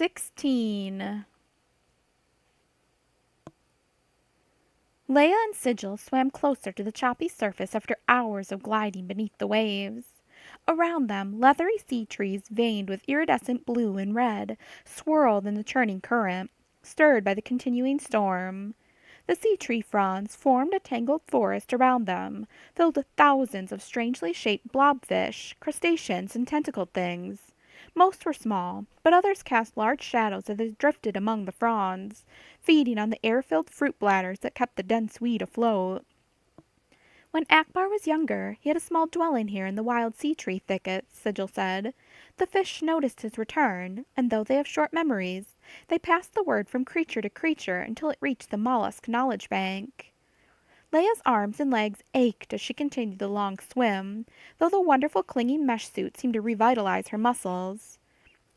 16. Leia and Sigil swam closer to the choppy surface after hours of gliding beneath the waves. Around them, leathery sea trees veined with iridescent blue and red swirled in the churning current, stirred by the continuing storm. The sea tree fronds formed a tangled forest around them, filled with thousands of strangely shaped blobfish, crustaceans, and tentacled things. Most were small, but others cast large shadows as they drifted among the fronds, feeding on the air-filled fruit bladders that kept the dense weed afloat. When Akbar was younger, he had a small dwelling here in the wild sea tree thickets, Sigil said. The fish noticed his return, and though they have short memories, they passed the word from creature to creature until it reached the mollusk knowledge bank. Leia's arms and legs ached as she continued the long swim, though the wonderful clinging mesh suit seemed to revitalize her muscles.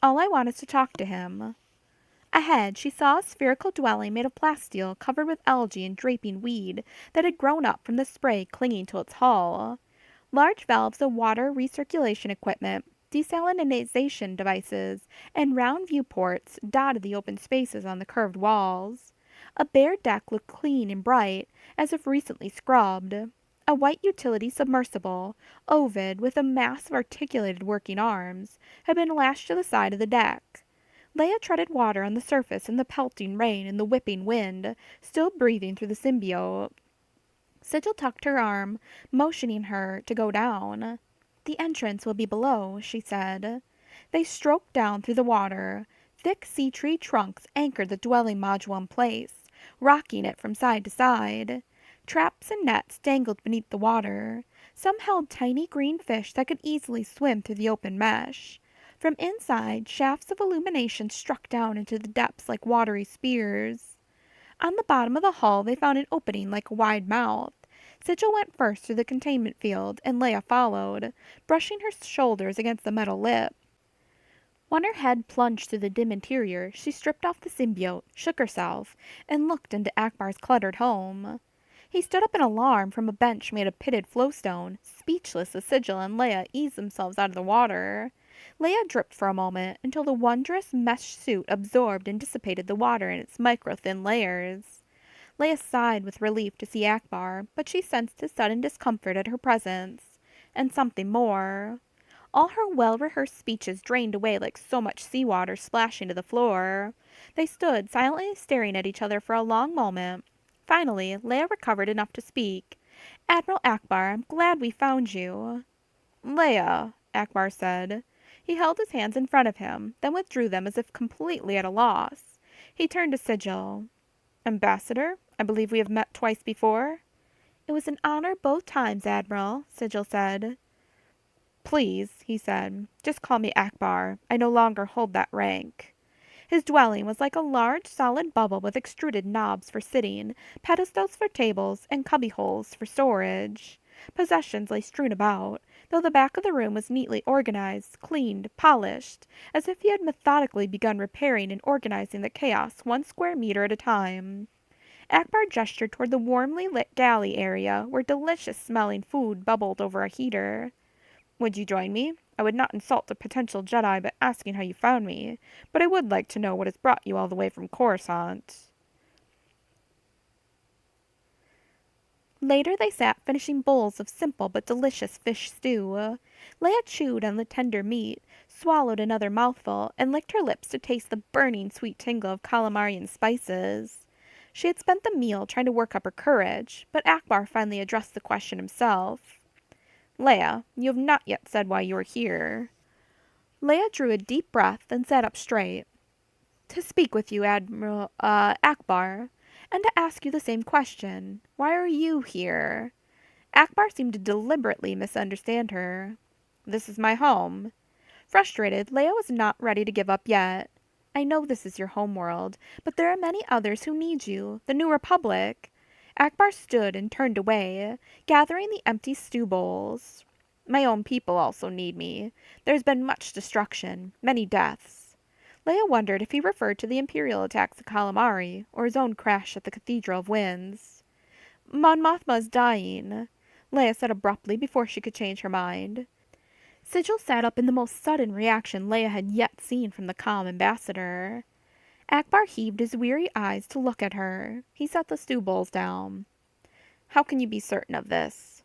All I want is to talk to him. Ahead, she saw a spherical dwelling made of plasteel covered with algae and draping weed that had grown up from the spray clinging to its hull. Large valves of water recirculation equipment, desalinization devices, and round viewports dotted the open spaces on the curved walls. A bare deck looked clean and bright, as if recently scrubbed. A white utility submersible, ovoid with a mass of articulated working arms, had been lashed to the side of the deck. Leia treaded water on the surface in the pelting rain and the whipping wind, still breathing through the symbiote. Sigil tucked her arm, motioning her to go down. The entrance will be below, she said. They stroked down through the water. Thick sea tree trunks anchored the dwelling module in place, rocking it from side to side. Traps and nets dangled beneath the water. Some held tiny green fish that could easily swim through the open mesh. From inside, shafts of illumination struck down into the depths like watery spears. On the bottom of the hull they found an opening like a wide mouth. Sigil went first through the containment field, and Leia followed, brushing her shoulders against the metal lip. When her head plunged through the dim interior, she stripped off the symbiote, shook herself, and looked into Akbar's cluttered home. He stood up in alarm from a bench made of pitted flowstone, speechless as Sigil and Leia eased themselves out of the water. Leia dripped for a moment, until the wondrous mesh suit absorbed and dissipated the water in its micro-thin layers. Leia sighed with relief to see Akbar, but she sensed his sudden discomfort at her presence, and something more. All her well-rehearsed speeches drained away like so much seawater splashing to the floor. They stood silently staring at each other for a long moment. Finally, Leia recovered enough to speak. "Admiral Akbar, I'm glad we found you." "Leia," Akbar said. He held his hands in front of him, then withdrew them as if completely at a loss. He turned to Sigil. "Ambassador, I believe we have met twice before?" "It was an honor both times, Admiral," Sigil said. "Please," he said, "just call me Akbar. I no longer hold that rank." His dwelling was like a large, solid bubble with extruded knobs for sitting, pedestals for tables, and cubbyholes for storage. Possessions lay strewn about, though the back of the room was neatly organized, cleaned, polished, as if he had methodically begun repairing and organizing the chaos 1 square meter at a time. Akbar gestured toward the warmly lit galley area, where delicious-smelling food bubbled over a heater. "Would you join me? I would not insult a potential Jedi by asking how you found me, but I would like to know what has brought you all the way from Coruscant." Later they sat finishing bowls of simple but delicious fish stew. Leia chewed on the tender meat, swallowed another mouthful, and licked her lips to taste the burning sweet tingle of calamarian spices. She had spent the meal trying to work up her courage, but Akbar finally addressed the question himself. "Leia, you have not yet said why you are here." Leia drew a deep breath and sat up straight. "To speak with you, Admiral, Akbar, and to ask you the same question. Why are you here?" Akbar seemed to deliberately misunderstand her. "This is my home." Frustrated, Leia was not ready to give up yet. "I know this is your home world, but there are many others who need you. The New Republic." Akbar stood and turned away, gathering the empty stew bowls. "My own people also need me. There's been much destruction, many deaths." Leia wondered if he referred to the Imperial attacks at Calamari, or his own crash at the Cathedral of Winds. "Mon Mothma is dying," Leia said abruptly before she could change her mind. Sigil sat up in the most sudden reaction Leia had yet seen from the calm ambassador. Akbar heaved his weary eyes to look at her. He set the stew bowls down. "How can you be certain of this?"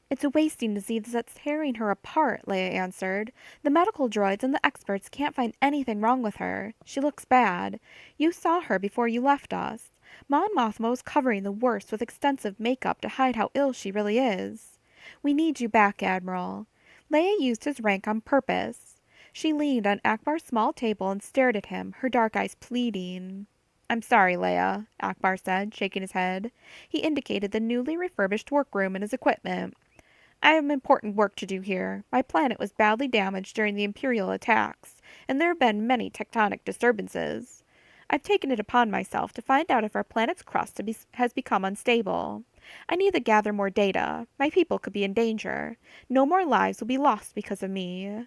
"It's a wasting disease that's tearing her apart," Leia answered. "The medical droids and the experts can't find anything wrong with her. She looks bad. You saw her before you left us. Mon Mothma was covering the worst with extensive makeup to hide how ill she really is. We need you back, Admiral." Leia used his rank on purpose. She leaned on Akbar's small table and stared at him, her dark eyes pleading. "I'm sorry, Leia," Akbar said, shaking his head. He indicated the newly refurbished workroom and his equipment. "I have important work to do here. My planet was badly damaged during the Imperial attacks, and there have been many tectonic disturbances. I've taken it upon myself to find out if our planet's crust has become unstable. I need to gather more data. My people could be in danger. No more lives will be lost because of me."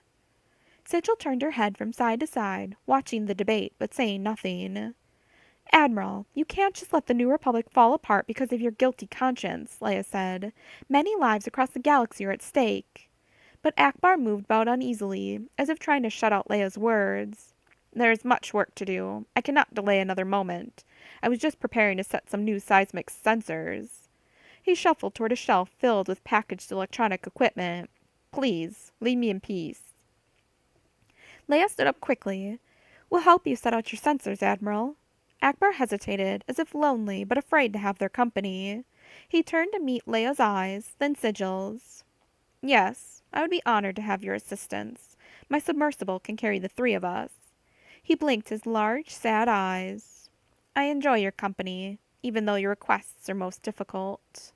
Sigil turned her head from side to side, watching the debate, but saying nothing. "Admiral, you can't just let the New Republic fall apart because of your guilty conscience," Leia said. "Many lives across the galaxy are at stake." But Akbar moved about uneasily, as if trying to shut out Leia's words. "There is much work to do. I cannot delay another moment. I was just preparing to set some new seismic sensors." He shuffled toward a shelf filled with packaged electronic equipment. "Please, leave me in peace." Leia stood up quickly. "We'll help you set out your sensors, Admiral." Akbar hesitated, as if lonely but afraid to have their company. He turned to meet Leia's eyes, then Sigil's. "Yes, I would be honored to have your assistance. My submersible can carry the three of us." He blinked his large, sad eyes. "I enjoy your company, even though your requests are most difficult."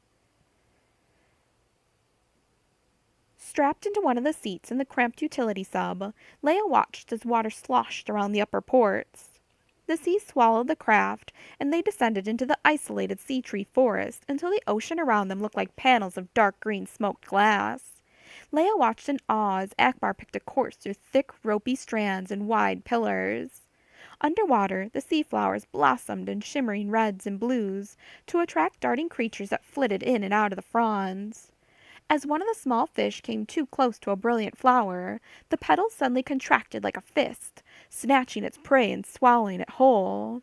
Strapped into one of the seats in the cramped utility sub, Leia watched as water sloshed around the upper ports. The sea swallowed the craft, and they descended into the isolated sea tree forest until the ocean around them looked like panels of dark green smoked glass. Leia watched in awe as Akbar picked a course through thick, ropey strands and wide pillars. Underwater, the sea flowers blossomed in shimmering reds and blues to attract darting creatures that flitted in and out of the fronds. As one of the small fish came too close to a brilliant flower, the petals suddenly contracted like a fist, snatching its prey and swallowing it whole.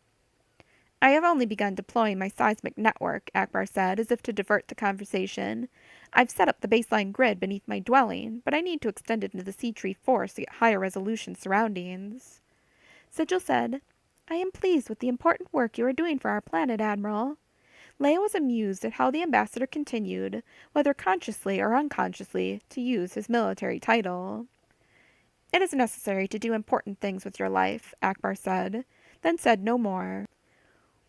"I have only begun deploying my seismic network," Akbar said, as if to divert the conversation. "I've set up the baseline grid beneath my dwelling, but I need to extend it into the sea tree forest to get higher resolution surroundings." Sigil said, "I am pleased with the important work you are doing for our planet, Admiral." Leia was amused at how the ambassador continued, whether consciously or unconsciously, to use his military title. "It is necessary to do important things with your life," Akbar said, then said no more.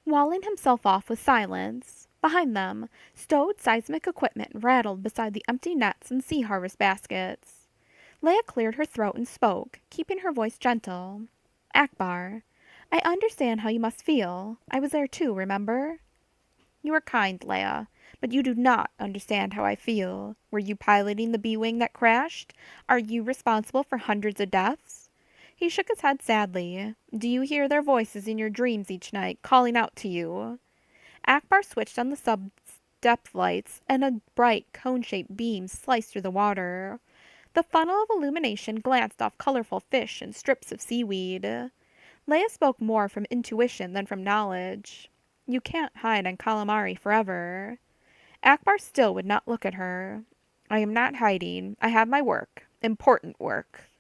Walling himself off with silence, behind them, stowed seismic equipment rattled beside the empty nets and sea harvest baskets. Leia cleared her throat and spoke, keeping her voice gentle. "Akbar, I understand how you must feel. I was there too, remember?" "You are kind, Leia, but you do not understand how I feel. Were you piloting the B-Wing that crashed? Are you responsible for hundreds of deaths?" He shook his head sadly. "Do you hear their voices in your dreams each night, calling out to you?" Akbar switched on the sub's depth lights, and a bright, cone-shaped beam sliced through the water. The funnel of illumination glanced off colorful fish and strips of seaweed. Leia spoke more from intuition than from knowledge. "You can't hide on calamari forever." Akbar still would not look at her. "I am not hiding. I have my work. Important work."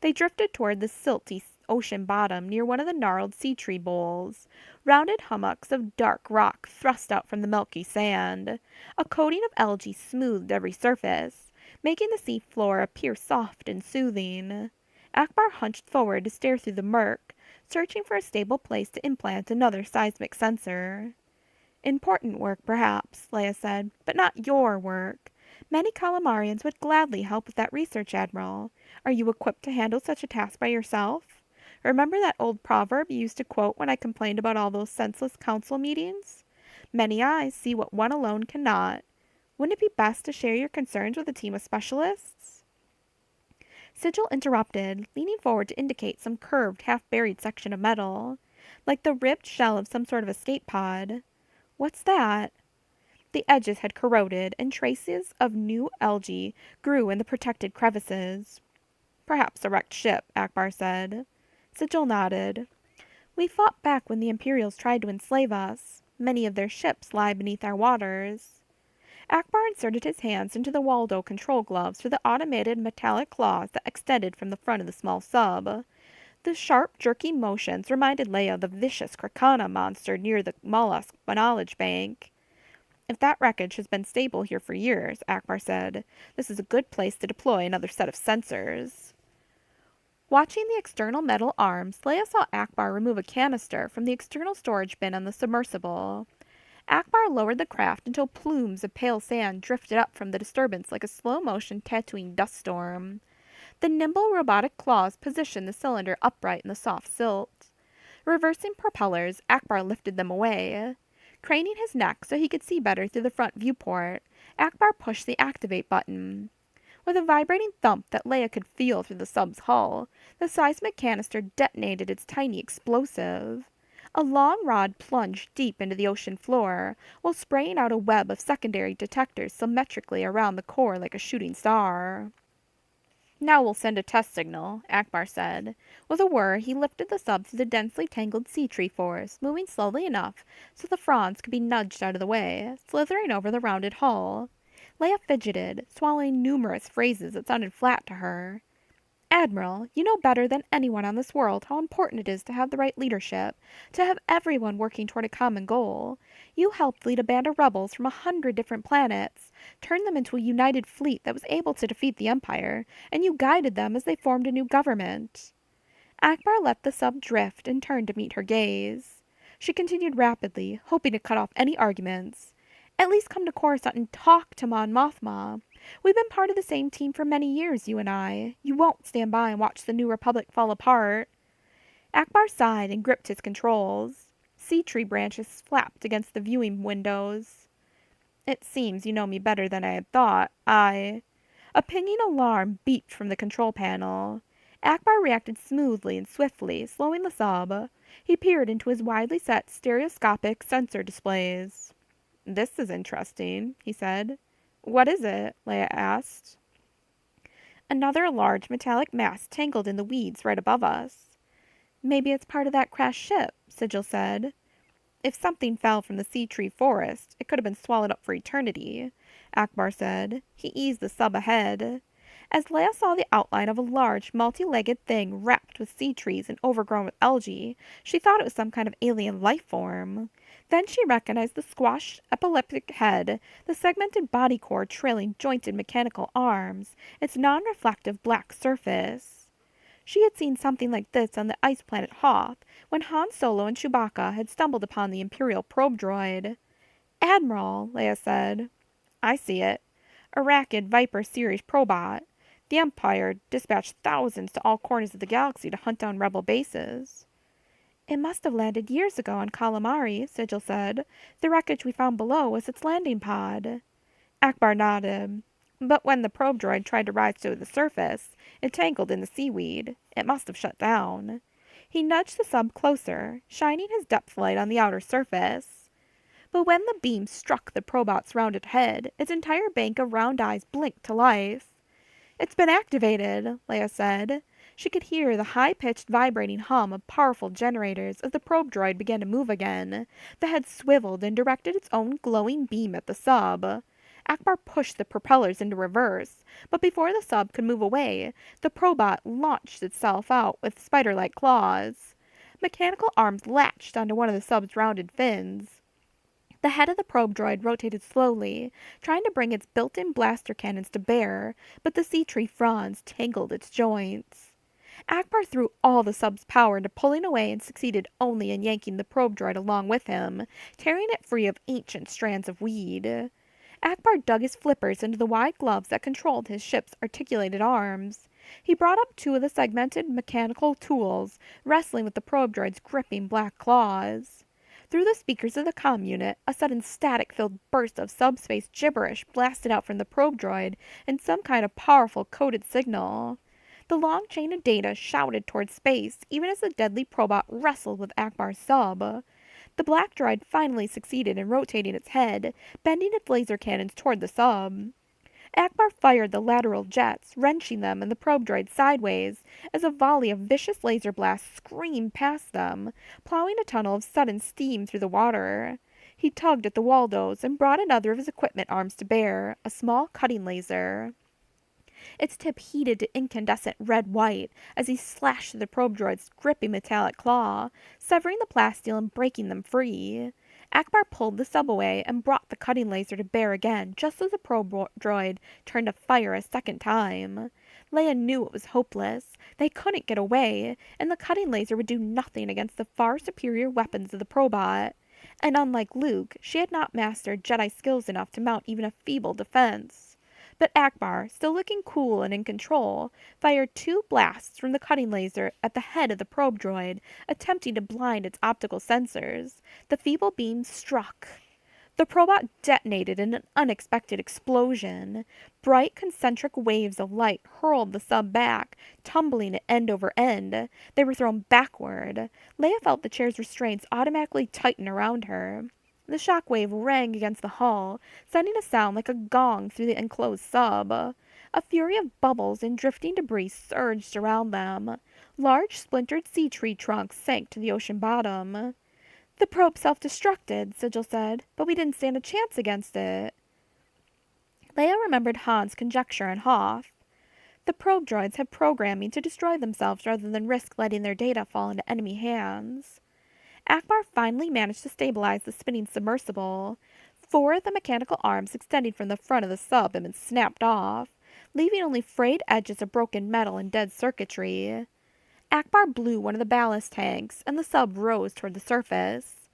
They drifted toward the silty ocean bottom near one of the gnarled sea tree boles. Rounded hummocks of dark rock thrust out from the milky sand. A coating of algae smoothed every surface, making the sea floor appear soft and soothing. Akbar hunched forward to stare through the murk, searching for a stable place to implant another seismic sensor. "Important work, perhaps," Leia said, "but not your work. Many Calamarians would gladly help with that research, Admiral. Are you equipped to handle such a task by yourself? Remember that old proverb you used to quote when I complained about all those senseless council meetings? Many eyes see what one alone cannot. Wouldn't it be best to share your concerns with a team of specialists?" Sigil interrupted, leaning forward to indicate some curved, half-buried section of metal, like the ribbed shell of some sort of escape pod. "What's that?" The edges had corroded, and traces of new algae grew in the protected crevices. Perhaps a wrecked ship, Akbar said. Sigil nodded. We fought back when the Imperials tried to enslave us. Many of their ships lie beneath our waters. Akbar inserted his hands into the Waldo control gloves for the automated metallic claws that extended from the front of the small sub. The sharp, jerky motions reminded Leia of the vicious Krakana monster near the mollusk knowledge bank. If that wreckage has been stable here for years, Akbar said, this is a good place to deploy another set of sensors. Watching the external metal arms, Leia saw Akbar remove a canister from the external storage bin on the submersible. Akbar lowered the craft until plumes of pale sand drifted up from the disturbance like a slow-motion Tatooine dust storm. The nimble robotic claws positioned the cylinder upright in the soft silt. Reversing propellers, Akbar lifted them away. Craning his neck so he could see better through the front viewport, Akbar pushed the activate button. With a vibrating thump that Leia could feel through the sub's hull, the seismic canister detonated its tiny explosive. A long rod plunged deep into the ocean floor, while spraying out a web of secondary detectors symmetrically around the core like a shooting star. Now we'll send a test signal, Akbar said. With a whir, he lifted the sub through the densely tangled sea tree forest, moving slowly enough so the fronds could be nudged out of the way, slithering over the rounded hull. Leia fidgeted, swallowing numerous phrases that sounded flat to her. Admiral, you know better than anyone on this world how important it is to have the right leadership, to have everyone working toward a common goal. You helped lead a band of rebels from 100 different planets, turned them into a united fleet that was able to defeat the Empire, and you guided them as they formed a new government. Akbar let the sub drift and turned to meet her gaze. She continued rapidly, hoping to cut off any arguments. At least come to Coruscant and talk to Mon Mothma. We've been part of the same team for many years, you and I. You won't stand by and watch the New Republic fall apart. Akbar sighed and gripped his controls. Sea tree branches flapped against the viewing windows. It seems you know me better than I had thought. A pinging alarm beeped from the control panel. Akbar reacted smoothly and swiftly, slowing the sub. He peered into his widely set stereoscopic sensor displays. This is interesting, he said. What is it? Leia asked. Another large metallic mass tangled in the weeds right above us. Maybe it's part of that crashed ship, Sigil said. If something fell from the sea tree forest, it could have been swallowed up for eternity, Akbar said. He eased the sub ahead. As Leia saw the outline of a large, multi-legged thing wrapped with sea trees and overgrown with algae, she thought it was some kind of alien life form. Then she recognized the squashed, epileptic head, the segmented body core trailing jointed mechanical arms, its non-reflective black surface. She had seen something like this on the ice planet Hoth, when Han Solo and Chewbacca had stumbled upon the Imperial probe droid. Admiral, Leia said. I see it. A Rakid Viper series probot. The Empire dispatched thousands to all corners of the galaxy to hunt down rebel bases. It must have landed years ago on Calamari, Sigil said. The wreckage we found below was its landing pod. Akbar nodded. But when the probe droid tried to rise to the surface, it tangled in the seaweed. It must have shut down. He nudged the sub closer, shining his depth light on the outer surface. But when the beam struck the probot's rounded head, its entire bank of round eyes blinked to life. It's been activated, Leia said. She could hear the high-pitched vibrating hum of powerful generators as the probe droid began to move again. The head swiveled and directed its own glowing beam at the sub. Akbar pushed the propellers into reverse, but before the sub could move away, the probot launched itself out with spider-like claws. Mechanical arms latched onto one of the sub's rounded fins. The head of the probe droid rotated slowly, trying to bring its built-in blaster cannons to bear, but the sea tree fronds tangled its joints. Akbar threw all the sub's power into pulling away and succeeded only in yanking the probe droid along with him, tearing it free of ancient strands of weed. Akbar dug his flippers into the wide gloves that controlled his ship's articulated arms. He brought up two of the segmented mechanical tools, wrestling with the probe droid's gripping black claws. Through the speakers of the comm unit, a sudden static-filled burst of subspace gibberish blasted out from the probe droid in some kind of powerful coded signal. The long chain of data shouted toward space, even as the deadly probot wrestled with Akbar's sub. The black droid finally succeeded in rotating its head, bending its laser cannons toward the sub. Akbar fired the lateral jets, wrenching them and the probe droid sideways as a volley of vicious laser blasts screamed past them, plowing a tunnel of sudden steam through the water. He tugged at the Waldos and brought another of his equipment arms to bear, a small cutting laser. Its tip heated to incandescent red-white as he slashed through the probe droid's gripping metallic claw, severing the plasteel and breaking them free. Akbar pulled the sub away and brought the cutting laser to bear again just as the probe droid turned to fire a second time. Leia knew it was hopeless. They couldn't get away, and the cutting laser would do nothing against the far superior weapons of the probot. And unlike Luke, she had not mastered Jedi skills enough to mount even a feeble defense. But Akbar, still looking cool and in control, fired 2 blasts from the cutting laser at the head of the probe droid, attempting to blind its optical sensors. The feeble beam struck. The probot detonated in an unexpected explosion. Bright concentric waves of light hurled the sub back, tumbling it end over end. They were thrown backward. Leia felt the chair's restraints automatically tighten around her. The shock wave rang against the hull, sending a sound like a gong through the enclosed sub. A fury of bubbles and drifting debris surged around them. Large splintered sea tree trunks sank to the ocean bottom. "The probe self-destructed," Sigil said, "but we didn't stand a chance against it." Leia remembered Han's conjecture and Hoth. The probe droids had programming to destroy themselves rather than risk letting their data fall into enemy hands. Akbar finally managed to stabilize the spinning submersible. 4 of the mechanical arms extending from the front of the sub had been snapped off, leaving only frayed edges of broken metal and dead circuitry. Akbar blew one of the ballast tanks, and the sub rose toward the surface.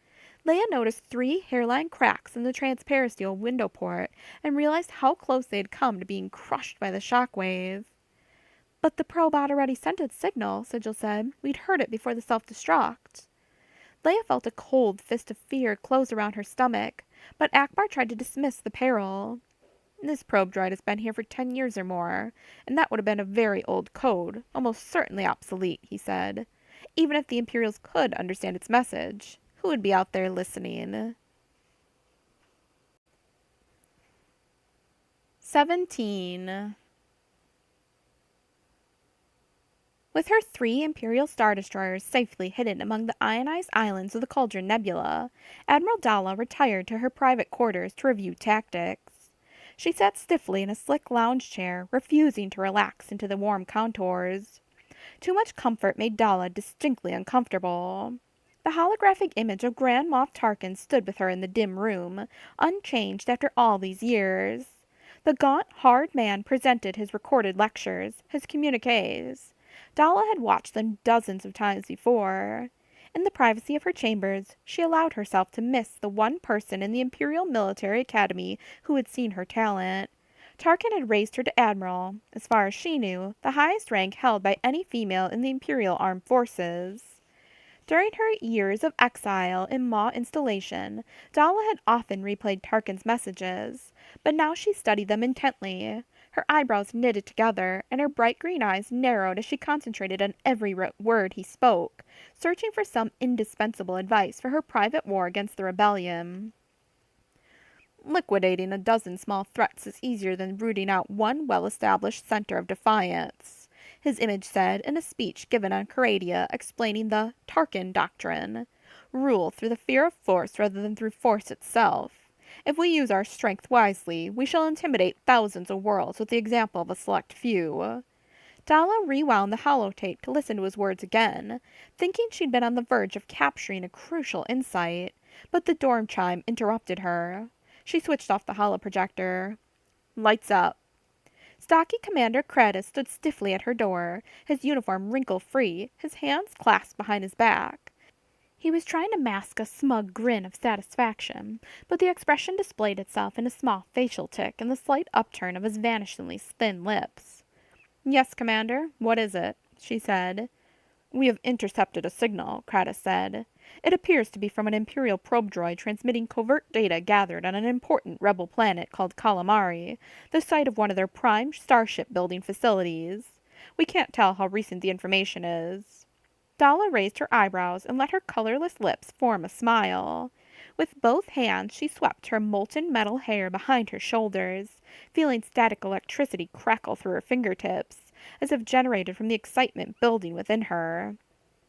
Leia noticed 3 hairline cracks in the transparisteel window port and realized how close they had come to being crushed by the shock wave. "But the probot already sent its signal," Sigil said. "We'd heard it before the self-destruct." Leia felt a cold fist of fear close around her stomach, but Akbar tried to dismiss the peril. "This probe droid has been here for 10 years or more, and that would have been a very old code, almost certainly obsolete," he said. "Even if the Imperials could understand its message, who would be out there listening?" 17. With her 3 Imperial Star Destroyers safely hidden among the ionized islands of the Cauldron Nebula, Admiral Dalla retired to her private quarters to review tactics. She sat stiffly in a slick lounge chair, refusing to relax into the warm contours. Too much comfort made Dalla distinctly uncomfortable. The holographic image of Grand Moff Tarkin stood with her in the dim room, unchanged after all these years. The gaunt, hard man presented his recorded lectures, his communiques. Dalla had watched them dozens of times before. In the privacy of her chambers, she allowed herself to miss the one person in the Imperial Military Academy who had seen her talent. Tarkin had raised her to admiral, as far as she knew, the highest rank held by any female in the Imperial Armed Forces. During her years of exile in Maw Installation, Dalla had often replayed Tarkin's messages, but now she studied them intently. Her eyebrows knitted together, and her bright green eyes narrowed as she concentrated on every word he spoke, searching for some indispensable advice for her private war against the rebellion. "Liquidating a dozen small threats is easier than rooting out one well-established center of defiance," his image said in a speech given on Caradia explaining the Tarkin Doctrine. "Rule through the fear of force rather than through force itself. If we use our strength wisely, we shall intimidate thousands of worlds with the example of a select few." Dalla rewound the holotape to listen to his words again, thinking she'd been on the verge of capturing a crucial insight, but the dorm chime interrupted her. She switched off the holoprojector. "Lights up." Stocky Commander Kratos stood stiffly at her door, his uniform wrinkle-free, his hands clasped behind his back. He was trying to mask a smug grin of satisfaction, but the expression displayed itself in a small facial tic and the slight upturn of his vanishingly thin lips. "Yes, Commander, what is it?" she said. "We have intercepted a signal," Kratos said. "It appears to be from an Imperial probe droid transmitting covert data gathered on an important rebel planet called Calamari, the site of one of their prime starship building facilities. We can't tell how recent the information is." Dalla raised her eyebrows and let her colorless lips form a smile. With both hands she swept her molten metal hair behind her shoulders, feeling static electricity crackle through her fingertips, as if generated from the excitement building within her.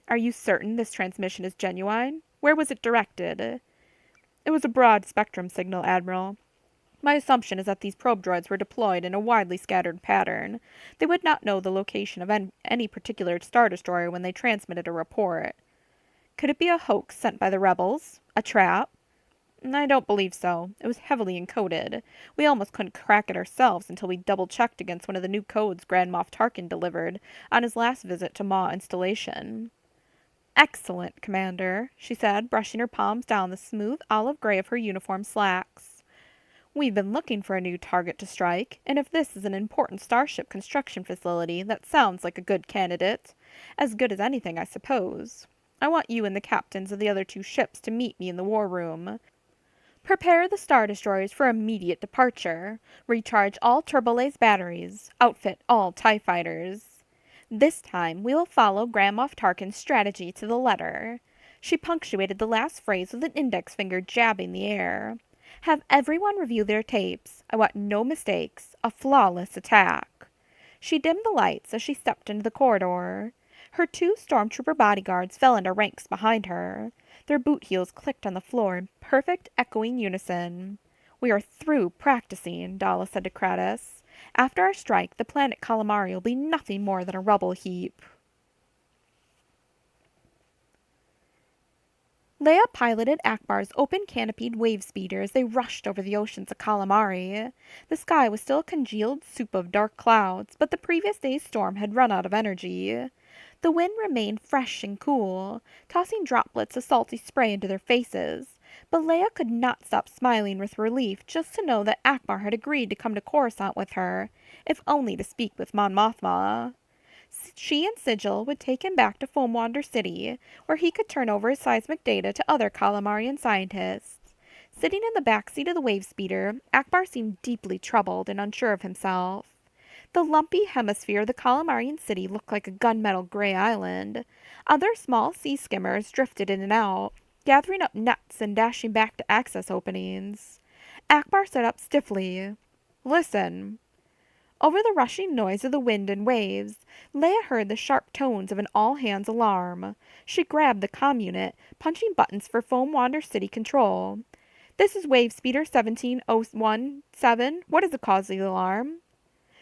"Are you certain this transmission is genuine? Where was it directed?" "It was a broad-spectrum signal, Admiral. My assumption is that these probe droids were deployed in a widely scattered pattern. They would not know the location of any particular Star Destroyer when they transmitted a report." "Could it be a hoax sent by the rebels? A trap?" "I don't believe so. It was heavily encoded. We almost couldn't crack it ourselves until we double-checked against one of the new codes Grand Moff Tarkin delivered on his last visit to Maw Installation." "Excellent, Commander," she said, brushing her palms down the smooth olive gray of her uniform slacks. "We've been looking for a new target to strike, and if this is an important starship construction facility, that sounds like a good candidate. As good as anything, I suppose. I want you and the captains of the other two ships to meet me in the war room. Prepare the Star Destroyers for immediate departure. Recharge all turbolaze batteries. Outfit all TIE fighters. This time we will follow Grand Moff Tarkin's strategy to the letter." She punctuated the last phrase with an index finger jabbing the air. "Have everyone review their tapes. I want no mistakes. A flawless attack." She dimmed the lights as she stepped into the corridor. Her two stormtrooper bodyguards fell into ranks behind her. Their boot heels clicked on the floor in perfect echoing unison. "We are through practicing," Dala said to Kratos. "After our strike, the planet Calamari will be nothing more than a rubble heap." Leia piloted Akbar's open-canopied wave speeder as they rushed over the oceans of Calamari. The sky was still a congealed soup of dark clouds, but the previous day's storm had run out of energy. The wind remained fresh and cool, tossing droplets of salty spray into their faces, but Leia could not stop smiling with relief just to know that Akbar had agreed to come to Coruscant with her, if only to speak with Mon Mothma. She and Sigil would take him back to Foamwander City, where he could turn over his seismic data to other Calamarian scientists. Sitting in the back seat of the wave speeder, Akbar seemed deeply troubled and unsure of himself. The lumpy hemisphere of the Calamarian city looked like a gunmetal gray island. Other small sea skimmers drifted in and out, gathering up nets and dashing back to access openings. Akbar sat up stiffly. "Listen." Over the rushing noise of the wind and waves, Leia heard the sharp tones of an all-hands alarm. She grabbed the comm unit, punching buttons for Foamwander City control. "This is Wave Speeder 17017. What is the cause of the alarm?"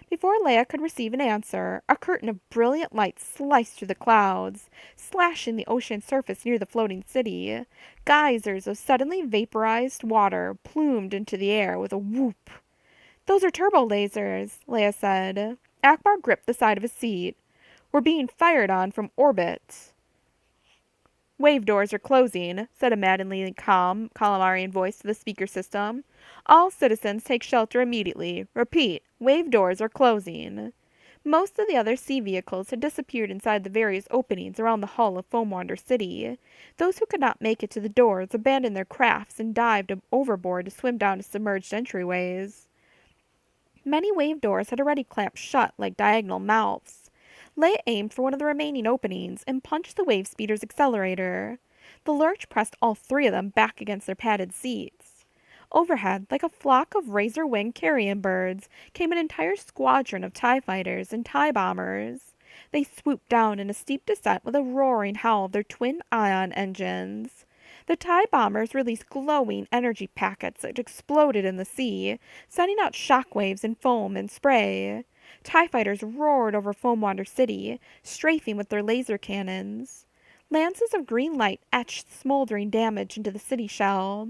Before Leia could receive an answer, a curtain of brilliant light sliced through the clouds, slashing the ocean surface near the floating city. Geysers of suddenly vaporized water plumed into the air with a whoop. "Those are turbo lasers," Leia said. Akbar gripped the side of his seat. "We're being fired on from orbit." "Wave doors are closing," said a maddeningly calm Calamarian voice to the speaker system. "All citizens take shelter immediately. Repeat, wave doors are closing." Most of the other sea vehicles had disappeared inside the various openings around the hull of Foamwander City. Those who could not make it to the doors abandoned their crafts and dived overboard to swim down to submerged entryways. Many wave doors had already clamped shut like diagonal mouths. Leia aimed for one of the remaining openings and punched the wave speeder's accelerator. The lurch pressed all three of them back against their padded seats. Overhead, like a flock of razor-winged carrion birds, came an entire squadron of TIE fighters and TIE bombers. They swooped down in a steep descent with a roaring howl of their twin ion engines. The TIE bombers released glowing energy packets that exploded in the sea, sending out shockwaves and foam and spray. TIE fighters roared over Foamwander City, strafing with their laser cannons. Lances of green light etched smoldering damage into the city shell.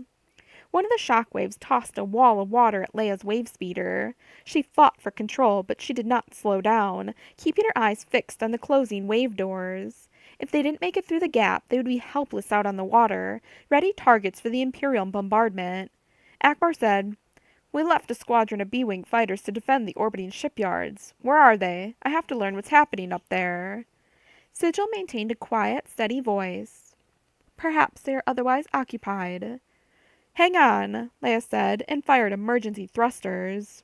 One of the shockwaves tossed a wall of water at Leia's wave speeder. She fought for control, but she did not slow down, keeping her eyes fixed on the closing wave doors. If they didn't make it through the gap, they would be helpless out on the water, ready targets for the Imperial bombardment. Akbar said, "We left a squadron of B-Wing fighters to defend the orbiting shipyards. Where are they? I have to learn what's happening up there." Sigil maintained a quiet, steady voice. "Perhaps they are otherwise occupied." "Hang on," Leia said, and fired emergency thrusters.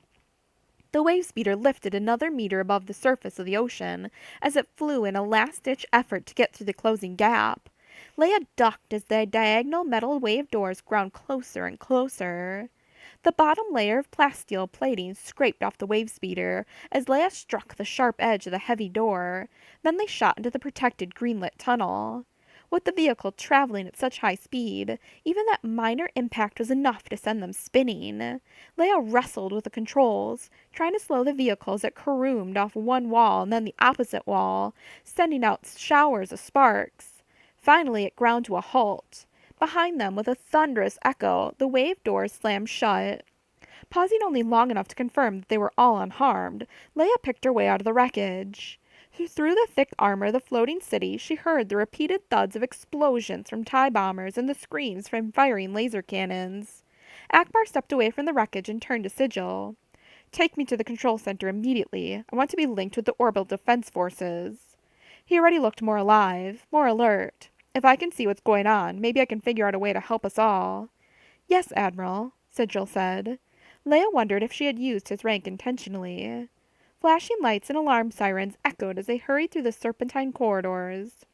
The wave speeder lifted another meter above the surface of the ocean as it flew in a last-ditch effort to get through the closing gap. Leia ducked as the diagonal metal wave doors ground closer and closer. The bottom layer of plasteel plating scraped off the wave speeder as Leia struck the sharp edge of the heavy door. Then they shot into the protected green-lit tunnel. With the vehicle traveling at such high speed, even that minor impact was enough to send them spinning. Leia wrestled with the controls, trying to slow the vehicle as it caroomed off one wall and then the opposite wall, sending out showers of sparks. Finally, it ground to a halt. Behind them, with a thunderous echo, the wave doors slammed shut. Pausing only long enough to confirm that they were all unharmed, Leia picked her way out of the wreckage. Through the thick armor of the floating city, she heard the repeated thuds of explosions from TIE bombers and the screams from firing laser cannons. Akbar stepped away from the wreckage and turned to Sigil. "Take me to the control center immediately. I want to be linked with the orbital defense forces." He already looked more alive, more alert. "If I can see what's going on, maybe I can figure out a way to help us all." "Yes, Admiral," Sigil said. Leia wondered if she had used his rank intentionally. Flashing lights and alarm sirens echoed as they hurried through the serpentine corridors.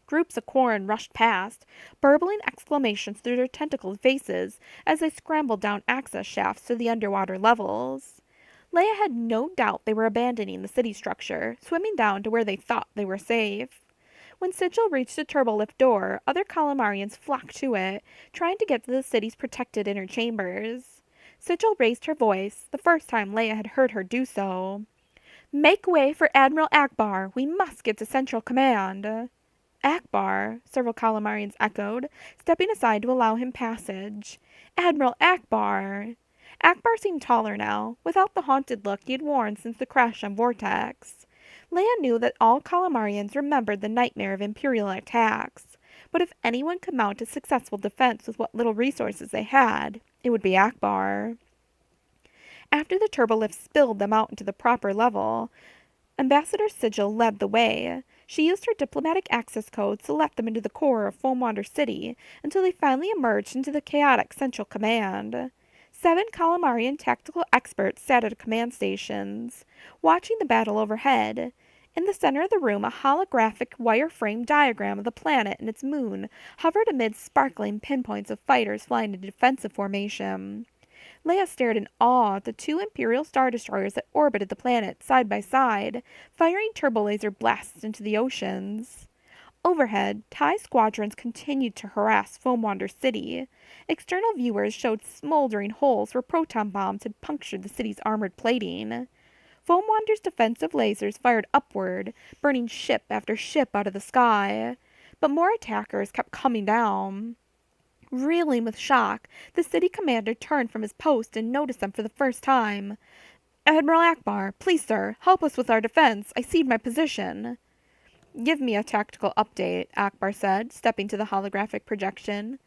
Groups of Quarren rushed past, burbling exclamations through their tentacled faces as they scrambled down access shafts to the underwater levels. Leia had no doubt they were abandoning the city structure, swimming down to where they thought they were safe. When Sigil reached the turbolift door, other Calamarians flocked to it, trying to get to the city's protected inner chambers. Sigil raised her voice, the first time Leia had heard her do so. "Make way for Admiral Akbar! We must get to Central Command!" "Akbar?" several Calamarians echoed, stepping aside to allow him passage. "Admiral Akbar!" Akbar seemed taller now, without the haunted look he had worn since the crash on Vortex. Leia knew that all Calamarians remembered the nightmare of Imperial attacks, but if anyone could mount a successful defense with what little resources they had, it would be Akbar. After the turbolift spilled them out into the proper level, Ambassador Sigil led the way. She used her diplomatic access codes to let them into the core of Foamwander City until they finally emerged into the chaotic Central Command. 7 Calamarian tactical experts sat at command stations, watching the battle overhead. In the center of the room, a holographic wireframe diagram of the planet and its moon hovered amid sparkling pinpoints of fighters flying in defensive formation. Leia stared in awe at the 2 Imperial Star Destroyers that orbited the planet side by side, firing turbolaser blasts into the oceans. Overhead, TIE squadrons continued to harass Foamwander City. External viewers showed smoldering holes where proton bombs had punctured the city's armored plating. Foamwander's defensive lasers fired upward, burning ship after ship out of the sky. But more attackers kept coming down. Reeling with shock, the city commander turned from his post and noticed them for the first time. "Admiral Akbar, please, sir, help us with our defense. I cede my position." "Give me a tactical update," Akbar said, stepping to the holographic projection.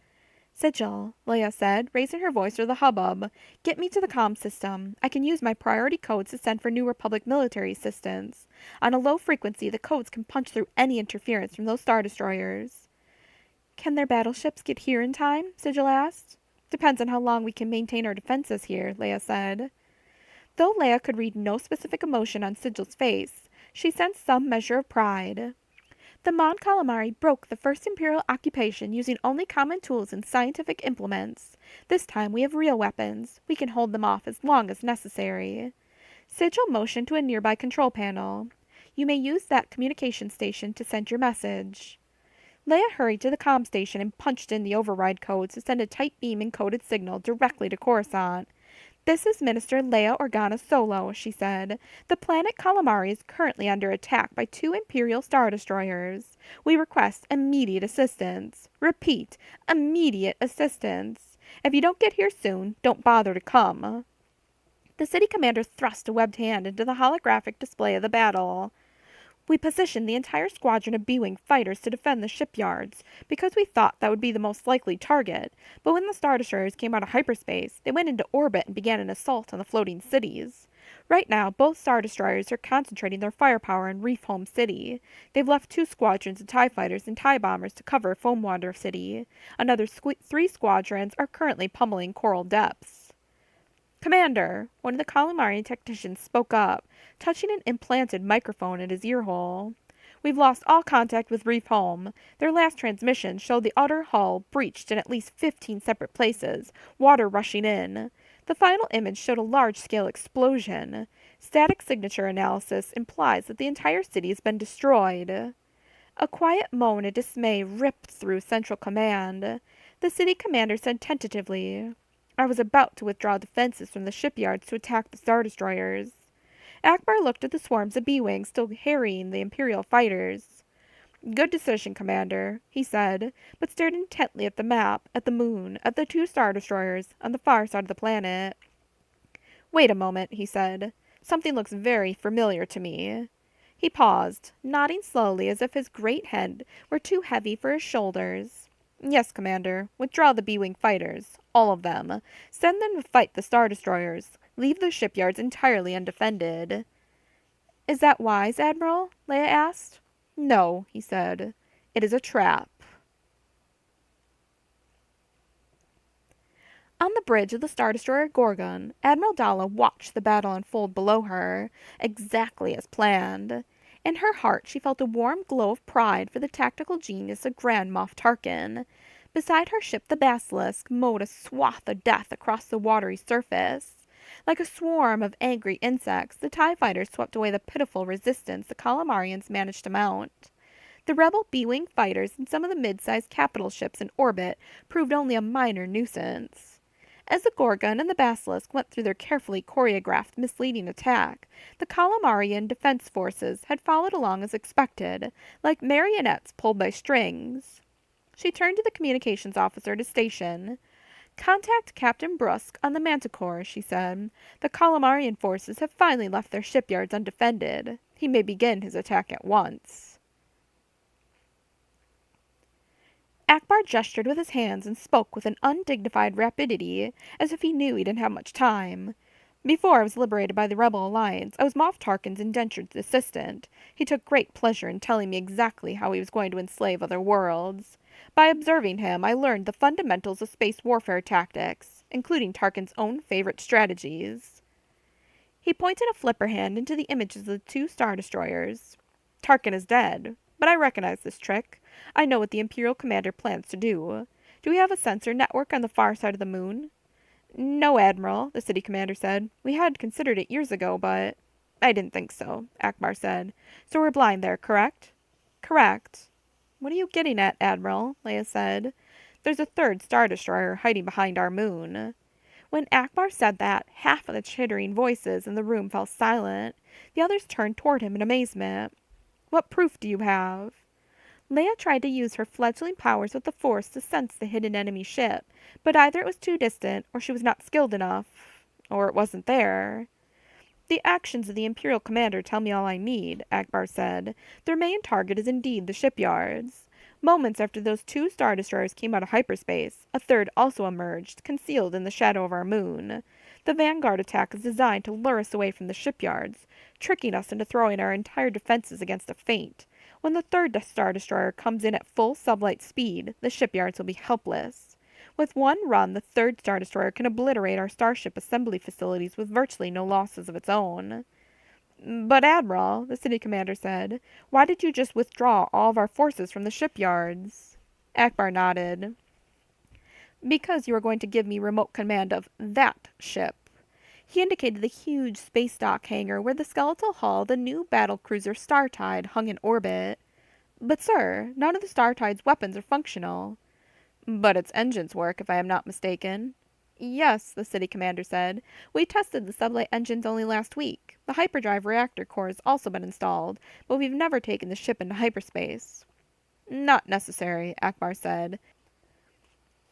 "Sigil," Leia said, raising her voice through the hubbub, "get me to the comm system. I can use my priority codes to send for New Republic military assistance. On a low frequency, the codes can punch through any interference from those Star Destroyers." "Can their battleships get here in time?" Sigil asked. "Depends on how long we can maintain our defenses here," Leia said. Though Leia could read no specific emotion on Sigil's face, she sensed some measure of pride. "The Mon Calamari broke the first Imperial occupation using only common tools and scientific implements. This time we have real weapons. We can hold them off as long as necessary." Sigil motioned to a nearby control panel. "You may use that communication station to send your message." Leia hurried to the comm station and punched in the override codes to send a tight beam encoded signal directly to Coruscant. "This is Minister Leia Organa Solo," she said. "The planet Calamari is currently under attack by 2 Imperial Star Destroyers. We request immediate assistance. Repeat, immediate assistance. If you don't get here soon, don't bother to come." The city commander thrust a webbed hand into the holographic display of the battle. "We positioned the entire squadron of B-Wing fighters to defend the shipyards, because we thought that would be the most likely target, but when the Star Destroyers came out of hyperspace, they went into orbit and began an assault on the floating cities. Right now, both Star Destroyers are concentrating their firepower in Reef Home City. They've left 2 squadrons of TIE fighters and TIE bombers to cover Foamwander City. Another 3 squadrons are currently pummeling Coral Depths." "Commander," one of the Calamari technicians spoke up, touching an implanted microphone at his ear hole. We've lost all contact with Reef Home. Their last transmission showed the outer hull breached in at least 15 separate places, water rushing in. The final image showed a large-scale explosion. Static signature analysis implies that the entire city has been destroyed. A quiet moan of dismay ripped through Central Command. The city commander said tentatively, "I was about to withdraw defenses from the shipyards to attack the Star Destroyers." Akbar looked at the swarms of B-Wings still harrying the Imperial fighters. "Good decision, Commander," he said, but stared intently at the map, at the moon, at the 2 Star Destroyers on the far side of the planet. "Wait a moment," he said. "Something looks very familiar to me." He paused, nodding slowly as if his great head were too heavy for his shoulders. "Yes, Commander. Withdraw the B-Wing fighters. All of them. Send them to fight the Star Destroyers. Leave the shipyards entirely undefended." "Is that wise, Admiral?" Leia asked. "No," he said. "It is a trap." On the bridge of the Star Destroyer Gorgon, Admiral Dalla watched the battle unfold below her, exactly as planned. In her heart she felt a warm glow of pride for the tactical genius of Grand Moff Tarkin. Beside her ship the Basilisk mowed a swath of death across the watery surface. Like a swarm of angry insects, the TIE fighters swept away the pitiful resistance the Calamarians managed to mount. The rebel B-Wing fighters and some of the mid-sized capital ships in orbit proved only a minor nuisance. As the Gorgon and the Basilisk went through their carefully choreographed misleading attack, the Calamarian defense forces had followed along as expected, like marionettes pulled by strings. She turned to the communications officer to station. "Contact Captain Brusque on the Manticore," she said. "The Calamarian forces have finally left their shipyards undefended. He may begin his attack at once." Akbar gestured with his hands and spoke with an undignified rapidity, as if he knew he didn't have much time. "Before I was liberated by the Rebel Alliance, I was Moff Tarkin's indentured assistant. He took great pleasure in telling me exactly how he was going to enslave other worlds. By observing him, I learned the fundamentals of space warfare tactics, including Tarkin's own favorite strategies." He pointed a flipper hand into the images of the 2 Star Destroyers. "Tarkin is dead, but I recognize this trick. I know what the Imperial commander plans to do. Do we have a sensor network on the far side of the moon?" "No, Admiral," the city commander said. "We had considered it years ago, but—" "I didn't think so," Akbar said. "So we're blind there, correct?" "Correct." "What are you getting at, Admiral?" Leia said. "There's a 3rd Star Destroyer hiding behind our moon." When Akbar said that, half of the chittering voices in the room fell silent. The others turned toward him in amazement. "What proof do you have?" Leia tried to use her fledgling powers with the Force to sense the hidden enemy ship, but either it was too distant, or she was not skilled enough, or it wasn't there. "The actions of the Imperial commander tell me all I need," Akbar said. "Their main target is indeed the shipyards. Moments after those 2 Star Destroyers came out of hyperspace, a 3rd also emerged, concealed in the shadow of our moon. The Vanguard attack is designed to lure us away from the shipyards, tricking us into throwing our entire defenses against a feint. When the 3rd Star Destroyer comes in at full sublight speed, the shipyards will be helpless. With one run, the 3rd Star Destroyer can obliterate our starship assembly facilities with virtually no losses of its own." "But, Admiral," the city commander said, "why did you just withdraw all of our forces from the shipyards?" Akbar nodded. "Because you are going to give me remote command of that ship." He indicated the huge space dock hangar where the skeletal hull of the new battlecruiser Startide hung in orbit. "But, sir, none of the Startide's weapons are functional." "But its engines work, if I am not mistaken." "Yes," the city commander said. "We tested the sublight engines only last week. The hyperdrive reactor core has also been installed, but we've never taken the ship into hyperspace." "Not necessary," Akbar said.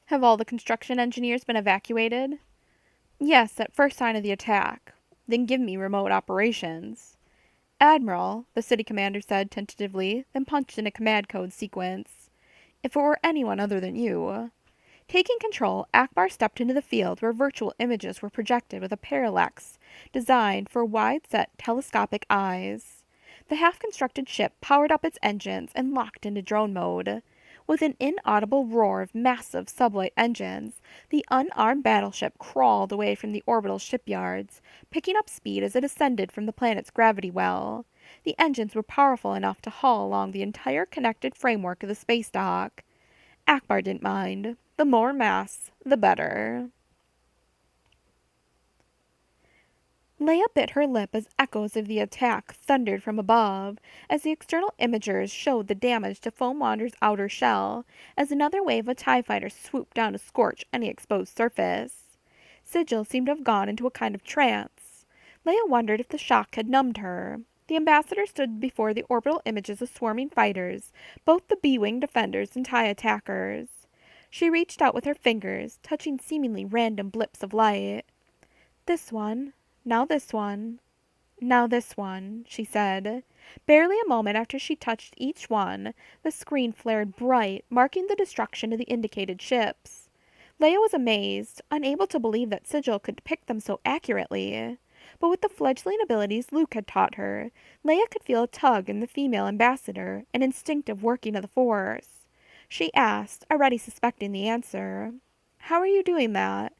"Have all the construction engineers been evacuated?" "Yes, at first sign of the attack." "Then give me remote operations." "Admiral," the city commander said tentatively, then punched in a command code sequence. "If it were anyone other than you—" Taking control, Akbar stepped into the field where virtual images were projected with a parallax designed for wide-set telescopic eyes. The half-constructed ship powered up its engines and locked into drone mode. With an inaudible roar of massive sublight engines, the unarmed battleship crawled away from the orbital shipyards, picking up speed as it ascended from the planet's gravity well. The engines were powerful enough to haul along the entire connected framework of the space dock. Akbar didn't mind. The more mass, the better. Leia bit her lip as echoes of the attack thundered from above, as the external imagers showed the damage to Foam Wander's outer shell, as another wave of TIE fighters swooped down to scorch any exposed surface. Sigil seemed to have gone into a kind of trance. Leia wondered if the shock had numbed her. The ambassador stood before the orbital images of swarming fighters, both the B-wing defenders and TIE attackers. She reached out with her fingers, touching seemingly random blips of light. This one. Now this one. Now this one, she said. Barely a moment after she touched each one, the screen flared bright, marking the destruction of the indicated ships. Leia was amazed, unable to believe that Sigil could depict them so accurately. But with the fledgling abilities Luke had taught her, Leia could feel a tug in the female ambassador, an instinctive working of the Force. She asked, already suspecting the answer, "How are you doing that?"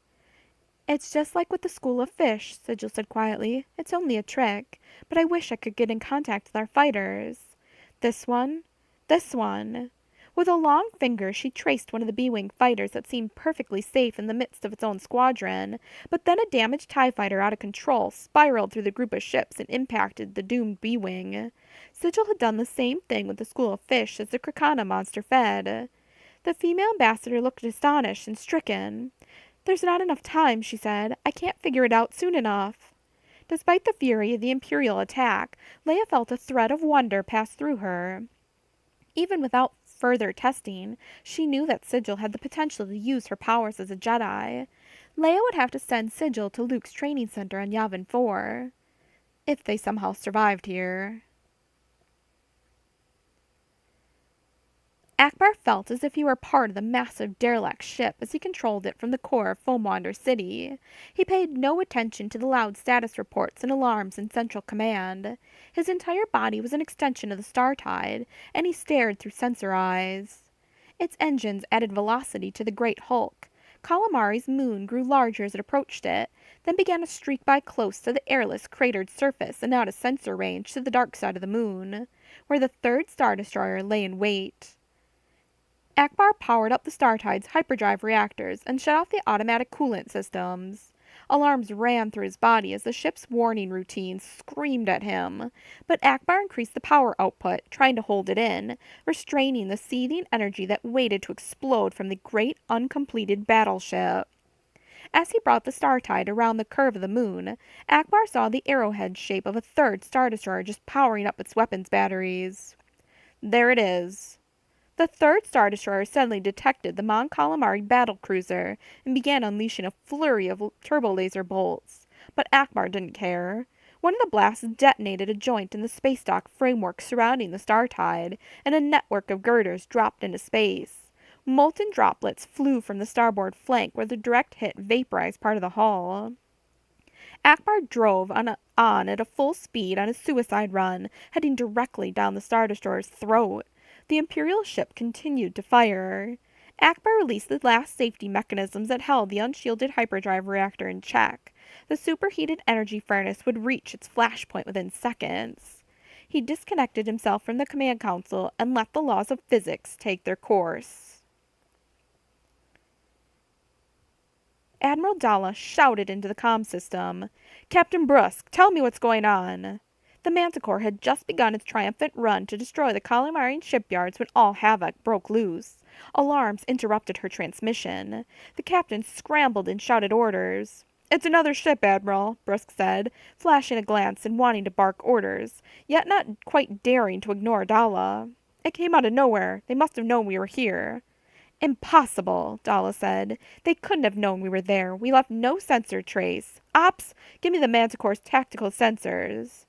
"It's just like with the school of fish," Sigil said quietly. "It's only a trick. But I wish I could get in contact with our fighters. This one. This one." With a long finger she traced one of the B-wing fighters that seemed perfectly safe in the midst of its own squadron, but then a damaged TIE fighter out of control spiraled through the group of ships and impacted the doomed B-wing. Sigil had done the same thing with the school of fish as the Krakana monster fed. The female ambassador looked astonished and stricken. "There's not enough time," she said. "I can't figure it out soon enough." Despite the fury of the Imperial attack, Leia felt a thread of wonder pass through her. Even without further testing, she knew that Sigil had the potential to use her powers as a Jedi. Leia would have to send Sigil to Luke's training center on Yavin 4. If they somehow survived here. Akbar felt as if he were part of the massive derelict ship as he controlled it from the core of Foamwander City. He paid no attention to the loud status reports and alarms in Central Command. His entire body was an extension of the Startide, and he stared through sensor eyes. Its engines added velocity to the great hulk. Calamari's moon grew larger as it approached it, then began to streak by close to the airless, cratered surface and out of sensor range to the dark side of the moon, where the third Star Destroyer lay in wait. Akbar powered up the Startide's hyperdrive reactors and shut off the automatic coolant systems. Alarms ran through his body as the ship's warning routine screamed at him, but Akbar increased the power output, trying to hold it in, restraining the seething energy that waited to explode from the great uncompleted battleship. As he brought the Startide around the curve of the moon, Akbar saw the arrowhead shape of a third Star Destroyer just powering up its weapons batteries. There it is. The third Star Destroyer suddenly detected the Mon Calamari battlecruiser and began unleashing a flurry of turbo-laser bolts. But Akbar didn't care. One of the blasts detonated a joint in the space dock framework surrounding the Startide, and a network of girders dropped into space. Molten droplets flew from the starboard flank where the direct hit vaporized part of the hull. Akbar drove on at a full speed on a suicide run, heading directly down the Star Destroyer's throat. The Imperial ship continued to fire. Akbar released the last safety mechanisms that held the unshielded hyperdrive reactor in check. The superheated energy furnace would reach its flashpoint within seconds. He disconnected himself from the command console and let the laws of physics take their course. Admiral Dalla shouted into the comm system, "Captain Brusque, tell me what's going on." The Manticore had just begun its triumphant run to destroy the Calamarian shipyards when all havoc broke loose. Alarms interrupted her transmission. The captain scrambled and shouted orders. "It's another ship, Admiral," Brusque said, flashing a glance and wanting to bark orders, yet not quite daring to ignore Dalla. "It came out of nowhere. They must have known we were here." "Impossible," Dalla said. "They couldn't have known we were there. We left no sensor trace. Ops, give me the Manticore's tactical sensors."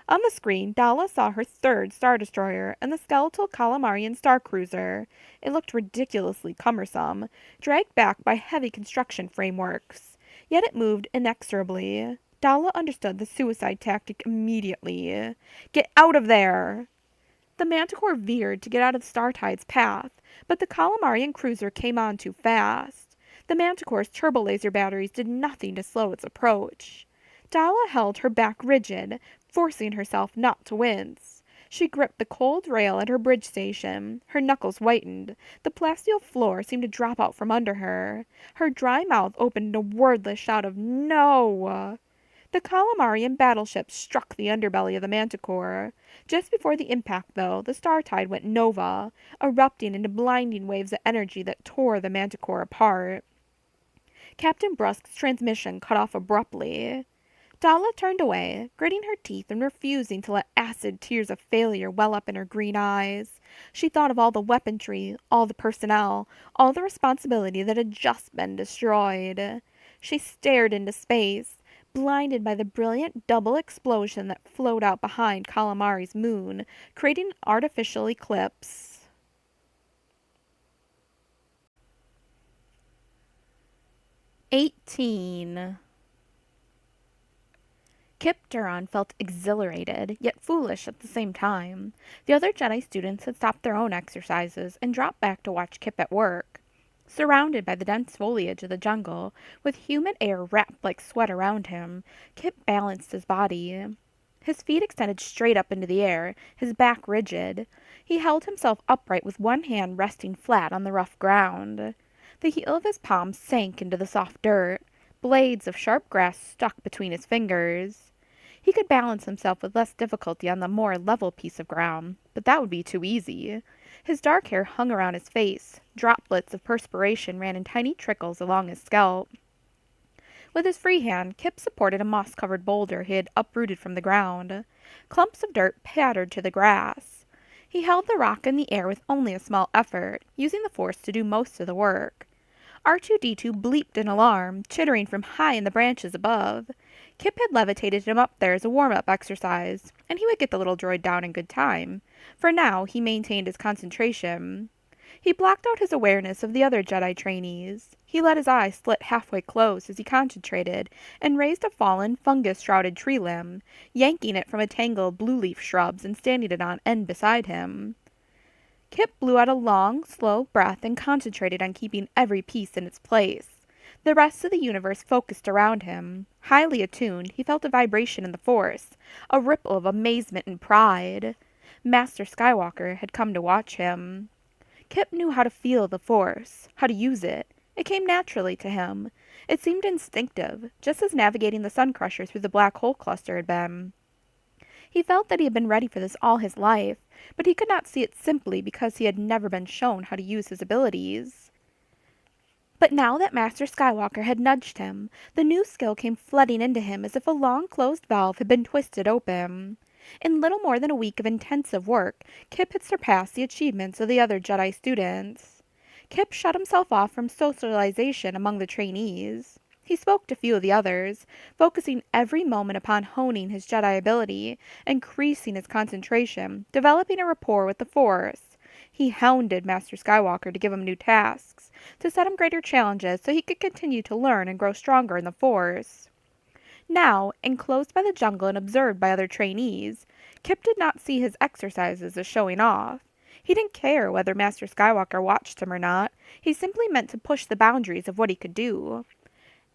On the screen, Dalla saw her third Star Destroyer and the skeletal Calamarian Star Cruiser. It looked ridiculously cumbersome, dragged back by heavy construction frameworks. Yet it moved inexorably. Dalla understood the suicide tactic immediately. "Get out of there!" The Manticore veered to get out of the Startide's path, but the Calamarian cruiser came on too fast. The Manticore's turbo-laser batteries did nothing to slow its approach. Dalla held her back rigid, forcing herself not to wince. She gripped the cold rail at her bridge station. Her knuckles whitened. The plasteel floor seemed to drop out from under her. Her dry mouth opened in a wordless shout of "No!" The Calamarian battleship struck the underbelly of the Manticore. Just before the impact, though, the star tide went nova, erupting into blinding waves of energy that tore the Manticore apart. Captain Brusque's transmission cut off abruptly. Dalla turned away, gritting her teeth and refusing to let acid tears of failure well up in her green eyes. She thought of all the weaponry, all the personnel, all the responsibility that had just been destroyed. She stared into space, blinded by the brilliant double explosion that flowed out behind Calamari's moon, creating an artificial eclipse. 18. Kip Duron felt exhilarated, yet foolish at the same time. The other Jedi students had stopped their own exercises and dropped back to watch Kip at work. Surrounded by the dense foliage of the jungle, with humid air wrapped like sweat around him, Kip balanced his body. His feet extended straight up into the air, his back rigid. He held himself upright with one hand resting flat on the rough ground. The heel of his palm sank into the soft dirt. Blades of sharp grass stuck between his fingers. He could balance himself with less difficulty on the more level piece of ground, but that would be too easy. His dark hair hung around his face. Droplets of perspiration ran in tiny trickles along his scalp. With his free hand, Kip supported a moss-covered boulder he had uprooted from the ground. Clumps of dirt pattered to the grass. He held the rock in the air with only a small effort, using the force to do most of the work. R2-D2 bleeped in alarm, chittering from high in the branches above. Kip had levitated him up there as a warm-up exercise, and he would get the little droid down in good time. For now, he maintained his concentration. He blocked out his awareness of the other Jedi trainees. He let his eyes slit halfway closed as he concentrated, and raised a fallen, fungus-shrouded tree limb, yanking it from a tangle of blue-leaf shrubs and standing it on end beside him. Kip blew out a long, slow breath and concentrated on keeping every piece in its place. The rest of the universe focused around him. Highly attuned, he felt a vibration in the force, a ripple of amazement and pride. Master Skywalker had come to watch him. Kip knew how to feel the force, how to use it. It came naturally to him. It seemed instinctive, just as navigating the Sun Crusher through the black hole cluster had been. He felt that he had been ready for this all his life, but he could not see it simply because he had never been shown how to use his abilities. But now that Master Skywalker had nudged him, the new skill came flooding into him as if a long-closed valve had been twisted open. In little more than a week of intensive work, Kip had surpassed the achievements of the other Jedi students. Kip shut himself off from socialization among the trainees. He spoke to few of the others, focusing every moment upon honing his Jedi ability, increasing his concentration, developing a rapport with the Force. He hounded Master Skywalker to give him new tasks, to set him greater challenges so he could continue to learn and grow stronger in the Force. Now, enclosed by the jungle and observed by other trainees, Kip did not see his exercises as showing off. He didn't care whether Master Skywalker watched him or not. He simply meant to push the boundaries of what he could do.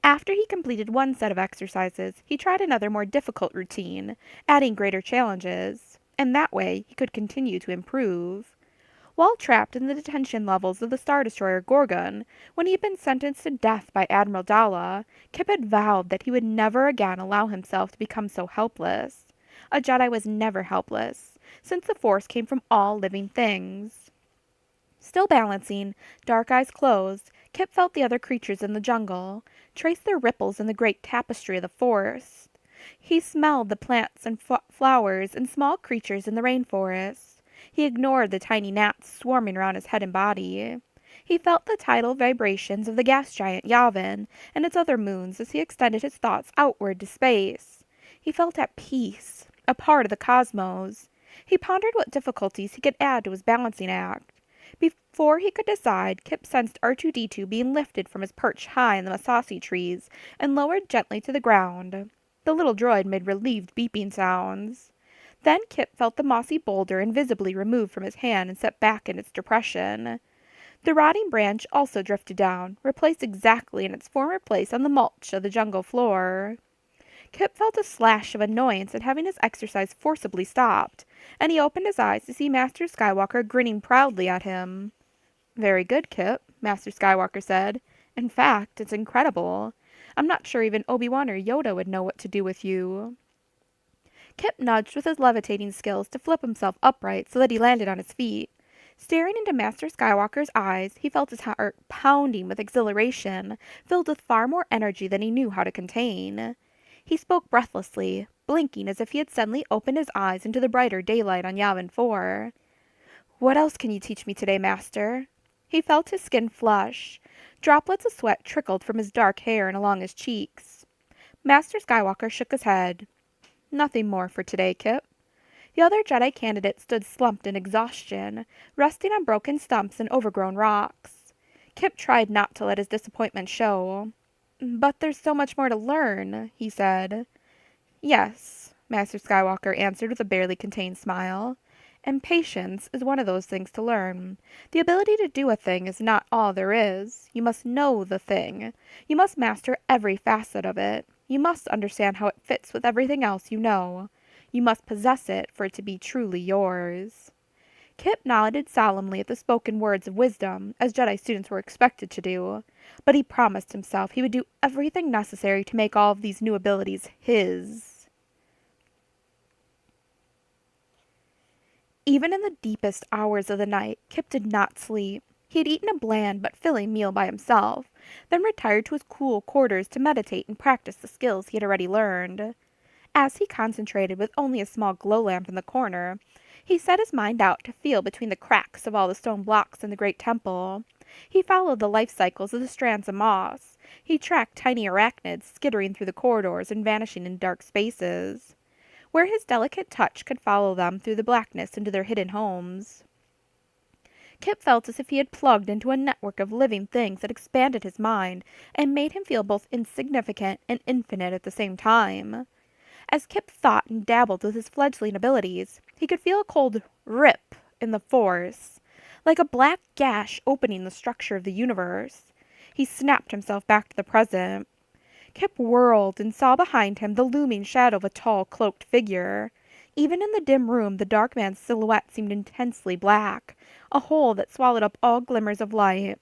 After he completed one set of exercises, he tried another more difficult routine, adding greater challenges, and that way he could continue to improve. While trapped in the detention levels of the Star Destroyer Gorgon, when he had been sentenced to death by Admiral Dalla, Kip had vowed that he would never again allow himself to become so helpless. A Jedi was never helpless, since the Force came from all living things. Still balancing, dark eyes closed, Kip felt the other creatures in the jungle, traced their ripples in the great tapestry of the forest. He smelled the plants and flowers and small creatures in the rainforest. He ignored the tiny gnats swarming around his head and body. He felt the tidal vibrations of the gas giant Yavin and its other moons as he extended his thoughts outward to space. He felt at peace, a part of the cosmos. He pondered what difficulties he could add to his balancing act. Before he could decide, Kip sensed R2-D2 being lifted from his perch high in the Masasi trees and lowered gently to the ground. The little droid made relieved beeping sounds. Then Kip felt the mossy boulder invisibly removed from his hand and set back in its depression. The rotting branch also drifted down, replaced exactly in its former place on the mulch of the jungle floor. Kip felt a slash of annoyance at having his exercise forcibly stopped, and he opened his eyes to see Master Skywalker grinning proudly at him. "Very good, Kip," Master Skywalker said. "In fact, it's incredible. I'm not sure even Obi-Wan or Yoda would know what to do with you." Kip nudged with his levitating skills to flip himself upright so that he landed on his feet. Staring into Master Skywalker's eyes, he felt his heart pounding with exhilaration, filled with far more energy than he knew how to contain. He spoke breathlessly, blinking as if he had suddenly opened his eyes into the brighter daylight on Yavin 4. "What else can you teach me today, Master?" He felt his skin flush. Droplets of sweat trickled from his dark hair and along his cheeks. Master Skywalker shook his head. "Nothing more for today, Kip." The other Jedi candidates stood slumped in exhaustion, resting on broken stumps and overgrown rocks. Kip tried not to let his disappointment show. "But there's so much more to learn," he said. "Yes," Master Skywalker answered with a barely contained smile. "And patience is one of those things to learn. The ability to do a thing is not all there is. You must know the thing. You must master every facet of it. You must understand how it fits with everything else you know. You must possess it for it to be truly yours." Kip nodded solemnly at the spoken words of wisdom, as Jedi students were expected to do, but he promised himself he would do everything necessary to make all of these new abilities his. Even in the deepest hours of the night, Kip did not sleep. He had eaten a bland but filling meal by himself, then retired to his cool quarters to meditate and practice the skills he had already learned. As he concentrated with only a small glow lamp in the corner, he set his mind out to feel between the cracks of all the stone blocks in the great temple. He followed the life cycles of the strands of moss. He tracked tiny arachnids skittering through the corridors and vanishing in dark spaces, where his delicate touch could follow them through the blackness into their hidden homes. Kip felt as if he had plugged into a network of living things that expanded his mind and made him feel both insignificant and infinite at the same time. As Kip thought and dabbled with his fledgling abilities, he could feel a cold rip in the force, like a black gash opening the structure of the universe. He snapped himself back to the present. Kip whirled and saw behind him the looming shadow of a tall, cloaked figure. Even in the dim room, the dark man's silhouette seemed intensely black, a hole that swallowed up all glimmers of light.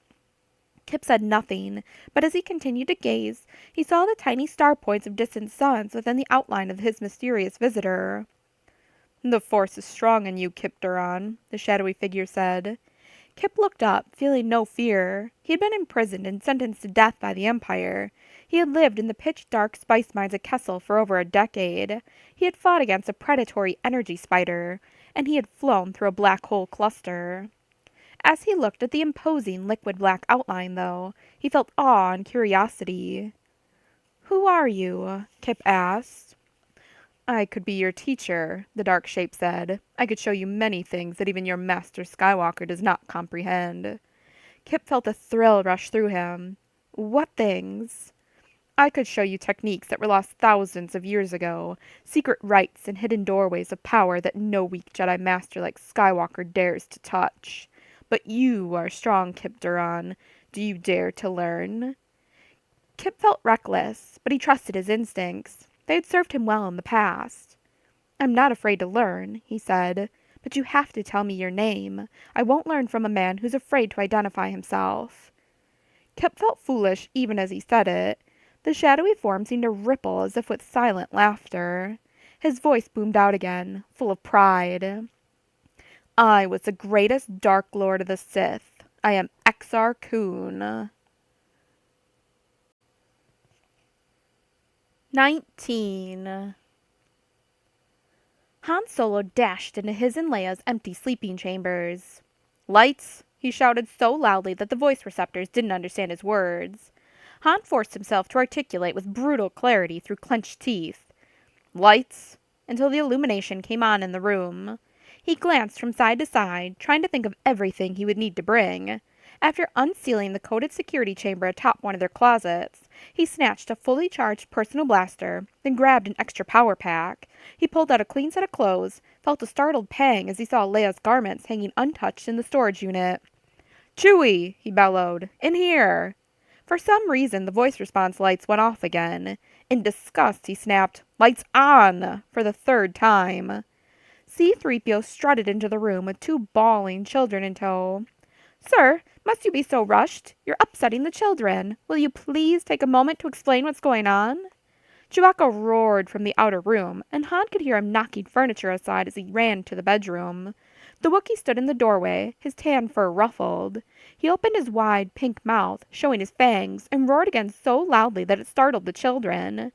Kip said nothing, but as he continued to gaze, he saw the tiny star points of distant suns within the outline of his mysterious visitor. "The force is strong in you, Kip Duran," the shadowy figure said. Kip looked up, feeling no fear. He had been imprisoned and sentenced to death by the Empire. He had lived in the pitch-dark spice mines of Kessel for over a decade. He had fought against a predatory energy spider, and he had flown through a black hole cluster. As he looked at the imposing liquid black outline, though, he felt awe and curiosity. "Who are you?" Kip asked. "I could be your teacher," the dark shape said. "I could show you many things that even your Master Skywalker does not comprehend." Kip felt a thrill rush through him. "What things?" "I could show you techniques that were lost thousands of years ago, secret rites and hidden doorways of power that no weak Jedi Master like Skywalker dares to touch. But you are strong, Kip Duran. Do you dare to learn?" Kip felt reckless, but he trusted his instincts. They had served him well in the past. "I'm not afraid to learn," he said, "but you have to tell me your name. I won't learn from a man who's afraid to identify himself." Kip felt foolish even as he said it. The shadowy form seemed to ripple as if with silent laughter. His voice boomed out again, full of pride. "I was the greatest Dark Lord of the Sith. I am Exar Kun." 19. Han Solo dashed into his and Leia's empty sleeping chambers. "Lights!" he shouted so loudly that the voice receptors didn't understand his words. Han forced himself to articulate with brutal clarity through clenched teeth. "Lights!" until the illumination came on in the room. He glanced from side to side, trying to think of everything he would need to bring. After unsealing the coded security chamber atop one of their closets, he snatched a fully charged personal blaster, then grabbed an extra power pack. He pulled out a clean set of clothes, felt a startled pang as he saw Leia's garments hanging untouched in the storage unit. "Chewie!" he bellowed. "In here!" For some reason, the voice response lights went off again. In disgust, he snapped, "Lights on!" for the third time. C-3PO strutted into the room with two bawling children in tow. "Sir, must you be so rushed? You're upsetting the children. Will you please take a moment to explain what's going on?" Chewbacca roared from the outer room, and Han could hear him knocking furniture aside as he ran to the bedroom. The Wookiee stood in the doorway, his tan fur ruffled. He opened his wide, pink mouth, showing his fangs, and roared again so loudly that it startled the children.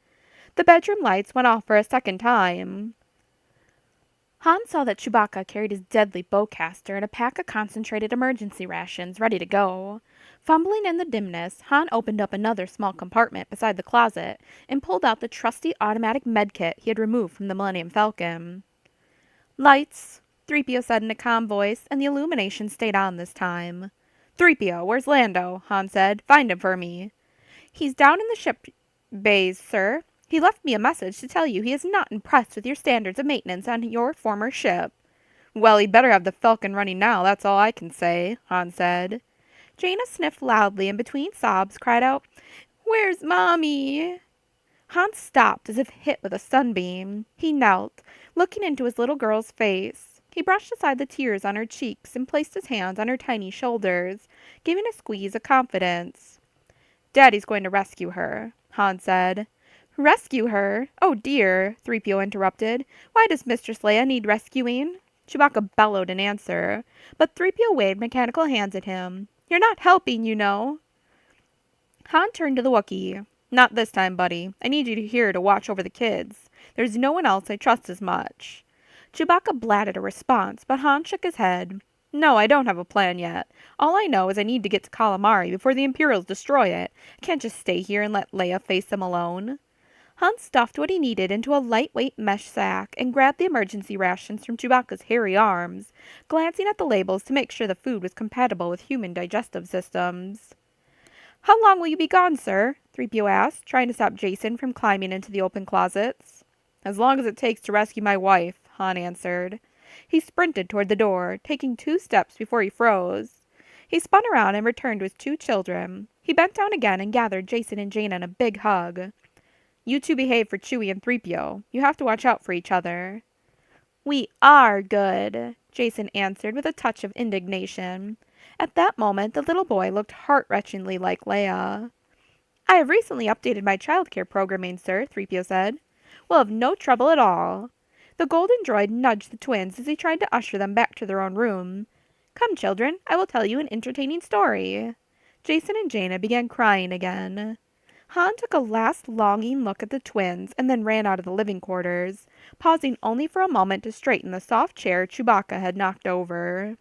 The bedroom lights went off for a second time. Han saw that Chewbacca carried his deadly bowcaster and a pack of concentrated emergency rations ready to go. Fumbling in the dimness, Han opened up another small compartment beside the closet and pulled out the trusty automatic medkit he had removed from the Millennium Falcon. "Lights," 3PO said in a calm voice, and the illumination stayed on this time. "3PO, where's Lando?" Han said. "Find him for me." "He's down in the ship bays, sir. He left me a message to tell you he is not impressed with your standards of maintenance on your former ship." "Well, he'd better have the Falcon running now, that's all I can say," Han said. Jaina sniffed loudly and between sobs cried out, "Where's Mommy?" Han stopped as if hit with a sunbeam. He knelt, looking into his little girl's face. He brushed aside the tears on her cheeks and placed his hands on her tiny shoulders, giving a squeeze of confidence. "Daddy's going to rescue her," Han said. "Rescue her? Oh dear," 3PO interrupted. "Why does Mistress Leia need rescuing?" Chewbacca bellowed in answer, but 3PO waved mechanical hands at him. "You're not helping, you know." Han turned to the Wookiee. "Not this time, buddy. I need you here to watch over the kids. There's no one else I trust as much." Chewbacca blatted a response, but Han shook his head. "No, I don't have a plan yet. All I know is I need to get to Calamari before the Imperials destroy it. I can't just stay here and let Leia face them alone." Han stuffed what he needed into a lightweight mesh sack and grabbed the emergency rations from Chewbacca's hairy arms, glancing at the labels to make sure the food was compatible with human digestive systems. "How long will you be gone, sir?" 3PO asked, trying to stop Jason from climbing into the open closets. "As long as it takes to rescue my wife," Han answered. He sprinted toward the door, taking 2 steps before he froze. He spun around and returned to his 2 children. He bent down again and gathered Jason and Jaina in a big hug. "You two behave for Chewie and 3PO. You have to watch out for each other." "We are good," Jason answered with a touch of indignation. At that moment, the little boy looked heart-wrenchingly like Leia. "I have recently updated my childcare programming, sir," 3PO said. "We'll have no trouble at all." The golden droid nudged the twins as he tried to usher them back to their own room. "Come, children, I will tell you an entertaining story." Jason and Jaina began crying again. Han took a last longing look at the twins and then ran out of the living quarters, pausing only for a moment to straighten the soft chair Chewbacca had knocked over.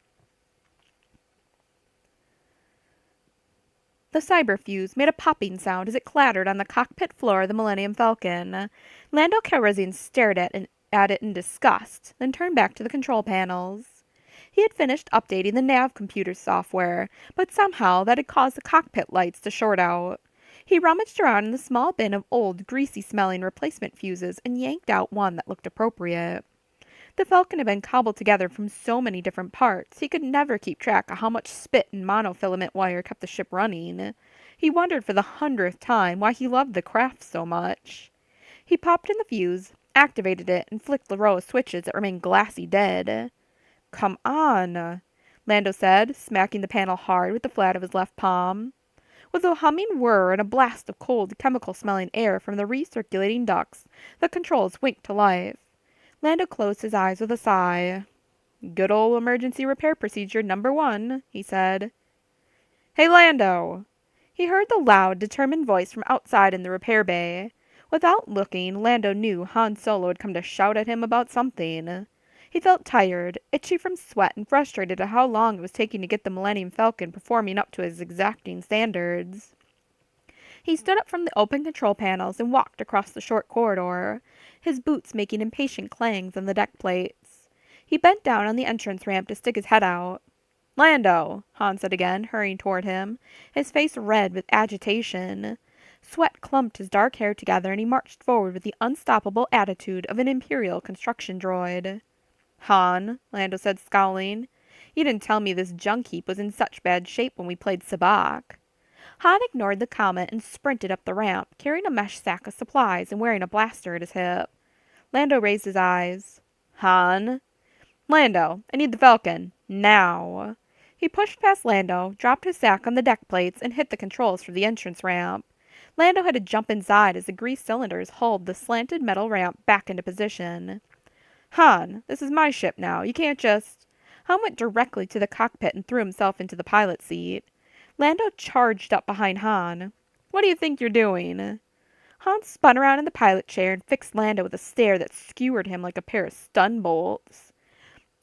The cyberfuse made a popping sound as it clattered on the cockpit floor of the Millennium Falcon. Lando Calrissian stared at it in disgust, then turned back to the control panels. He had finished updating the nav computer software, but somehow that had caused the cockpit lights to short out. He rummaged around in the small bin of old, greasy-smelling replacement fuses and yanked out one that looked appropriate. The Falcon had been cobbled together from so many different parts, he could never keep track of how much spit and monofilament wire kept the ship running. He wondered for the 100th time why he loved the craft so much. He popped in the fuse, activated it, and flicked the row of switches that remained glassy dead. "Come on," Lando said, smacking the panel hard with the flat of his left palm. With a humming whir and a blast of cold, chemical-smelling air from the recirculating ducts, the controls winked to life. Lando closed his eyes with a sigh. "Good old emergency repair procedure number 1, he said. "Hey, Lando!" He heard the loud, determined voice from outside in the repair bay. Without looking, Lando knew Han Solo had come to shout at him about something. He felt tired, itchy from sweat, and frustrated at how long it was taking to get the Millennium Falcon performing up to his exacting standards. He stood up from the open control panels and walked across the short corridor, his boots making impatient clangs on the deck plates. He bent down on the entrance ramp to stick his head out. "Lando," Han said again, hurrying toward him, his face red with agitation. Sweat clumped his dark hair together, and he marched forward with the unstoppable attitude of an Imperial construction droid. "Han," Lando said, scowling, "you didn't tell me this junk heap was in such bad shape when we played sabacc." Han ignored the comment and sprinted up the ramp, carrying a mesh sack of supplies and wearing a blaster at his hip. Lando raised his eyes. Han? Lando, I need the Falcon. Now. He pushed past Lando, dropped his sack on the deck plates, and hit the controls for the entrance ramp. Lando had to jump inside as the grease cylinders hauled the slanted metal ramp back into position. Han, this is my ship now. You can't just... Han went directly to the cockpit and threw himself into the pilot seat. Lando charged up behind Han. What do you think you're doing? Han spun around in the pilot chair and fixed Lando with a stare that skewered him like a pair of stun bolts.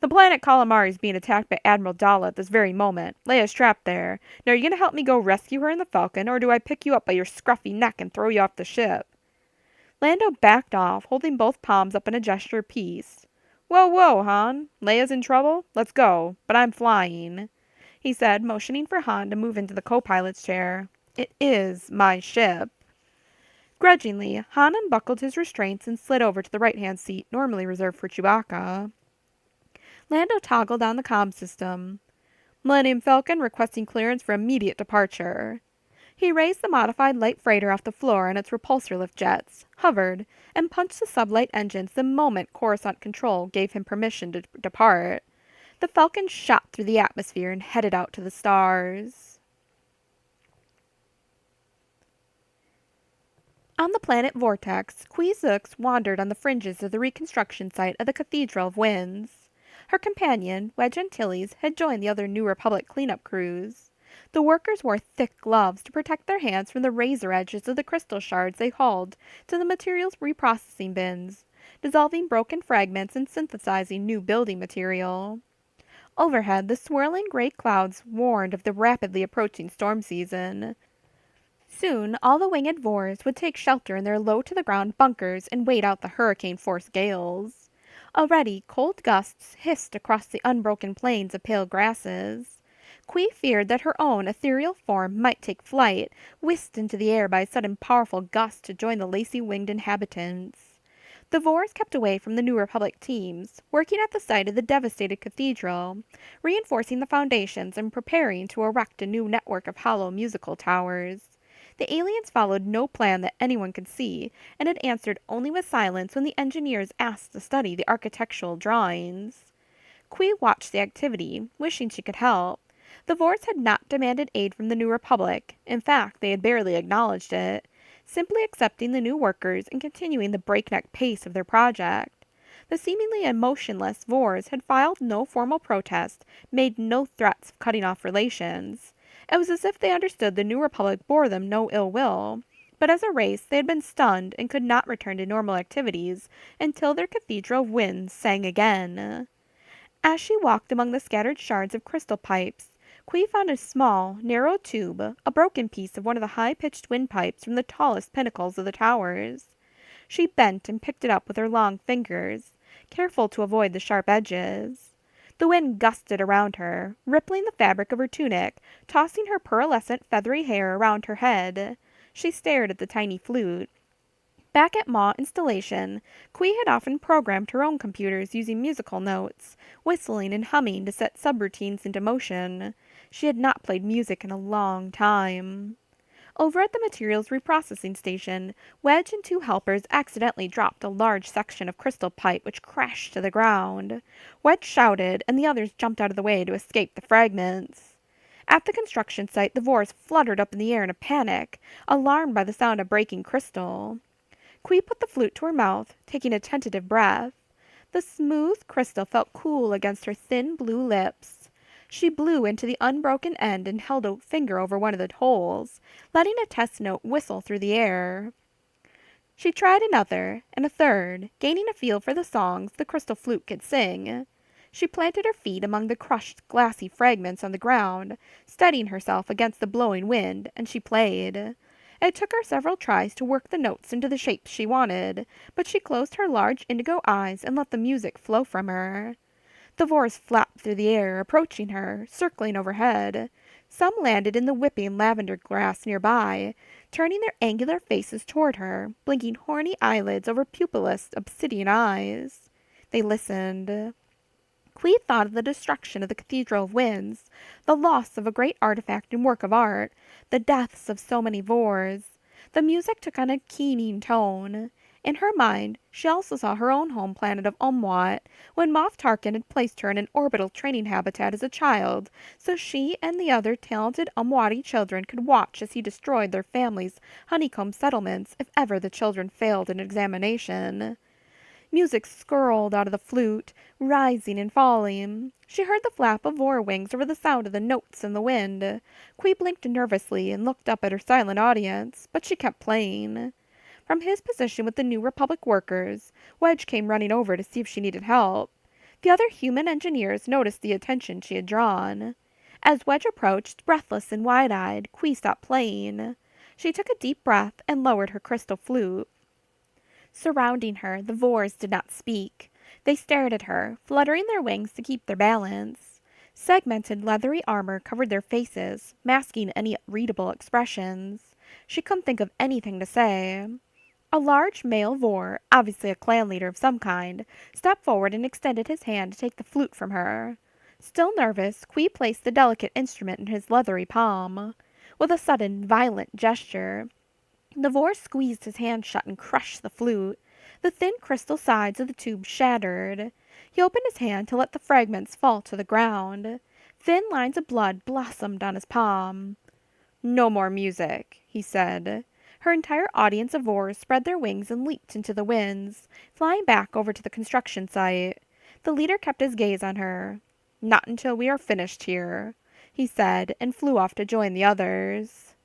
The planet Calamari is being attacked by Admiral Dala at this very moment. Leia's trapped there. Now are you going to help me go rescue her in the Falcon, or do I pick you up by your scruffy neck and throw you off the ship? Lando backed off, holding both palms up in a gesture of peace. Whoa, whoa, Han. Leia's in trouble? Let's go. But I'm flying, he said, motioning for Han to move into the co-pilot's chair. It is my ship. Grudgingly, Han unbuckled his restraints and slid over to the right-hand seat, normally reserved for Chewbacca. Lando toggled on the comm system. Millennium Falcon requesting clearance for immediate departure. He raised the modified light freighter off the floor on its repulsor lift jets, hovered, and punched the sublight engines the moment Coruscant Control gave him permission to depart. The Falcon shot through the atmosphere and headed out to the stars. On the planet Vortex, Queezux wandered on the fringes of the reconstruction site of the Cathedral of Winds. Her companion, Wedge Antilles, had joined the other New Republic cleanup crews. The workers wore thick gloves to protect their hands from the razor edges of the crystal shards they hauled to the materials reprocessing bins, dissolving broken fragments and synthesizing new building material. Overhead, the swirling gray clouds warned of the rapidly approaching storm season. Soon, all the winged Vors would take shelter in their low-to-the-ground bunkers and wait out the hurricane-force gales. Already, cold gusts hissed across the unbroken plains of pale grasses. Qui feared that her own ethereal form might take flight, whisked into the air by a sudden powerful gust to join the lacy-winged inhabitants. The Vors kept away from the New Republic teams, working at the site of the devastated cathedral, reinforcing the foundations and preparing to erect a new network of hollow musical towers. The aliens followed no plan that anyone could see, and had answered only with silence when the engineers asked to study the architectural drawings. Qui watched the activity, wishing she could help. The Vors had not demanded aid from the New Republic. In fact, they had barely acknowledged it, simply accepting the new workers and continuing the breakneck pace of their project. The seemingly emotionless Vors had filed no formal protest, made no threats of cutting off relations. It was as if they understood the New Republic bore them no ill will, but as a race they had been stunned and could not return to normal activities until their Cathedral of Winds sang again. As she walked among the scattered shards of crystal pipes, Qui found a small, narrow tube, a broken piece of one of the high-pitched windpipes from the tallest pinnacles of the towers. She bent and picked it up with her long fingers, careful to avoid the sharp edges. The wind gusted around her, rippling the fabric of her tunic, tossing her pearlescent feathery hair around her head. She stared at the tiny flute. Back at Maw Installation, Qui had often programmed her own computers using musical notes, whistling and humming to set subroutines into motion. She had not played music in a long time. Over at the materials reprocessing station, Wedge and two helpers accidentally dropped a large section of crystal pipe which crashed to the ground. Wedge shouted, and the others jumped out of the way to escape the fragments. At the construction site, the Vors fluttered up in the air in a panic, alarmed by the sound of breaking crystal. Qui put the flute to her mouth, taking a tentative breath. The smooth crystal felt cool against her thin blue lips. She blew into the unbroken end and held a finger over one of the holes, letting a test note whistle through the air. She tried another, and a third, gaining a feel for the songs the crystal flute could sing. She planted her feet among the crushed glassy fragments on the ground, steadying herself against the blowing wind, and she played. It took her several tries to work the notes into the shapes she wanted, but she closed her large indigo eyes and let the music flow from her. The Vors flapped through the air, approaching her, circling overhead. Some landed in the whipping lavender grass nearby, turning their angular faces toward her, blinking horny eyelids over pupilless obsidian eyes. They listened. Cleve thought of the destruction of the Cathedral of Winds, the loss of a great artifact and work of art, the deaths of so many Vors. The music took on a keening tone. In her mind, she also saw her own home planet of Umwat, when Moff Tarkin had placed her in an orbital training habitat as a child, so she and the other talented Umwati children could watch as he destroyed their family's honeycomb settlements if ever the children failed an examination. Music skirled out of the flute, rising and falling. She heard the flap of Vor wings over the sound of the notes in the wind. Qui blinked nervously and looked up at her silent audience, but she kept playing. From his position with the New Republic workers, Wedge came running over to see if she needed help. The other human engineers noticed the attention she had drawn. As Wedge approached, breathless and wide-eyed, Qui stopped playing. She took a deep breath and lowered her crystal flute. Surrounding her, the Vors did not speak. They stared at her, fluttering their wings to keep their balance. Segmented leathery armor covered their faces, masking any readable expressions. She couldn't think of anything to say. A large male Vor, obviously a clan leader of some kind, stepped forward and extended his hand to take the flute from her. Still nervous, Qui placed the delicate instrument in his leathery palm. With a sudden, violent gesture, the Vor squeezed his hand shut and crushed the flute. The thin crystal sides of the tube shattered. He opened his hand to let the fragments fall to the ground. Thin lines of blood blossomed on his palm. "No more music," he said. Her entire audience of Vors spread their wings and leaped into the winds, flying back over to the construction site. The leader kept his gaze on her. "Not until we are finished here," he said, and flew off to join the others.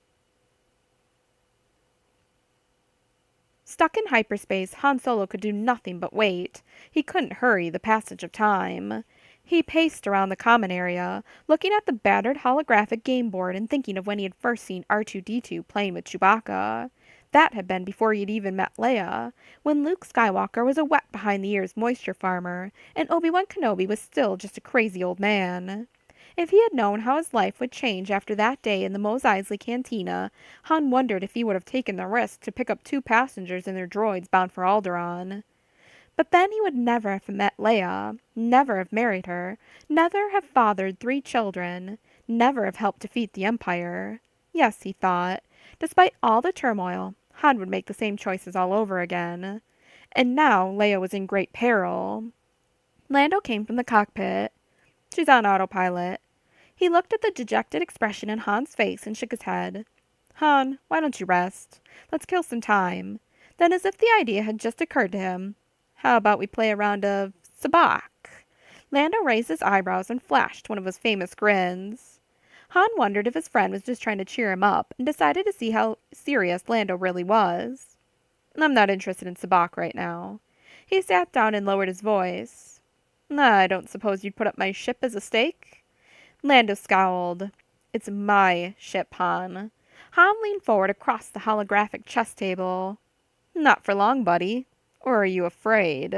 Stuck in hyperspace, Han Solo could do nothing but wait. He couldn't hurry the passage of time. He paced around the common area, looking at the battered holographic game board and thinking of when he had first seen R2-D2 playing with Chewbacca. That had been before he had even met Leia, when Luke Skywalker was a wet-behind-the-ears moisture farmer, and Obi-Wan Kenobi was still just a crazy old man. If he had known how his life would change after that day in the Mos Eisley Cantina, Han wondered if he would have taken the risk to pick up 2 passengers in their droids bound for Alderaan. But then he would never have met Leia, never have married her, never have fathered 3 children, never have helped defeat the Empire. Yes, he thought, despite all the turmoil, Han would make the same choices all over again. And now Leia was in great peril. Lando came from the cockpit. "She's on autopilot." He looked at the dejected expression in Han's face and shook his head. "Han, why don't you rest? Let's kill some time." Then, as if the idea had just occurred to him, "How about we play a round of sabacc?" Lando raised his eyebrows and flashed one of his famous grins. Han wondered if his friend was just trying to cheer him up, and decided to see how serious Lando really was. "I'm not interested in sabacc right now." He sat down and lowered his voice. "I don't suppose you'd put up my ship as a stake?" Lando scowled. "It's my ship, Han." Han leaned forward across the holographic chess table. "Not for long, buddy. Or are you afraid?"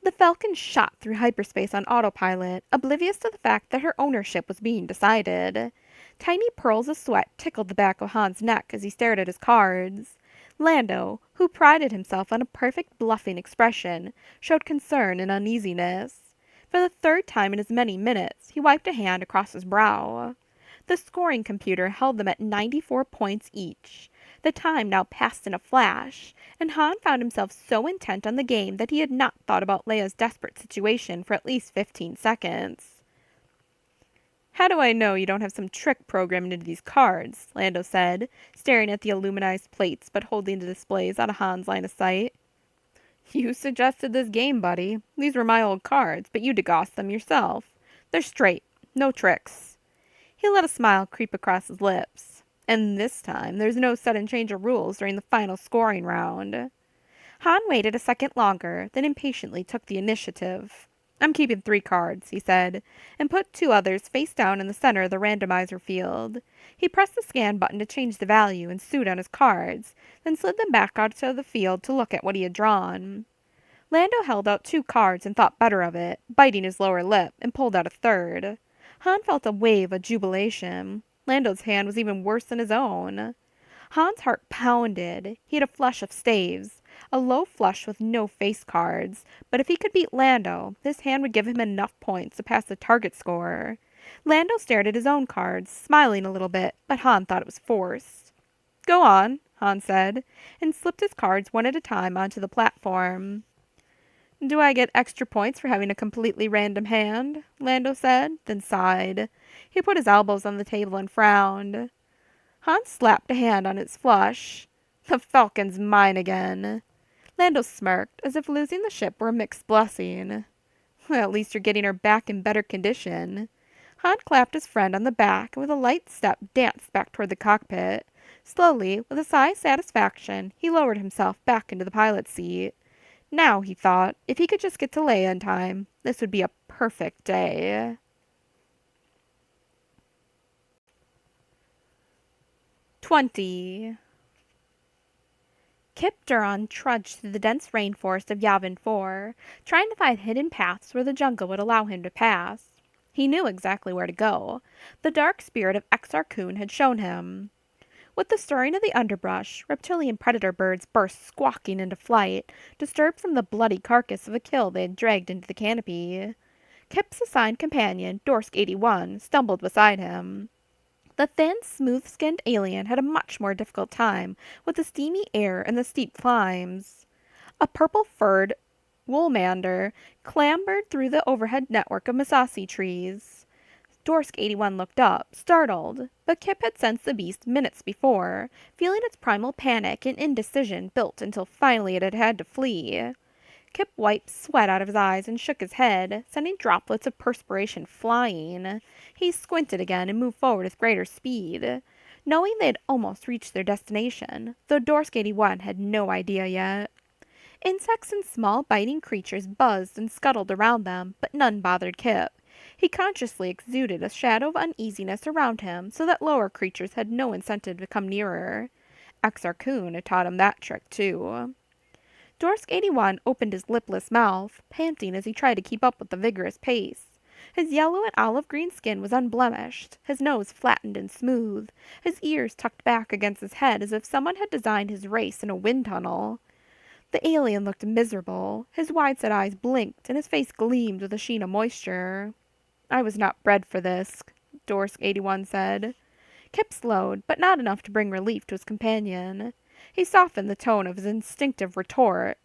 The Falcon shot through hyperspace on autopilot, oblivious to the fact that her ownership was being decided. Tiny pearls of sweat tickled the back of Han's neck as he stared at his cards. Lando, who prided himself on a perfect bluffing expression, showed concern and uneasiness. For the 3rd time in as many minutes, he wiped a hand across his brow. The scoring computer held them at 94 points each. The time now passed in a flash, and Han found himself so intent on the game that he had not thought about Leia's desperate situation for at least 15 seconds. "How do I know you don't have some trick programmed into these cards?" Lando said, staring at the aluminized plates but holding the displays out of Han's line of sight. "You suggested this game, buddy. These were my old cards, but you degaussed them yourself. They're straight. No tricks." He let a smile creep across his lips. "And this time, there's no sudden change of rules during the final scoring round." Han waited a second longer, then impatiently took the initiative. "I'm keeping 3 cards," he said, and put 2 others face down in the center of the randomizer field. He pressed the scan button to change the value ensued on his cards, then slid them back out of the field to look at what he had drawn. Lando held out 2 cards and thought better of it, biting his lower lip, and pulled out a 3rd. Han felt a wave of jubilation. Lando's hand was even worse than his own. Han's heart pounded. He had a flush of staves. A low flush with no face cards, but if he could beat Lando, this hand would give him enough points to pass the target score. Lando stared at his own cards, smiling a little bit, but Han thought it was forced. Go on, Han said, and slipped his cards one at a time onto the platform. Do I get extra points for having a completely random hand? Lando said, then sighed. He put his elbows on the table and frowned. Han slapped a hand on its flush. The Falcon's mine again. Lando smirked, as if losing the ship were a mixed blessing. Well, at least you're getting her back in better condition. Han clapped his friend on the back and with a light step danced back toward the cockpit. Slowly, with a sigh of satisfaction, he lowered himself back into the pilot's seat. Now, he thought, if he could just get to Leia in time, this would be a perfect day. Kip Duron trudged through the dense rainforest of Yavin 4, trying to find hidden paths where the jungle would allow him to pass. He knew exactly where to go. The dark spirit of Exar Kun had shown him. With the stirring of the underbrush, reptilian predator birds burst squawking into flight, disturbed from the bloody carcass of a kill they had dragged into the canopy. Kip's assigned companion, Dorsk 81, stumbled beside him. The thin, smooth-skinned alien had a much more difficult time with the steamy air and the steep climbs. A purple-furred woolmander clambered through the overhead network of Masasi trees. Dorsk 81 looked up, startled, but Kip had sensed the beast minutes before, feeling its primal panic and indecision built until finally it had had to flee. Kip wiped sweat out of his eyes and shook his head, sending droplets of perspiration flying. He squinted again and moved forward with greater speed, knowing they had almost reached their destination, though Dorsk 81 had no idea yet. Insects and small biting creatures buzzed and scuttled around them, but none bothered Kip. He consciously exuded a shadow of uneasiness around him so that lower creatures had no incentive to come nearer. Exar Kun had taught him that trick, too. Dorsk 81 opened his lipless mouth, panting as he tried to keep up with the vigorous pace. His yellow and olive-green skin was unblemished, his nose flattened and smooth, his ears tucked back against his head as if someone had designed his race in a wind tunnel. The alien looked miserable. His wide-set eyes blinked, and his face gleamed with a sheen of moisture. I was not bred for this, Dorsk 81 said. Kip slowed, but not enough to bring relief to his companion. He softened the tone of his instinctive retort.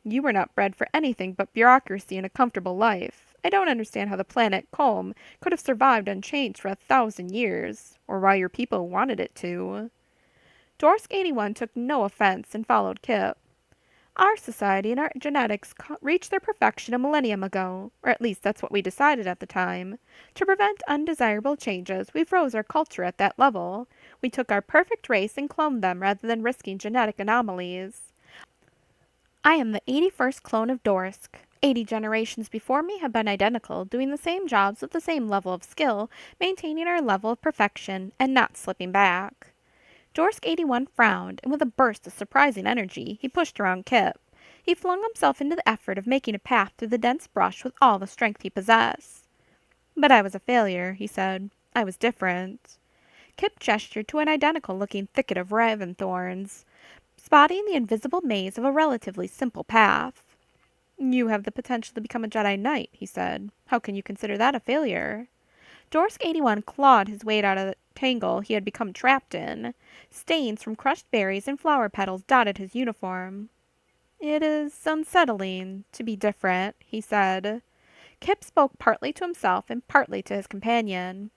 You were not bred for anything but bureaucracy and a comfortable life. I don't understand how the planet Colm could have survived unchanged for 1,000 years, or why your people wanted it to. Dorsk 81 took no offense and followed Kip. Our society and our genetics reached their perfection a millennium ago, or at least that's what we decided at the time. To prevent undesirable changes, we froze our culture at that level. We took our perfect race and cloned them rather than risking genetic anomalies. I am the 81st clone of Dorsk. 80 generations before me have been identical, doing the same jobs with the same level of skill, maintaining our level of perfection, and not slipping back. Dorsk 81 frowned, and with a burst of surprising energy, he pushed around Kip. He flung himself into the effort of making a path through the dense brush with all the strength he possessed. But I was a failure, he said. I was different. Kip gestured to an identical-looking thicket of raven thorns, spotting the invisible maze of a relatively simple path. You have the potential to become a Jedi Knight, he said. How can you consider that a failure? Dorsk 81 clawed his way out of the tangle he had become trapped in. Stains from crushed berries and flower petals dotted his uniform. It is unsettling to be different, he said. Kip spoke partly to himself and partly to his companion.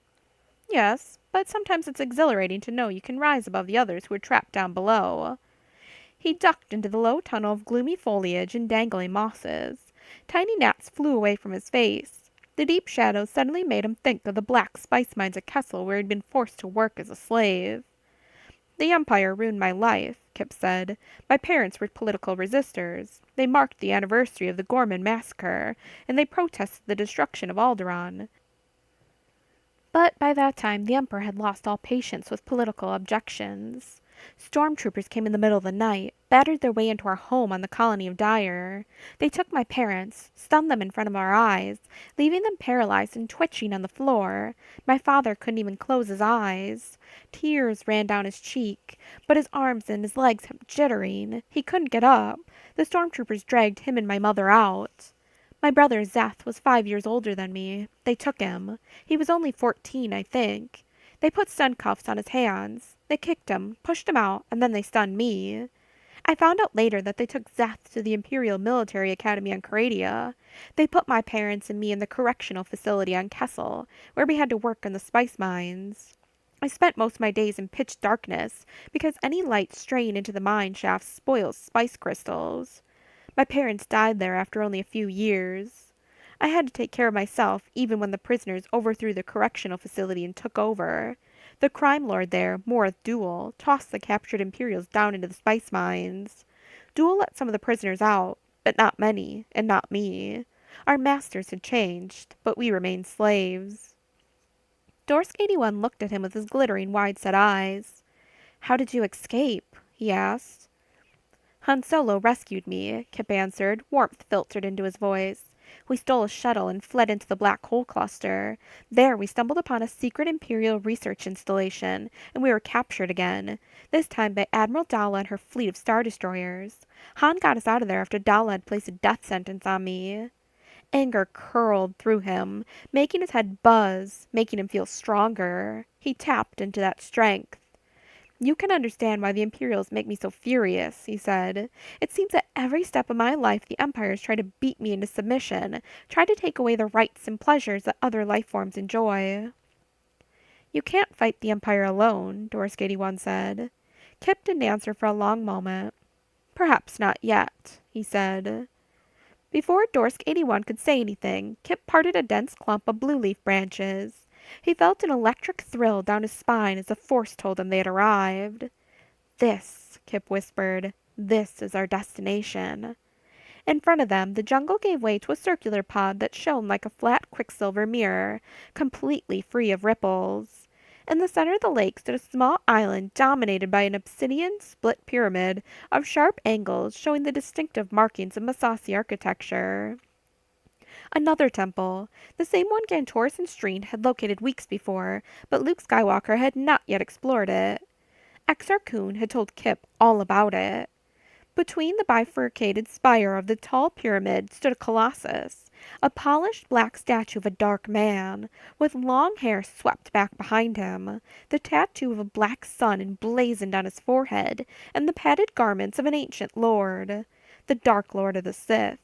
Yes, but sometimes it's exhilarating to know you can rise above the others who are trapped down below. He ducked into the low tunnel of gloomy foliage and dangling mosses. Tiny gnats flew away from his face. The deep shadows suddenly made him think of the black spice mines at Kessel where he'd been forced to work as a slave. The Empire ruined my life, Kip said. My parents were political resistors. They marked the anniversary of the Gorman massacre, and they protested the destruction of Alderaan. But by that time the Emperor had lost all patience with political objections. Stormtroopers came in the middle of the night, battered their way into our home on the colony of Dyer. They took my parents, stunned them in front of our eyes, leaving them paralyzed and twitching on the floor. My father couldn't even close his eyes. Tears ran down his cheek, but his arms and his legs kept jittering. He couldn't get up. The stormtroopers dragged him and my mother out. My brother Zeth was 5 years older than me. They took him. He was only 14, I think. They put stun cuffs on his hands. They kicked him, pushed him out, and then they stunned me. I found out later that they took Zeth to the Imperial Military Academy on Caradia. They put my parents and me in the correctional facility on Kessel, where we had to work in the spice mines. I spent most of my days in pitch darkness, because any light straying into the mine shafts spoils spice crystals. My parents died there after only a few years. I had to take care of myself even when the prisoners overthrew the correctional facility and took over. The crime lord there, Morith Duel, tossed the captured Imperials down into the spice mines. Duel let some of the prisoners out, but not many, and not me. Our masters had changed, but we remained slaves. Dorsk 81 looked at him with his glittering, wide-set eyes. "How did you escape?" he asked. "Han Solo rescued me," Kip answered, warmth filtered into his voice. "We stole a shuttle and fled into the black hole cluster. There we stumbled upon a secret Imperial research installation, and we were captured again, this time by Admiral Dala and her fleet of star destroyers. Han got us out of there after Dala had placed a death sentence on me." Anger curled through him, making his head buzz, making him feel stronger. He tapped into that strength. "You can understand why the Imperials make me so furious," he said. "It seems that every step of my life the Empires try to beat me into submission, try to take away the rights and pleasures that other life forms enjoy." "You can't fight the Empire alone," Dorsk 81 said. Kip didn't answer for a long moment. "Perhaps not yet," he said. Before Dorsk 81 could say anything, Kip parted a dense clump of blue leaf branches. He felt an electric thrill down his spine as the Force told him they had arrived. "This," Kip whispered, "this is our destination." In front of them, the jungle gave way to a circular pod that shone like a flat quicksilver mirror, completely free of ripples. In the center of the lake stood a small island dominated by an obsidian split pyramid of sharp angles showing the distinctive markings of Massassi architecture. Another temple, the same one Gantoris and Streen had located weeks before, but Luke Skywalker had not yet explored it. Exar Kun had told Kip all about it. Between the bifurcated spire of the tall pyramid stood a colossus, a polished black statue of a dark man, with long hair swept back behind him, the tattoo of a black sun emblazoned on his forehead, and the padded garments of an ancient lord, the Dark Lord of the Sith.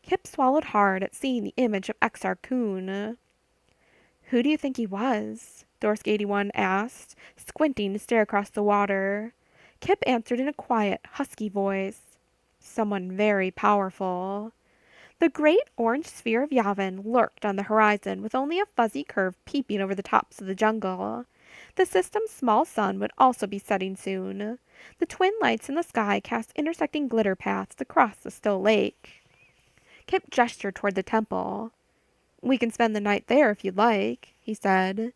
Kip swallowed hard at seeing the image of Exar Kun. "Who do you think he was?" Dorsk 81 asked, squinting to stare across the water. Kip answered in a quiet, husky voice. "Someone very powerful." The great orange sphere of Yavin lurked on the horizon with only a fuzzy curve peeping over the tops of the jungle. The system's small sun would also be setting soon. The twin lights in the sky cast intersecting glitter paths across the still lake. Kip gestured toward the temple. "We can spend the night there if you'd like," he said.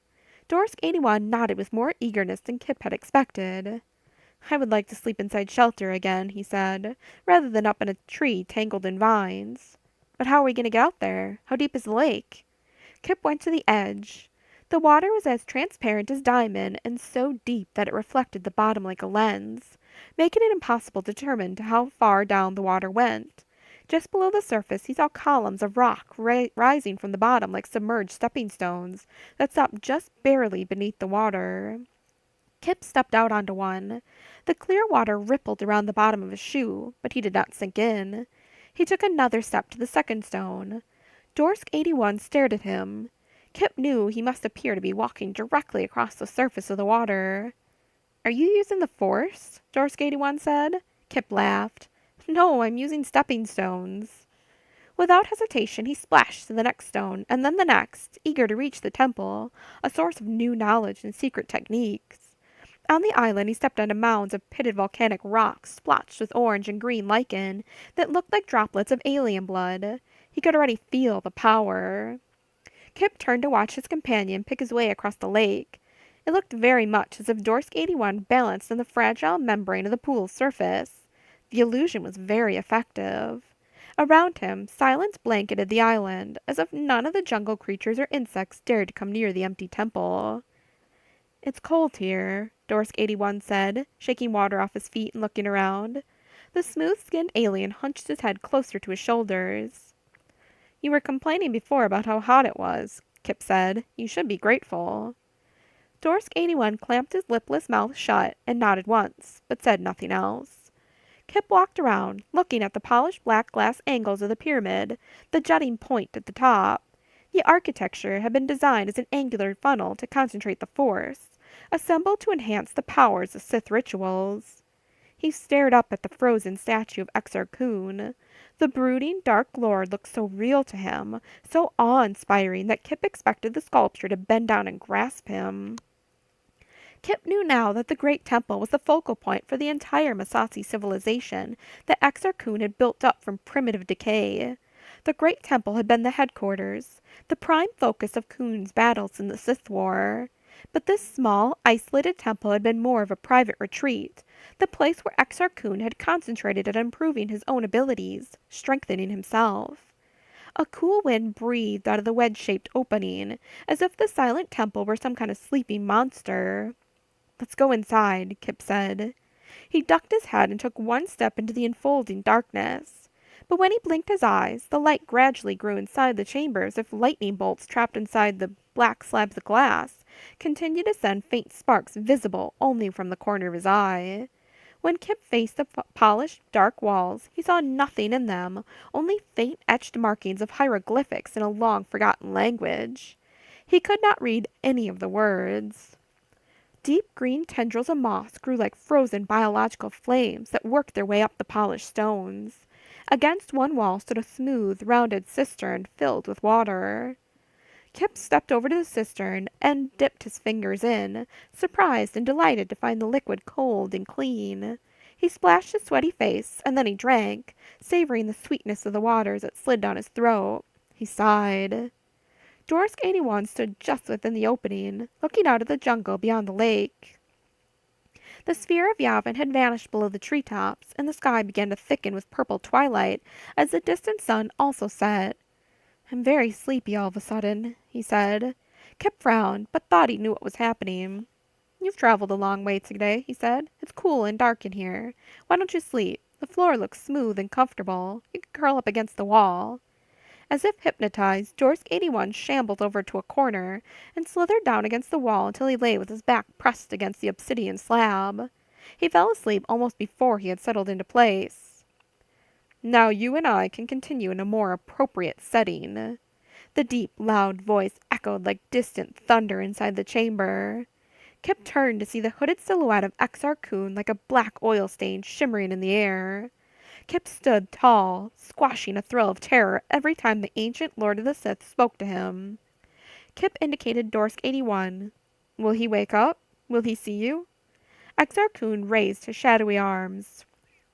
Dorsk 81 nodded with more eagerness than Kip had expected. "I would like to sleep inside shelter again," he said, "rather than up in a tree tangled in vines. But how are we going to get out there? How deep is the lake?" Kip went to the edge. The water was as transparent as diamond and so deep that it reflected the bottom like a lens, making it impossible to determine how far down the water went. Just below the surface he saw columns of rock rising from the bottom like submerged stepping stones that stopped just barely beneath the water. Kip stepped out onto one. The clear water rippled around the bottom of his shoe, but he did not sink in. He took another step to the second stone. Dorsk 81 stared at him. Kip knew he must appear to be walking directly across the surface of the water. "Are you using the Force?" Dorsk 81 said. Kip laughed. "No, I'm using stepping stones." Without hesitation he splashed to the next stone, and then the next, eager to reach the temple, a source of new knowledge and secret techniques. On the island he stepped onto mounds of pitted volcanic rocks splotched with orange and green lichen that looked like droplets of alien blood. He could already feel the power. Kip turned to watch his companion pick his way across the lake. It looked very much as if Dorsk 81 balanced on the fragile membrane of the pool's surface. The illusion was very effective. Around him, silence blanketed the island, as if none of the jungle creatures or insects dared to come near the empty temple. "It's cold here," Dorsk 81 said, shaking water off his feet and looking around. The smooth-skinned alien hunched his head closer to his shoulders. "You were complaining before about how hot it was," Kip said. "You should be grateful." Dorsk 81 clamped his lipless mouth shut and nodded once, but said nothing else. Kip walked around, looking at the polished black glass angles of the pyramid, the jutting point at the top. The architecture had been designed as an angular funnel to concentrate the force, assembled to enhance the powers of Sith rituals. He stared up at the frozen statue of Exar Kun. The brooding, dark lord looked so real to him, so awe-inspiring that Kip expected the sculpture to bend down and grasp him. Kip knew now that the Great Temple was the focal point for the entire Massassi civilization that Exar Kun had built up from primitive decay. The Great Temple had been the headquarters, the prime focus of Kun's battles in the Sith War. But this small, isolated temple had been more of a private retreat, the place where Exar Kun had concentrated on improving his own abilities, strengthening himself. A cool wind breathed out of the wedge-shaped opening, as if the silent temple were some kind of sleeping monster. "Let's go inside," Kip said. He ducked his head and took one step into the enfolding darkness. But when he blinked his eyes, the light gradually grew inside the chamber as if lightning bolts trapped inside the black slabs of glass continued to send faint sparks visible only from the corner of his eye. When Kip faced the polished, dark walls, he saw nothing in them, only faint etched markings of hieroglyphics in a long-forgotten language. He could not read any of the words. Deep green tendrils of moss grew like frozen biological flames that worked their way up the polished stones. Against one wall stood a smooth, rounded cistern filled with water. Kip stepped over to the cistern and dipped his fingers in, surprised and delighted to find the liquid cold and clean. He splashed his sweaty face, and then he drank, savoring the sweetness of the water as it slid down his throat. He sighed. Dorsk 81 stood just within the opening, looking out at the jungle beyond the lake. The sphere of Yavin had vanished below the treetops, and the sky began to thicken with purple twilight as the distant sun also set. "I'm very sleepy all of a sudden," he said. Kip frowned, but thought he knew what was happening. "You've traveled a long way today," he said. "It's cool and dark in here. Why don't you sleep? The floor looks smooth and comfortable. You can curl up against the wall." As if hypnotized, Dorsk 81 shambled over to a corner and slithered down against the wall until he lay with his back pressed against the obsidian slab. He fell asleep almost before he had settled into place. "Now you and I can continue in a more appropriate setting." The deep, loud voice echoed like distant thunder inside the chamber. Kip turned to see the hooded silhouette of Exar Kun like a black oil stain shimmering in the air. Kip stood tall, squashing a thrill of terror every time the ancient Lord of the Sith spoke to him. Kip indicated Dorsk 81. "Will he wake up? Will he see you?" Exar Kun raised his shadowy arms.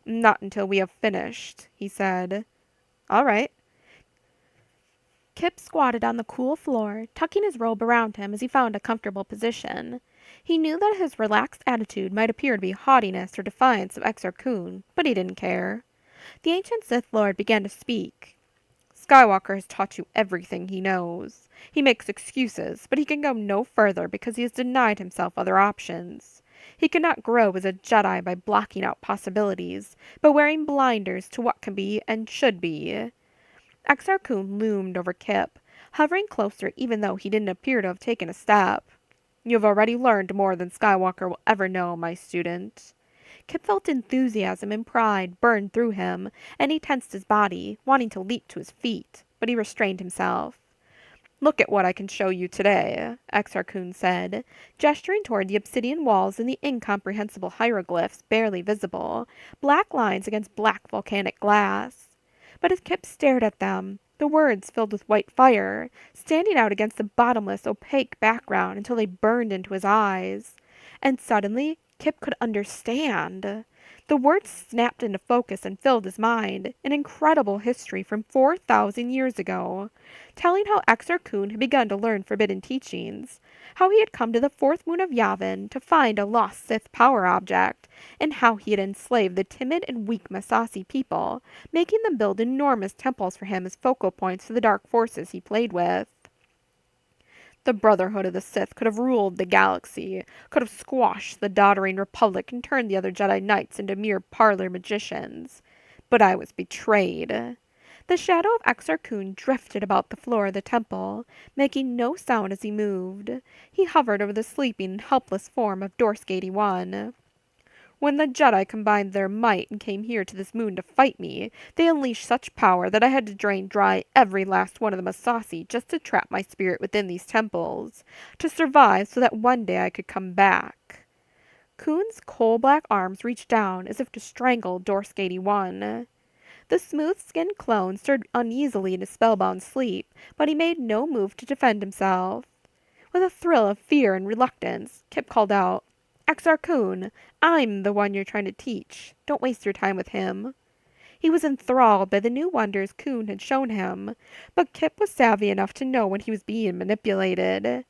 "Not until we have finished," he said. "All right." Kip squatted on the cool floor, tucking his robe around him as he found a comfortable position. He knew that his relaxed attitude might appear to be haughtiness or defiance of Exar Kun, but he didn't care. The ancient Sith Lord began to speak. "Skywalker has taught you everything he knows. He makes excuses, but he can go no further because he has denied himself other options. He cannot grow as a Jedi by blocking out possibilities, but wearing blinders to what can be and should be." Exar Kun loomed over Kip, hovering closer even though he didn't appear to have taken a step. "You have already learned more than Skywalker will ever know, my student." Kip felt enthusiasm and pride burn through him, and he tensed his body, wanting to leap to his feet, but he restrained himself. "Look at what I can show you today," Exar Kun said, gesturing toward the obsidian walls and the incomprehensible hieroglyphs barely visible, black lines against black volcanic glass. But as Kip stared at them, the words filled with white fire, standing out against the bottomless, opaque background until they burned into his eyes. And suddenly Kip could understand. The words snapped into focus and filled his mind, an incredible history from 4,000 years ago, telling how Exar Kun had begun to learn forbidden teachings, how he had come to the fourth moon of Yavin to find a lost Sith power object, and how he had enslaved the timid and weak Massassi people, making them build enormous temples for him as focal points for the dark forces he played with. The Brotherhood of the Sith could have ruled the galaxy, could have squashed the doddering Republic and turned the other Jedi Knights into mere parlor magicians. But I was betrayed. The shadow of Exar Kun drifted about the floor of the temple, making no sound as he moved. He hovered over the sleeping and helpless form of Dorsk 81. When the Jedi combined their might and came here to this moon to fight me, they unleashed such power that I had to drain dry every last one of the Massassi just to trap my spirit within these temples, to survive so that one day I could come back. Kuhn's coal-black arms reached down as if to strangle Dorsk 81. The smooth-skinned clone stirred uneasily in his spellbound sleep, but he made no move to defend himself. With a thrill of fear and reluctance, Kip called out, "Exar Kun, I'm the one you're trying to teach. Don't waste your time with him." He was enthralled by the new wonders Kun had shown him, but Kip was savvy enough to know when he was being manipulated.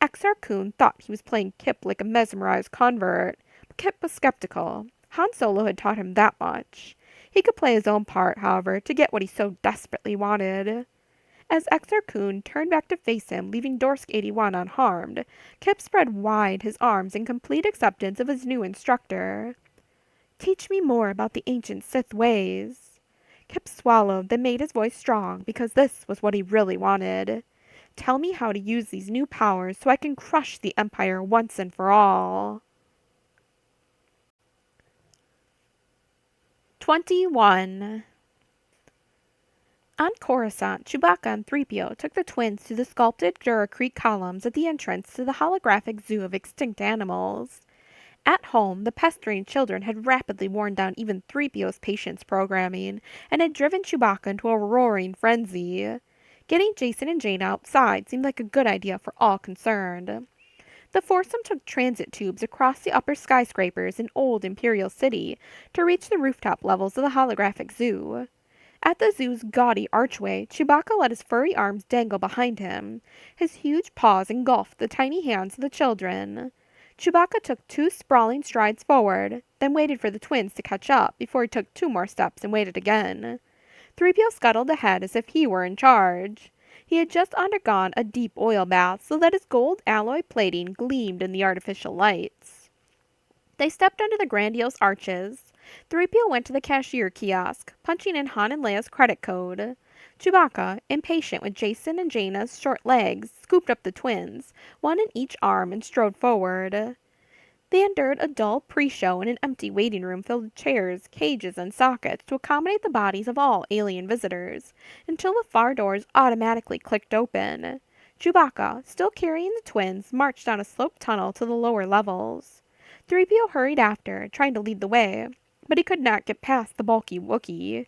Exar Kun thought he was playing Kip like a mesmerized convert, but Kip was skeptical. Han Solo had taught him that much. He could play his own part, however, to get what he so desperately wanted. As Exar Kun turned back to face him, leaving Dorsk 81 unharmed, Kip spread wide his arms in complete acceptance of his new instructor. "Teach me more about the ancient Sith ways." Kip swallowed, then made his voice strong, because this was what he really wanted. "Tell me how to use these new powers so I can crush the Empire once and for all." 21. On Coruscant, Chewbacca and 3PO took the twins to the sculpted Duracrete columns at the entrance to the holographic zoo of extinct animals. At home, the pestering children had rapidly worn down even 3PO's patience programming and had driven Chewbacca into a roaring frenzy. Getting Jason and Jaina outside seemed like a good idea for all concerned. The foursome took transit tubes across the upper skyscrapers in Old Imperial City to reach the rooftop levels of the holographic zoo. At the zoo's gaudy archway, Chewbacca let his furry arms dangle behind him. His huge paws engulfed the tiny hands of the children. Chewbacca took 2 sprawling strides forward, then waited for the twins to catch up before he took 2 more steps and waited again. 3PO scuttled ahead as if he were in charge. He had just undergone a deep oil bath so that his gold alloy plating gleamed in the artificial lights. They stepped under the grandiose arches. 3PO went to the cashier kiosk, punching in Han and Leia's credit code. Chewbacca, impatient with Jason and Jaina's short legs, scooped up the twins, one in each arm, and strode forward. They endured a dull pre-show in an empty waiting room filled with chairs, cages, and sockets to accommodate the bodies of all alien visitors, until the far doors automatically clicked open. Chewbacca, still carrying the twins, marched down a sloped tunnel to the lower levels. 3PO hurried after, trying to lead the way, but he could not get past the bulky Wookiee.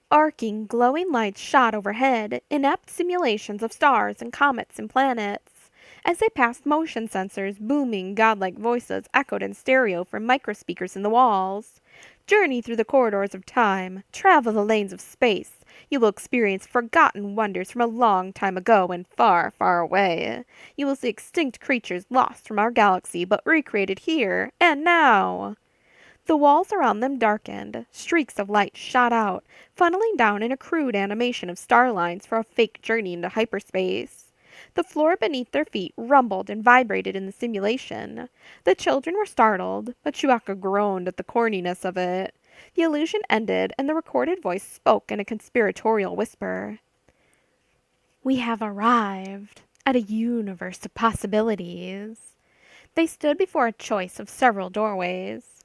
Arcing, glowing lights shot overhead, inept simulations of stars and comets and planets. As they passed motion sensors, booming, godlike voices echoed in stereo from microspeakers in the walls. Journey through the corridors of time. Travel the lanes of space. You will experience forgotten wonders from a long time ago and far, far away. You will see extinct creatures lost from our galaxy but recreated here and now. The walls around them darkened. Streaks of light shot out, funneling down in a crude animation of star lines for a fake journey into hyperspace. The floor beneath their feet rumbled and vibrated in the simulation. The children were startled, but Chewbacca groaned at the corniness of it. The illusion ended, and the recorded voice spoke in a conspiratorial whisper. "We have arrived at a universe of possibilities." They stood before a choice of several doorways.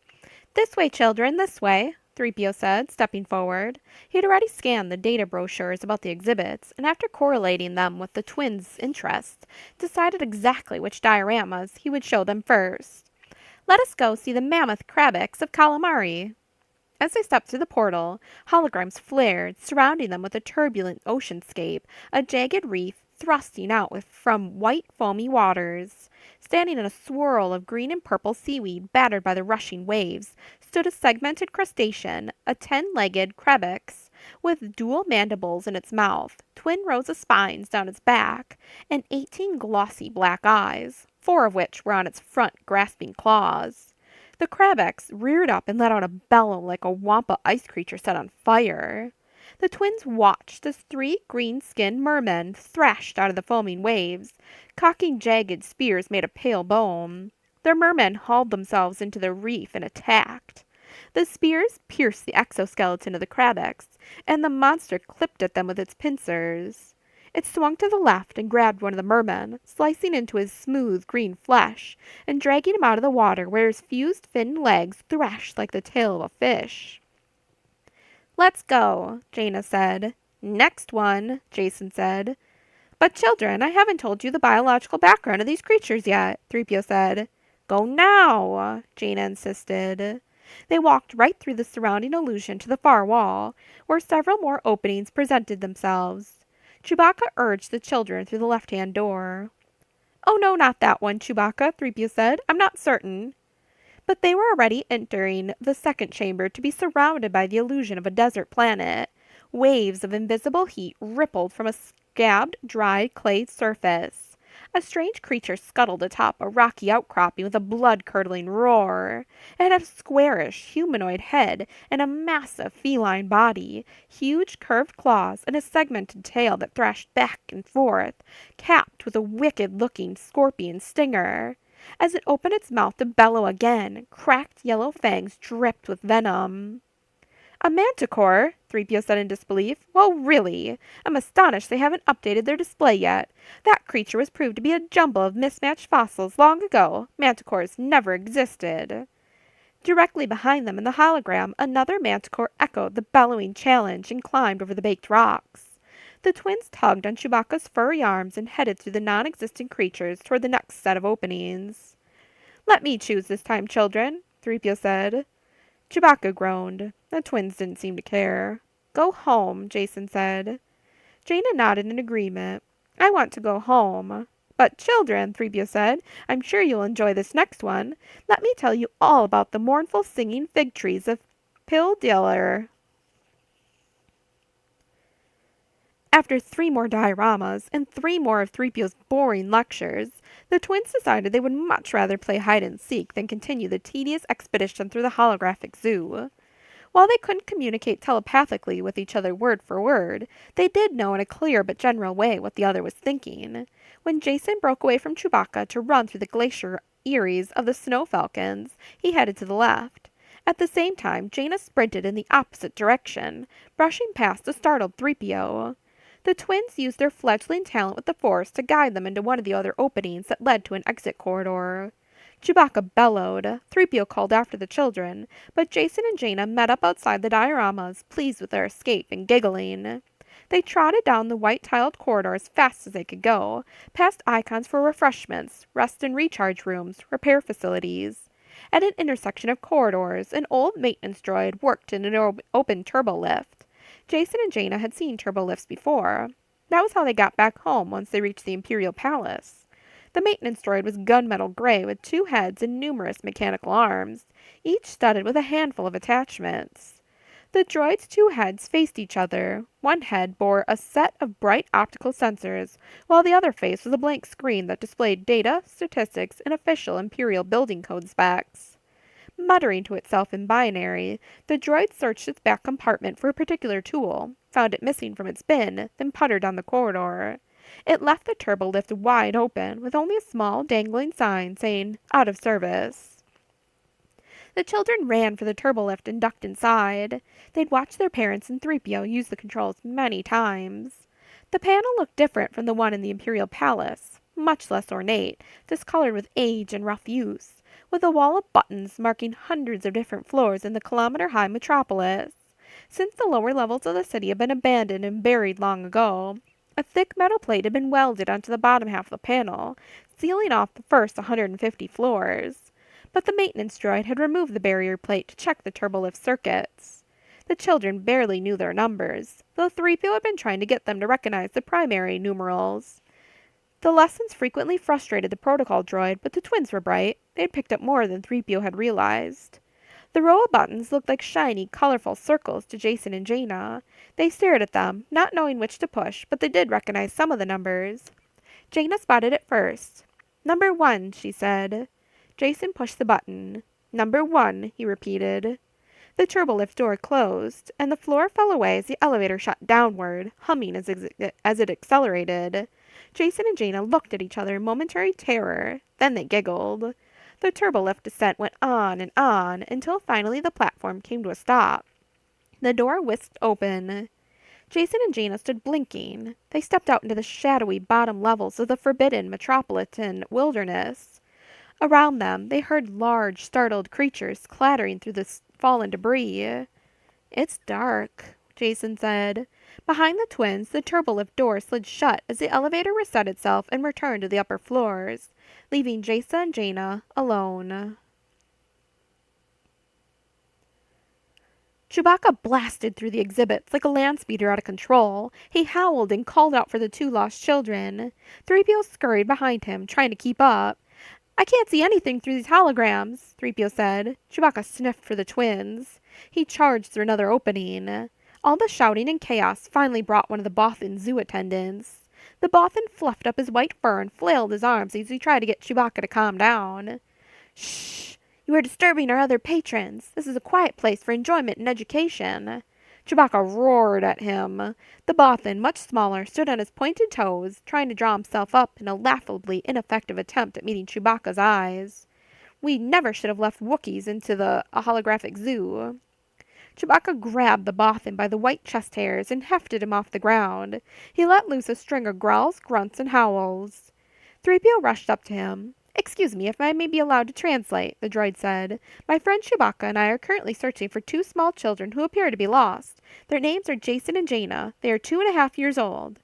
"This way, children, this way," 3PO said, stepping forward. He had already scanned the data brochures about the exhibits, and after correlating them with the twins' interests, decided exactly which dioramas he would show them first. "Let us go see the mammoth crabix of Calamari." As they stepped through the portal, holograms flared, surrounding them with a turbulent oceanscape, a jagged reef thrusting out from white foamy waters. Standing in a swirl of green and purple seaweed battered by the rushing waves, stood a segmented crustacean, a 10-legged crebex, with dual mandibles in its mouth, twin rows of spines down its back, and 18 glossy black eyes, 4 of which were on its front grasping claws. The crebex reared up and let out a bellow like a wampa ice creature set on fire. The twins watched as 3 green-skinned mermen thrashed out of the foaming waves, cocking jagged spears made of pale bone. The mermen hauled themselves into the reef and attacked. The spears pierced the exoskeleton of the crebex, and the monster clipped at them with its pincers. It swung to the left and grabbed one of the mermen, slicing into his smooth green flesh, and dragging him out of the water where his fused fin legs thrashed like the tail of a fish. "Let's go," Jaina said. "Next one," Jason said. "But children, I haven't told you the biological background of these creatures yet," 3PO said. "Go now," Jaina insisted. They walked right through the surrounding illusion to the far wall, where several more openings presented themselves. Chewbacca urged the children through the left-hand door. "Oh no, not that one, Chewbacca," 3PO said. "I'm not certain." But they were already entering the second chamber to be surrounded by the illusion of a desert planet. Waves of invisible heat rippled from a scabbed, dry clay surface. A strange creature scuttled atop a rocky outcropping with a blood-curdling roar. It had a squarish, humanoid head and a massive feline body, huge curved claws, and a segmented tail that thrashed back and forth, capped with a wicked-looking scorpion stinger. As it opened its mouth to bellow again, cracked yellow fangs dripped with venom. "A manticore?" 3PO said in disbelief. "Well, really! I'm astonished they haven't updated their display yet. That creature was proved to be a jumble of mismatched fossils long ago. Manticores never existed." Directly behind them in the hologram, another manticore echoed the bellowing challenge and climbed over the baked rocks. The twins tugged on Chewbacca's furry arms and headed through the non-existent creatures toward the next set of openings. "Let me choose this time, children," 3PO said. Chewbacca groaned. The twins didn't seem to care. "Go home," Jason said. Jaina nodded in agreement. "I want to go home." "But children," 3PO said, "I'm sure you'll enjoy this next one. Let me tell you all about the mournful singing fig trees of Pildiller." After 3 more dioramas and 3 more of 3PO's boring lectures, the twins decided they would much rather play hide-and-seek than continue the tedious expedition through the holographic zoo. While they couldn't communicate telepathically with each other word for word, they did know in a clear but general way what the other was thinking. When Jason broke away from Chewbacca to run through the glacier eyries of the Snow Falcons, he headed to the left. At the same time, Jaina sprinted in the opposite direction, brushing past the startled 3PO. The twins used their fledgling talent with the Force to guide them into one of the other openings that led to an exit corridor. Chewbacca bellowed. 3PO called after the children, but Jason and Jaina met up outside the dioramas, pleased with their escape and giggling. They trotted down the white-tiled corridor as fast as they could go, past icons for refreshments, rest and recharge rooms, repair facilities. At an intersection of corridors, an old maintenance droid worked in an open turbo lift. Jason and Jaina had seen turbo lifts before. That was how they got back home once they reached the Imperial Palace. The maintenance droid was gunmetal gray with 2 heads and numerous mechanical arms, each studded with a handful of attachments. The droid's 2 heads faced each other. One head bore a set of bright optical sensors, while the other face was a blank screen that displayed data, statistics, and official Imperial building code specs. Muttering to itself in binary, the droid searched its back compartment for a particular tool, found it missing from its bin, then puttered down the corridor. It left the turbo lift wide open, with only a small dangling sign saying, "Out of service." The children ran for the turbo lift and ducked inside. They'd watched their parents and 3PO use the controls many times. The panel looked different from the one in the Imperial Palace, much less ornate, discolored with age and rough use, with a wall of buttons marking hundreds of different floors in the kilometer-high metropolis. Since the lower levels of the city had been abandoned and buried long ago, a thick metal plate had been welded onto the bottom half of the panel, sealing off the first 150 floors. But the maintenance droid had removed the barrier plate to check the turbolift circuits. The children barely knew their numbers, though 3PO had been trying to get them to recognize the primary numerals. The lessons frequently frustrated the protocol droid, but the twins were bright. They had picked up more than 3PO had realized. The row of buttons looked like shiny, colorful circles to Jason and Jaina. They stared at them, not knowing which to push, but they did recognize some of the numbers. Jaina spotted it first. "Number 1, she said. Jason pushed the button. "Number 1, he repeated. The turbolift door closed, and the floor fell away as the elevator shot downward, humming as it accelerated. Jason and Jaina looked at each other in momentary terror. Then they giggled. The turbolift descent went on, until finally the platform came to a stop. The door whisked open. Jason and Jaina stood blinking. They stepped out into the shadowy bottom levels of the forbidden metropolitan wilderness. Around them, they heard large, startled creatures clattering through the fallen debris. "It's dark," Jason said. Behind the twins, the turbolift door slid shut as the elevator reset itself and returned to the upper floors, leaving Jason and Jaina alone. Chewbacca blasted through the exhibits like a land speeder out of control. He howled and called out for the two lost children. 3PO scurried behind him, trying to keep up. "I can't see anything through these holograms," 3PO said. Chewbacca sniffed for the twins. He charged through another opening. All the shouting and chaos finally brought one of the Bothan zoo attendants. The Bothan fluffed up his white fur and flailed his arms as he tried to get Chewbacca to calm down. "Shh! You are disturbing our other patrons. This is a quiet place for enjoyment and education." Chewbacca roared at him. The Bothan, much smaller, stood on his pointed toes, trying to draw himself up in a laughably ineffective attempt at meeting Chewbacca's eyes. "We never should have left Wookiees into the holographic zoo." Chewbacca grabbed the Bothan by the white chest hairs and hefted him off the ground. He let loose a string of growls, grunts, and howls. 3PO rushed up to him. "Excuse me if I may be allowed to translate," the droid said. "My friend Chewbacca and I are currently searching for two small children who appear to be lost. Their names are Jason and Jaina. They are 2.5 years old."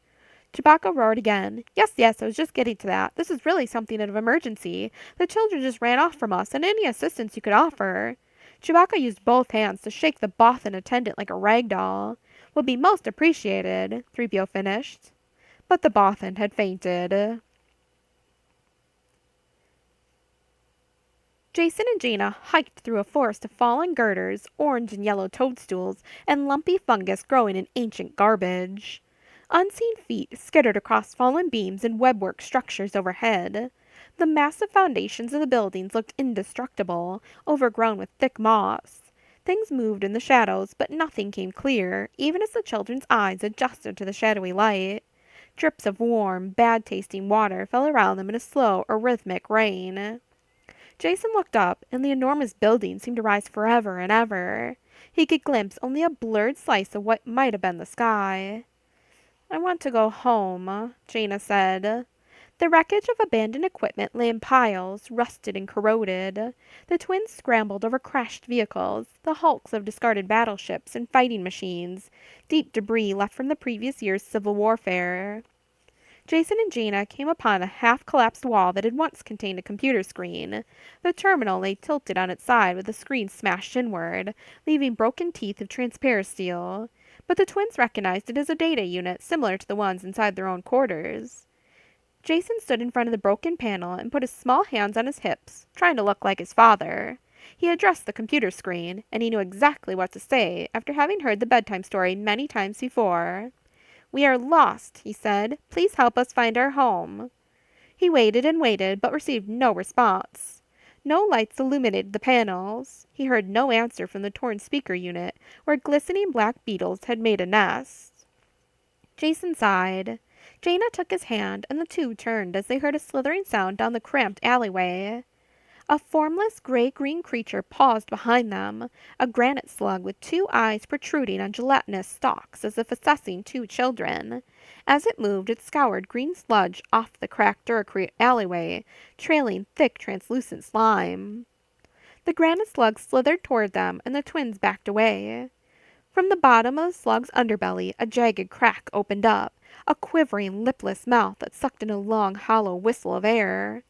Chewbacca roared again. Yes, I was just getting to that. This is really something of an emergency. The children just ran off from us, and any assistance you could offer." Chewbacca used both hands to shake the Bothan attendant like a rag doll. "Would be most appreciated," 3PO finished. But the Bothan had fainted. Jason and Jaina hiked through a forest of fallen girders, orange and yellow toadstools, and lumpy fungus growing in ancient garbage. Unseen feet skittered across fallen beams and webwork structures overhead. The massive foundations of the buildings looked indestructible, overgrown with thick moss. Things moved in the shadows, but nothing came clear, even as the children's eyes adjusted to the shadowy light. Drips of warm, bad-tasting water fell around them in a slow, rhythmic rain. Jason looked up, and the enormous building seemed to rise forever and ever. He could glimpse only a blurred slice of what might have been the sky. "I want to go home," Jaina said. The wreckage of abandoned equipment lay in piles, rusted and corroded. The twins scrambled over crashed vehicles, the hulks of discarded battleships and fighting machines, deep debris left from the previous year's civil warfare. Jason and Jaina came upon a half-collapsed wall that had once contained a computer screen. The terminal lay tilted on its side with the screen smashed inward, leaving broken teeth of transparent steel. But the twins recognized it as a data unit similar to the ones inside their own quarters. Jason stood in front of the broken panel and put his small hands on his hips, trying to look like his father. He addressed the computer screen, and he knew exactly what to say after having heard the bedtime story many times before. "We are lost," he said. "Please help us find our home." He waited and waited, but received no response. No lights illuminated the panels. He heard no answer from the torn speaker unit, where glistening black beetles had made a nest. Jason sighed. Jaina took his hand, and the two turned as they heard a slithering sound down the cramped alleyway. A formless gray-green creature paused behind them, a granite slug with two eyes protruding on gelatinous stalks as if assessing two children. As it moved, it scoured green sludge off the cracked Duracrete alleyway, trailing thick translucent slime. The granite slug slithered toward them, and the twins backed away. From the bottom of the slug's underbelly, a jagged crack opened up, a quivering, lipless mouth that sucked in a long, hollow whistle of air.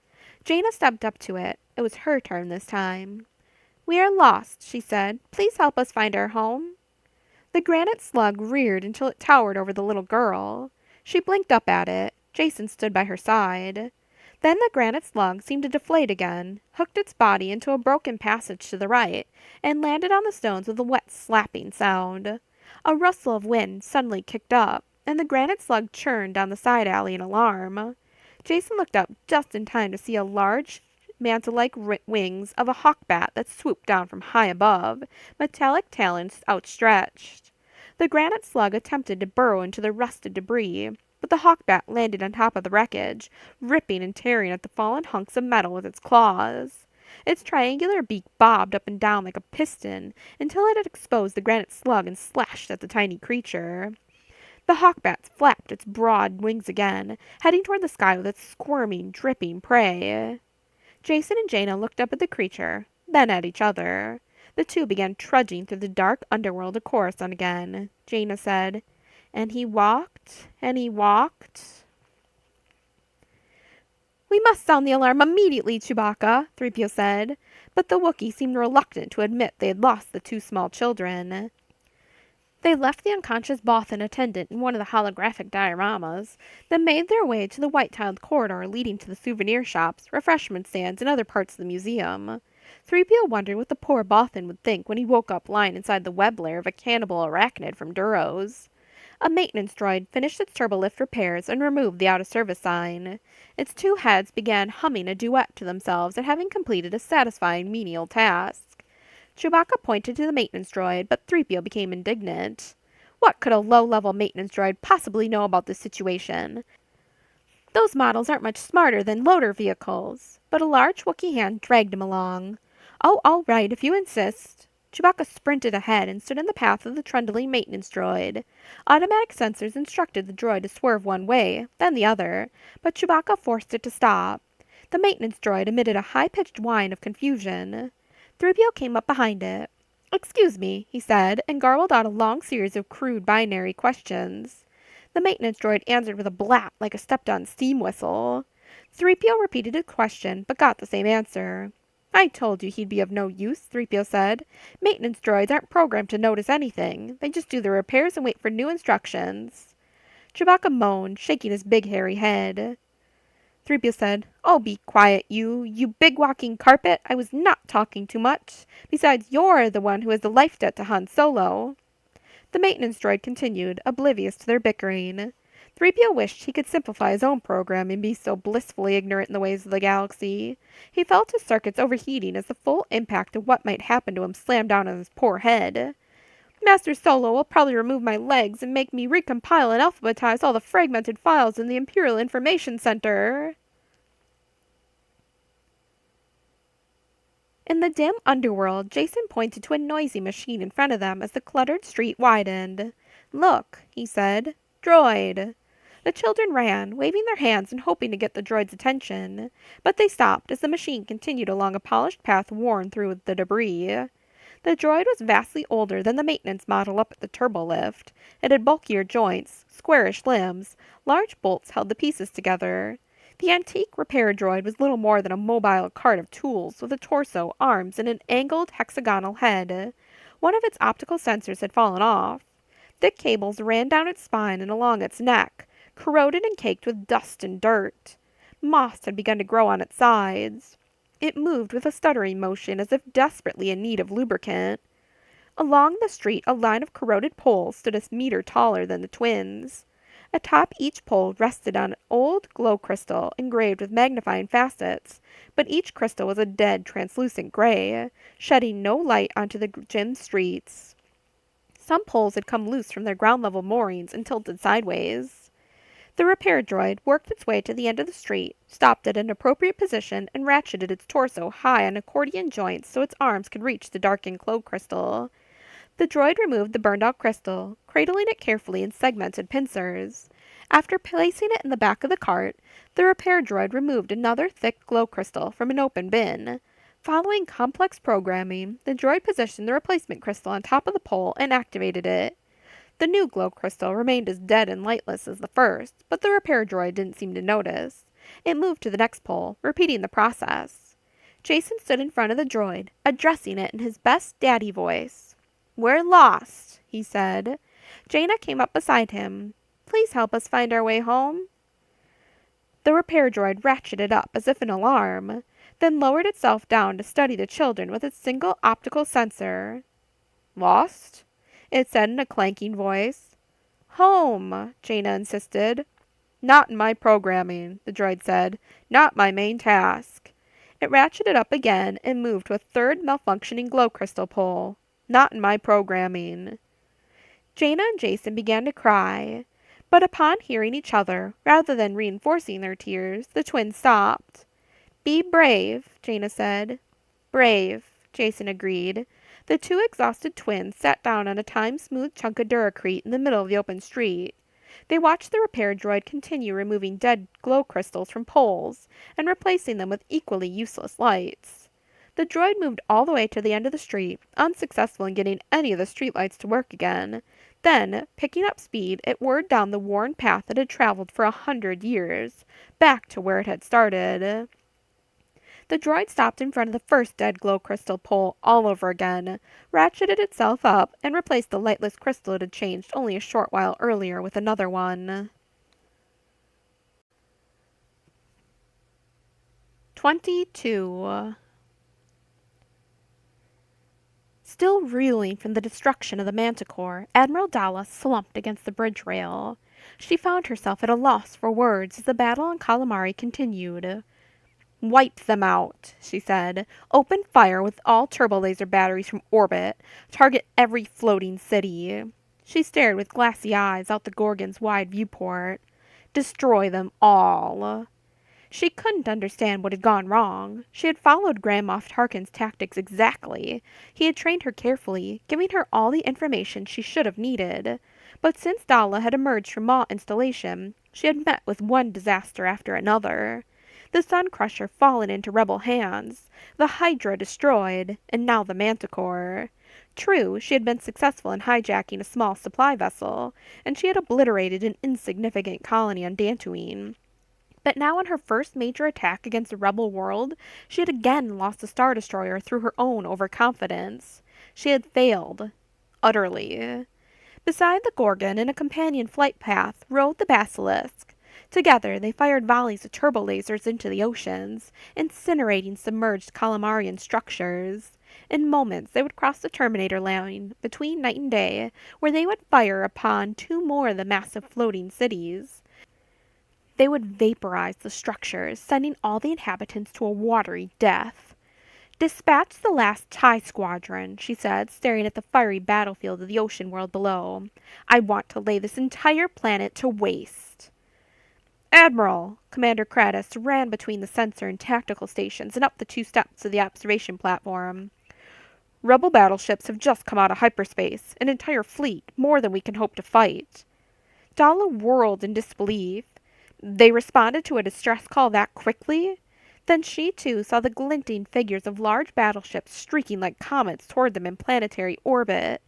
Jaina stepped up to it. It was her turn this time. "We are lost," she said. "Please help us find our home." The granite slug reared until it towered over the little girl. She blinked up at it. Jason stood by her side. Then the granite slug seemed to deflate again, hooked its body into a broken passage to the right, and landed on the stones with a wet slapping sound. A rustle of wind suddenly kicked up, and the granite slug churned down the side alley in alarm. Jason looked up just in time to see a large mantle-like wings of a hawk-bat that swooped down from high above, metallic talons outstretched. The granite slug attempted to burrow into the rusted debris, but the hawk-bat landed on top of the wreckage, ripping and tearing at the fallen hunks of metal with its claws. Its triangular beak bobbed up and down like a piston until it had exposed the granite slug and slashed at the tiny creature. The hawk-bat flapped its broad wings again, heading toward the sky with its squirming, dripping prey. Jason and Jaina looked up at the creature, then at each other. The two began trudging through the dark underworld of Coruscant again. Jaina said, "And he walked, and he walked." "We must sound the alarm immediately, Chewbacca," 3PO said, but the Wookiee seemed reluctant to admit they had lost the two small children. They left the unconscious Bothan attendant in one of the holographic dioramas, then made their way to the white-tiled corridor leading to the souvenir shops, refreshment stands, and other parts of the museum. 3PO wondered what the poor Bothan would think when he woke up lying inside the web lair of a cannibal arachnid from Duros. A maintenance droid finished its turbolift repairs and removed the out-of-service sign. Its two heads began humming a duet to themselves at having completed a satisfying menial task. Chewbacca pointed to the maintenance droid, but 3PO became indignant. What could a low-level maintenance droid possibly know about this situation? Those models aren't much smarter than loader vehicles. But a large Wookiee hand dragged him along. "Oh, all right, if you insist." Chewbacca sprinted ahead and stood in the path of the trundling maintenance droid. Automatic sensors instructed the droid to swerve one way, then the other, but Chewbacca forced it to stop. The maintenance droid emitted a high-pitched whine of confusion. 3PO came up behind it. "Excuse me," he said, and garbled out a long series of crude binary questions. The maintenance droid answered with a blap like a stepped-on steam whistle. 3PO repeated his question, but got the same answer. "I told you he'd be of no use," 3PO said. "Maintenance droids aren't programmed to notice anything. They just do their repairs and wait for new instructions." Chewbacca moaned, shaking his big hairy head. 3PO said, "Oh, be quiet, you big walking carpet. I was not talking too much. Besides, you're the one who has the life debt to Han Solo." The maintenance droid continued, oblivious to their bickering. 3PO wished he could simplify his own program and be so blissfully ignorant in the ways of the galaxy. He felt his circuits overheating as the full impact of what might happen to him slammed down on his poor head. "Master Solo will probably remove my legs and make me recompile and alphabetize all the fragmented files in the Imperial Information Center." In the dim underworld, Jason pointed to a noisy machine in front of them as the cluttered street widened. "Look," he said. "Droid." The children ran, waving their hands and hoping to get the droid's attention, but they stopped as the machine continued along a polished path worn through with the debris. The droid was vastly older than the maintenance model up at the turbolift. It had bulkier joints, squarish limbs, large bolts held the pieces together. The antique repair droid was little more than a mobile cart of tools with a torso, arms, and an angled hexagonal head. One of its optical sensors had fallen off. Thick cables ran down its spine and along its neck, corroded and caked with dust and dirt. Moss had begun to grow on its sides. It moved with a stuttering motion as if desperately in need of lubricant. Along the street a line of corroded poles stood a meter taller than the twins. Atop each pole rested an old glow crystal engraved with magnifying facets, but each crystal was a dead, translucent gray, shedding no light onto the dim streets. Some poles had come loose from their ground-level moorings and tilted sideways. The repair droid worked its way to the end of the street, stopped at an appropriate position, and ratcheted its torso high on accordion joints so its arms could reach the darkened glow crystal. The droid removed the burned-out crystal, cradling it carefully in segmented pincers. After placing it in the back of the cart, the repair droid removed another thick glow crystal from an open bin. Following complex programming, the droid positioned the replacement crystal on top of the pole and activated it. The new glow crystal remained as dead and lightless as the first, but the repair droid didn't seem to notice. It moved to the next pole, repeating the process. Jason stood in front of the droid, addressing it in his best daddy voice. "We're lost," he said. Jaina came up beside him. "Please help us find our way home." The repair droid ratcheted up as if in alarm, then lowered itself down to study the children with its single optical sensor. Lost? It said in a clanking voice. Home, Jaina insisted. Not in my programming, the droid said. Not my main task. It ratcheted up again and moved to a third malfunctioning glow crystal pole. Not in my programming. Jaina and Jason began to cry, but upon hearing each other, rather than reinforcing their tears, the twins stopped. Be brave, Jaina said. Brave, Jason agreed. The two exhausted twins sat down on a time-smoothed chunk of duracrete in the middle of the open street. They watched the repair droid continue removing dead glow crystals from poles and replacing them with equally useless lights. The droid moved all the way to the end of the street, unsuccessful in getting any of the streetlights to work again. Then, picking up speed, it whirred down the worn path it had traveled for 100 years, back to where it had started. The droid stopped in front of the first dead glow crystal pole all over again, ratcheted itself up, and replaced the lightless crystal it had changed only a short while earlier with another one. 22. Still reeling from the destruction of the Manticore, Admiral Dalla slumped against the bridge rail. She found herself at a loss for words as the battle on Calamari continued. Wipe them out, she said. Open fire with all turbolaser batteries from orbit. Target every floating city. She stared with glassy eyes out the Gorgon's wide viewport. Destroy them all. She couldn't understand what had gone wrong. She had followed Grand Moff Tarkin's tactics exactly. He had trained her carefully, giving her all the information she should have needed. But since Dalla had emerged from Maw installation, she had met with one disaster after another. The Sun Crusher fallen into rebel hands, the Hydra destroyed, and now the Manticore. True, she had been successful in hijacking a small supply vessel, and she had obliterated an insignificant colony on Dantooine. But now in her first major attack against a rebel world, she had again lost a Star Destroyer through her own overconfidence. She had failed. Utterly. Beside the Gorgon, in a companion flight path, rode the Basilisk. Together, they fired volleys of turbolasers into the oceans, incinerating submerged Calamarian structures. In moments, they would cross the Terminator line between night and day, where they would fire upon two more of the massive floating cities. They would vaporize the structures, sending all the inhabitants to a watery death. Dispatch the last TIE squadron, she said, staring at the fiery battlefield of the ocean world below. I want to lay this entire planet to waste. Admiral, Commander Kratos ran between the sensor and tactical stations and up the 2 steps of the observation platform. Rebel battleships have just come out of hyperspace, an entire fleet, more than we can hope to fight. Dalla whirled in disbelief. They responded to a distress call that quickly? Then she, too, saw the glinting figures of large battleships streaking like comets toward them in planetary orbit.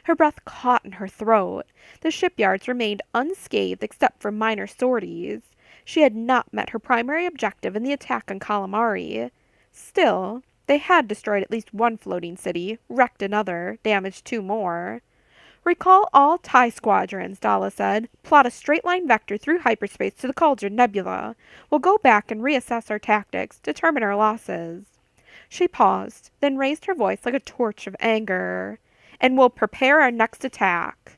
Her breath caught in her throat. The shipyards remained unscathed except for minor sorties. She had not met her primary objective in the attack on Calamari. Still, they had destroyed at least one floating city, wrecked another, damaged 2 more. Recall all TIE squadrons, Dalla said. Plot a straight-line vector through hyperspace to the Cauldron Nebula. We'll go back and reassess our tactics, determine our losses. She paused, then raised her voice like a torch of anger. And we'll prepare our next attack.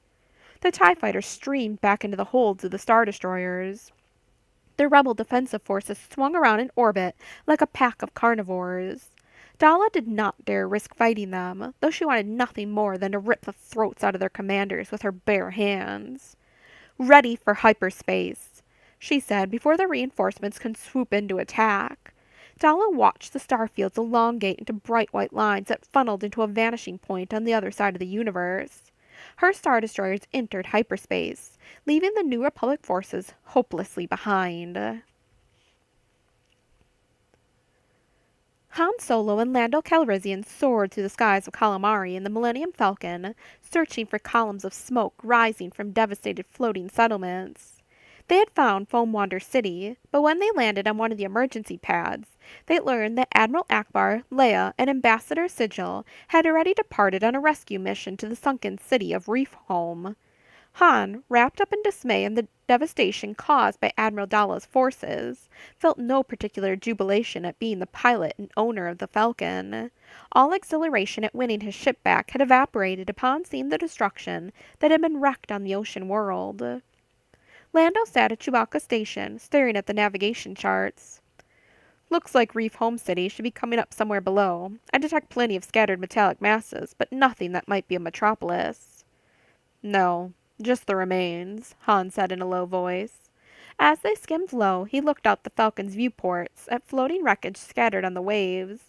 The TIE fighters streamed back into the holds of the Star Destroyers. The rebel defensive forces swung around in orbit like a pack of carnivores. Dalla did not dare risk fighting them, though she wanted nothing more than to rip the throats out of their commanders with her bare hands. Ready for hyperspace, she said before the reinforcements could swoop in to attack. Dalla watched the starfields elongate into bright white lines that funneled into a vanishing point on the other side of the universe. Her Star Destroyers entered hyperspace, leaving the New Republic forces hopelessly behind. Han Solo and Lando Calrissian soared through the skies of Calamari in the Millennium Falcon, searching for columns of smoke rising from devastated floating settlements. They had found Foamwander City, but when they landed on one of the emergency pads, they learned that Admiral Akbar, Leia, and Ambassador Sigil had already departed on a rescue mission to the sunken city of Reef Home. Han, wrapped up in dismay and the devastation caused by Admiral Dalla's forces, felt no particular jubilation at being the pilot and owner of the Falcon. All exhilaration at winning his ship back had evaporated upon seeing the destruction that had been wreaked on the ocean world. Lando sat at Chewbacca Station, staring at the navigation charts. Looks like Reef Home City should be coming up somewhere below. I detect plenty of scattered metallic masses, but nothing that might be a metropolis. No, just the remains, Han said in a low voice. As they skimmed low, he looked out the Falcon's viewports at floating wreckage scattered on the waves.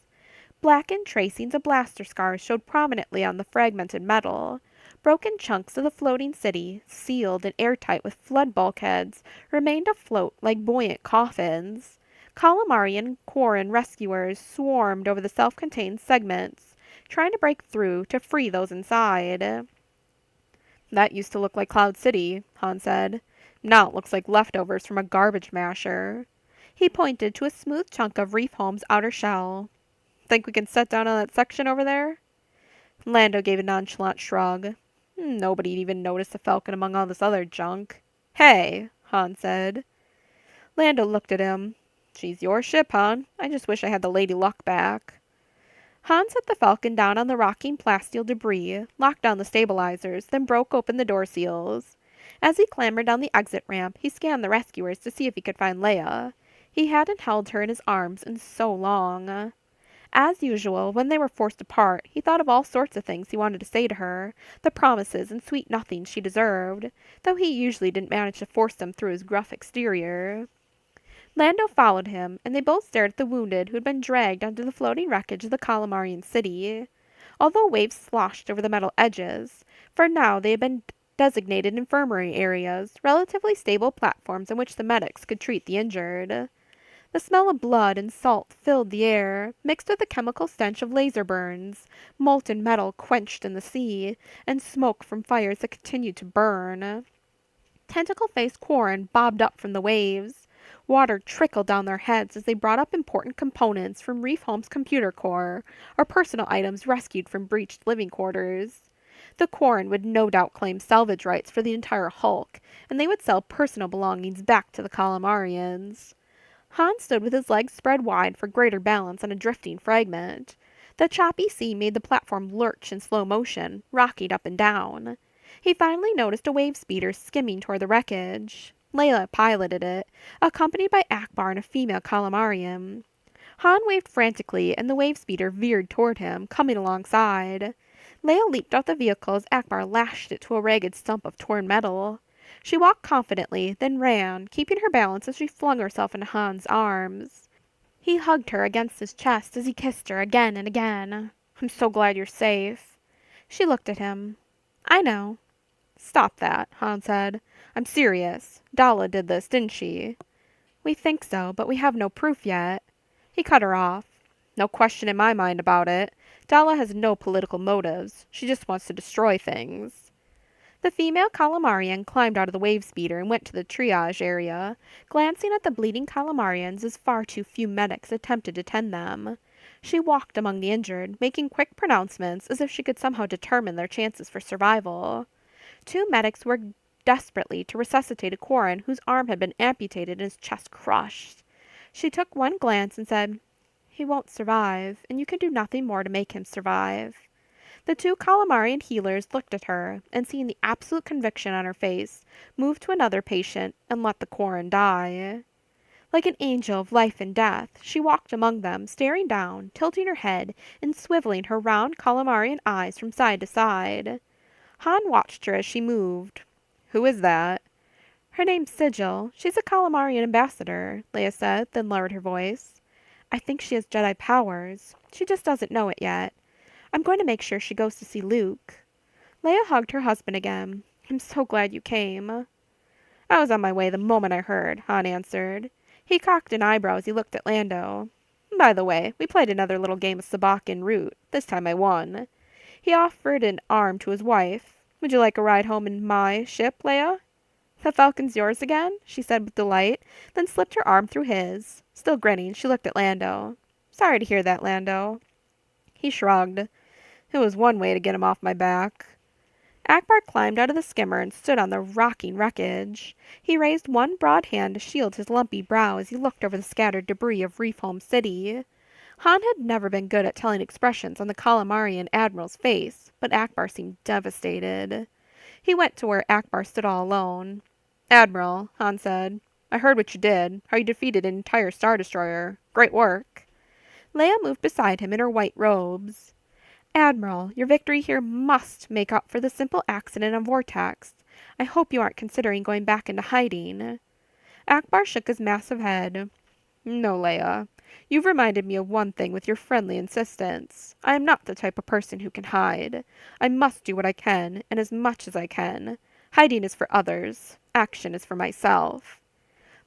Blackened tracings of blaster scars showed prominently on the fragmented metal. Broken chunks of the floating city, sealed and airtight with flood bulkheads, remained afloat like buoyant coffins. Calamarian Quarren rescuers swarmed over the self-contained segments, trying to break through to free those inside. That used to look like Cloud City, Han said. Now it looks like leftovers from a garbage masher. He pointed to a smooth chunk of Reef Home's outer shell. Think we can set down on that section over there? Lando gave a nonchalant shrug. Nobody'd even notice the Falcon among all this other junk. Hey, Han said. Lando looked at him. She's your ship, Han. I just wish I had the Lady Luck back. Han set the Falcon down on the rocking plasteel debris, locked down the stabilizers, then broke open the door seals. As he clambered down the exit ramp, he scanned the rescuers to see if he could find Leia. He hadn't held her in his arms in so long. As usual, when they were forced apart, he thought of all sorts of things he wanted to say to her, the promises and sweet nothings she deserved, though he usually didn't manage to force them through his gruff exterior. Lando followed him, and they both stared at the wounded who had been dragged onto the floating wreckage of the Calamarian city. Although waves sloshed over the metal edges, for now they had been designated infirmary areas, relatively stable platforms on which the medics could treat the injured. The smell of blood and salt filled the air, mixed with the chemical stench of laser burns, molten metal quenched in the sea, and smoke from fires that continued to burn. Tentacle-faced Quarren bobbed up from the waves. Water trickled down their heads as they brought up important components from Reef Home's computer core, or personal items rescued from breached living quarters. The Quarren would no doubt claim salvage rights for the entire hulk, and they would sell personal belongings back to the Calamarians. Han stood with his legs spread wide for greater balance on a drifting fragment. The choppy sea made the platform lurch in slow motion, rocking up and down. He finally noticed a wave speeder skimming toward the wreckage. Layla piloted it, accompanied by Akbar and a female Calamarian. Han waved frantically, and the wave speeder veered toward him, coming alongside. Leia leaped out the vehicle as Akbar lashed it to a ragged stump of torn metal. She walked confidently, then ran, keeping her balance as she flung herself into Han's arms. He hugged her against his chest as he kissed her again and again. I'm so glad you're safe. She looked at him. I know. Stop that, Han said. I'm serious. Dalla did this, didn't she? We think so, but we have no proof yet. He cut her off. No question in my mind about it. Dalla has no political motives. She just wants to destroy things. The female Calamarian climbed out of the wave speeder and went to the triage area, glancing at the bleeding Calamarians as far too few medics attempted to tend them. She walked among the injured, making quick pronouncements as if she could somehow determine their chances for survival. 2 medics worked desperately to resuscitate a Quarren whose arm had been amputated and his chest crushed. She took one glance and said, He won't survive, and you can do nothing more to make him survive. The 2 Calamarian healers looked at her, and seeing the absolute conviction on her face, moved to another patient and let the Quarren die. Like an angel of life and death, she walked among them, staring down, tilting her head, and swiveling her round Calamarian eyes from side to side. Han watched her as she moved. Who is that? Her name's Sigil. She's a Calamarian ambassador, Leia said, then lowered her voice. I think she has Jedi powers. She just doesn't know it yet. I'm going to make sure she goes to see Luke. Leia hugged her husband again. I'm so glad you came. I was on my way the moment I heard, Han answered. He cocked an eyebrow as he looked at Lando. By the way, we played another little game of sabacc en route. This time I won. He offered an arm to his wife. Would you like a ride home in my ship, Leia? The Falcon's yours again, she said with delight, then slipped her arm through his. Still grinning, she looked at Lando. Sorry to hear that, Lando. He shrugged. It was one way to get him off my back. Akbar climbed out of the skimmer and stood on the rocking wreckage. He raised one broad hand to shield his lumpy brow as he looked over the scattered debris of Reef Home City. Han had never been good at telling expressions on the Calamarian admiral's face, but Akbar seemed devastated. He went to where Akbar stood all alone. "Admiral," Han said, "I heard what you did, how you defeated an entire Star Destroyer. Great work." Leia moved beside him in her white robes. "Admiral, your victory here must make up for the simple accident on Vortex. I hope you aren't considering going back into hiding." Akbar shook his massive head. "No, Leia. You've reminded me of one thing with your friendly insistence. I am not the type of person who can hide. I must do what I can, and as much as I can. Hiding is for others. Action is for myself."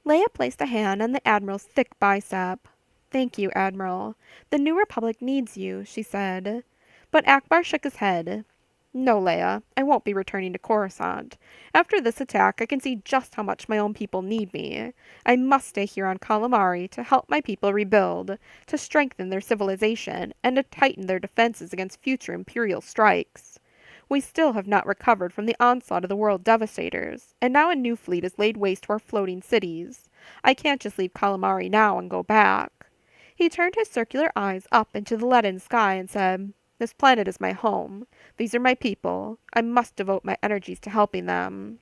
Leia placed a hand on the Admiral's thick bicep. "Thank you, Admiral. The New Republic needs you," she said. But Akbar shook his head. "No, Leia, I won't be returning to Coruscant. After this attack, I can see just how much my own people need me. I must stay here on Calamari to help my people rebuild, to strengthen their civilization, and to tighten their defenses against future Imperial strikes. We still have not recovered from the onslaught of the world devastators, and now a new fleet has laid waste to our floating cities. I can't just leave Calamari now and go back." He turned his circular eyes up into the leaden sky and said, "This planet is my home. These are my people. I must devote my energies to helping them."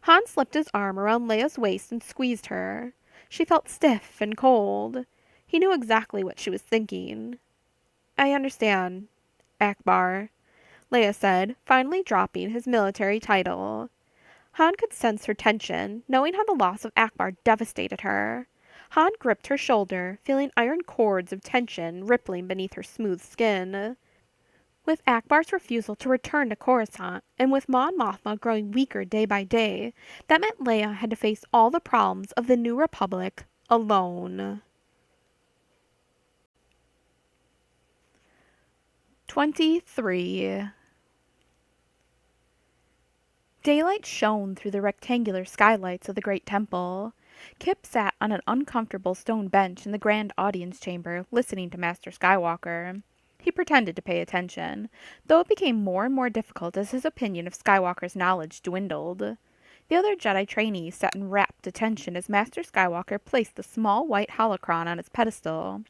Han slipped his arm around Leia's waist and squeezed her. She felt stiff and cold. He knew exactly what she was thinking. "I understand, Akbar," Leia said, finally dropping his military title. Han could sense her tension, knowing how the loss of Akbar devastated her. Han gripped her shoulder, feeling iron cords of tension rippling beneath her smooth skin. With Akbar's refusal to return to Coruscant, and with Mon Mothma growing weaker day by day, that meant Leia had to face all the problems of the New Republic alone. 23. Daylight shone through the rectangular skylights of the great temple. Kip sat on an uncomfortable stone bench in the grand audience chamber, listening to Master Skywalker. He pretended to pay attention, though it became more and more difficult as his opinion of Skywalker's knowledge dwindled. The other Jedi trainees sat in rapt attention as Master Skywalker placed the small white holocron on its pedestal.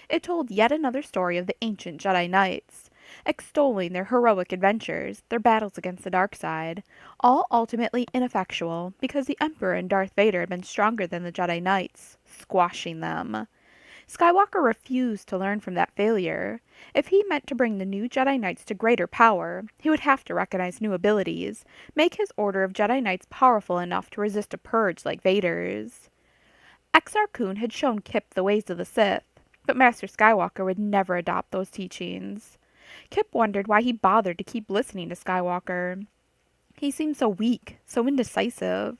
It told yet another story of the ancient Jedi Knights, extolling their heroic adventures, their battles against the dark side, all ultimately ineffectual because the Emperor and Darth Vader had been stronger than the Jedi Knights, squashing them. Skywalker refused to learn from that failure. If he meant to bring the new Jedi Knights to greater power, he would have to recognize new abilities, make his order of Jedi Knights powerful enough to resist a purge like Vader's. Exar Kun had shown Kip the ways of the Sith, but Master Skywalker would never adopt those teachings. Kip wondered why he bothered to keep listening to Skywalker. He seemed so weak, so indecisive.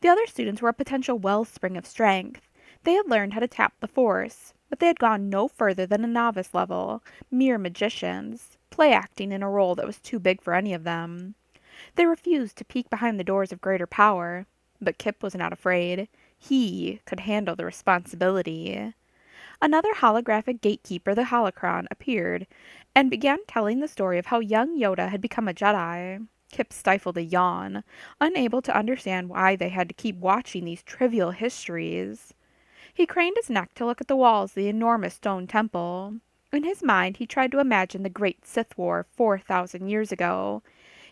The other students were a potential wellspring of strength. They had learned how to tap the Force, but they had gone no further than a novice level, mere magicians, play-acting in a role that was too big for any of them. They refused to peek behind the doors of greater power, but Kip was not afraid. He could handle the responsibility. Another holographic gatekeeper, the holocron, appeared and began telling the story of how young Yoda had become a Jedi. Kip stifled a yawn, unable to understand why they had to keep watching these trivial histories. He craned his neck to look at the walls of the enormous stone temple. In his mind, he tried to imagine the great Sith War 4,000 years ago.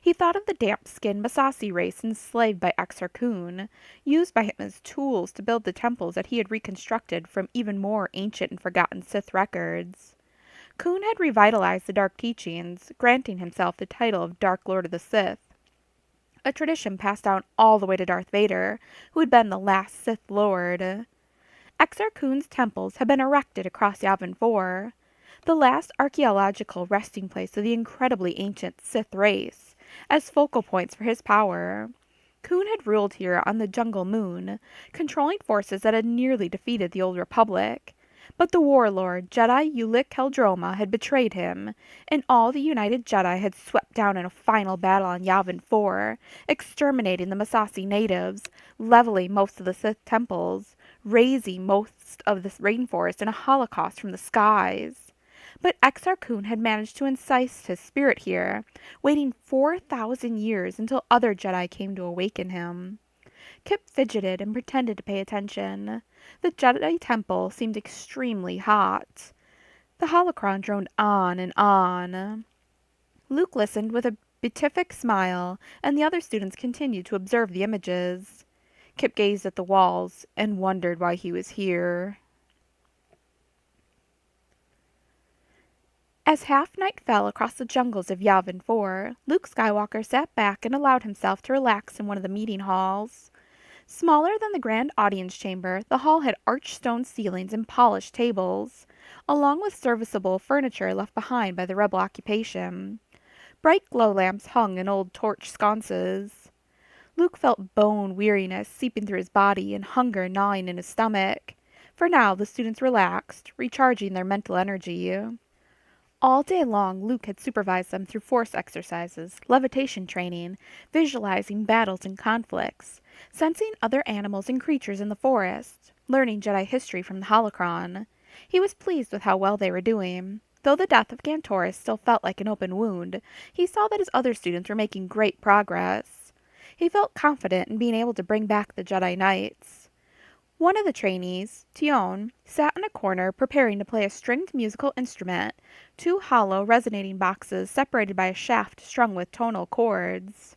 He thought of the damp-skinned Massassi race enslaved by Exar Kun, used by him as tools to build the temples that he had reconstructed from even more ancient and forgotten Sith records. Kun had revitalized the dark teachings, granting himself the title of Dark Lord of the Sith, a tradition passed down all the way to Darth Vader, who had been the last Sith Lord. Exar Kun's temples had been erected across Yavin 4, the last archaeological resting place of the incredibly ancient Sith race, as focal points for his power. Kun had ruled here on the Jungle Moon, controlling forces that had nearly defeated the Old Republic. But the warlord, Jedi Ulic Qel-Droma, had betrayed him, and all the United Jedi had swept down in a final battle on Yavin 4, exterminating the Massassi natives, leveling most of the Sith temples, razing most of the rainforest in a holocaust from the skies. But Exar Kun had managed to incite his spirit here, waiting 4,000 years until other Jedi came to awaken him. Kip fidgeted and pretended to pay attention. The Jedi temple seemed extremely hot. The holocron droned on and on. Luke listened with a beatific smile, and the other students continued to observe the images. Kip gazed at the walls and wondered why he was here. As half night fell across the jungles of Yavin 4, Luke Skywalker sat back and allowed himself to relax in one of the meeting halls. Smaller than the grand audience chamber, the hall had arched stone ceilings and polished tables, along with serviceable furniture left behind by the rebel occupation. Bright glow lamps hung in old torch sconces. Luke felt bone weariness seeping through his body and hunger gnawing in his stomach. For now the students relaxed, recharging their mental energy. All day long Luke had supervised them through force exercises, levitation training, visualizing battles and conflicts, sensing other animals and creatures in the forest, learning Jedi history from the holocron. He was pleased with how well they were doing. Though the death of Gantoris still felt like an open wound, he saw that his other students were making great progress. He felt confident in being able to bring back the Jedi Knights. One of the trainees, Tion, sat in a corner preparing to play a stringed musical instrument, two hollow resonating boxes separated by a shaft strung with tonal chords.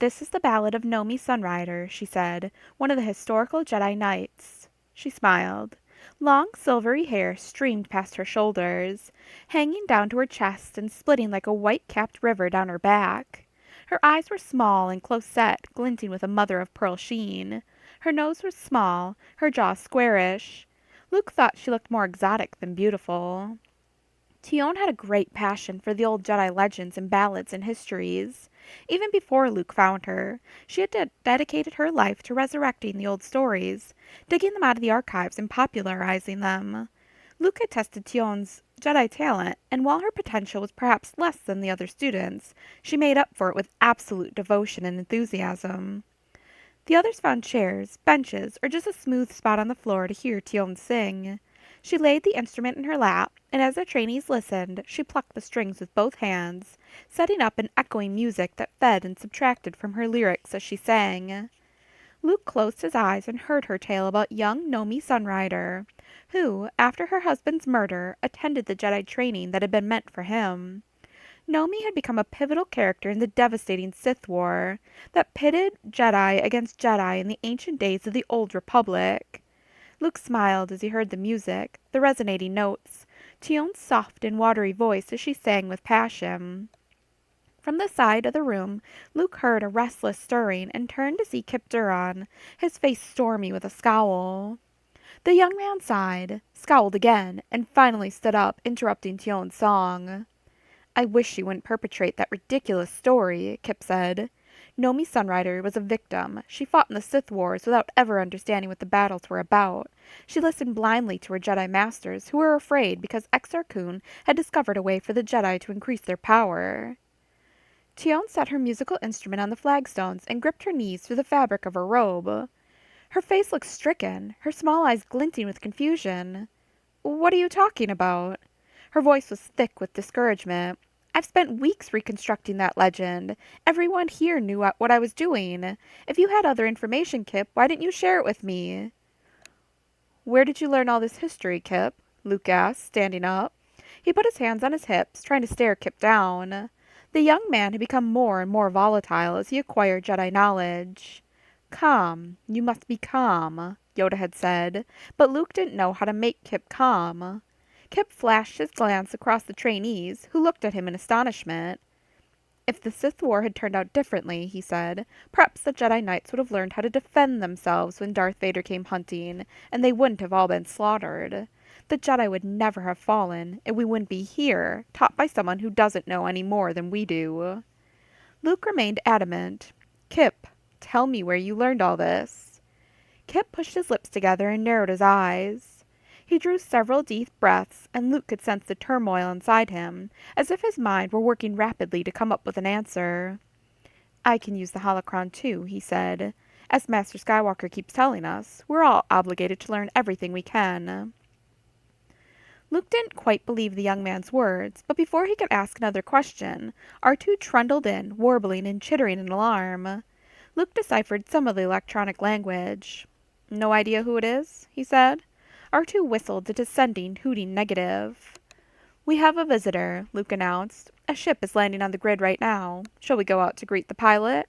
"This is the ballad of Nomi Sunrider," she said, "one of the historical Jedi Knights." She smiled. Long silvery hair streamed past her shoulders, hanging down to her chest and splitting like a white-capped river down her back. Her eyes were small and close-set, glinting with a mother-of-pearl sheen. Her nose was small, her jaw squarish. Luke thought she looked more exotic than beautiful. Tion had a great passion for the old Jedi legends and ballads and histories. Even before Luke found her, she had dedicated her life to resurrecting the old stories, digging them out of the archives and popularizing them. Luke had tested Tion's Jedi talent, and while her potential was perhaps less than the other students, she made up for it with absolute devotion and enthusiasm. The others found chairs, benches, or just a smooth spot on the floor to hear Tion sing. She laid the instrument in her lap, and as the trainees listened, she plucked the strings with both hands, setting up an echoing music that fed and subtracted from her lyrics as she sang. Luke closed his eyes and heard her tale about young Nomi Sunrider, who, after her husband's murder, attended the Jedi training that had been meant for him. Nomi had become a pivotal character in the devastating Sith War that pitted Jedi against Jedi in the ancient days of the Old Republic. Luke smiled as he heard the music, the resonating notes, Tion's soft and watery voice as she sang with passion. From the side of the room, Luke heard a restless stirring and turned to see Kip Duron, his face stormy with a scowl. The young man sighed, scowled again, and finally stood up, interrupting Tion's song. "I wish she wouldn't perpetrate that ridiculous story," Kip said. "Nomi Sunrider was a victim. She fought in the Sith Wars without ever understanding what the battles were about. She listened blindly to her Jedi masters, who were afraid because Exar Kun had discovered a way for the Jedi to increase their power." Tion set her musical instrument on the flagstones and gripped her knees through the fabric of her robe. Her face looked stricken, her small eyes glinting with confusion. "What are you talking about?" Her voice was thick with discouragement. "I've spent weeks reconstructing that legend. Everyone here knew what I was doing. If you had other information, Kip, why didn't you share it with me?" "Where did you learn all this history, Kip?" Luke asked, standing up. He put his hands on his hips, trying to stare Kip down. The young man had become more and more volatile as he acquired Jedi knowledge. "Calm. You must be calm," Yoda had said, but Luke didn't know how to make Kip calm. Kip flashed his glance across the trainees, who looked at him in astonishment. "If the Sith War had turned out differently," he said, "perhaps the Jedi Knights would have learned how to defend themselves when Darth Vader came hunting, and they wouldn't have all been slaughtered. The Jedi would never have fallen, and we wouldn't be here, taught by someone who doesn't know any more than we do." Luke remained adamant. "Kip, tell me where you learned all this." Kip pushed his lips together and narrowed his eyes. He drew several deep breaths, and Luke could sense the turmoil inside him, as if his mind were working rapidly to come up with an answer. "I can use the holocron too," he said. "As Master Skywalker keeps telling us, we're all obligated to learn everything we can." Luke didn't quite believe the young man's words, but before he could ask another question, R2 trundled in, warbling and chittering in alarm. Luke deciphered some of the electronic language. "No idea who it is?" he said. R2 whistled a descending, hooting negative. "We have a visitor," Luke announced. "A ship is landing on the grid right now. Shall we go out to greet the pilot?"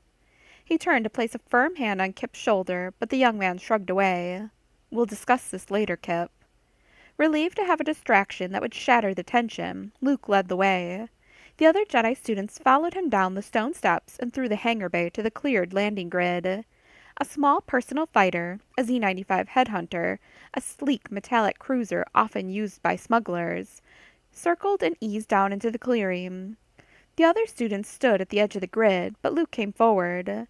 He turned to place a firm hand on Kip's shoulder, but the young man shrugged away. "We'll discuss this later, Kip." Relieved to have a distraction that would shatter the tension, Luke led the way. The other Jedi students followed him down the stone steps and through the hangar bay to the cleared landing grid. A small personal fighter, a Z-95 Headhunter, a sleek metallic cruiser often used by smugglers, circled and eased down into the clearing. The other students stood at the edge of the grid, but Luke came forward.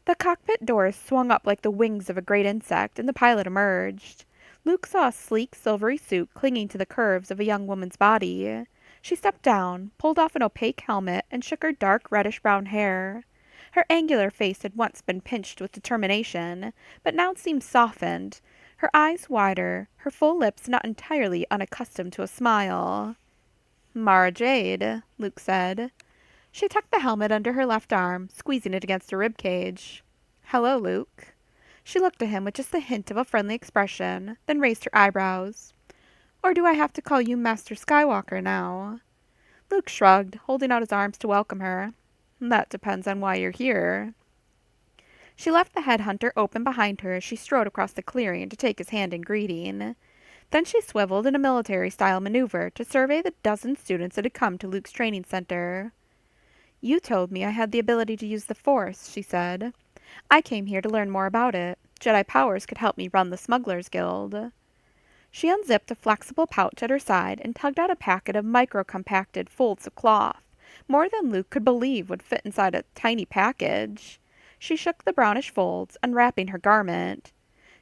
The cockpit doors swung up like the wings of a great insect, and the pilot emerged. Luke saw a sleek, silvery suit clinging to the curves of a young woman's body. She stepped down, pulled off an opaque helmet, and shook her dark reddish-brown hair. Her angular face had once been pinched with determination, but now seemed softened, her eyes wider, her full lips not entirely unaccustomed to a smile. "Mara Jade," Luke said. She tucked the helmet under her left arm, squeezing it against her ribcage. "Hello, Luke." She looked at him with just a hint of a friendly expression, then raised her eyebrows. "Or do I have to call you Master Skywalker now?" Luke shrugged, holding out his arms to welcome her. "That depends on why you're here." She left the headhunter open behind her as she strode across the clearing to take his hand in greeting. Then she swiveled in a military-style maneuver to survey the dozen students that had come to Luke's training center. "You told me I had the ability to use the Force," she said. "I came here to learn more about it. Jedi powers could help me run the Smugglers Guild." She unzipped a flexible pouch at her side and tugged out a packet of micro-compacted folds of cloth, more than Luke could believe would fit inside a tiny package. She shook the brownish folds, unwrapping her garment.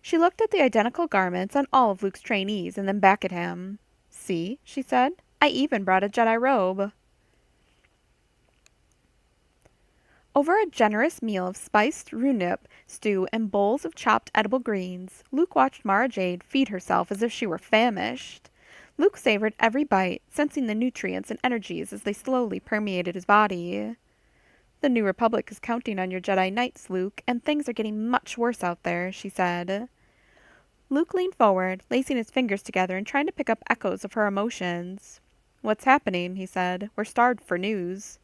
She looked at the identical garments on all of Luke's trainees and then back at him. "See," she said, "I even brought a Jedi robe." Over a generous meal of spiced runip stew and bowls of chopped edible greens, Luke watched Mara Jade feed herself as if she were famished. Luke savored every bite, sensing the nutrients and energies as they slowly permeated his body. "The New Republic is counting on your Jedi Knights, Luke, and things are getting much worse out there," she said. Luke leaned forward, lacing his fingers together and trying to pick up echoes of her emotions. "What's happening?" he said. "We're starved for news."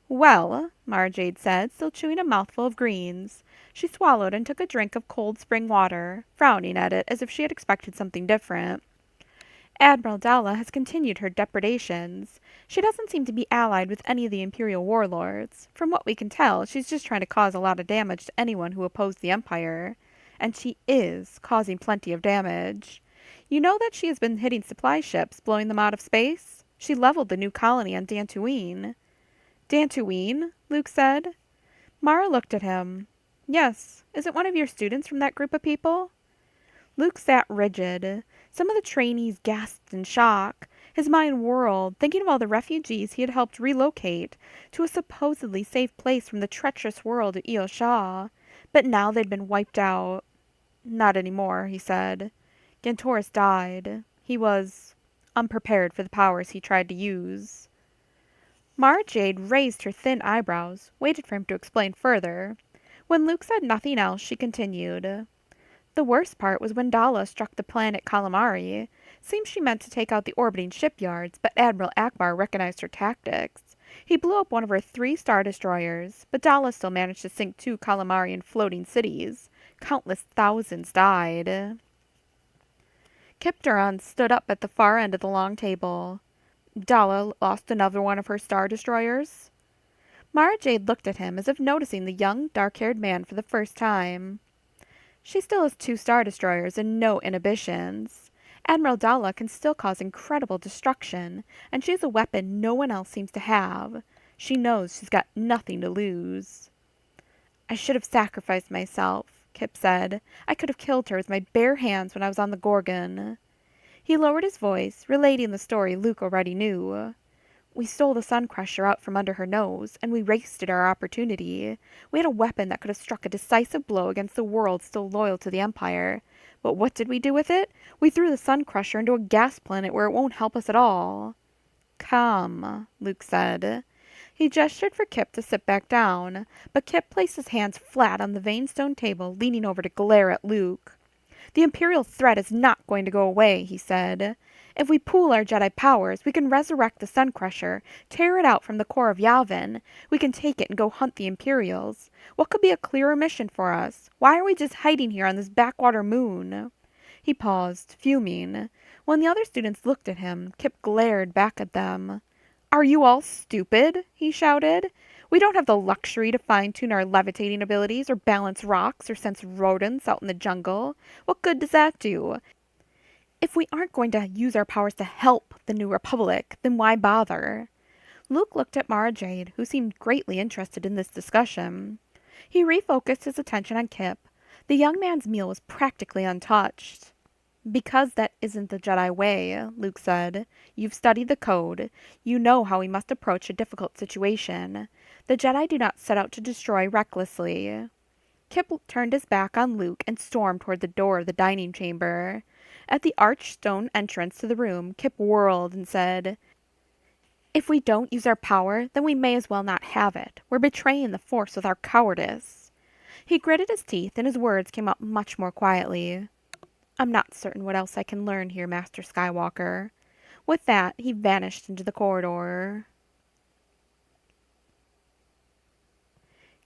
"Well," Mara Jade said, still chewing a mouthful of greens. She swallowed and took a drink of cold spring water, frowning at it as if she had expected something different. "Admiral Dalla has continued her depredations. She doesn't seem to be allied with any of the Imperial warlords. From what we can tell, she's just trying to cause a lot of damage to anyone who opposed the Empire. And she is causing plenty of damage. You know that she has been hitting supply ships, blowing them out of space? She leveled the new colony on Dantooine." "Dantooine?" Luke said. Mara looked at him. "Yes. Is it one of your students from that group of people?" Luke sat rigid. Some of the trainees gasped in shock. His mind whirled, thinking of all the refugees he had helped relocate to a supposedly safe place from the treacherous world of Io Shah. But now they'd been wiped out. "Not anymore," he said. "Gantoris died. He was unprepared for the powers he tried to use." Mara Jade raised her thin eyebrows, waited for him to explain further. When Luke said nothing else, she continued. "The worst part was when Dalla struck the planet Calamari. Seems she meant to take out the orbiting shipyards, but Admiral Akbar recognized her tactics. He blew up one of her 3 Star Destroyers, but Dalla still managed to sink 2 Calamarian floating cities. Countless thousands died." Kip Duran stood up at the far end of the long table. "Dalla lost another one of her Star Destroyers?" Mara Jade looked at him as if noticing the young, dark-haired man for the first time. "She still has 2 Star Destroyers and no inhibitions. Admiral Dalla can still cause incredible destruction, and she has a weapon no one else seems to have. She knows she's got nothing to lose." "I should have sacrificed myself," Kip said. "I could have killed her with my bare hands when I was on the Gorgon." He lowered his voice, relating the story Luke already knew. "We stole the Sun Crusher out from under her nose, and we wasted our opportunity. We had a weapon that could have struck a decisive blow against the world still loyal to the Empire, But what did we do with it? We threw the Sun Crusher into a gas planet where it won't help us at all. Come, Luke said. He gestured for Kip to sit back down, but Kip placed his hands flat on the veined stone table, leaning over to glare at Luke. The Imperial threat is not going to go away, he said. If we pool our Jedi powers, we can resurrect the Sun Crusher, tear it out from the core of Yavin. We can take it and go hunt the Imperials. What could be a clearer mission for us? Why are we just hiding here on this backwater moon? He paused, fuming. When the other students looked at him, Kip glared back at them. Are you all stupid? He shouted. We don't have the luxury to fine-tune our levitating abilities or balance rocks or sense rodents out in the jungle. What good does that do? If we aren't going to use our powers to help the New Republic, then why bother? Luke looked at Mara Jade, who seemed greatly interested in this discussion. He refocused his attention on Kip. The young man's meal was practically untouched. Because that isn't the Jedi way, Luke said. You've studied the code. You know how we must approach a difficult situation. The Jedi do not set out to destroy recklessly. Kip turned his back on Luke and stormed toward the door of the dining chamber. At the arched stone entrance to the room, Kip whirled and said, If we don't use our power, then we may as well not have it. We're betraying the Force with our cowardice. He gritted his teeth, and his words came out much more quietly. I'm not certain what else I can learn here, Master Skywalker. With that, he vanished into the corridor.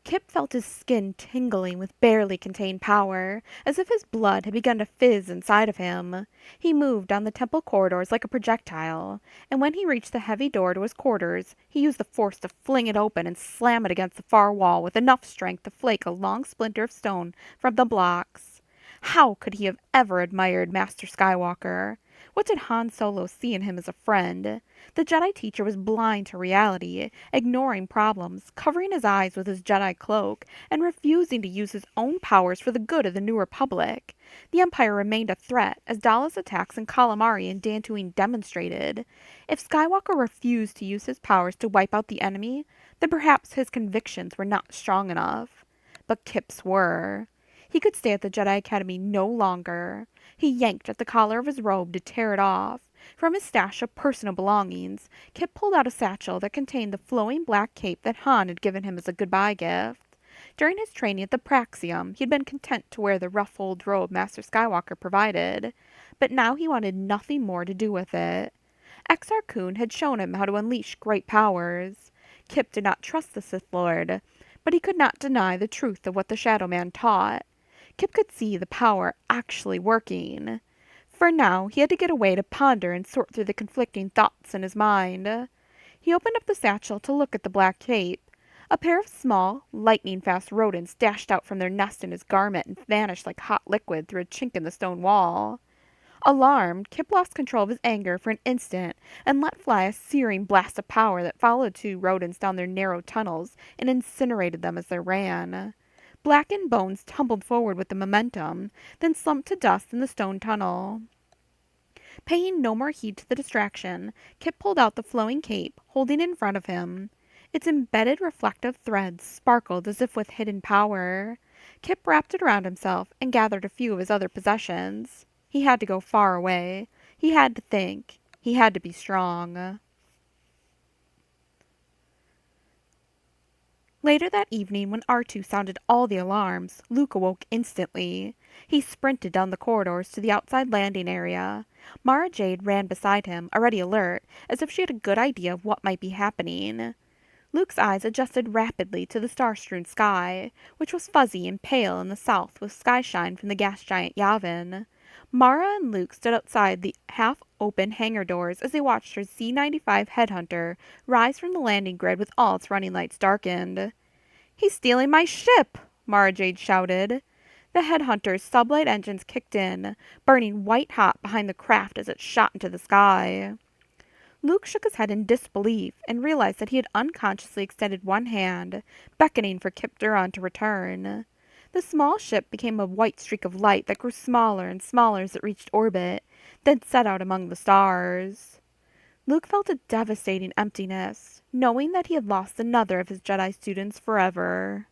Kip felt his skin tingling with barely contained power, as if his blood had begun to fizz inside of him. He moved down the temple corridors like a projectile, and when he reached the heavy door to his quarters, he used the force to fling it open and slam it against the far wall with enough strength to flake a long splinter of stone from the blocks. How could he have ever admired Master Skywalker? What did Han Solo see in him as a friend? The Jedi teacher was blind to reality, ignoring problems, covering his eyes with his Jedi cloak, and refusing to use his own powers for the good of the New Republic. The Empire remained a threat, as Dalla's attacks in Calamari and Dantooine demonstrated. If Skywalker refused to use his powers to wipe out the enemy, then perhaps his convictions were not strong enough. But Kip's were. He could stay at the Jedi Academy no longer. He yanked at the collar of his robe to tear it off. From his stash of personal belongings, Kip pulled out a satchel that contained the flowing black cape that Han had given him as a goodbye gift. During his training at the Praxium, he had been content to wear the rough old robe Master Skywalker provided, but now he wanted nothing more to do with it. Exar Kun had shown him how to unleash great powers. Kip did not trust the Sith Lord, but he could not deny the truth of what the Shadow Man taught. Kip could see the power actually working. For now, he had to get away to ponder and sort through the conflicting thoughts in his mind. He opened up the satchel to look at the black cape. A pair of small, lightning-fast rodents dashed out from their nest in his garment and vanished like hot liquid through a chink in the stone wall. Alarmed, Kip lost control of his anger for an instant and let fly a searing blast of power that followed two rodents down their narrow tunnels and incinerated them as they ran. Blackened bones tumbled forward with the momentum, then slumped to dust in the stone tunnel. Paying no more heed to the distraction, Kip pulled out the flowing cape, holding it in front of him. Its embedded reflective threads sparkled as if with hidden power. Kip wrapped it around himself and gathered a few of his other possessions. He had to go far away. He had to think. He had to be strong. Later that evening, when R2 sounded all the alarms, Luke awoke instantly. He sprinted down the corridors to the outside landing area. Mara Jade ran beside him, already alert, as if she had a good idea of what might be happening. Luke's eyes adjusted rapidly to the star-strewn sky, which was fuzzy and pale in the south with skyshine from the gas giant Yavin. Mara and Luke stood outside the half-open hangar doors as they watched her C-95 headhunter rise from the landing grid with all its running lights darkened. "He's stealing my ship!" Mara Jade shouted. The headhunter's sublight engines kicked in, burning white-hot behind the craft as it shot into the sky. Luke shook his head in disbelief and realized that he had unconsciously extended one hand, beckoning for Kip Duran to return. The small ship became a white streak of light that grew smaller and smaller as it reached orbit, then set out among the stars. Luke felt a devastating emptiness, knowing that he had lost another of his Jedi students forever.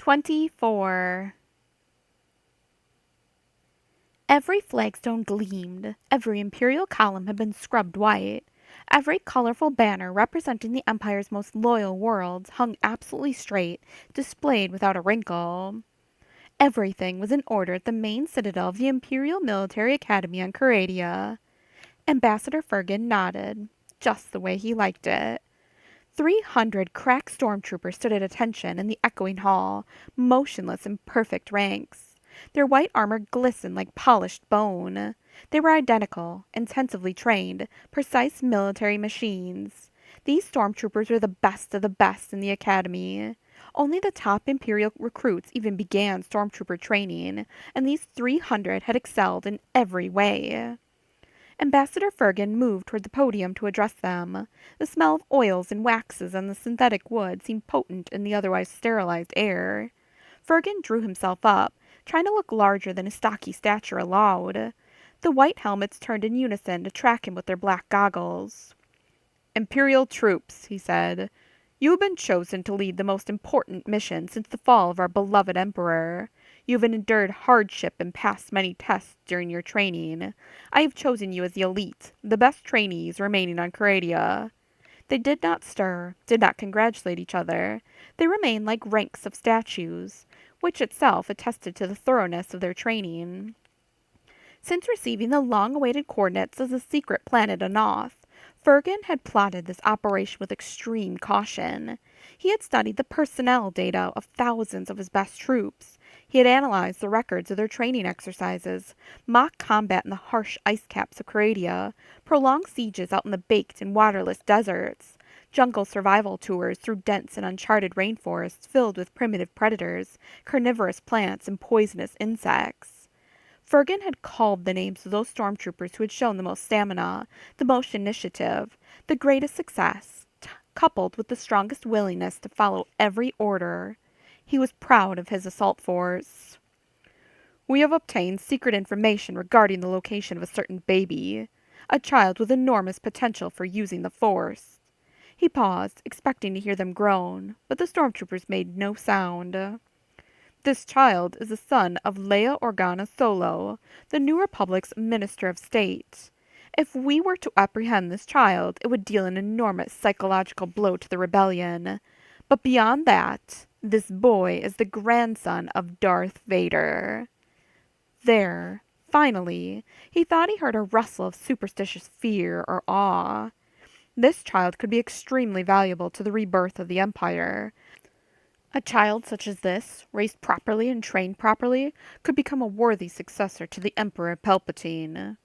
24. Every flagstone gleamed, every imperial column had been scrubbed white, every colorful banner representing the Empire's most loyal worlds hung absolutely straight, displayed without a wrinkle. Everything was in order at the main citadel of the Imperial Military Academy on Coradia. Ambassador Fergan nodded, just the way he liked it. 300 crack stormtroopers stood at attention in the echoing hall, motionless in perfect ranks. Their white armor glistened like polished bone. They were identical, intensively trained, precise military machines. These stormtroopers were the best of the best in the academy. Only the top Imperial recruits even began stormtrooper training, and these 300 had excelled in every way. Ambassador Fergan moved toward the podium to address them. The smell of oils and waxes on the synthetic wood seemed potent in the otherwise sterilized air. Fergan drew himself up, trying to look larger than his stocky stature allowed. The white helmets turned in unison to track him with their black goggles. "Imperial troops," he said, "you have been chosen to lead the most important mission since the fall of our beloved Emperor. You have endured hardship and passed many tests during your training. I have chosen you as the elite, the best trainees remaining on Coradia." They did not stir, did not congratulate each other. They remained like ranks of statues, which itself attested to the thoroughness of their training. Since receiving the long-awaited coordinates of the secret planet Anoth, Fergan had plotted this operation with extreme caution. He had studied the personnel data of thousands of his best troops. He had analyzed the records of their training exercises, mock combat in the harsh ice caps of Coradia, prolonged sieges out in the baked and waterless deserts, jungle survival tours through dense and uncharted rainforests filled with primitive predators, carnivorous plants, and poisonous insects. Fergan had called the names of those stormtroopers who had shown the most stamina, the most initiative, the greatest success, coupled with the strongest willingness to follow every order. He was proud of his assault force. "We have obtained secret information regarding the location of a certain baby, a child with enormous potential for using the Force." He paused, expecting to hear them groan, but the stormtroopers made no sound. "This child is the son of Leia Organa Solo, the New Republic's Minister of State. If we were to apprehend this child, it would deal an enormous psychological blow to the rebellion. But beyond that, this boy is the grandson of Darth Vader." There, finally, he thought he heard a rustle of superstitious fear or awe. This child could be extremely valuable to the rebirth of the Empire. A child such as this, raised properly and trained properly, could become a worthy successor to the Emperor Palpatine.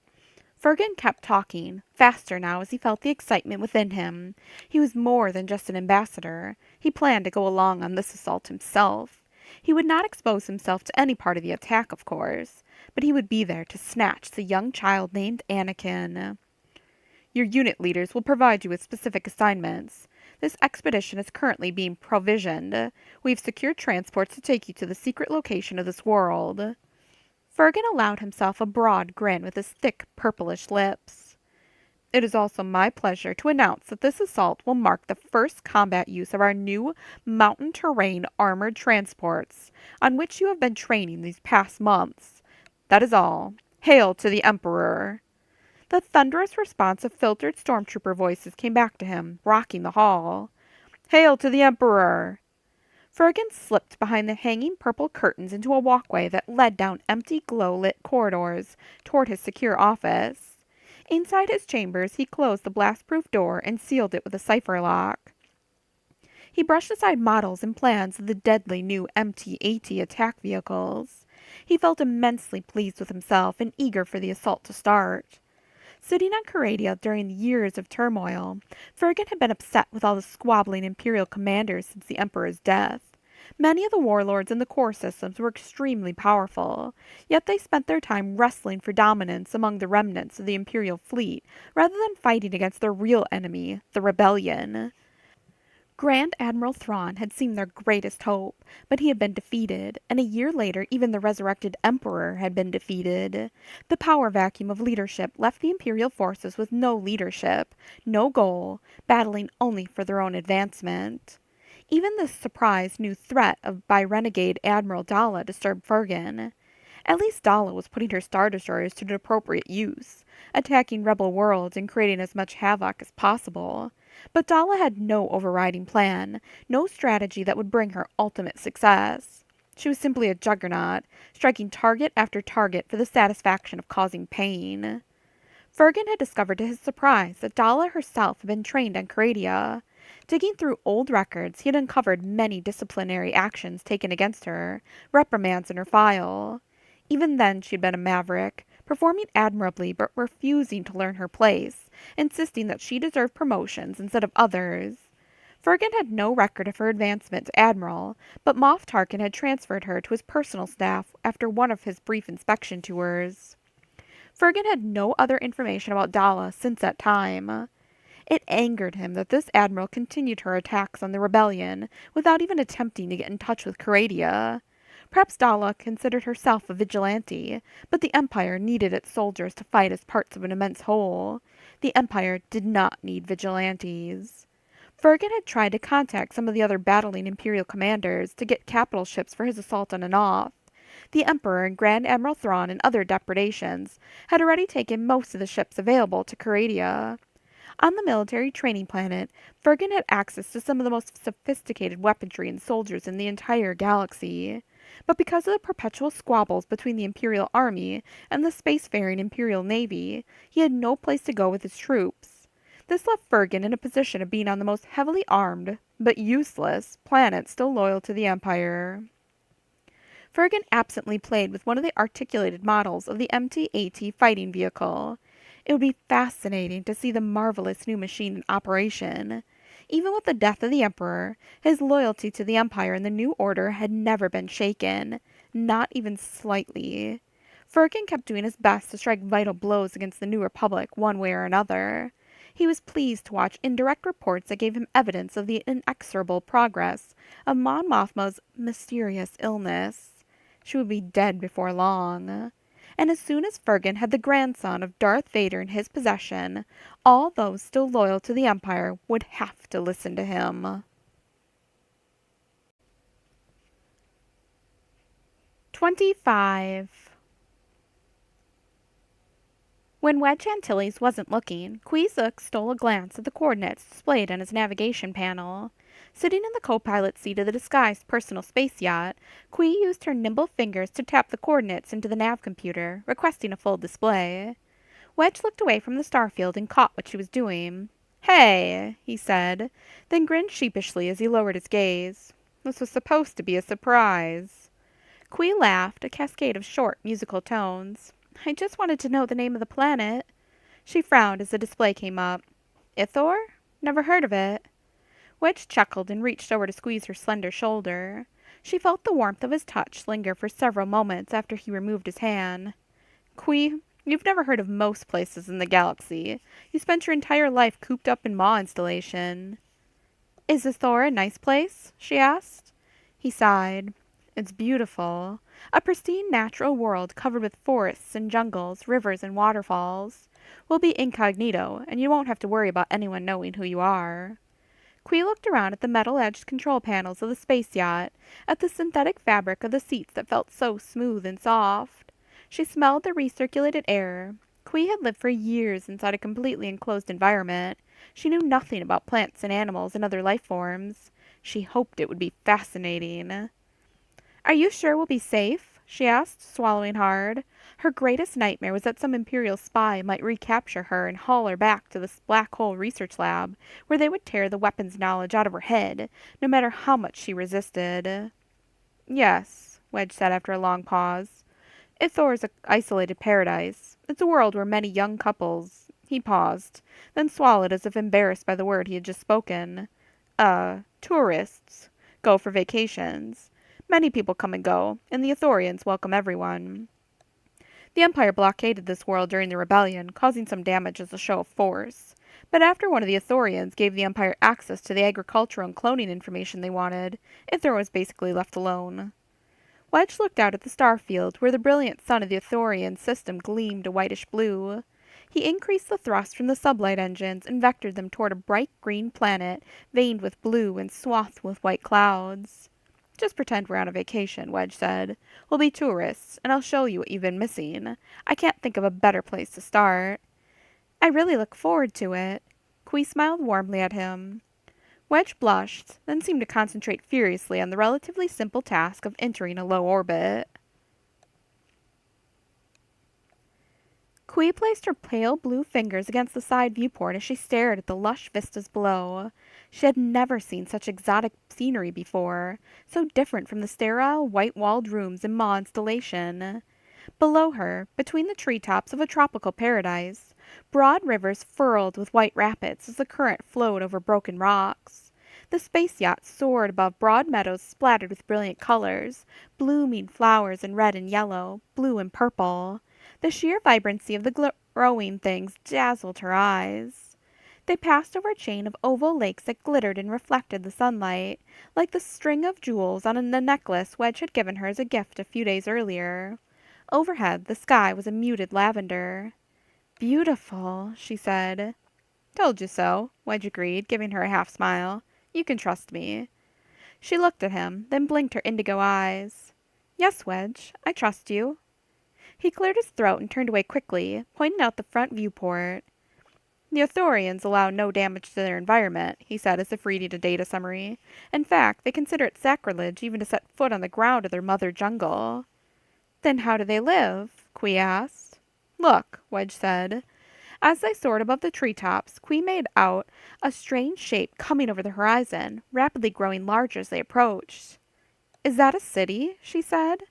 Fergan kept talking, faster now as he felt the excitement within him. He was more than just an ambassador. He planned to go along on this assault himself. He would not expose himself to any part of the attack, of course, but he would be there to snatch the young child named Anakin. "Your unit leaders will provide you with specific assignments. This expedition is currently being provisioned. We've secured transports to take you to the secret location of this world." Fergan allowed himself a broad grin with his thick, purplish lips. "It is also my pleasure to announce that this assault will mark the first combat use of our new mountain terrain armored transports, on which you have been training these past months. That is all. Hail to the Emperor!" The thunderous response of filtered stormtrooper voices came back to him, rocking the hall. "Hail to the Emperor!" Fergan slipped behind the hanging purple curtains into a walkway that led down empty glow-lit corridors toward his secure office. Inside his chambers, he closed the blast-proof door and sealed it with a cipher lock. He brushed aside models and plans of the deadly new MT-80 attack vehicles. He felt immensely pleased with himself and eager for the assault to start. Sitting on Coradia during the years of turmoil, Fergan had been upset with all the squabbling Imperial commanders since the Emperor's death. Many of the warlords in the core systems were extremely powerful, yet they spent their time wrestling for dominance among the remnants of the Imperial fleet rather than fighting against their real enemy, the rebellion. Grand Admiral Thrawn had seemed their greatest hope, but he had been defeated, and a year later even the resurrected Emperor had been defeated. The power vacuum of leadership left the Imperial forces with no leadership, no goal, battling only for their own advancement. Even this surprise new threat by renegade Admiral Dalla disturbed Fergan. At least Dalla was putting her Star Destroyers to appropriate use, attacking rebel worlds and creating as much havoc as possible. But Dalla had no overriding plan, no strategy that would bring her ultimate success. She was simply a juggernaut, striking target after target for the satisfaction of causing pain. Fergan had discovered to his surprise that Dalla herself had been trained on Caradia. Digging through old records, he had uncovered many disciplinary actions taken against her, reprimands in her file. Even then she had been a maverick, performing admirably but refusing to learn her place, insisting that she deserved promotions instead of others. Fergan had no record of her advancement to admiral, but Moff Tarkin had transferred her to his personal staff after one of his brief inspection tours. Fergan had no other information about Dalla since that time. It angered him that this admiral continued her attacks on the rebellion without even attempting to get in touch with Caradia. Perhaps Dalla considered herself a vigilante, but the Empire needed its soldiers to fight as parts of an immense whole. The Empire did not need vigilantes. Fergan had tried to contact some of the other battling Imperial commanders to get capital ships for his assault on Anoth. The Emperor and Grand Admiral Thrawn and other depredations had already taken most of the ships available to Caradia. On the military training planet, Fergan had access to some of the most sophisticated weaponry and soldiers in the entire galaxy. But because of the perpetual squabbles between the Imperial Army and the spacefaring Imperial Navy, he had no place to go with his troops. This left Fergan in a position of being on the most heavily armed, but useless, planet still loyal to the Empire. Fergan absently played with one of the articulated models of the MT-AT fighting vehicle. It would be fascinating to see the marvelous new machine in operation. Even with the death of the Emperor, his loyalty to the Empire and the New Order had never been shaken, not even slightly. Fergan kept doing his best to strike vital blows against the New Republic one way or another. He was pleased to watch indirect reports that gave him evidence of the inexorable progress of Mon Mothma's mysterious illness. She would be dead before long. And as soon as Fergan had the grandson of Darth Vader in his possession, all those still loyal to the Empire would have to listen to him. 25. When Wedge Antilles wasn't looking, Kweezuk stole a glance at the coordinates displayed on his navigation panel. Sitting in the co-pilot seat of the disguised personal space yacht, Kwee used her nimble fingers to tap the coordinates into the nav computer, requesting a full display. Wedge looked away from the starfield and caught what she was doing. "Hey," he said, then grinned sheepishly as he lowered his gaze. "This was supposed to be a surprise." Kwee laughed, a cascade of short, musical tones. "I just wanted to know the name of the planet." She frowned as the display came up. "Ithor? Never heard of it." Wedge chuckled and reached over to squeeze her slender shoulder. She felt the warmth of his touch linger for several moments after he removed his hand. "Kwee, you've never heard of most places in the galaxy. You spent your entire life cooped up in Maw installation." "Is Ithor a nice place?" she asked. He sighed. "It's beautiful. A pristine natural world covered with forests and jungles, rivers and waterfalls. We'll be incognito, and you won't have to worry about anyone knowing who you are." Kwee looked around at the metal-edged control panels of the space yacht, at the synthetic fabric of the seats that felt so smooth and soft. She smelled the recirculated air. Kwee had lived for years inside a completely enclosed environment. She knew nothing about plants and animals and other life forms. She hoped it would be fascinating. "Are you sure we'll be safe?" she asked, swallowing hard. Her greatest nightmare was that some Imperial spy might recapture her and haul her back to this black hole research lab, where they would tear the weapons knowledge out of her head, no matter how much she resisted. "Yes," Wedge said after a long pause. "Ithor is an isolated paradise. It's a world where many young couples—" He paused, then swallowed as if embarrassed by the word he had just spoken. Tourists. Go for vacations. Many people come and go, and the Ithorians welcome everyone. The Empire blockaded this world during the rebellion, causing some damage as a show of force. But after one of the Ithorians gave the Empire access to the agricultural and cloning information they wanted, Ithor was basically left alone." Wedge looked out at the starfield, where the brilliant sun of the Ithorian system gleamed a whitish blue. He increased the thrust from the sublight engines and vectored them toward a bright green planet veined with blue and swathed with white clouds. Just pretend we're on a vacation, Wedge said. We'll be tourists, and I'll show you what you've been missing. I can't think of a better place to start. I really look forward to it. Quee smiled warmly at him. Wedge blushed, then seemed to concentrate furiously on the relatively simple task of entering a low orbit. Quee placed her pale blue fingers against the side viewport as she stared at the lush vistas below. She had never seen such exotic scenery before, so different from the sterile, white-walled rooms in Maw installation. Below her, between the treetops of a tropical paradise, broad rivers furrowed with white rapids as the current flowed over broken rocks. The space yacht soared above broad meadows splattered with brilliant colors, blooming flowers in red and yellow, blue and purple. The sheer vibrancy of the growing things dazzled her eyes. They passed over a chain of oval lakes that glittered and reflected the sunlight, like the string of jewels on a necklace Wedge had given her as a gift a few days earlier. Overhead, the sky was a muted lavender. Beautiful, she said. Told you so, Wedge agreed, giving her a half smile. You can trust me. She looked at him, then blinked her indigo eyes. Yes, Wedge, I trust you. He cleared his throat and turned away quickly, pointing out the front viewport. The Ithorians allow no damage to their environment, he said as if reading a data summary. In fact, they consider it sacrilege even to set foot on the ground of their mother jungle. Then how do they live? Quee asked. Look, Wedge said. As they soared above the treetops, Quee made out a strange shape coming over the horizon, rapidly growing larger as they approached. Is that a city? She said.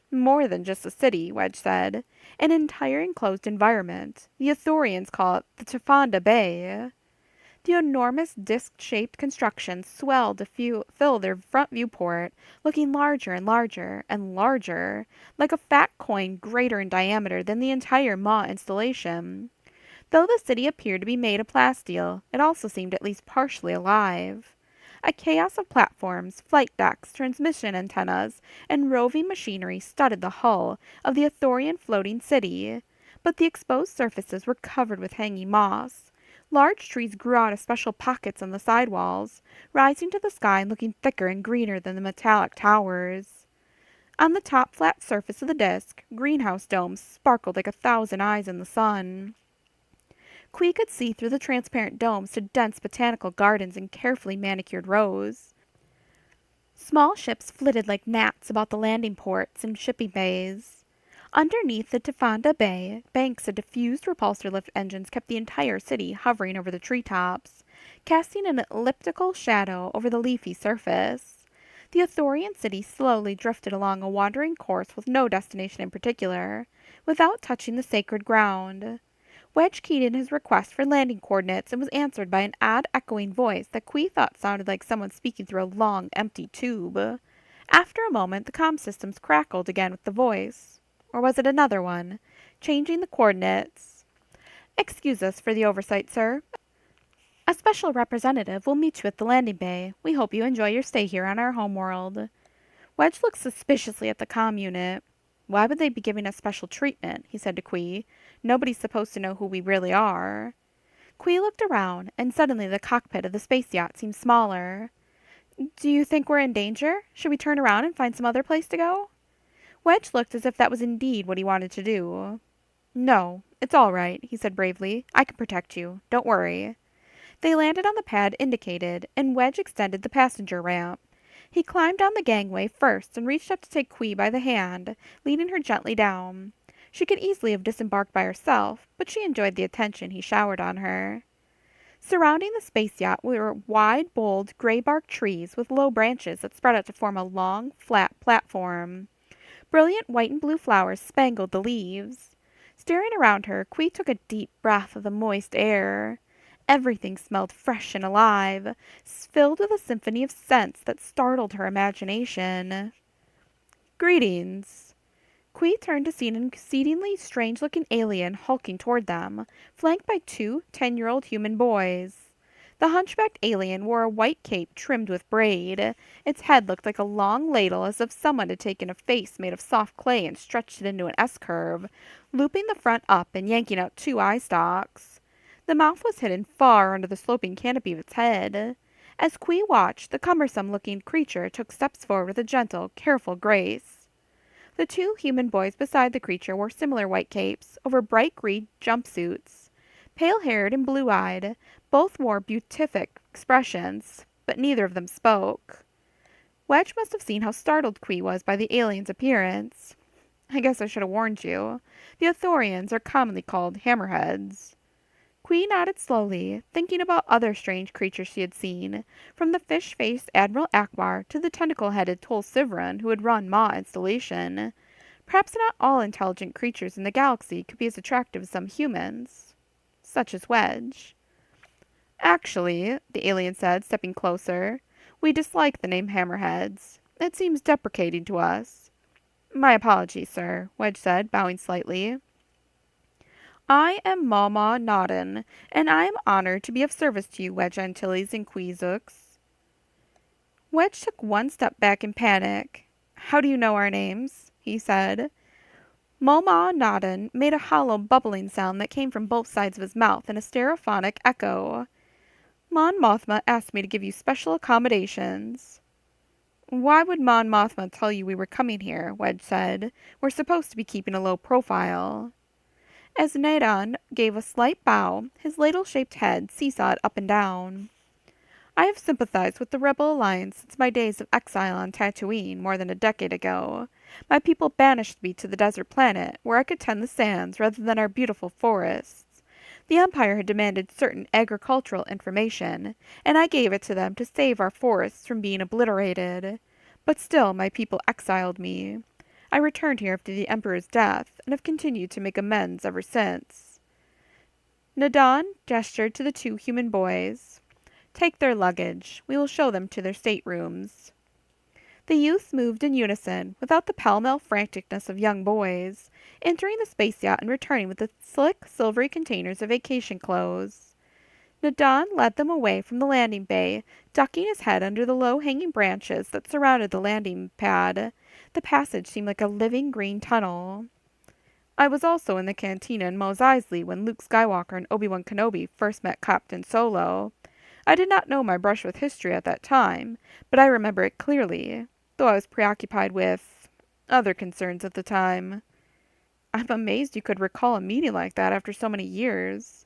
More than just a city, Wedge said. An entire enclosed environment. The Ithorians call it the Tafanda Bay. The enormous disc-shaped construction swelled to fill their front viewport, looking larger and larger and larger, like a fat coin greater in diameter than the entire Maw installation. Though the city appeared to be made of plasteel, it also seemed at least partially alive. A chaos of platforms, flight decks, transmission antennas, and roving machinery studded the hull of the Ithorian floating city, but the exposed surfaces were covered with hanging moss. Large trees grew out of special pockets on the sidewalls, rising to the sky and looking thicker and greener than the metallic towers. On the top flat surface of the disk, greenhouse domes sparkled like 1,000 eyes in the sun. Quee could see through the transparent domes to dense botanical gardens and carefully manicured rows. Small ships flitted like gnats about the landing ports and shipping bays. Underneath the Tafanda Bay, banks of diffused repulsor lift engines kept the entire city hovering over the treetops, casting an elliptical shadow over the leafy surface. The Ithorian city slowly drifted along a wandering course with no destination in particular, without touching the sacred ground. Wedge keyed in his request for landing coordinates and was answered by an odd echoing voice that Quee thought sounded like someone speaking through a long, empty tube. After a moment, the comm systems crackled again with the voice. Or was it another one? Changing the coordinates. Excuse us for the oversight, sir. A special representative will meet you at the landing bay. We hope you enjoy your stay here on our homeworld. Wedge looked suspiciously at the comm unit. Why would they be giving us special treatment? He said to Quee. Nobody's supposed to know who we really are. Quee looked around, and suddenly the cockpit of the space yacht seemed smaller. Do you think we're in danger? Should we turn around and find some other place to go? Wedge looked as if that was indeed what he wanted to do. No, it's all right, he said bravely. I can protect you. Don't worry. They landed on the pad indicated, and Wedge extended the passenger ramp. He climbed down the gangway first and reached up to take Quee by the hand, leading her gently down. She could easily have disembarked by herself, but she enjoyed the attention he showered on her. Surrounding the space yacht were wide, bold, gray-bark trees with low branches that spread out to form a long, flat platform. Brilliant white and blue flowers spangled the leaves. Staring around her, Quee took a deep breath of the moist air. Everything smelled fresh and alive, filled with a symphony of scents that startled her imagination. Greetings. Quee turned to see an exceedingly strange-looking alien hulking toward them, flanked by two 10-year-old human boys. The hunchbacked alien wore a white cape trimmed with braid. Its head looked like a long ladle, as if someone had taken a face made of soft clay and stretched it into an S-curve, looping the front up and yanking out two eye stalks. The mouth was hidden far under the sloping canopy of its head. As Kui watched, the cumbersome-looking creature took steps forward with a gentle, careful grace. The two human boys beside the creature wore similar white capes over bright green jumpsuits. Pale-haired and blue-eyed, both wore beatific expressions, but neither of them spoke. Wedge must have seen how startled Kui was by the alien's appearance. I guess I should have warned you. The Ithorians are commonly called hammerheads. Kui nodded slowly, thinking about other strange creatures she had seen, from the fish-faced Admiral Akbar to the tentacle-headed Tul Sivran who had run Ma installation. Perhaps not all intelligent creatures in the galaxy could be as attractive as some humans, such as Wedge. Actually, the alien said, stepping closer, we dislike the name hammerheads. It seems deprecating to us. My apologies, sir, Wedge said, bowing slightly. I am Mama Nodden, and I am honored to be of service to you, Wedge Antilles and Queezooks. Wedge took one step back in panic. How do you know our names? He said. Mama Nodden made a hollow bubbling sound that came from both sides of his mouth in a stereophonic echo. Mon Mothma asked me to give you special accommodations. Why would Mon Mothma tell you we were coming here? Wedge said. We're supposed to be keeping a low profile. As Nadan gave a slight bow, his ladle-shaped head seesawed up and down. I have sympathized with the Rebel Alliance since my days of exile on Tatooine more than a decade ago. My people banished me to the desert planet, where I could tend the sands rather than our beautiful forests. The Empire had demanded certain agricultural information, and I gave it to them to save our forests from being obliterated. But still my people exiled me. I returned here after the Emperor's death, and have continued to make amends ever since. Nadan gestured to the two human boys. Take their luggage. We will show them to their staterooms. The youths moved in unison, without the pell-mell franticness of young boys, entering the space yacht and returning with the slick, silvery containers of vacation clothes. Nadan led them away from the landing bay, ducking his head under the low-hanging branches that surrounded the landing pad. The passage seemed like a living green tunnel. I was also in the cantina in Mos Eisley when Luke Skywalker and Obi-Wan Kenobi first met Captain Solo. I did not know my brush with history at that time, but I remember it clearly, though I was preoccupied with other concerns at the time. I'm amazed you could recall a meeting like that after so many years.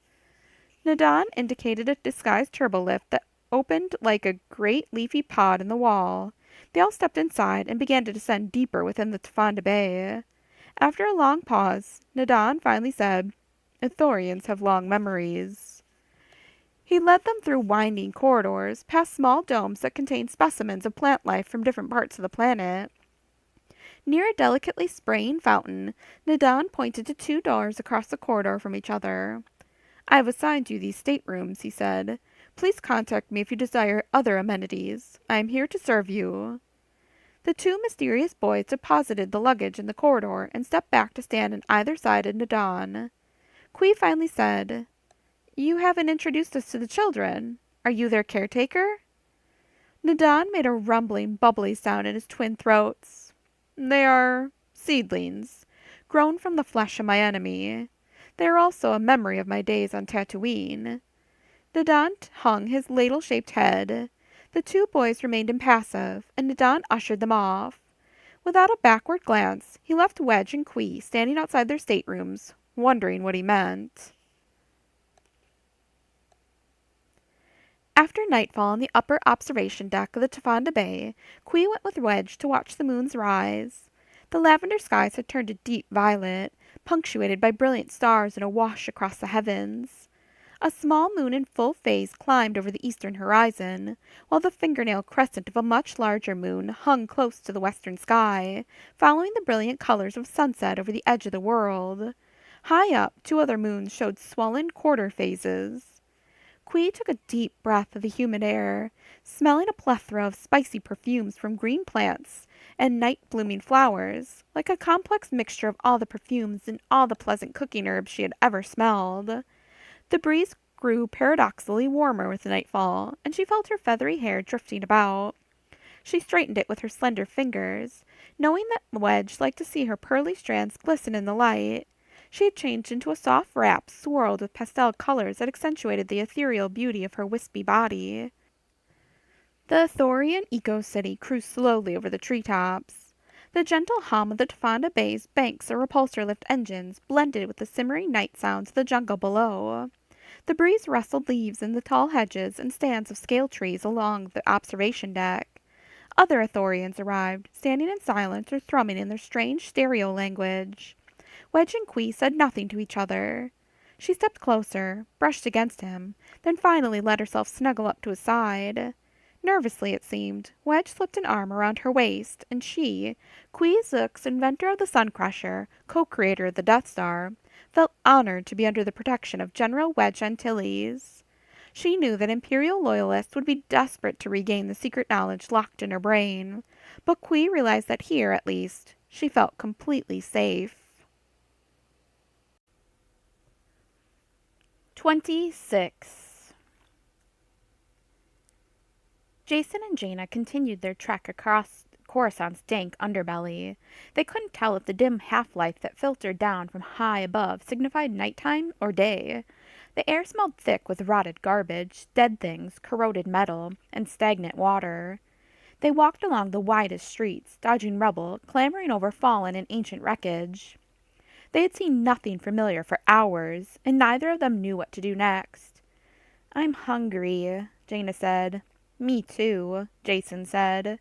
Nadan indicated a disguised turbolift that opened like a great leafy pod in the wall. They all stepped inside and began to descend deeper within the Tfanda Bay. After a long pause, Nadan finally said, Ithorians have long memories. He led them through winding corridors, past small domes that contained specimens of plant life from different parts of the planet. Near a delicately spraying fountain, Nadan pointed to two doors across the corridor from each other. I have assigned you these staterooms, he said. Please contact me if you desire other amenities. I am here to serve you. The two mysterious boys deposited the luggage in the corridor and stepped back to stand on either side of Nadan. Kui finally said, You haven't introduced us to the children. Are you their caretaker? Nadan made a rumbling, bubbly sound in his twin throats. They are seedlings, grown from the flesh of my enemy. They are also a memory of my days on Tatooine. Nadan hung his ladle-shaped head. The two boys remained impassive, and Nadan ushered them off. Without a backward glance, he left Wedge and Kui standing outside their staterooms, wondering what he meant. After nightfall on the upper observation deck of the Tfanda Bay, Kui went with Wedge to watch the moon's rise. The lavender skies had turned a deep violet, punctuated by brilliant stars in a wash across the heavens. A small moon in full phase climbed over the eastern horizon, while the fingernail crescent of a much larger moon hung close to the western sky, following the brilliant colors of sunset over the edge of the world. High up, two other moons showed swollen quarter phases. Kui took a deep breath of the humid air, smelling a plethora of spicy perfumes from green plants and night-blooming flowers, like a complex mixture of all the perfumes and all the pleasant cooking herbs she had ever smelled. The breeze grew paradoxically warmer with nightfall, and she felt her feathery hair drifting about. She straightened it with her slender fingers, knowing that Wedge liked to see her pearly strands glisten in the light. She had changed into a soft wrap swirled with pastel colors that accentuated the ethereal beauty of her wispy body. The Thorian eco-city cruised slowly over the treetops. The gentle hum of the Tafanda Bay's banks or repulsor lift engines blended with the simmering night sounds of the jungle below. The breeze rustled leaves in the tall hedges and stands of scale trees along the observation deck. Other Athorians arrived, standing in silence or thrumming in their strange stereo language. Wedge and Quee said nothing to each other. She stepped closer, brushed against him, then finally let herself snuggle up to his side. Nervously, it seemed, Wedge slipped an arm around her waist, and she, Quee Zooks, inventor of the Sun Crusher, co-creator of the Death Star, felt honored to be under the protection of General Wedge Antilles. She knew that Imperial loyalists would be desperate to regain the secret knowledge locked in her brain, but Quee realized that here, at least, she felt completely safe. 26. Jason and Jaina continued their trek across Coruscant's dank underbelly. They couldn't tell if the dim half-light that filtered down from high above signified nighttime or day. The air smelled thick with rotted garbage, dead things, corroded metal, and stagnant water. They walked along the widest streets, dodging rubble, clambering over fallen and ancient wreckage. They had seen nothing familiar for hours, and neither of them knew what to do next. "I'm hungry," Jaina said. "Me too," Jason said.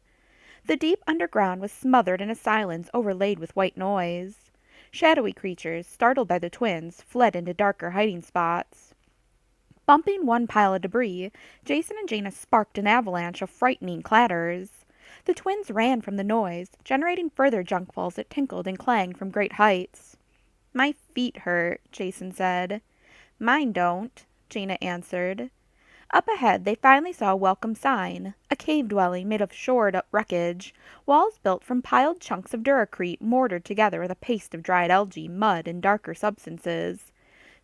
The deep underground was smothered in a silence overlaid with white noise. Shadowy creatures, startled by the twins, fled into darker hiding spots. Bumping one pile of debris, Jason and Jaina sparked an avalanche of frightening clatters. The twins ran from the noise, generating further junkfuls that tinkled and clanged from great heights. "My feet hurt," Jason said. "Mine don't," Jaina answered. Up ahead they finally saw a welcome sign, a cave dwelling made of shored-up wreckage, walls built from piled chunks of duracrete mortared together with a paste of dried algae, mud, and darker substances.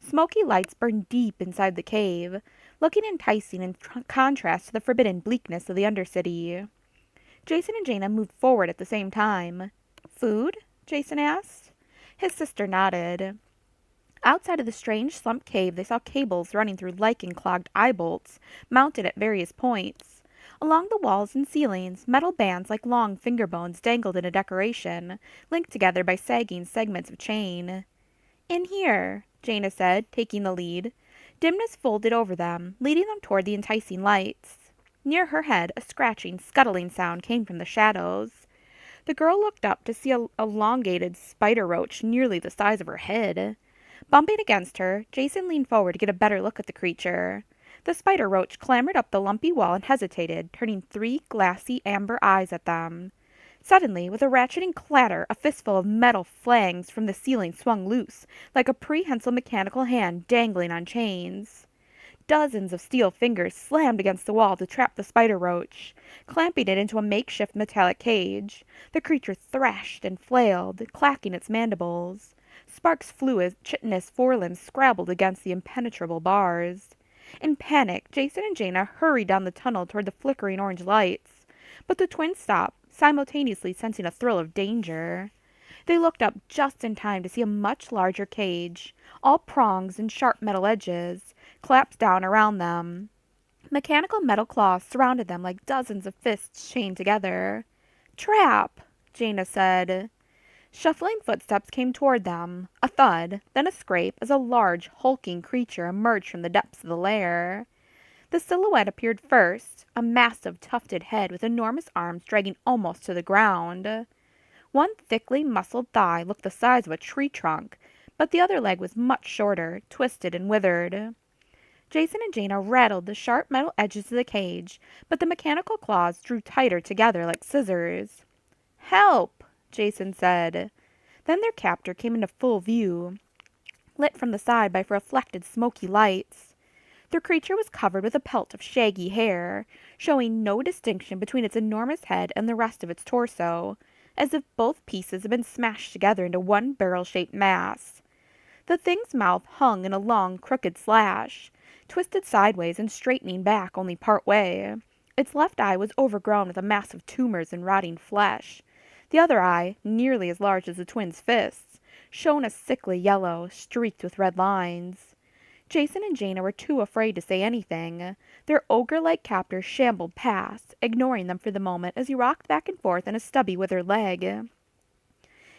Smoky lights burned deep inside the cave, looking enticing in contrast to the forbidden bleakness of the Undercity. Jason and Jaina moved forward at the same time. "Food?" Jason asked. His sister nodded. Outside of the strange slumped cave they saw cables running through lichen-clogged eye bolts, mounted at various points. Along the walls and ceilings, metal bands like long finger bones dangled in a decoration, linked together by sagging segments of chain. "In here," Jaina said, taking the lead. Dimness folded over them, leading them toward the enticing lights. Near her head, a scratching, scuttling sound came from the shadows. The girl looked up to see a elongated spider roach nearly the size of her head. Bumping against her, Jason leaned forward to get a better look at the creature. The spider roach clambered up the lumpy wall and hesitated, turning 3 glassy amber eyes at them. Suddenly, with a ratcheting clatter, a fistful of metal flangs from the ceiling swung loose, like a prehensile mechanical hand dangling on chains. Dozens of steel fingers slammed against the wall to trap the spider roach, clamping it into a makeshift metallic cage. The creature thrashed and flailed, clacking its mandibles. Sparks flew as chitinous forelimbs scrabbled against the impenetrable bars. In panic, Jason and Jaina hurried down the tunnel toward the flickering orange lights. But the twins stopped, simultaneously sensing a thrill of danger. They looked up just in time to see a much larger cage, all prongs and sharp metal edges, collapsed down around them. Mechanical metal claws surrounded them like dozens of fists chained together. "Trap!" Jaina said. Shuffling footsteps came toward them, a thud, then a scrape as a large, hulking creature emerged from the depths of the lair. The silhouette appeared first, a massive tufted head with enormous arms dragging almost to the ground. One thickly muscled thigh looked the size of a tree trunk, but the other leg was much shorter, twisted and withered. Jason and Jaina rattled the sharp metal edges of the cage, but the mechanical claws drew tighter together like scissors. "Help!" Jason said. Then their captor came into full view, lit from the side by reflected smoky lights. The creature was covered with a pelt of shaggy hair, showing no distinction between its enormous head and the rest of its torso, as if both pieces had been smashed together into one barrel-shaped mass. The thing's mouth hung in a long, crooked slash. twisted sideways and straightening back only part way. Its left eye was overgrown with a mass of tumors and rotting flesh. The other eye, nearly as large as the twins' fists, shone a sickly yellow, streaked with red lines. Jason and Jaina were too afraid to say anything. Their ogre-like captor shambled past, ignoring them for the moment as he rocked back and forth on a stubby withered leg.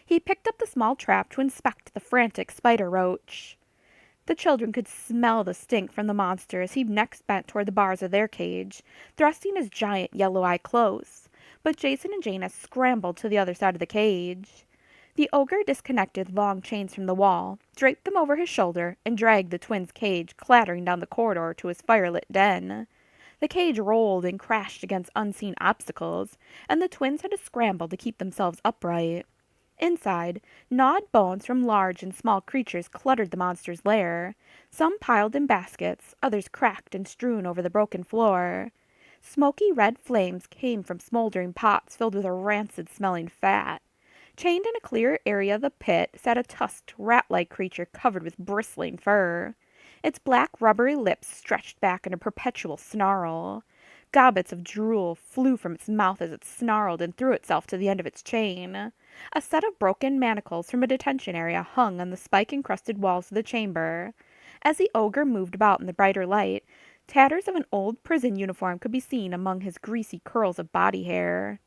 He picked up the small trap to inspect the frantic spider roach. The children could smell the stink from the monster as he next bent toward the bars of their cage, thrusting his giant yellow eye close, but Jason and Jaina scrambled to the other side of the cage. The ogre disconnected long chains from the wall, draped them over his shoulder, and dragged the twins' cage clattering down the corridor to his firelit den. The cage rolled and crashed against unseen obstacles, and the twins had to scramble to keep themselves upright. Inside, gnawed bones from large and small creatures cluttered the monster's lair, some piled in baskets, others cracked and strewn over the broken floor. Smoky red flames came from smoldering pots filled with a rancid-smelling fat. Chained in a clear area of the pit sat a tusked, rat-like creature covered with bristling fur. Its black, rubbery lips stretched back in a perpetual snarl. Gobbets of drool flew from its mouth as it snarled and threw itself to the end of its chain. A set of broken manacles from a detention area hung on the spike-encrusted walls of the chamber. As the ogre moved about in the brighter light, tatters of an old prison uniform could be seen among his greasy curls of body hair.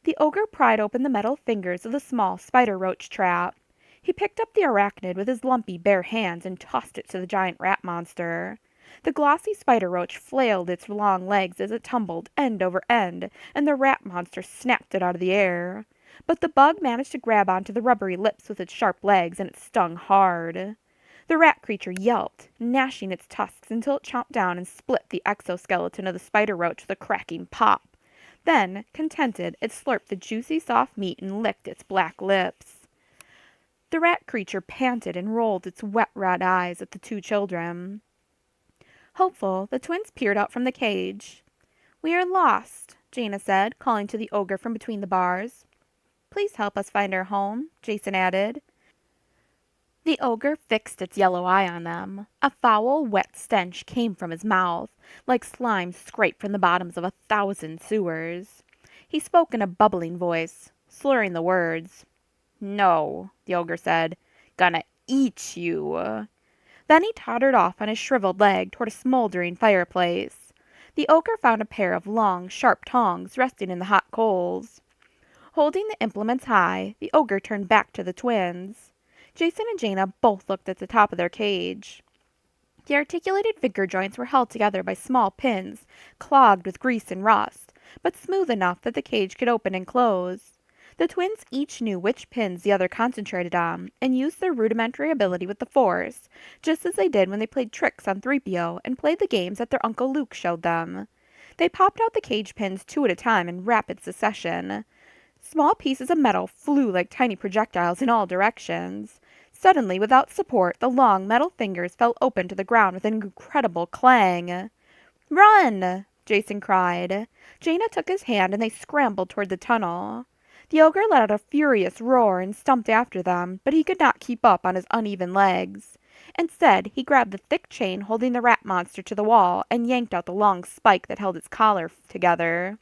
The ogre pried open the metal fingers of the small spider-roach trap. He picked up the arachnid with his lumpy, bare hands and tossed it to the giant rat monster. The glossy spider-roach flailed its long legs as it tumbled end over end, and the rat monster snapped it out of the air. But the bug managed to grab onto the rubbery lips with its sharp legs, and it stung hard. The rat creature yelped, gnashing its tusks until it chomped down and split the exoskeleton of the spider-roach with a cracking pop. Then, contented, it slurped the juicy, soft meat and licked its black lips. The rat creature panted and rolled its wet red eyes at the two children. Hopeful, the twins peered out from the cage. "We are lost," Jaina said, calling to the ogre from between the bars. "Please help us find our home," Jason added. The ogre fixed its yellow eye on them. A foul, wet stench came from his mouth, like slime scraped from the bottoms of 1,000 sewers. He spoke in a bubbling voice, slurring the words. "No," the ogre said. "Gonna eat you." Then he tottered off on his shriveled leg toward a smoldering fireplace. The ogre found a pair of long, sharp tongs resting in the hot coals. Holding the implements high, the ogre turned back to the twins. Jason and Jaina both looked at the top of their cage. The articulated finger joints were held together by small pins, clogged with grease and rust, but smooth enough that the cage could open and close. The twins each knew which pins the other concentrated on, and used their rudimentary ability with the force, just as they did when they played tricks on 3PO and played the games that their Uncle Luke showed them. They popped out the cage pins 2 at a time in rapid succession. Small pieces of metal flew like tiny projectiles in all directions. Suddenly, without support, the long metal fingers fell open to the ground with an incredible clang. "Run!" Jason cried. Jaina took his hand and they scrambled toward the tunnel. The ogre let out a furious roar and stumped after them, but he could not keep up on his uneven legs. Instead, he grabbed the thick chain holding the rat monster to the wall and yanked out the long spike that held its collar together.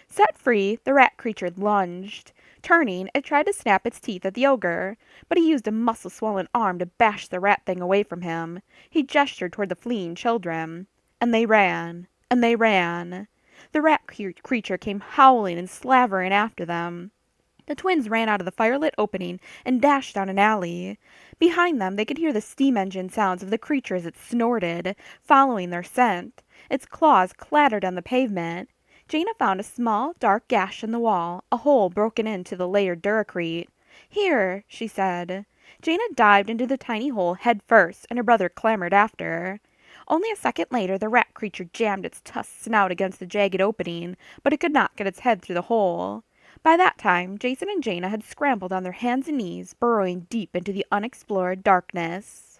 Set free, the rat creature lunged. Turning, it tried to snap its teeth at the ogre, but he used a muscle-swollen arm to bash the rat thing away from him. He gestured toward the fleeing children. And they ran. And they ran. The rat creature came howling and slavering after them. The twins ran out of the firelit opening and dashed down an alley. Behind them they could hear the steam engine sounds of the creature as it snorted, following their scent. Its claws clattered on the pavement. Jaina found a small, dark gash in the wall, a hole broken into the layered duracrete. "Here," she said. Jaina dived into the tiny hole head first, and her brother clambered after. Only a second later the rat creature jammed its tusked snout against the jagged opening, but it could not get its head through the hole. By that time, Jason and Jaina had scrambled on their hands and knees, burrowing deep into the unexplored darkness.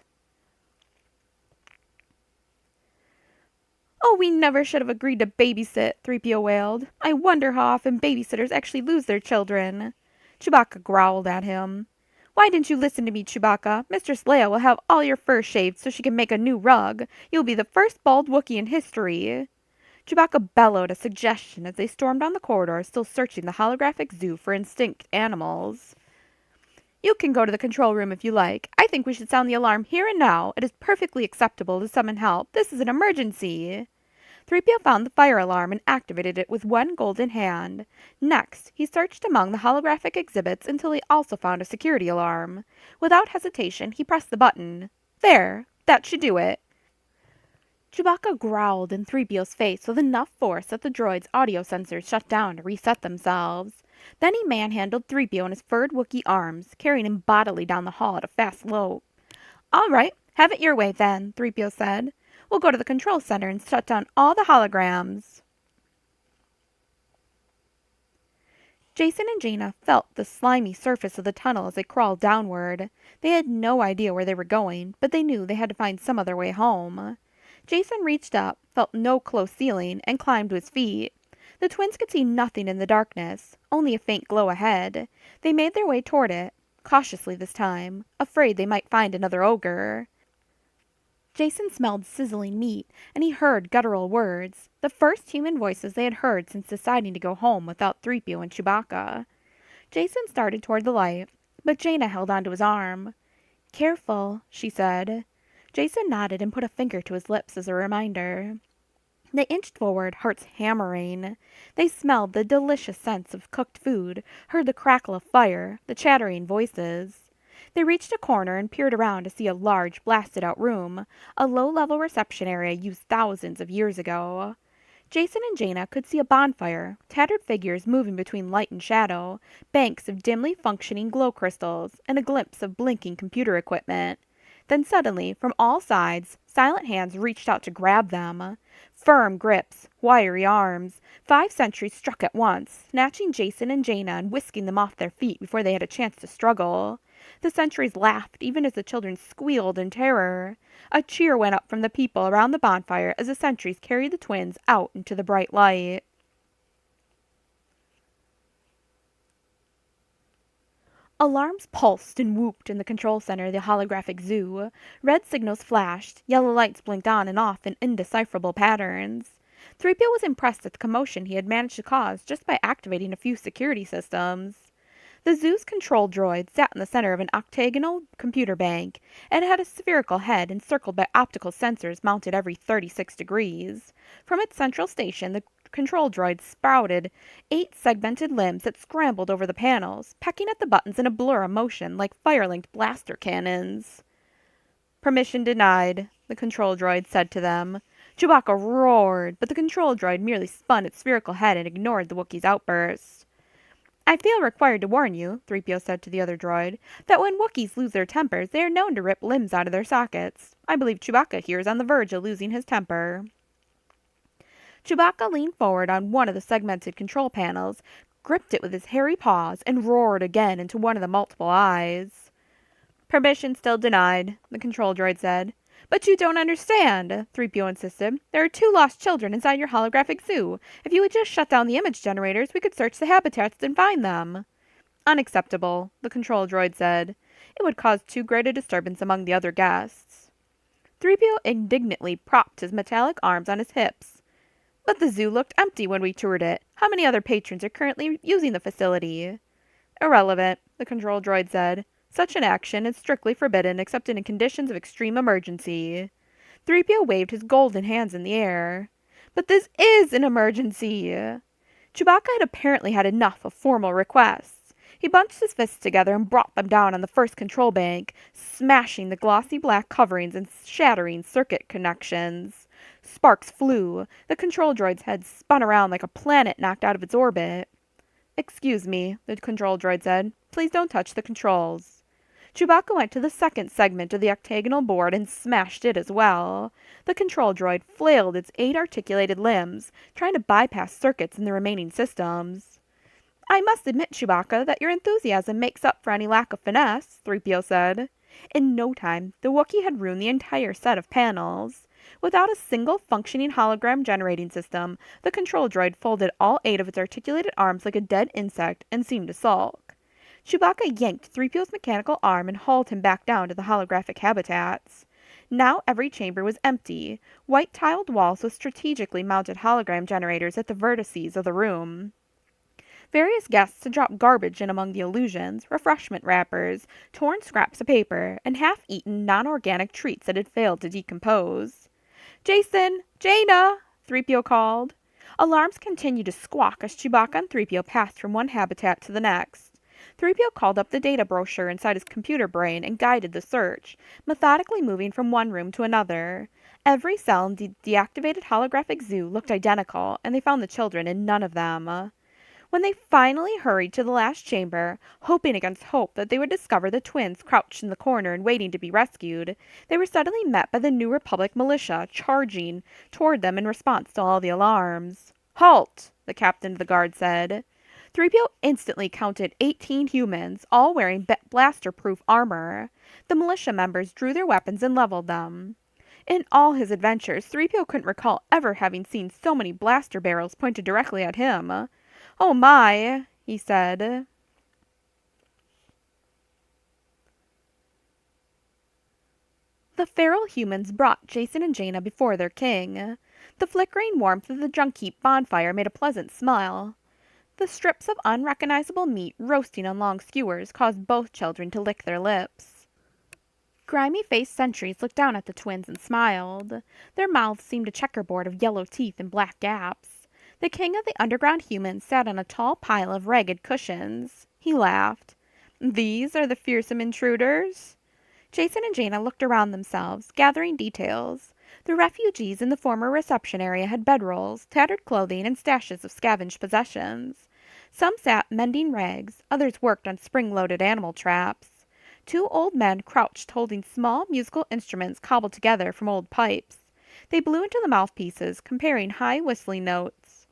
"Oh, we never should have agreed to babysit," 3PO wailed. "I wonder how often babysitters actually lose their children." Chewbacca growled at him. Why didn't you listen to me, Chewbacca? Mistress Leia will have all your fur shaved so she can make a new rug. You'll be the first bald Wookiee in history." Chewbacca bellowed a suggestion as they stormed down the corridor, still searching the holographic zoo for extinct animals. "You can go to the control room if you like. I think we should sound the alarm here and now. It is perfectly acceptable to summon help. This is an emergency." 3PO found the fire alarm and activated it with one golden hand. Next, he searched among the holographic exhibits until he also found a security alarm. Without hesitation, he pressed the button. There, that should do it. Chewbacca growled in 3PO's face with enough force that the droid's audio sensors shut down to reset themselves. Then he manhandled 3PO in his furred Wookiee arms, carrying him bodily down the hall at a fast lope. "All right, have it your way then," 3PO said. "We'll go to the control center and shut down all the holograms." Jason and Jaina felt the slimy surface of the tunnel as they crawled downward. They had no idea where they were going, but they knew they had to find some other way home. Jason reached up, felt no close ceiling, and climbed to his feet. The twins could see nothing in the darkness, only a faint glow ahead. They made their way toward it, cautiously this time, afraid they might find another ogre. Jason smelled sizzling meat, and he heard guttural words, the first human voices they had heard since deciding to go home without 3PO and Chewbacca. Jason started toward the light, but Jaina held onto his arm. "Careful," she said. Jason nodded and put a finger to his lips as a reminder. They inched forward, hearts hammering. They smelled the delicious scents of cooked food, heard the crackle of fire, the chattering voices. They reached a corner and peered around to see a large, blasted-out room, a low-level reception area used thousands of years ago. Jason and Jaina could see a bonfire, tattered figures moving between light and shadow, banks of dimly functioning glow crystals, and a glimpse of blinking computer equipment. Then suddenly, from all sides, silent hands reached out to grab them. Firm grips, wiry arms. 5 sentries struck at once, snatching Jason and Jaina and whisking them off their feet before they had a chance to struggle. The sentries laughed, even as the children squealed in terror. A cheer went up from the people around the bonfire as the sentries carried the twins out into the bright light. Alarms pulsed and whooped in the control center of the holographic zoo. Red signals flashed, yellow lights blinked on and off in indecipherable patterns. 3PO was impressed at the commotion he had managed to cause just by activating a few security systems. The zoo's control droid sat in the center of an octagonal computer bank. It had a spherical head encircled by optical sensors mounted every 36 degrees. From its central station, the control droid sprouted 8 segmented limbs that scrambled over the panels, pecking at the buttons in a blur of motion like fire-linked blaster cannons. "Permission denied," the control droid said to them. Chewbacca roared, but the control droid merely spun its spherical head and ignored the Wookiee's outburst. "I feel required to warn you," 3PO said to the other droid, "that when Wookiees lose their tempers, they are known to rip limbs out of their sockets. I believe Chewbacca here is on the verge of losing his temper." Chewbacca leaned forward on one of the segmented control panels, gripped it with his hairy paws, and roared again into one of the multiple eyes. "Permission still denied," the control droid said. "But you don't understand," 3PO insisted. "There are 2 lost children inside your holographic zoo. If you would just shut down the image generators, we could search the habitats and find them." "Unacceptable," the control droid said. "It would cause too great a disturbance among the other guests." 3PO indignantly propped his metallic arms on his hips. "But the zoo looked empty when we toured it. How many other patrons are currently using the facility?" "Irrelevant," the control droid said. "Such an action is strictly forbidden except in conditions of extreme emergency." 3PO waved his golden hands in the air. "But this is an emergency!" Chewbacca had apparently had enough of formal requests. He bunched his fists together and brought them down on the first control bank, smashing the glossy black coverings and shattering circuit connections. Sparks flew. The control droid's head spun around like a planet knocked out of its orbit. "Excuse me," the control droid said. "Please don't touch the controls." Chewbacca went to the second segment of the octagonal board and smashed it as well. The control droid flailed its 8 articulated limbs, trying to bypass circuits in the remaining systems. "I must admit, Chewbacca, that your enthusiasm makes up for any lack of finesse," 3PO said. In no time, the Wookiee had ruined the entire set of panels. Without a single functioning hologram generating system, the control droid folded all 8 of its articulated arms like a dead insect and seemed to sulk. Chewbacca yanked 3PO's mechanical arm and hauled him back down to the holographic habitats. Now every chamber was empty, white tiled walls with strategically mounted hologram generators at the vertices of the room. Various guests had dropped garbage in among the illusions, refreshment wrappers, torn scraps of paper, and half-eaten non-organic treats that had failed to decompose. "Jason! Jaina!" 3PO called. Alarms continued to squawk as Chewbacca and 3PO passed from one habitat to the next. 3PO called up the data brochure inside his computer brain and guided the search, methodically moving from one room to another. Every cell in the deactivated holographic zoo looked identical, and they found the children in none of them. When they finally hurried to the last chamber, hoping against hope that they would discover the twins crouched in the corner and waiting to be rescued, they were suddenly met by the New Republic militia charging toward them in response to all the alarms. "Halt!" the captain of the guard said. 3PO instantly counted 18 humans, all wearing blaster-proof armor. The militia members drew their weapons and leveled them. In all his adventures, 3PO couldn't recall ever having seen so many blaster barrels pointed directly at him. "Oh my," he said. The feral humans brought Jason and Jaina before their king. The flickering warmth of the junk heap bonfire made a pleasant smell. The strips of unrecognizable meat roasting on long skewers caused both children to lick their lips. Grimy-faced sentries looked down at the twins and smiled. Their mouths seemed a checkerboard of yellow teeth and black gaps. The king of the underground humans sat on a tall pile of ragged cushions. He laughed. "These are the fearsome intruders?" Jason and Jaina looked around themselves, gathering details. The refugees in the former reception area had bedrolls, tattered clothing, and stashes of scavenged possessions. Some sat mending rags, others worked on spring-loaded animal traps. Two old men crouched holding small musical instruments cobbled together from old pipes. They blew into the mouthpieces, comparing high whistling notes.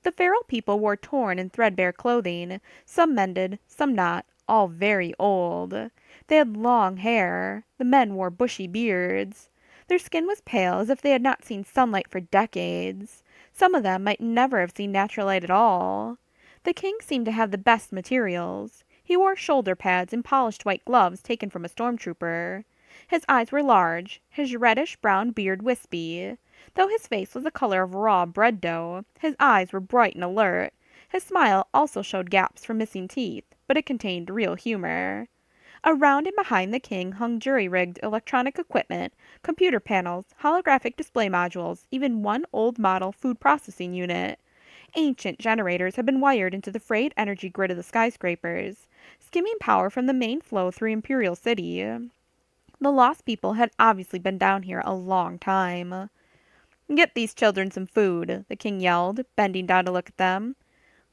The feral people wore torn and threadbare clothing, some mended, some not, all very old. They had long hair. The men wore bushy beards. Their skin was pale, as if they had not seen sunlight for decades. Some of them might never have seen natural light at all. The king seemed to have the best materials. He wore shoulder pads and polished white gloves taken from a stormtrooper. His eyes were large, his reddish-brown beard wispy. Though his face was the color of raw bread dough, his eyes were bright and alert. His smile also showed gaps from missing teeth, but it contained real humor. Around and behind the king hung jury-rigged electronic equipment, computer panels, holographic display modules, even one old model food processing unit. Ancient generators had been wired into the frayed energy grid of the skyscrapers, skimming power from the main flow through Imperial City. The lost people had obviously been down here a long time. "Get these children some food," the king yelled, bending down to look at them.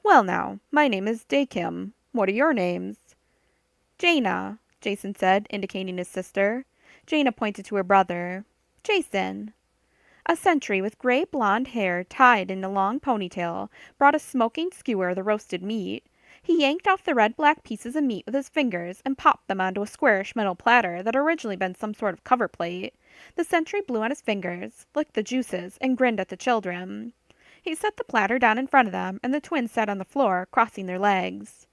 "Well now, my name is Dakim. What are your names?" "Jaina," Jason said, indicating his sister. Jaina pointed to her brother. "Jason." A sentry with gray blonde hair tied in a long ponytail brought a smoking skewer of the roasted meat. He yanked off the red-black pieces of meat with his fingers and popped them onto a squarish metal platter that had originally been some sort of cover plate. The sentry blew on his fingers, licked the juices, and grinned at the children. He set the platter down in front of them, and the twins sat on the floor, crossing their legs.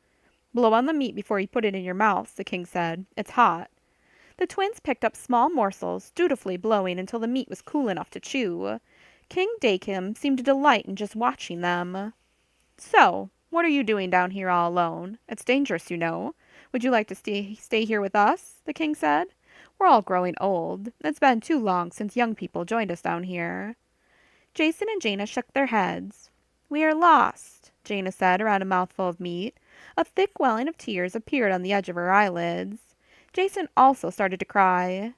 "Blow on the meat before you put it in your mouths," the king said. "It's hot." The twins picked up small morsels, dutifully blowing until the meat was cool enough to chew. King Dakim seemed to delight in just watching them. "So, what are you doing down here all alone? It's dangerous, you know. Would you like to stay here with us?" the king said. "We're all growing old. It's been too long since young people joined us down here." Jason and Jaina shook their heads. "We are lost," Jaina said around a mouthful of meat. A thick welling of tears appeared on the edge of her eyelids. Jason also started to cry.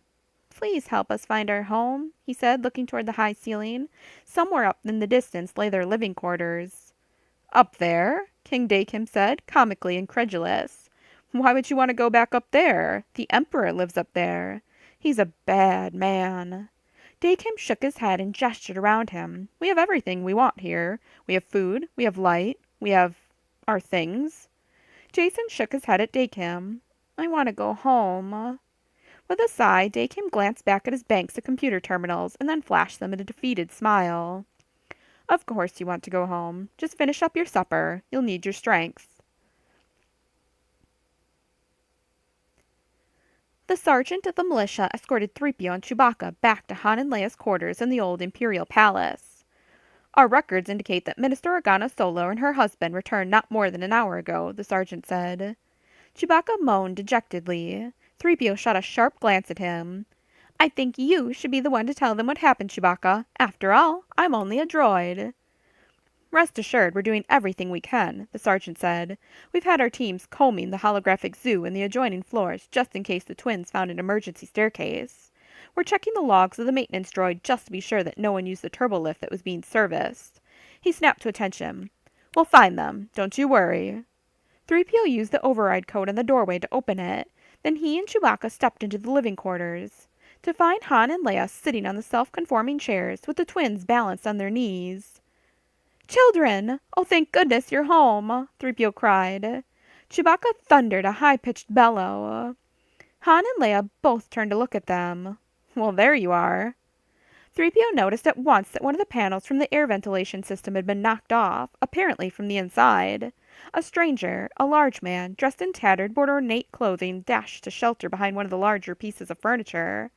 "Please help us find our home," he said, looking toward the high ceiling. Somewhere up in the distance lay their living quarters. "Up there?" King Dakim said, comically incredulous. "Why would you want to go back up there? The Emperor lives up there. He's a bad man." Dakim shook his head and gestured around him. "We have everything we want here. We have food, we have light, we have our things." Jason shook his head at Dakim. "I want to go home." With a sigh, Dakim glanced back at his banks of computer terminals and then flashed them a defeated smile. "Of course you want to go home. Just finish up your supper. You'll need your strength." The sergeant of the militia escorted 3PO and Chewbacca back to Han and Leia's quarters in the old Imperial Palace. "Our records indicate that Minister Organa Solo and her husband returned not more than an hour ago," the sergeant said. Chewbacca moaned dejectedly. 3PO shot a sharp glance at him. "I think you should be the one to tell them what happened, Chewbacca. After all, I'm only a droid." "Rest assured we're doing everything we can," the sergeant said. "We've had our teams combing the holographic zoo and the adjoining floors just in case the twins found an emergency staircase. We're checking the logs of the maintenance droid just to be sure that no one used the turbo lift that was being serviced." He snapped to attention. "We'll find them. Don't you worry." 3PO used the override code in the doorway to open it. Then he and Chewbacca stepped into the living quarters, to find Han and Leia sitting on the self-conforming chairs with the twins balanced on their knees. "Children! Oh, thank goodness you're home!" 3PO cried. Chewbacca thundered a high-pitched bellow. Han and Leia both turned to look at them. "Well, there you are." 3PO noticed at once that one of the panels from the air ventilation system had been knocked off, apparently from the inside. A stranger, a large man, dressed in tattered but ornate clothing, dashed to shelter behind one of the larger pieces of furniture.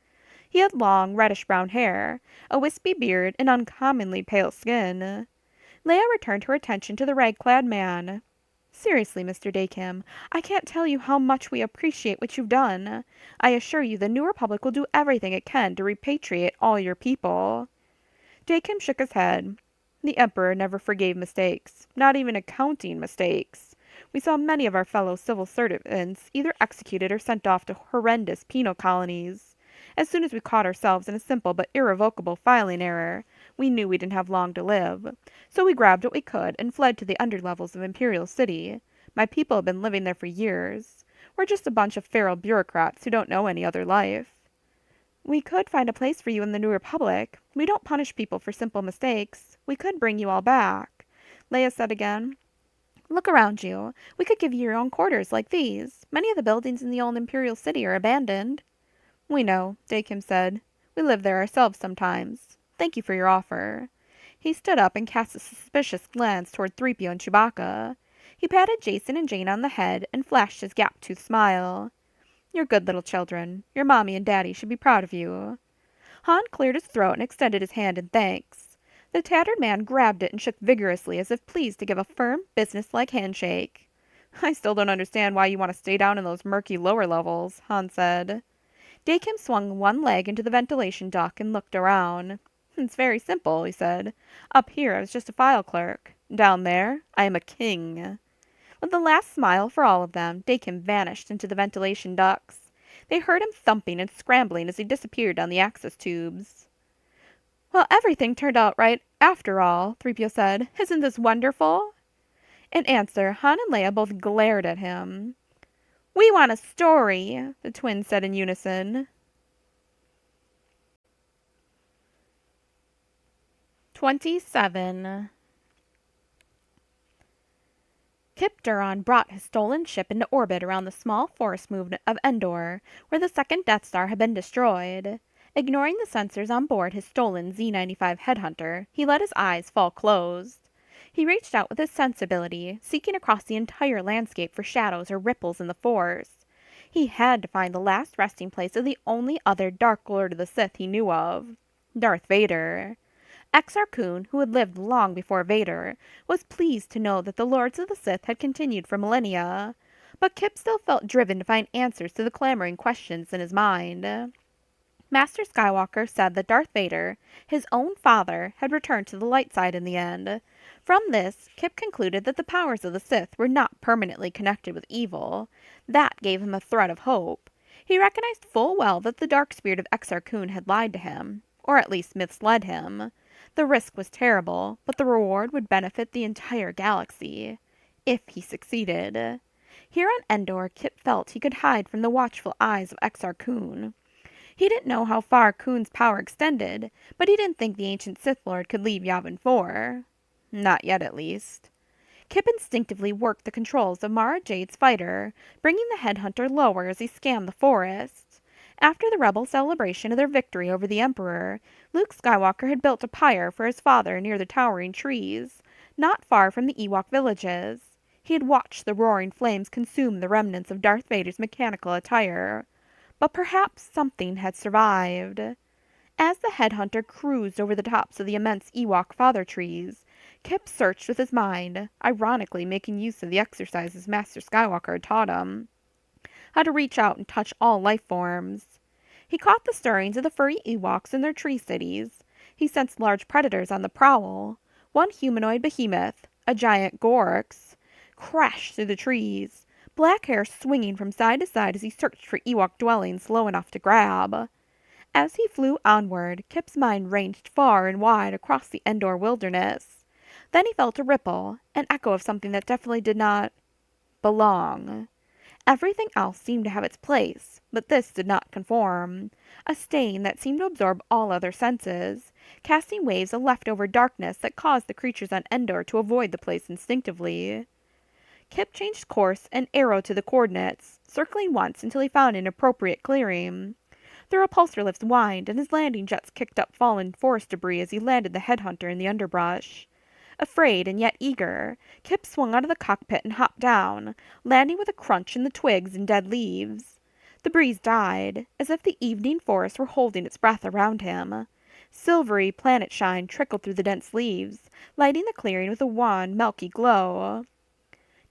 He had long, reddish-brown hair, a wispy beard, and uncommonly pale skin. Leia returned her attention to the rag-clad man. "Seriously, Mr. Dakim, I can't tell you how much we appreciate what you've done. I assure you the New Republic will do everything it can to repatriate all your people." Dakim shook his head. "The Emperor never forgave mistakes, not even accounting mistakes. We saw many of our fellow civil servants either executed or sent off to horrendous penal colonies. As soon as we caught ourselves in a simple but irrevocable filing error, we knew we didn't have long to live. So we grabbed what we could and fled to the underlevels of Imperial City. My people have been living there for years. We're just a bunch of feral bureaucrats who don't know any other life." "We could find a place for you in the New Republic. We don't punish people for simple mistakes. We could bring you all back," Leia said again. "Look around you. We could give you your own quarters like these. Many of the buildings in the old Imperial City are abandoned." "We know," Dakim said. "We live there ourselves sometimes. Thank you for your offer." He stood up and cast a suspicious glance toward 3PO and Chewbacca. He patted Jason and Jane on the head and flashed his gap-toothed smile. "You're good little children. Your mommy and daddy should be proud of you." Han cleared his throat and extended his hand in thanks. The tattered man grabbed it and shook vigorously as if pleased to give a firm, business-like handshake. "I still don't understand why you want to stay down in those murky lower levels," Han said. Dakim swung one leg into the ventilation duct and looked around. "It's very simple," he said. "Up here I was just a file clerk. Down there I am a king." With a last smile for all of them, Dakim vanished into the ventilation ducts. They heard him thumping and scrambling as he disappeared down the access tubes. "Well, everything turned out right, after all," 3PO said. "Isn't this wonderful?" In answer, Han and Leia both glared at him. "We want a story," the twins said in unison. 27. Kip Duron brought his stolen ship into orbit around the small forest movement of Endor, where the second Death Star had been destroyed. Ignoring the sensors on board his stolen Z-95 Headhunter, he let his eyes fall closed. He reached out with his sense ability, seeking across the entire landscape for shadows or ripples in the Force. He had to find the last resting place of the only other Dark Lord of the Sith he knew of, Darth Vader. Exar Kun, who had lived long before Vader, was pleased to know that the Lords of the Sith had continued for millennia, but Kip still felt driven to find answers to the clamoring questions in his mind. Master Skywalker said that Darth Vader, his own father, had returned to the light side in the end. From this, Kip concluded that the powers of the Sith were not permanently connected with evil. That gave him a thread of hope. He recognized full well that the dark spirit of Exar Kun had lied to him, or at least misled him. The risk was terrible, but the reward would benefit the entire galaxy, if he succeeded. Here on Endor, Kip felt he could hide from the watchful eyes of Exar Kun. He didn't know how far Kun's power extended, but he didn't think the ancient Sith Lord could leave Yavin 4. Not yet, at least. Kip instinctively worked the controls of Mara Jade's fighter, bringing the headhunter lower as he scanned the forest. After the rebel celebration of their victory over the Emperor, Luke Skywalker had built a pyre for his father near the towering trees, not far from the Ewok villages. He had watched the roaring flames consume the remnants of Darth Vader's mechanical attire. But perhaps something had survived. As the headhunter cruised over the tops of the immense Ewok father trees, Kip searched with his mind, ironically making use of the exercises Master Skywalker had taught him, how to reach out and touch all life forms. He caught the stirrings of the furry Ewoks in their tree cities. He sensed large predators on the prowl. One humanoid behemoth, a giant Gorx, crashed through the trees, black hair swinging from side to side as he searched for Ewok dwellings low enough to grab. As he flew onward, Kip's mind ranged far and wide across the Endor wilderness. Then he felt a ripple, an echo of something that definitely did not belong. Everything else seemed to have its place, but this did not conform. A stain that seemed to absorb all other senses, casting waves of leftover darkness that caused the creatures on Endor to avoid the place instinctively. Kip changed course and arrowed to the coordinates, circling once until he found an appropriate clearing. The repulsor lifts whined, and his landing jets kicked up fallen forest debris as he landed the headhunter in the underbrush. Afraid and yet eager, Kip swung out of the cockpit and hopped down, landing with a crunch in the twigs and dead leaves. The breeze died, as if the evening forest were holding its breath around him. Silvery planet shine trickled through the dense leaves, lighting the clearing with a wan, milky glow.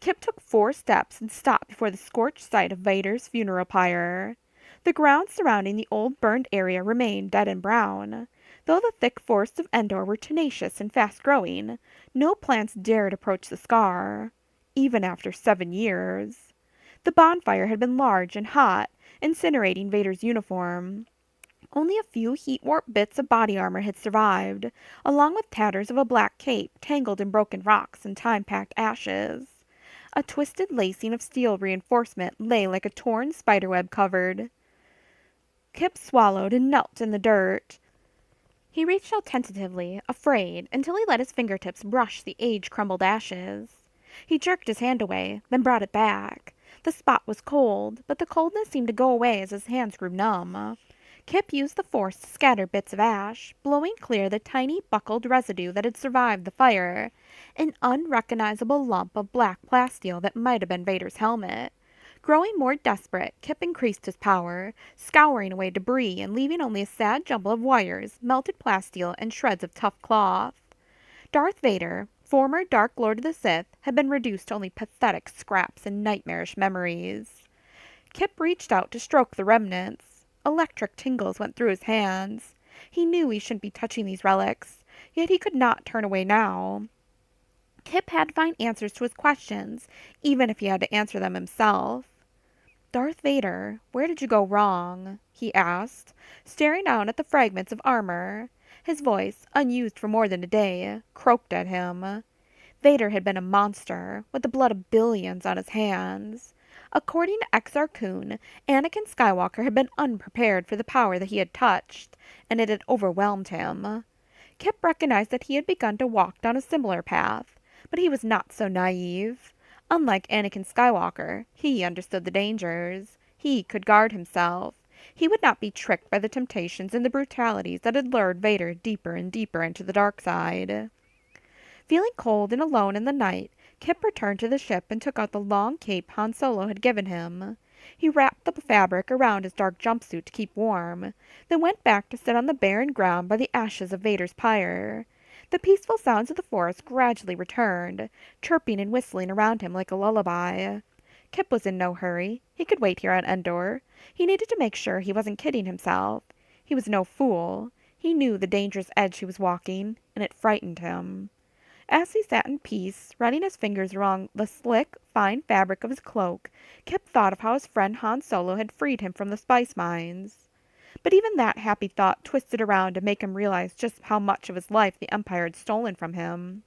Kip took 4 steps and stopped before the scorched site of Vader's funeral pyre. The ground surrounding the old burned area remained dead and brown. Though the thick forests of Endor were tenacious and fast-growing, no plants dared approach the scar, even after 7 years. The bonfire had been large and hot, incinerating Vader's uniform. Only a few heat-warped bits of body armor had survived, along with tatters of a black cape tangled in broken rocks and time-packed ashes. A twisted lacing of steel reinforcement lay like a torn spiderweb covered. Kip swallowed and knelt in the dirt. He reached out tentatively, afraid, until he let his fingertips brush the age-crumbled ashes. He jerked his hand away, then brought it back. The spot was cold, but the coldness seemed to go away as his hands grew numb. Kip used the force to scatter bits of ash, blowing clear the tiny buckled residue that had survived the fire, an unrecognizable lump of black plasteel that might have been Vader's helmet. Growing more desperate, Kip increased his power, scouring away debris and leaving only a sad jumble of wires, melted plasteel, and shreds of tough cloth. Darth Vader, former Dark Lord of the Sith, had been reduced to only pathetic scraps and nightmarish memories. Kip reached out to stroke the remnants. Electric tingles went through his hands. He knew he shouldn't be touching these relics, yet he could not turn away now. Kip had to find answers to his questions, even if he had to answer them himself. "Darth Vader, where did you go wrong?" he asked, staring down at the fragments of armor. His voice, unused for more than a day, croaked at him. Vader had been a monster, with the blood of billions on his hands. According to Exar Kun, Anakin Skywalker had been unprepared for the power that he had touched, and it had overwhelmed him. Kip recognized that he had begun to walk down a similar path, but he was not so naive. Unlike Anakin Skywalker, he understood the dangers. He could guard himself. He would not be tricked by the temptations and the brutalities that had lured Vader deeper and deeper into the dark side. Feeling cold and alone in the night, Kip returned to the ship and took out the long cape Han Solo had given him. He wrapped the fabric around his dark jumpsuit to keep warm, then went back to sit on the barren ground by the ashes of Vader's pyre. The peaceful sounds of the forest gradually returned, chirping and whistling around him like a lullaby. Kip was in no hurry. He could wait here on Endor. He needed to make sure he wasn't kidding himself. He was no fool. He knew the dangerous edge he was walking, and it frightened him. As he sat in peace, running his fingers along the slick, fine fabric of his cloak, Kip thought of how his friend Han Solo had freed him from the spice mines. But even that happy thought twisted around to make him realize just how much of his life the Empire had stolen from him.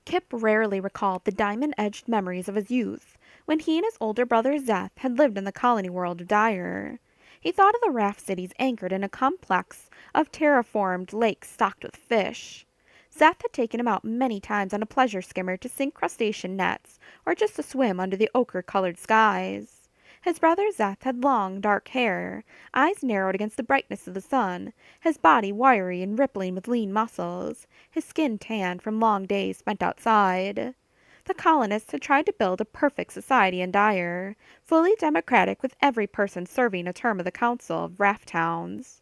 Kip rarely recalled the diamond-edged memories of his youth, when he and his older brother Zeth had lived in the colony world of Dyer. He thought of the raft cities anchored in a complex of terraformed lakes stocked with fish. Zeth had taken him out many times on a pleasure skimmer to sink crustacean nets, or just to swim under the ochre-colored skies. His brother Zeth had long, dark hair, eyes narrowed against the brightness of the sun, his body wiry and rippling with lean muscles, his skin tanned from long days spent outside. The colonists had tried to build a perfect society in Dyer, fully democratic with every person serving a term of the Council of Raft Towns.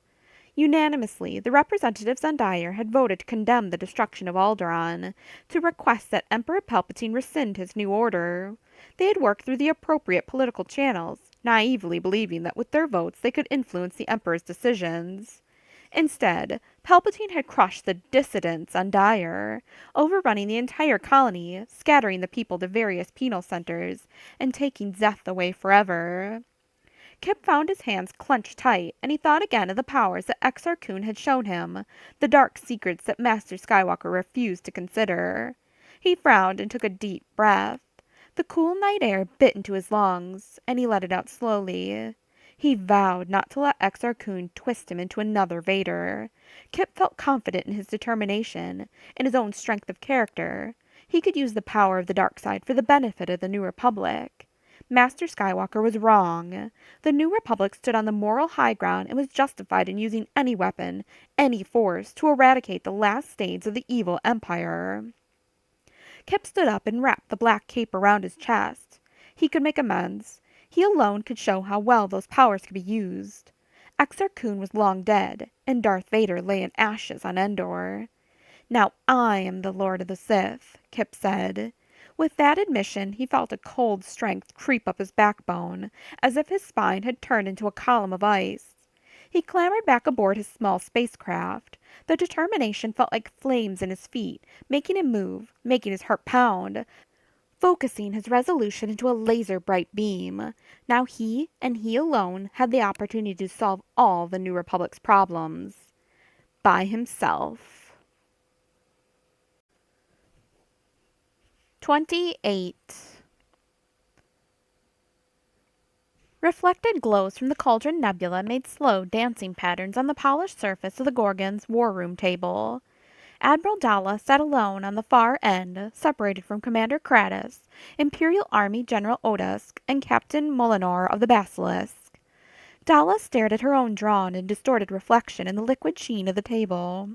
Unanimously, the representatives on Dyer had voted to condemn the destruction of Alderaan, to request that Emperor Palpatine rescind his new order. They had worked through the appropriate political channels, naively believing that with their votes they could influence the Emperor's decisions. Instead, Palpatine had crushed the dissidents on Dyer, overrunning the entire colony, scattering the people to various penal centers, and taking Szeth away forever. Kip found his hands clenched tight, and he thought again of the powers that Exar Kun had shown him, the dark secrets that Master Skywalker refused to consider. He frowned and took a deep breath. The cool night air bit into his lungs, and he let it out slowly. He vowed not to let Exar Kun twist him into another Vader. Kip felt confident in his determination, in his own strength of character. He could use the power of the dark side for the benefit of the New Republic. Master Skywalker was wrong. The New Republic stood on the moral high ground and was justified in using any weapon, any force, to eradicate the last stains of the evil Empire. Kip stood up and wrapped the black cape around his chest. He could make amends. He alone could show how well those powers could be used. Exar Kun was long dead, and Darth Vader lay in ashes on Endor. "Now I am the Lord of the Sith," Kip said. With that admission, he felt a cold strength creep up his backbone, as if his spine had turned into a column of ice. He clambered back aboard his small spacecraft. The determination felt like flames in his feet, making him move, making his heart pound, focusing his resolution into a laser-bright beam. Now he, and he alone, had the opportunity to solve all the New Republic's problems. By himself. 28. Reflected glows from the Cauldron Nebula made slow dancing patterns on the polished surface of the Gorgon's war room table. Admiral Dalla sat alone on the far end, separated from Commander Kratos, Imperial Army General Odusk, and Captain Molinor of the Basilisk. Dalla stared at her own drawn and distorted reflection in the liquid sheen of the table.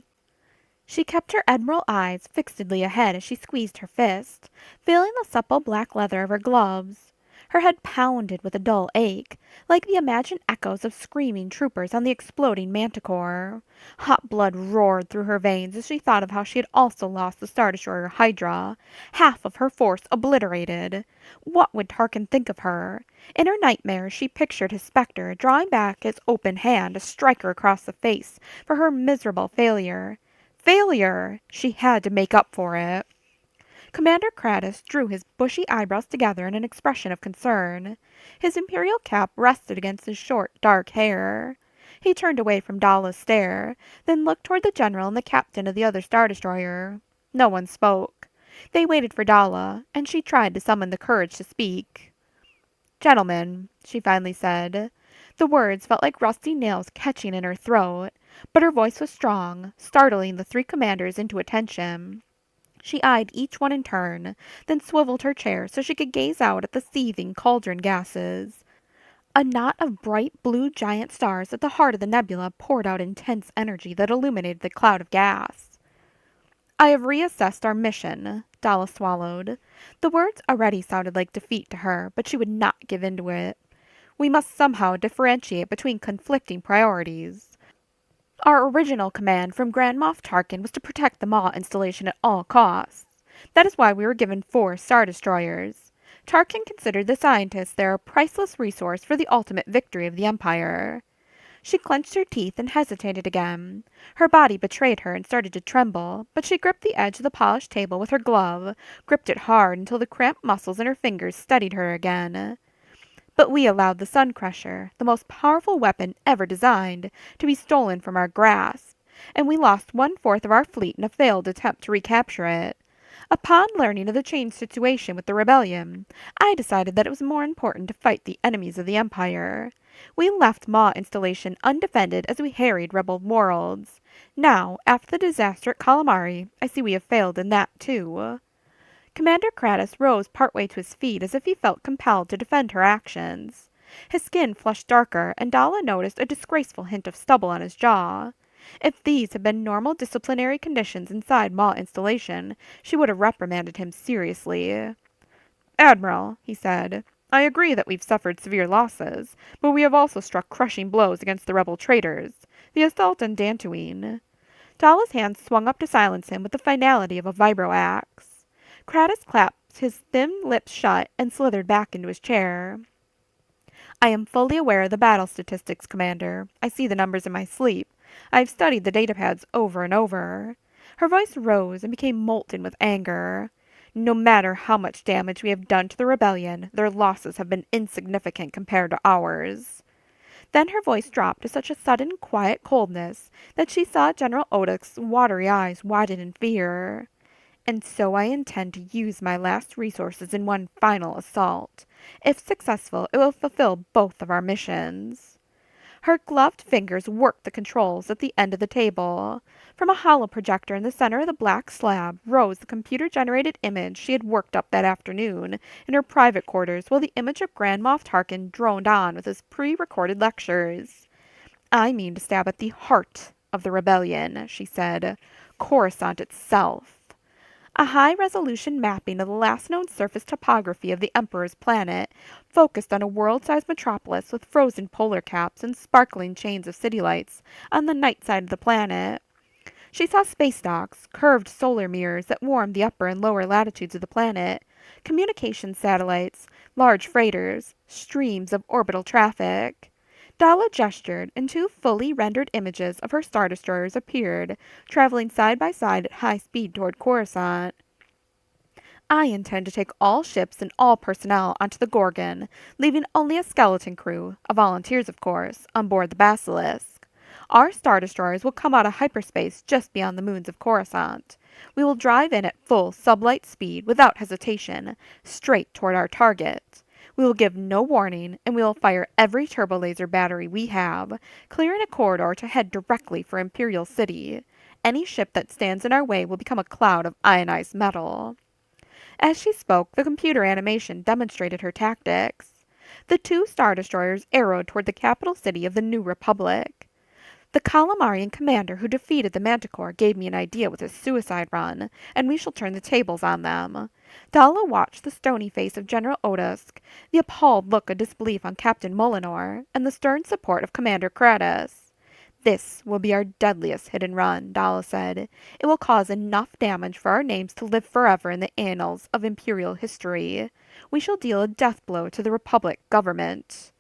She kept her admiral eyes fixedly ahead as she squeezed her fist, feeling the supple black leather of her gloves. Her head pounded with a dull ache, like the imagined echoes of screaming troopers on the exploding Manticore. Hot blood roared through her veins as she thought of how she had also lost the Star Destroyer Hydra, half of her force obliterated. What would Tarkin think of her? In her nightmares she pictured his specter drawing back his open hand to strike her across the face for her miserable failure. Failure! She had to make up for it. Commander Kratos drew his bushy eyebrows together in an expression of concern. His imperial cap rested against his short, dark hair. He turned away from Dalla's stare, then looked toward the general and the captain of the other Star Destroyer. No one spoke. They waited for Dalla, and she tried to summon the courage to speak. "Gentlemen," she finally said. The words felt like rusty nails catching in her throat, but her voice was strong, startling the three commanders into attention. She eyed each one in turn, then swiveled her chair so she could gaze out at the seething cauldron gases. A knot of bright blue giant stars at the heart of the nebula poured out intense energy that illuminated the cloud of gas. "I have reassessed our mission," Dalla swallowed. The words already sounded like defeat to her, but she would not give in to it. "We must somehow differentiate between conflicting priorities. Our original command from Grand Moff Tarkin was to protect the Maw installation at all costs. That is why we were given 4 Star Destroyers. Tarkin considered the scientists there a priceless resource for the ultimate victory of the Empire." She clenched her teeth and hesitated again. Her body betrayed her and started to tremble, but she gripped the edge of the polished table with her glove, gripped it hard until the cramped muscles in her fingers steadied her again. "But we allowed the Sun Crusher, the most powerful weapon ever designed, to be stolen from our grasp, and we lost 1/4 of our fleet in a failed attempt to recapture it. Upon learning of the changed situation with the rebellion, I decided that it was more important to fight the enemies of the Empire. We left Maw installation undefended as we harried rebel worlds. Now, after the disaster at Calamari, I see we have failed in that too." Commander Kratos rose partway to his feet as if he felt compelled to defend her actions. His skin flushed darker, and Dalla noticed a disgraceful hint of stubble on his jaw. If these had been normal disciplinary conditions inside Maw installation, she would have reprimanded him seriously. "Admiral," he said, "I agree that we've suffered severe losses, but we have also struck crushing blows against the rebel traitors. The assault on Dantooine." Dalla's hand swung up to silence him with the finality of a vibro-axe. Kratos clapped his thin lips shut and slithered back into his chair. "I am fully aware of the battle statistics, Commander. I see the numbers in my sleep. I have studied the datapads over and over." Her voice rose and became molten with anger. "No matter how much damage we have done to the rebellion, their losses have been insignificant compared to ours." Then her voice dropped to such a sudden, quiet coldness that she saw General Odosk's watery eyes widen in fear. "And so I intend to use my last resources in one final assault. If successful, it will fulfill both of our missions." Her gloved fingers worked the controls at the end of the table. From a hollow projector in the center of the black slab rose the computer-generated image she had worked up that afternoon in her private quarters while the image of Grand Moff Tarkin droned on with his pre-recorded lectures. "I mean to stab at the heart of the rebellion," she said. "Coruscant itself." A high-resolution mapping of the last known surface topography of the Emperor's planet focused on a world-sized metropolis with frozen polar caps and sparkling chains of city lights on the night side of the planet. She saw space docks, curved solar mirrors that warmed the upper and lower latitudes of the planet, communication satellites, large freighters, streams of orbital traffic. Dalla gestured, and two fully rendered images of her Star Destroyers appeared, traveling side by side at high speed toward Coruscant. "I intend to take all ships and all personnel onto the Gorgon, leaving only a skeleton crew, volunteers of course, on board the Basilisk. Our Star Destroyers will come out of hyperspace just beyond the moons of Coruscant. We will drive in at full sublight speed, without hesitation, straight toward our target. We will give no warning, and we will fire every turbolaser battery we have, clearing a corridor to head directly for Imperial City. Any ship that stands in our way will become a cloud of ionized metal." As she spoke, the computer animation demonstrated her tactics. The two Star Destroyers arrowed toward the capital city of the New Republic. "The Calamarian commander who defeated the Manticore gave me an idea with his suicide run, and we shall turn the tables on them." Dalla watched the stony face of General Odosk, the appalled look of disbelief on Captain Molinor, and the stern support of Commander Kratos. "This will be our deadliest hit and run," Dalla said. "It will cause enough damage for our names to live forever in the annals of Imperial history. We shall deal a death blow to the Republic government."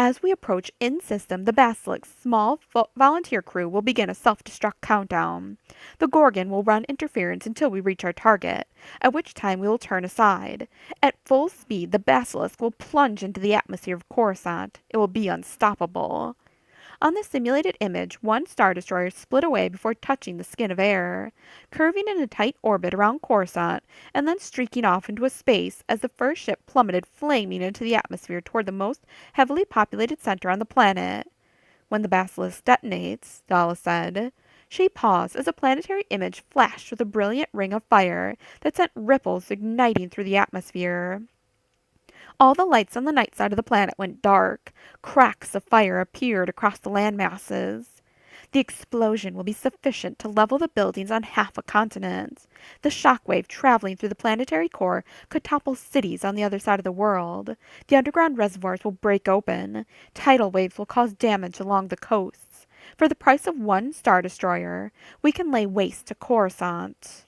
As we approach in-system, the Basilisk's small volunteer crew will begin a self-destruct countdown. The Gorgon will run interference until we reach our target, at which time we will turn aside. At full speed, the Basilisk will plunge into the atmosphere of Coruscant. It will be unstoppable. On the simulated image, one Star Destroyer split away before touching the skin of air, curving in a tight orbit around Coruscant, and then streaking off into space as the first ship plummeted flaming into the atmosphere toward the most heavily populated center on the planet. "When the Basilisk detonates," Dalla said. She paused as a planetary image flashed with a brilliant ring of fire that sent ripples igniting through the atmosphere. All the lights on the night side of the planet went dark. Cracks of fire appeared across the land masses. "The explosion will be sufficient to level the buildings on half a continent. The shockwave traveling through the planetary core could topple cities on the other side of the world. The underground reservoirs will break open. Tidal waves will cause damage along the coasts. For the price of one Star Destroyer, we can lay waste to Coruscant."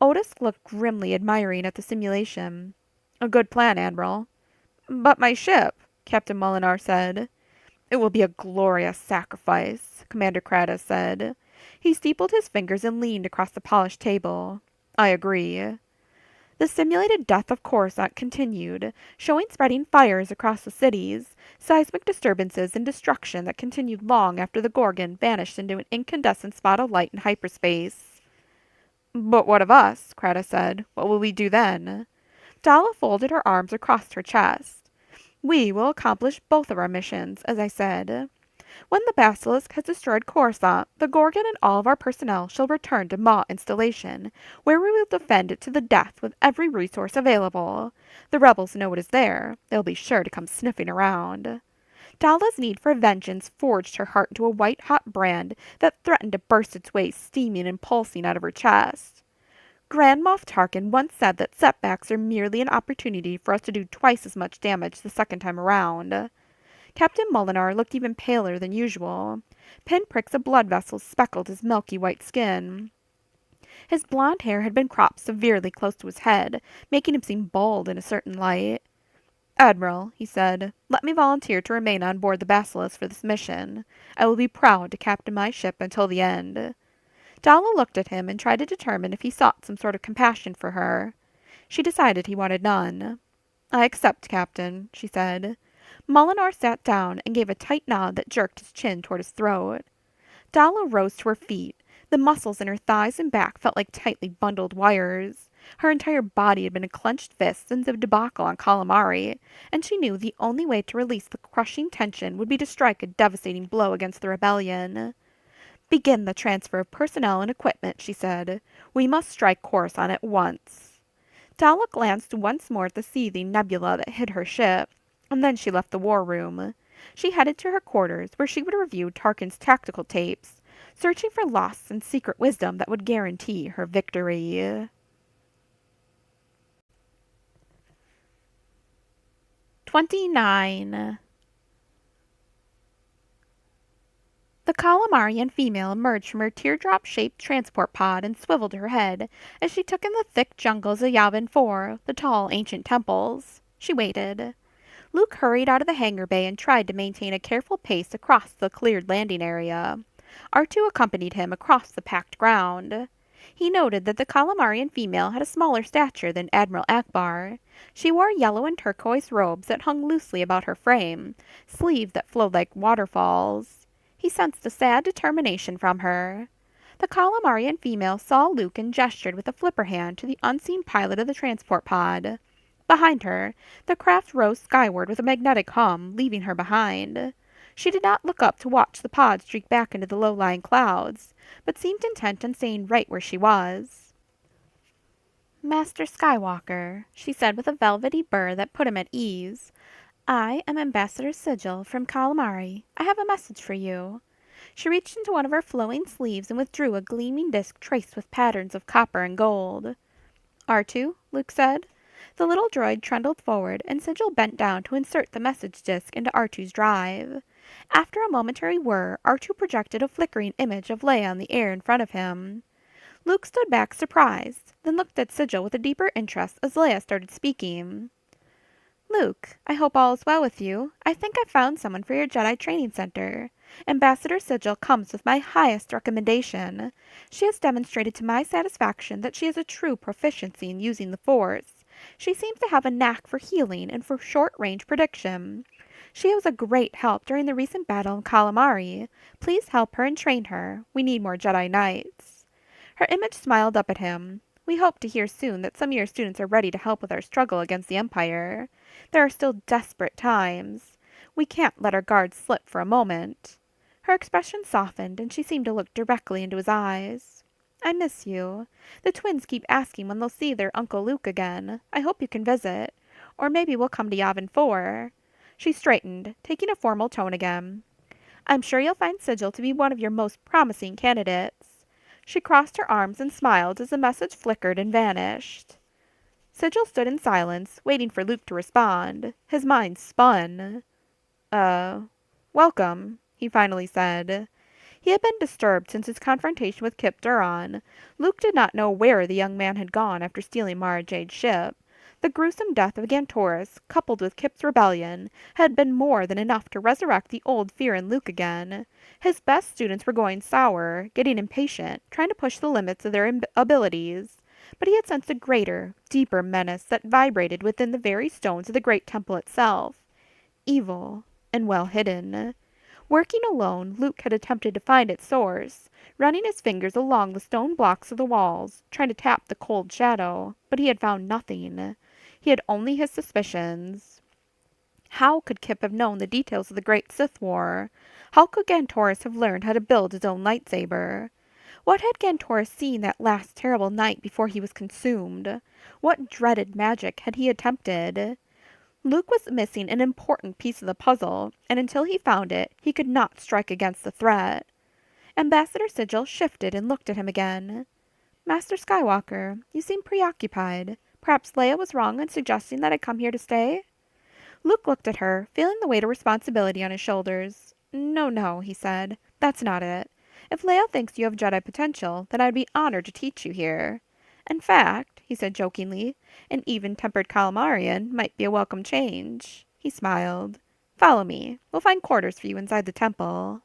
Otis looked grimly admiring at the simulation. "A good plan, Admiral." "But my ship," Captain Molinor said. "It will be a glorious sacrifice," Commander Kratos said. He steepled his fingers and leaned across the polished table. "I agree." The simulated death of Coruscant continued, showing spreading fires across the cities, seismic disturbances and destruction that continued long after the Gorgon vanished into an incandescent spot of light in hyperspace. "But what of us?" Kratos said. "What will we do then?" Dalla folded her arms across her chest. "We will accomplish both of our missions, as I said. When the Basilisk has destroyed Coruscant, the Gorgon and all of our personnel shall return to Maw installation, where we will defend it to the death with every resource available. The rebels know it is there. They will be sure to come sniffing around." Dalla's need for vengeance forged her heart into a white-hot brand that threatened to burst its way steaming and pulsing out of her chest. Grand Moff Tarkin once said that setbacks are merely an opportunity for us to do twice as much damage the second time around. Captain Molinar looked even paler than usual. Pinpricks of blood vessels speckled his milky white skin. His blond hair had been cropped severely close to his head, making him seem bald in a certain light. "Admiral," he said, "let me volunteer to remain on board the Basilisk for this mission. I will be proud to captain my ship until the end." Dalla looked at him and tried to determine if he sought some sort of compassion for her. She decided he wanted none. "I accept, Captain," she said. Molinar sat down and gave a tight nod that jerked his chin toward his throat. Dalla rose to her feet. The muscles in her thighs and back felt like tightly bundled wires. Her entire body had been a clenched fist since the debacle on Calamari, and she knew the only way to release the crushing tension would be to strike a devastating blow against the rebellion. "Begin the transfer of personnel and equipment," she said. "We must strike Coruscant at once." Dalla glanced once more at the seething nebula that hid her ship, and then she left the war room. She headed to her quarters, where she would review Tarkin's tactical tapes, searching for lost and secret wisdom that would guarantee her victory. 29. The Calamarian female emerged from her teardrop-shaped transport pod and swiveled her head as she took in the thick jungles of Yavin 4, the tall, ancient temples. She waited. Luke hurried out of the hangar bay and tried to maintain a careful pace across the cleared landing area. R2 accompanied him across the packed ground. He noted that the Calamarian female had a smaller stature than Admiral Akbar. She wore yellow and turquoise robes that hung loosely about her frame, sleeves that flowed like waterfalls. He sensed a sad determination from her. The Calamarian female saw Luke and gestured with a flipper hand to the unseen pilot of the transport pod. Behind her, the craft rose skyward with a magnetic hum, leaving her behind. She did not look up to watch the pod streak back into the low-lying clouds, but seemed intent on staying right where she was. "Master Skywalker," she said with a velvety burr that put him at ease, "I am Ambassador Sigil from Calamari. I have a message for you." She reached into one of her flowing sleeves and withdrew a gleaming disc traced with patterns of copper and gold. "R2?" Luke said. The little droid trundled forward, and Sigil bent down to insert the message disc into R2's drive. After a momentary whir, R2 projected a flickering image of Leia in the air in front of him. Luke stood back surprised, then looked at Sigil with a deeper interest as Leia started speaking. "Luke, I hope all is well with you. I think I've found someone for your Jedi training center. Ambassador Sigil comes with my highest recommendation. She has demonstrated to my satisfaction that she has a true proficiency in using the Force. She seems to have a knack for healing and for short-range prediction. She was a great help during the recent battle in Calamari. Please help her and train her. We need more Jedi Knights." Her image smiled up at him. "We hope to hear soon that some of your students are ready to help with our struggle against the Empire. There are still desperate times. We can't let our guards slip for a moment." Her expression softened, and she seemed to look directly into his eyes. "I miss you. The twins keep asking when they'll see their Uncle Luke again. I hope you can visit. Or maybe we'll come to Yavin 4. She straightened, taking a formal tone again. "I'm sure you'll find Sigil to be one of your most promising candidates." She crossed her arms and smiled as the message flickered and vanished. Sigil stood in silence, waiting for Luke to respond. His mind spun. Welcome," he finally said. He had been disturbed since his confrontation with Kip Duron. Luke did not know where the young man had gone after stealing Mara Jade's ship. The gruesome death of Gantoris, coupled with Kip's rebellion, had been more than enough to resurrect the old fear in Luke again. His best students were going sour, getting impatient, trying to push the limits of their abilities. But he had sensed a greater, deeper menace that vibrated within the very stones of the great temple itself. Evil, and well hidden. Working alone, Luke had attempted to find its source, running his fingers along the stone blocks of the walls, trying to tap the cold shadow, but he had found nothing. He had only his suspicions. How could Kip have known the details of the Great Sith War? How could Gantoris have learned how to build his own lightsaber? What had Gantoris seen that last terrible night before he was consumed? What dreaded magic had he attempted? Luke was missing an important piece of the puzzle, and until he found it, he could not strike against the threat. Ambassador Sigil shifted and looked at him again. Master Skywalker, you seem preoccupied. Perhaps Leia was wrong in suggesting that I come here to stay? Luke looked at her, feeling the weight of responsibility on his shoulders. No, no, he said. That's not it. If Leia thinks you have Jedi potential, then I'd be honored to teach you here. In fact, he said jokingly, an even-tempered calamarian might be a welcome change. He smiled. Follow me. We'll find quarters for you inside the temple.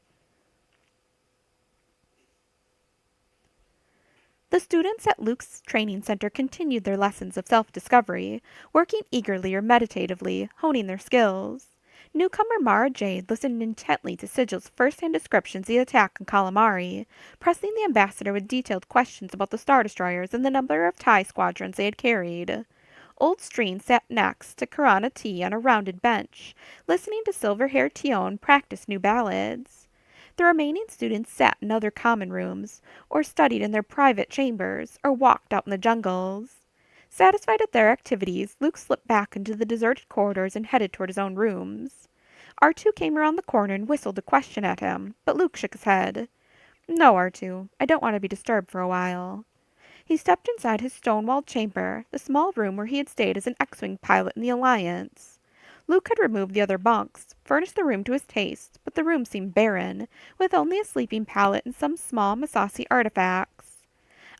The students at Luke's training center continued their lessons of self-discovery, working eagerly or meditatively, honing their skills. Newcomer Mara Jade listened intently to Sigil's first-hand descriptions of the attack on Calamari, pressing the ambassador with detailed questions about the Star Destroyers and the number of TIE squadrons they had carried. Old Streen sat next to Karana T on a rounded bench, listening to silver-haired Tion practice new ballads. The remaining students sat in other common rooms, or studied in their private chambers, or walked out in the jungles. Satisfied with their activities, Luke slipped back into the deserted corridors and headed toward his own rooms. R2 came around the corner and whistled a question at him, but Luke shook his head. No, R2, I don't want to be disturbed for a while. He stepped inside his stone-walled chamber, the small room where he had stayed as an X-Wing pilot in the Alliance. Luke had removed the other bunks, furnished the room to his taste, but the room seemed barren, with only a sleeping pallet and some small Masasi artifacts.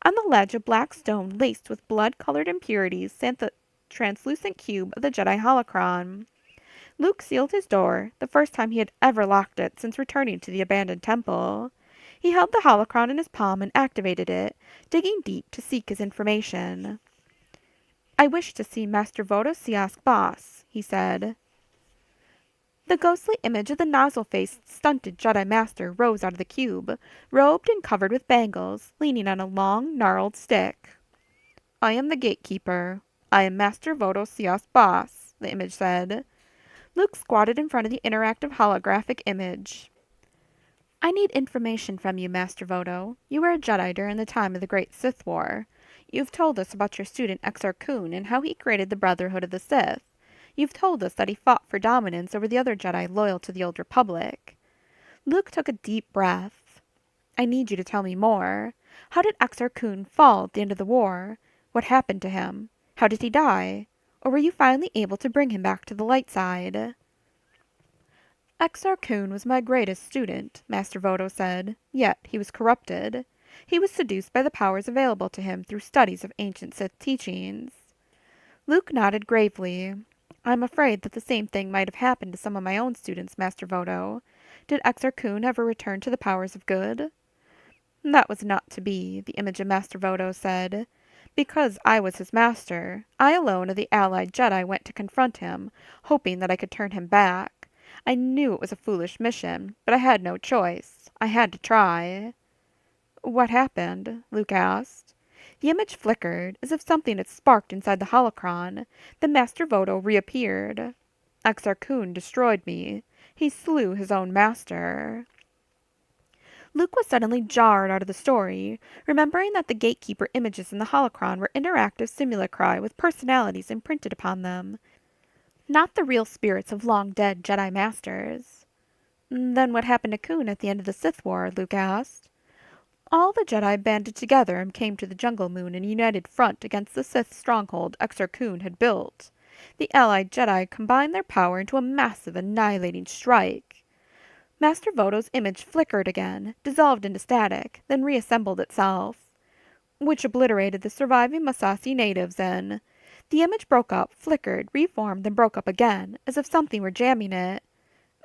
On the ledge of black stone laced with blood-colored impurities sat the translucent cube of the Jedi holocron. Luke sealed his door, the first time he had ever locked it since returning to the abandoned temple. He held the holocron in his palm and activated it, digging deep to seek his information. I wish to see Master Vodo Siask Boss, he said. The ghostly image of the nozzle-faced, stunted Jedi Master rose out of the cube, robed and covered with bangles, leaning on a long, gnarled stick. I am the gatekeeper. I am Master Vodo Siask Boss, the image said. Luke squatted in front of the interactive holographic image. I need information from you, Master Vodo. You were a Jedi during the time of the Great Sith War. You've told us about your student Exar Kun and how he created the Brotherhood of the Sith. You've told us that he fought for dominance over the other Jedi loyal to the Old Republic. Luke took a deep breath. I need you to tell me more. How did Exar Kun fall at the end of the war? What happened to him? How did he die? Or were you finally able to bring him back to the light side? Exar Kun was my greatest student, Master Vodo said, yet he was corrupted. He was seduced by the powers available to him through studies of ancient Sith teachings. Luke nodded gravely. I'm afraid that the same thing might have happened to some of my own students, Master Vodo. Did Exar Kun ever return to the powers of good? That was not to be, the image of Master Vodo said. Because I was his master, I alone of the allied Jedi went to confront him, hoping that I could turn him back. I knew it was a foolish mission, but I had no choice. I had to try. What happened? Luke asked. The image flickered, as if something had sparked inside the holocron. Then Master Vodo reappeared. Exar Kun destroyed me. He slew his own master. Luke was suddenly jarred out of the story, remembering that the gatekeeper images in the holocron were interactive simulacri with personalities imprinted upon them, not the real spirits of long-dead Jedi Masters. Then what happened to Kun at the end of the Sith War? Luke asked. All the Jedi banded together and came to the Jungle Moon in a united front against the Sith stronghold Exar Kun had built. The allied Jedi combined their power into a massive, annihilating strike. Master Vodo's image flickered again, dissolved into static, then reassembled itself, which obliterated the surviving Masasi natives and... The image broke up, flickered, reformed, then broke up again, as if something were jamming it.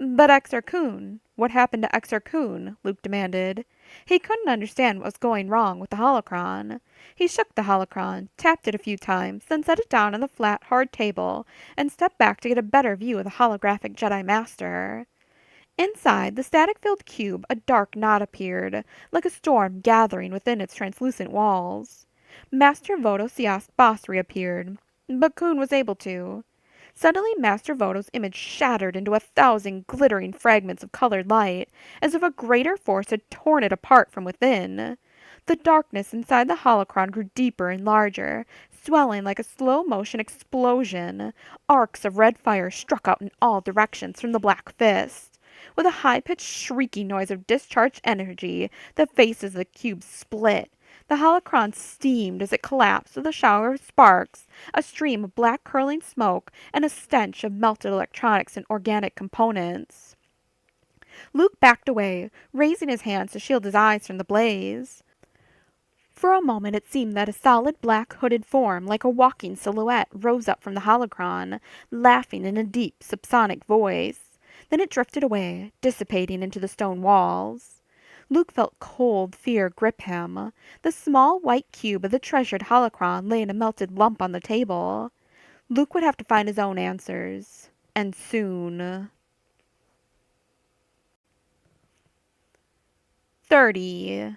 But Exar Kun, what happened to Exar Kun? Luke demanded. He couldn't understand what was going wrong with the holocron. He shook the holocron, tapped it a few times, then set it down on the flat, hard table, and stepped back to get a better view of the holographic Jedi Master. Inside the static-filled cube, a dark knot appeared, like a storm gathering within its translucent walls. Master Vodo Siask Boss reappeared, but Kun was able to. Suddenly Master Vodo's image shattered into 1,000 glittering fragments of colored light, as if a greater force had torn it apart from within. The darkness inside the holocron grew deeper and larger, swelling like a slow-motion explosion. Arcs of red fire struck out in all directions from the black fist. With a high-pitched shrieking noise of discharged energy, the faces of the cubes split. The holocron steamed as it collapsed with a shower of sparks, a stream of black curling smoke, and a stench of melted electronics and organic components. Luke backed away, raising his hands to shield his eyes from the blaze. For a moment it seemed that a solid black hooded form, like a walking silhouette, rose up from the holocron, laughing in a deep, subsonic voice. Then it drifted away, dissipating into the stone walls. Luke felt cold fear grip him. The small white cube of the treasured holocron lay in a melted lump on the table. Luke would have to find his own answers. And soon. 30.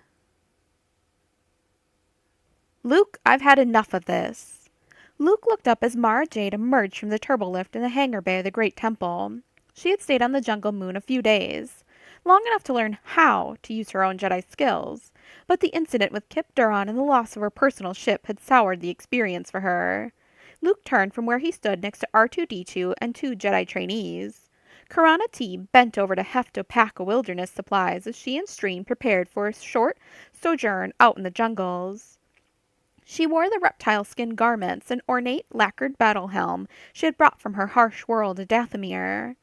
Luke, I've had enough of this. Luke looked up as Mara Jade emerged from the turbolift in the hangar bay of the Great Temple. She had stayed on the jungle moon a few days, long enough to learn how to use her own Jedi skills, but the incident with Kip Duron and the loss of her personal ship had soured the experience for her. Luke turned from where he stood next to R2-D2 and two Jedi trainees. Karana T bent over to heft a pack of wilderness supplies as she and Stream prepared for a short sojourn out in the jungles. She wore the reptile skin garments and ornate lacquered battle helm she had brought from her harsh world of Dathomir.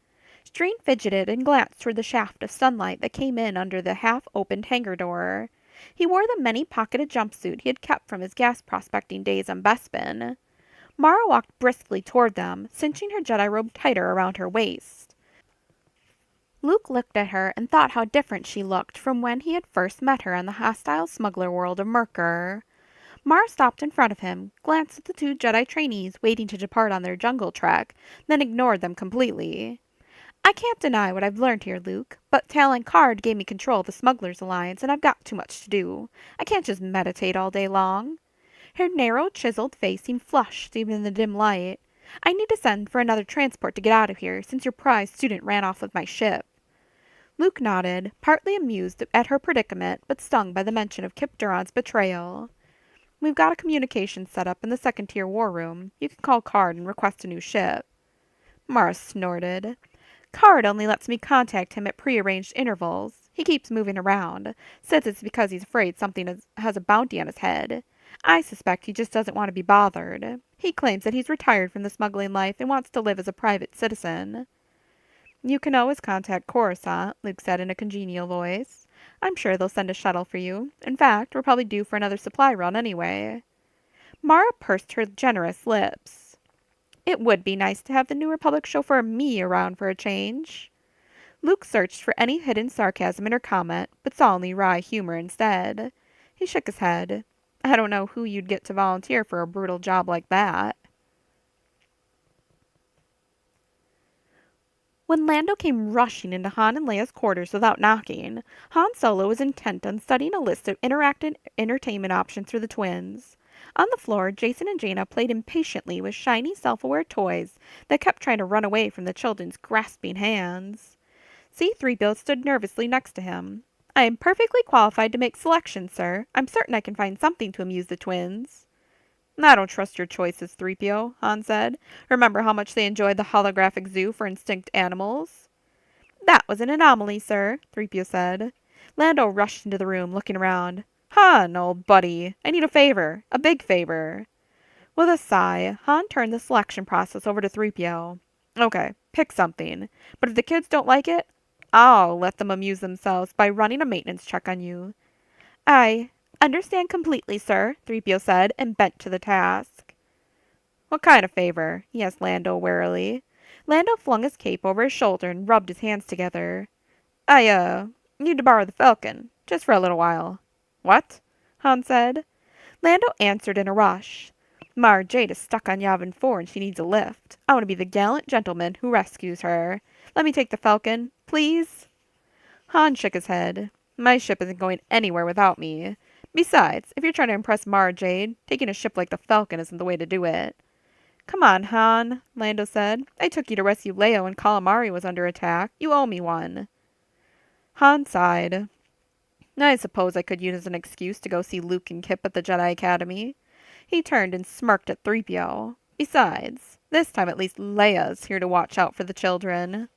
Stream fidgeted and glanced toward the shaft of sunlight that came in under the half-opened hangar door. He wore the many-pocketed jumpsuit he had kept from his gas prospecting days on Bespin. Mara walked briskly toward them, cinching her Jedi robe tighter around her waist. Luke looked at her and thought how different she looked from when he had first met her in the hostile smuggler world of Merkur. Mara stopped in front of him, glanced at the two Jedi trainees waiting to depart on their jungle trek, then ignored them completely. I can't deny what I've learned here, Luke, but Talon Card gave me control of the Smugglers Alliance, and I've got too much to do. I can't just meditate all day long. Her narrow, chiseled face seemed flushed even in the dim light. I need to send for another transport to get out of here, since your prize student ran off with my ship. Luke nodded, partly amused at her predicament, but stung by the mention of Kip Duron's betrayal. We've got a communication set up in the second-tier war room. You can call Card and request a new ship. Mara snorted. Card only lets me contact him at prearranged intervals. He keeps moving around. Says it's because he's afraid something has a bounty on his head. I suspect he just doesn't want to be bothered. He claims that he's retired from the smuggling life and wants to live as a private citizen. You can always contact Coruscant, Luke said in a congenial voice. I'm sure they'll send a shuttle for you. In fact, we're probably due for another supply run anyway. Mara pursed her generous lips. It would be nice to have the New Republic chauffeur me around for a change. Luke searched for any hidden sarcasm in her comment, but saw only wry humor instead. He shook his head. I don't know who you'd get to volunteer for a brutal job like that. When Lando came rushing into Han and Leia's quarters without knocking, Han Solo was intent on studying a list of interactive entertainment options for the twins. On the floor, Jason and Jaina played impatiently with shiny, self-aware toys that kept trying to run away from the children's grasping hands. C-3PO stood nervously next to him. I am perfectly qualified to make selections, sir. I'm certain I can find something to amuse the twins. I don't trust your choices, 3PO, Han said. Remember how much they enjoyed the holographic zoo for extinct animals? That was an anomaly, sir, 3PO said. Lando rushed into the room, looking around. Han, old buddy, I need a favor. A big favor. With a sigh, Han turned the selection process over to 3PO. Okay, pick something. But if the kids don't like it, I'll let them amuse themselves by running a maintenance check on you. I understand completely, sir, 3PO said, and bent to the task. What kind of favor? He asked Lando warily. Lando flung his cape over his shoulder and rubbed his hands together. I, need to borrow the Falcon, just for a little while. What? Han said. Lando answered in a rush. Mara Jade is stuck on Yavin 4 and she needs a lift. I want to be the gallant gentleman who rescues her. Let me take the Falcon, please. Han shook his head. My ship isn't going anywhere without me. Besides, if you're trying to impress Mara Jade, taking a ship like the Falcon isn't the way to do it. Come on, Han, Lando said. I took you to rescue Leia when Calamari was under attack. You owe me one. Han sighed. I suppose I could use an excuse to go see Luke and Kip at the Jedi Academy. He turned and smirked at 3PO. Besides, this time at least Leia's here to watch out for the children.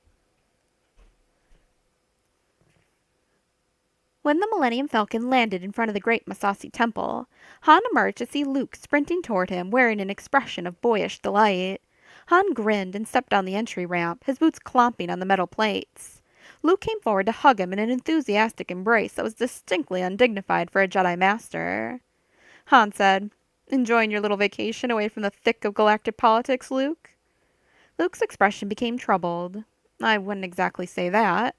When the Millennium Falcon landed in front of the Great Massassi Temple, Han emerged to see Luke sprinting toward him wearing an expression of boyish delight. Han grinned and stepped down the entry ramp, his boots clomping on the metal plates. Luke came forward to hug him in an enthusiastic embrace that was distinctly undignified for a Jedi Master. Han said, "Enjoying your little vacation away from the thick of galactic politics, Luke?" Luke's expression became troubled. "I wouldn't exactly say that."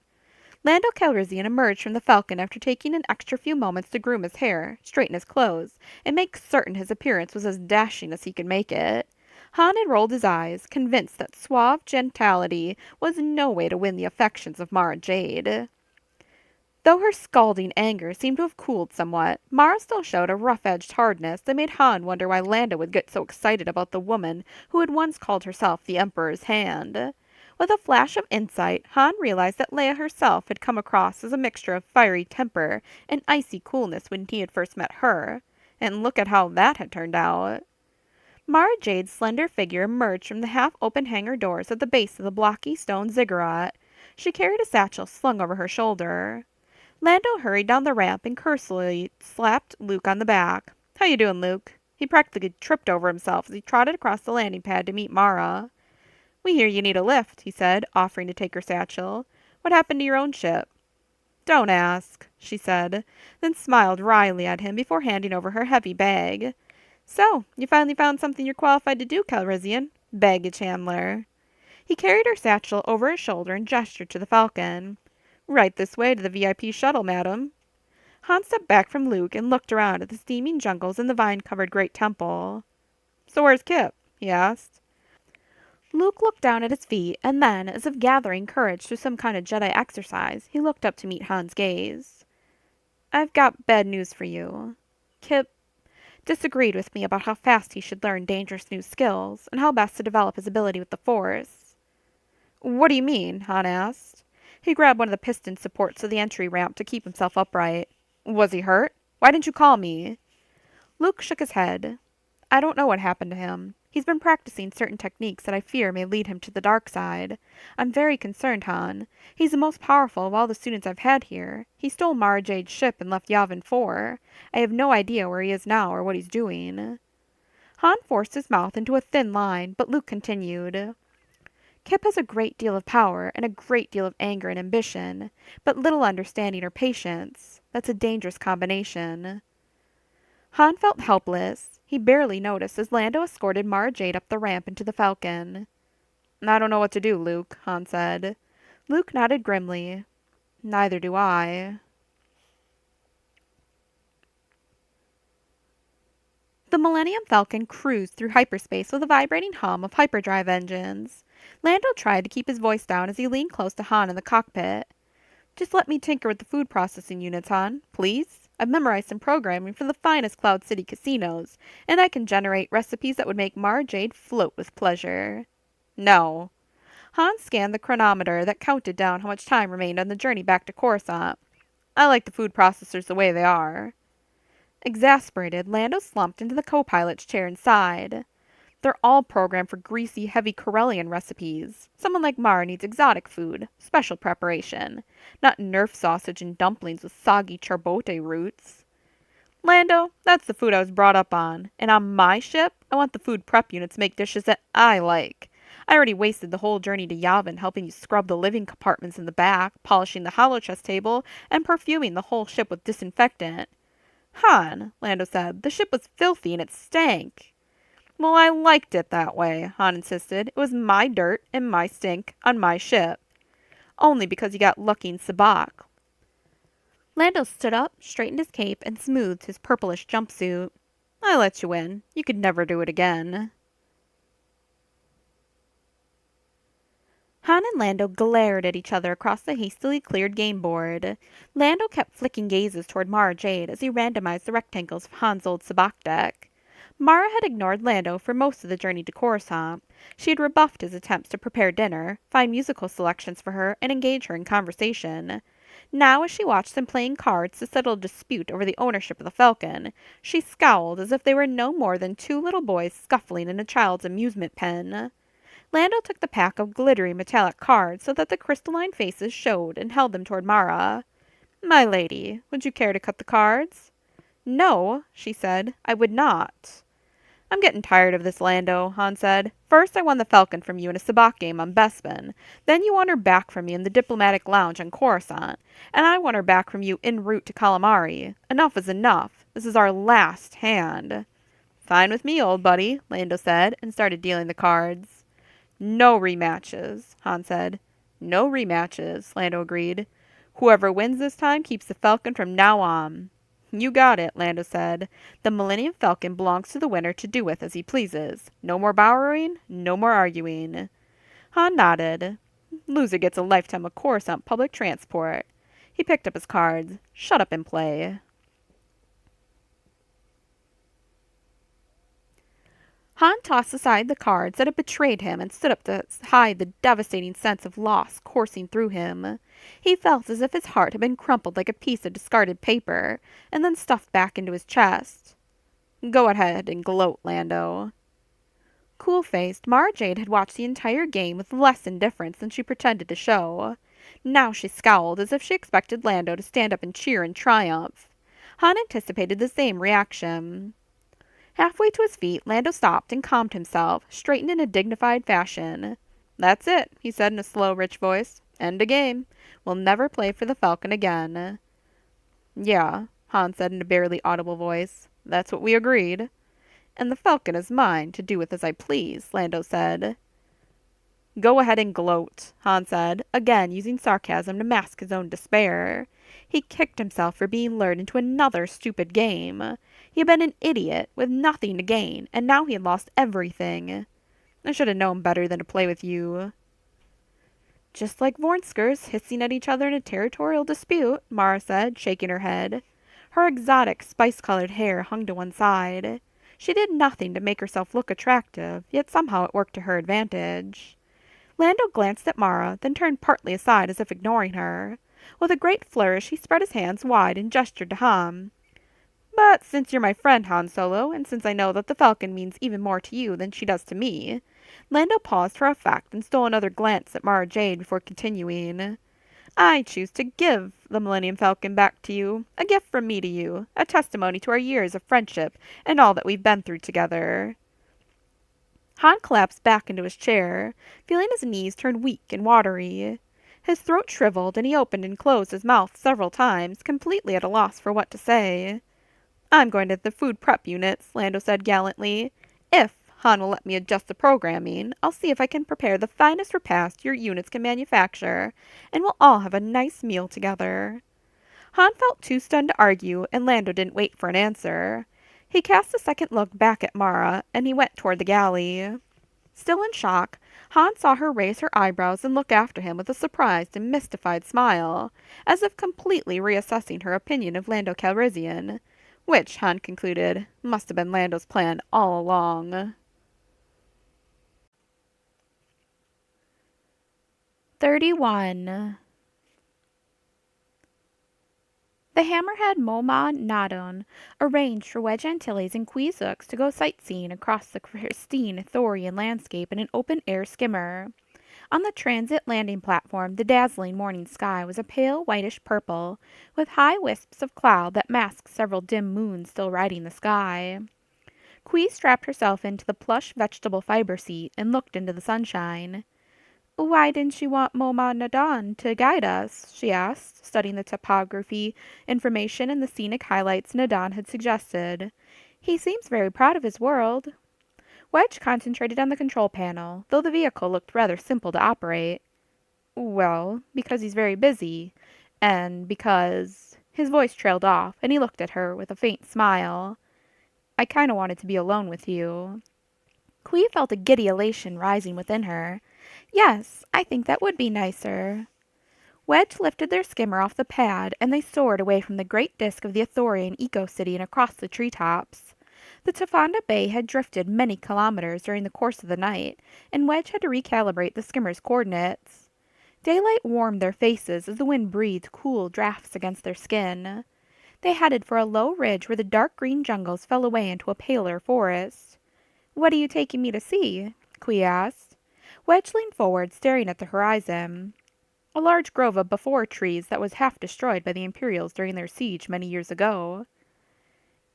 Lando Calrissian emerged from the Falcon after taking an extra few moments to groom his hair, straighten his clothes, and make certain his appearance was as dashing as he could make it. Han had rolled his eyes, convinced that suave gentility was no way to win the affections of Mara Jade. Though her scalding anger seemed to have cooled somewhat, Mara still showed a rough-edged hardness that made Han wonder why Lando would get so excited about the woman who had once called herself the Emperor's Hand. With a flash of insight, Han realized that Leia herself had come across as a mixture of fiery temper and icy coolness when he had first met her. And look at how that had turned out. Mara Jade's slender figure emerged from the half-open hangar doors at the base of the blocky stone ziggurat. She carried a satchel slung over her shoulder. Lando hurried down the ramp and cursorily slapped Luke on the back. "How you doing, Luke?" He practically tripped over himself as he trotted across the landing pad to meet Mara. "We hear you need a lift," he said, offering to take her satchel. "What happened to your own ship?" "Don't ask," she said, then smiled wryly at him before handing over her heavy bag. "So, you finally found something you're qualified to do, Calrissian. Baggage handler." He carried her satchel over his shoulder and gestured to the Falcon. "Right this way to the VIP shuttle, madam." Han stepped back from Luke and looked around at the steaming jungles and the vine-covered great temple. "So where's Kip?" he asked. Luke looked down at his feet, and then, as if gathering courage through some kind of Jedi exercise, he looked up to meet Han's gaze. "I've got bad news for you. Kip disagreed with me about how fast he should learn dangerous new skills, and how best to develop his ability with the Force." "What do you mean?" Han asked. He grabbed one of the piston supports of the entry ramp to keep himself upright. "Was he hurt? Why didn't you call me?" Luke shook his head. "I don't know what happened to him. He's been practicing certain techniques that I fear may lead him to the dark side. I'm very concerned, Han. He's the most powerful of all the students I've had here. He stole Mara Jade's ship and left Yavin 4. I have no idea where he is now or what he's doing." Han forced his mouth into a thin line, but Luke continued. "Kip has a great deal of power and a great deal of anger and ambition, but little understanding or patience. That's a dangerous combination." Han felt helpless. He barely noticed as Lando escorted Mara Jade up the ramp into the Falcon. "I don't know what to do, Luke," Han said. Luke nodded grimly. "Neither do I." The Millennium Falcon cruised through hyperspace with a vibrating hum of hyperdrive engines. Lando tried to keep his voice down as he leaned close to Han in the cockpit. "Just let me tinker with the food processing units, Han, please. I've memorized some programming from the finest Cloud City casinos, and I can generate recipes that would make Mara Jade float with pleasure." "No." Han scanned the chronometer that counted down how much time remained on the journey back to Coruscant. "I like the food processors the way they are." Exasperated, Lando slumped into the co-pilot's chair and sighed. "They're all programmed for greasy, heavy Corellian recipes. Someone like Mara needs exotic food, special preparation, not Nerf sausage and dumplings with soggy charbote roots." "Lando, that's the food I was brought up on. And on my ship, I want the food prep units to make dishes that I like. I already wasted the whole journey to Yavin helping you scrub the living compartments in the back, polishing the holochess table, and perfuming the whole ship with disinfectant." "Han," Lando said, "the ship was filthy and it stank." "Well, I liked it that way," Han insisted. "It was my dirt and my stink on my ship. Only because you got lucky in Sabacc." Lando stood up, straightened his cape, and smoothed his purplish jumpsuit. "I let you in. You could never do it again." Han and Lando glared at each other across the hastily cleared game board. Lando kept flicking gazes toward Mara Jade as he randomized the rectangles of Han's old sabacc deck. Mara had ignored Lando for most of the journey to Coruscant. She had rebuffed his attempts to prepare dinner, find musical selections for her, and engage her in conversation. Now, as she watched them playing cards to settle a dispute over the ownership of the falcon, she scowled as if they were no more than two little boys scuffling in a child's amusement pen. Lando took the pack of glittering metallic cards so that the crystalline faces showed and held them toward Mara. My lady, would you care to cut the cards? No, she said, I would not. I'm getting tired of this, Lando, Han said. First I won the falcon from you in a sabacc game on Bespin. Then you won her back from me in the diplomatic lounge on Coruscant. And I won her back from you en route to Calamari. Enough is enough. This is our last hand. Fine with me, old buddy, Lando said, and started dealing the cards. No rematches, Han said. No rematches, Lando agreed. Whoever wins this time keeps the falcon from now on. You got it, Lando said. The Millennium Falcon belongs to the winner to do with as he pleases. No more borrowing, no more arguing. Han nodded. Loser gets a lifetime of Coruscant public transport. He picked up his cards. Shut up and play. Han tossed aside the cards that had betrayed him and stood up to hide the devastating sense of loss coursing through him. He felt as if his heart had been crumpled like a piece of discarded paper, and then stuffed back into his chest. Go ahead and gloat, Lando. Cool-faced, Mara Jade had watched the entire game with less indifference than she pretended to show. Now she scowled as if she expected Lando to stand up and cheer in triumph. Han anticipated the same reaction. Halfway to his feet, Lando stopped and calmed himself, straightened in a dignified fashion. That's it, he said in a slow, rich voice. End a game. We'll never play for the Falcon again. Yeah, Han said in a barely audible voice. That's what we agreed. And the Falcon is mine, to do with as I please, Lando said. Go ahead and gloat, Han said, again using sarcasm to mask his own despair. He kicked himself for being lured into another stupid game. He had been an idiot, with nothing to gain, and now he had lost everything. I should have known better than to play with you. Just like Vornskers hissing at each other in a territorial dispute, Mara said, shaking her head. Her exotic, spice-colored hair hung to one side. She did nothing to make herself look attractive, yet somehow it worked to her advantage. Lando glanced at Mara, then turned partly aside as if ignoring her. With a great flourish, he spread his hands wide and gestured to Han. But since you're my friend, Han Solo, and since I know that the Falcon means even more to you than she does to me, Lando paused for effect and stole another glance at Mara Jade before continuing. I choose to give the Millennium Falcon back to you, a gift from me to you, a testimony to our years of friendship and all that we've been through together. Han collapsed back into his chair, feeling his knees turn weak and watery. His throat shriveled, and he opened and closed his mouth several times, completely at a loss for what to say. I'm going to the food prep units, Lando said gallantly. If Han will let me adjust the programming, I'll see if I can prepare the finest repast your units can manufacture, and we'll all have a nice meal together. Han felt too stunned to argue, and Lando didn't wait for an answer. He cast a second look back at Mara, and he went toward the galley. Still in shock, Han saw her raise her eyebrows and look after him with a surprised and mystified smile, as if completely reassessing her opinion of Lando Calrissian, which, Han concluded, must have been Lando's plan all along. 31. The hammerhead Moma Nadon arranged for Wedge Antilles and Queezooks to go sightseeing across the pristine Thorian landscape in an open-air skimmer. On the transit landing platform, the dazzling morning sky was a pale whitish purple, with high wisps of cloud that masked several dim moons still riding the sky. Quee strapped herself into the plush vegetable fiber seat and looked into the sunshine. Why didn't you want Moma Nadan to guide us? She asked, studying the topography, information, and the scenic highlights Nadan had suggested. He seems very proud of his world. Wedge concentrated on the control panel, though the vehicle looked rather simple to operate. Well, because he's very busy, and because... His voice trailed off, and he looked at her with a faint smile. I kind of wanted to be alone with you. Quee felt a giddy elation rising within her. Yes, I think that would be nicer. Wedge lifted their skimmer off the pad, and they soared away from the great disk of the Athorian eco-city and across the treetops. The Tafanda Bay had drifted many kilometers during the course of the night, and Wedge had to recalibrate the skimmer's coordinates. Daylight warmed their faces as the wind breathed cool drafts against their skin. They headed for a low ridge where the dark green jungles fell away into a paler forest. "What are you taking me to see?" Quee asked. Wedge leaned forward, staring at the horizon. "A large grove of before trees that was half destroyed by the Imperials during their siege many years ago."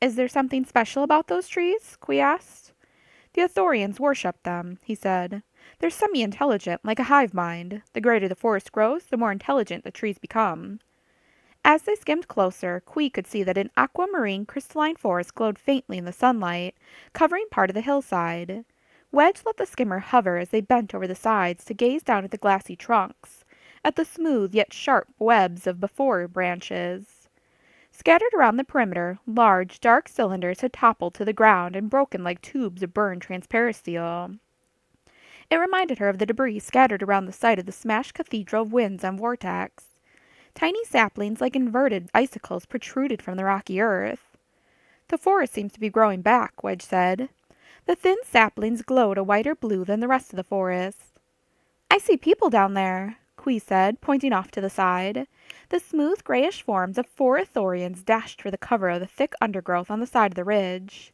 "Is there something special about those trees?" Quee asked. "The Athorians worship them," he said. "They're semi-intelligent, like a hive mind. The greater the forest grows, the more intelligent the trees become." As they skimmed closer, Quee could see that an aquamarine crystalline forest glowed faintly in the sunlight, covering part of the hillside. Wedge let the skimmer hover as they bent over the sides to gaze down at the glassy trunks, at the smooth yet sharp webs of before branches. Scattered around the perimeter, large, dark cylinders had toppled to the ground and broken like tubes of burned transparisteel. It reminded her of the debris scattered around the site of the smashed Cathedral of Winds on Vortex. Tiny saplings like inverted icicles protruded from the rocky earth. "The forest seems to be growing back," Wedge said. The thin saplings glowed a whiter blue than the rest of the forest. "I see people down there," Quee said, pointing off to the side. The smooth grayish forms of 4 Athorians dashed for the cover of the thick undergrowth on the side of the ridge.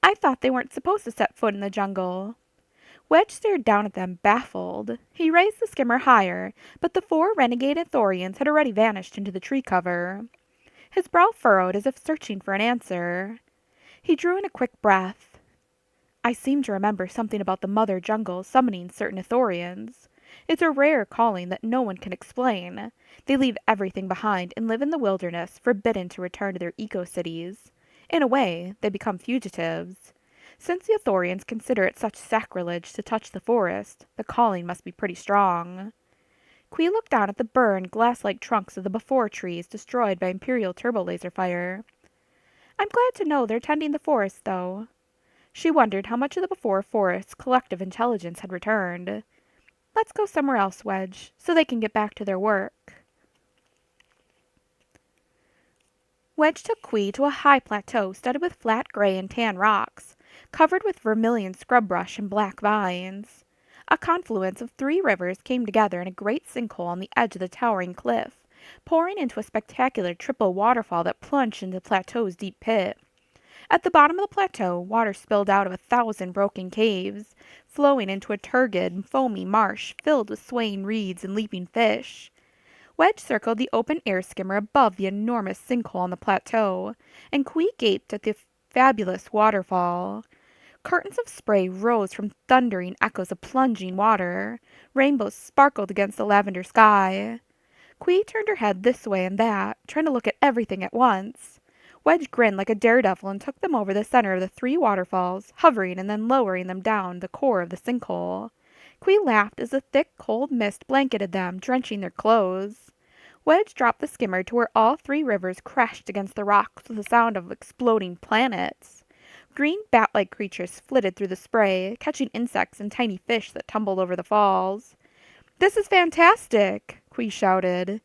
"I thought they weren't supposed to set foot in the jungle." Wedge stared down at them, baffled. He raised the skimmer higher, but the 4 renegade Athorians had already vanished into the tree cover. His brow furrowed as if searching for an answer. He drew in a quick breath. "I seem to remember something about the mother jungle summoning certain Athorians. It's a rare calling that no one can explain. They leave everything behind and live in the wilderness, forbidden to return to their eco-cities. In a way, they become fugitives. Since the Athorians consider it such sacrilege to touch the forest, the calling must be pretty strong." Quee looked down at the burned, glass-like trunks of the before trees destroyed by Imperial turbo-laser fire. "I'm glad to know they're tending the forest, though." She wondered how much of the before forest's collective intelligence had returned. "Let's go somewhere else, Wedge, so they can get back to their work." Wedge took Quee to a high plateau studded with flat gray and tan rocks, covered with vermilion scrub brush and black vines. A confluence of 3 rivers came together in a great sinkhole on the edge of the towering cliff, pouring into a spectacular triple waterfall that plunged into the plateau's deep pit. At the bottom of the plateau, water spilled out of 1,000 broken caves, flowing into a turgid, foamy marsh filled with swaying reeds and leaping fish. Wedge circled the open-air skimmer above the enormous sinkhole on the plateau, and Quee gaped at the fabulous waterfall. Curtains of spray rose from thundering echoes of plunging water. Rainbows sparkled against the lavender sky. Quee turned her head this way and that, trying to look at everything at once. Wedge grinned like a daredevil and took them over the center of the 3 waterfalls, hovering and then lowering them down the core of the sinkhole. Quee laughed as the thick, cold mist blanketed them, drenching their clothes. Wedge dropped the skimmer to where all 3 rivers crashed against the rocks with the sound of exploding planets. Green bat-like creatures flitted through the spray, catching insects and tiny fish that tumbled over the falls. "This is fantastic!" Quee shouted.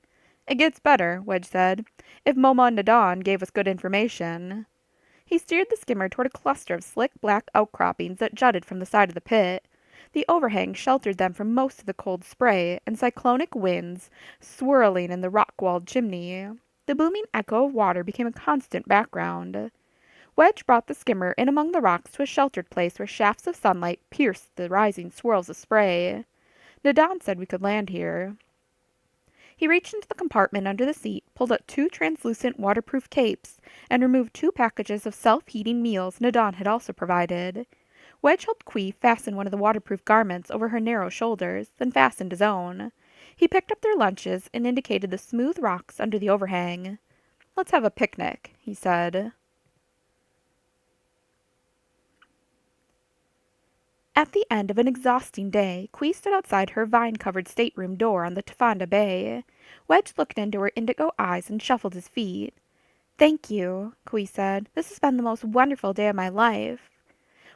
"It gets better," Wedge said, "if Moma and Nadon gave us good information." He steered the skimmer toward a cluster of slick black outcroppings that jutted from the side of the pit. The overhang sheltered them from most of the cold spray and cyclonic winds swirling in the rock-walled chimney. The booming echo of water became a constant background. Wedge brought the skimmer in among the rocks to a sheltered place where shafts of sunlight pierced the rising swirls of spray. "Nadon said we could land here." He reached into the compartment under the seat, pulled out 2 translucent waterproof capes, and removed 2 packages of self-heating meals Nadon had also provided. Wedge helped Quee fasten one of the waterproof garments over her narrow shoulders, then fastened his own. He picked up their lunches and indicated the smooth rocks under the overhang. "Let's have a picnic," he said. At the end of an exhausting day, Quee stood outside her vine-covered stateroom door on the Tafanda Bay. Wedge looked into her indigo eyes and shuffled his feet. "Thank you," Quee said. "This has been the most wonderful day of my life."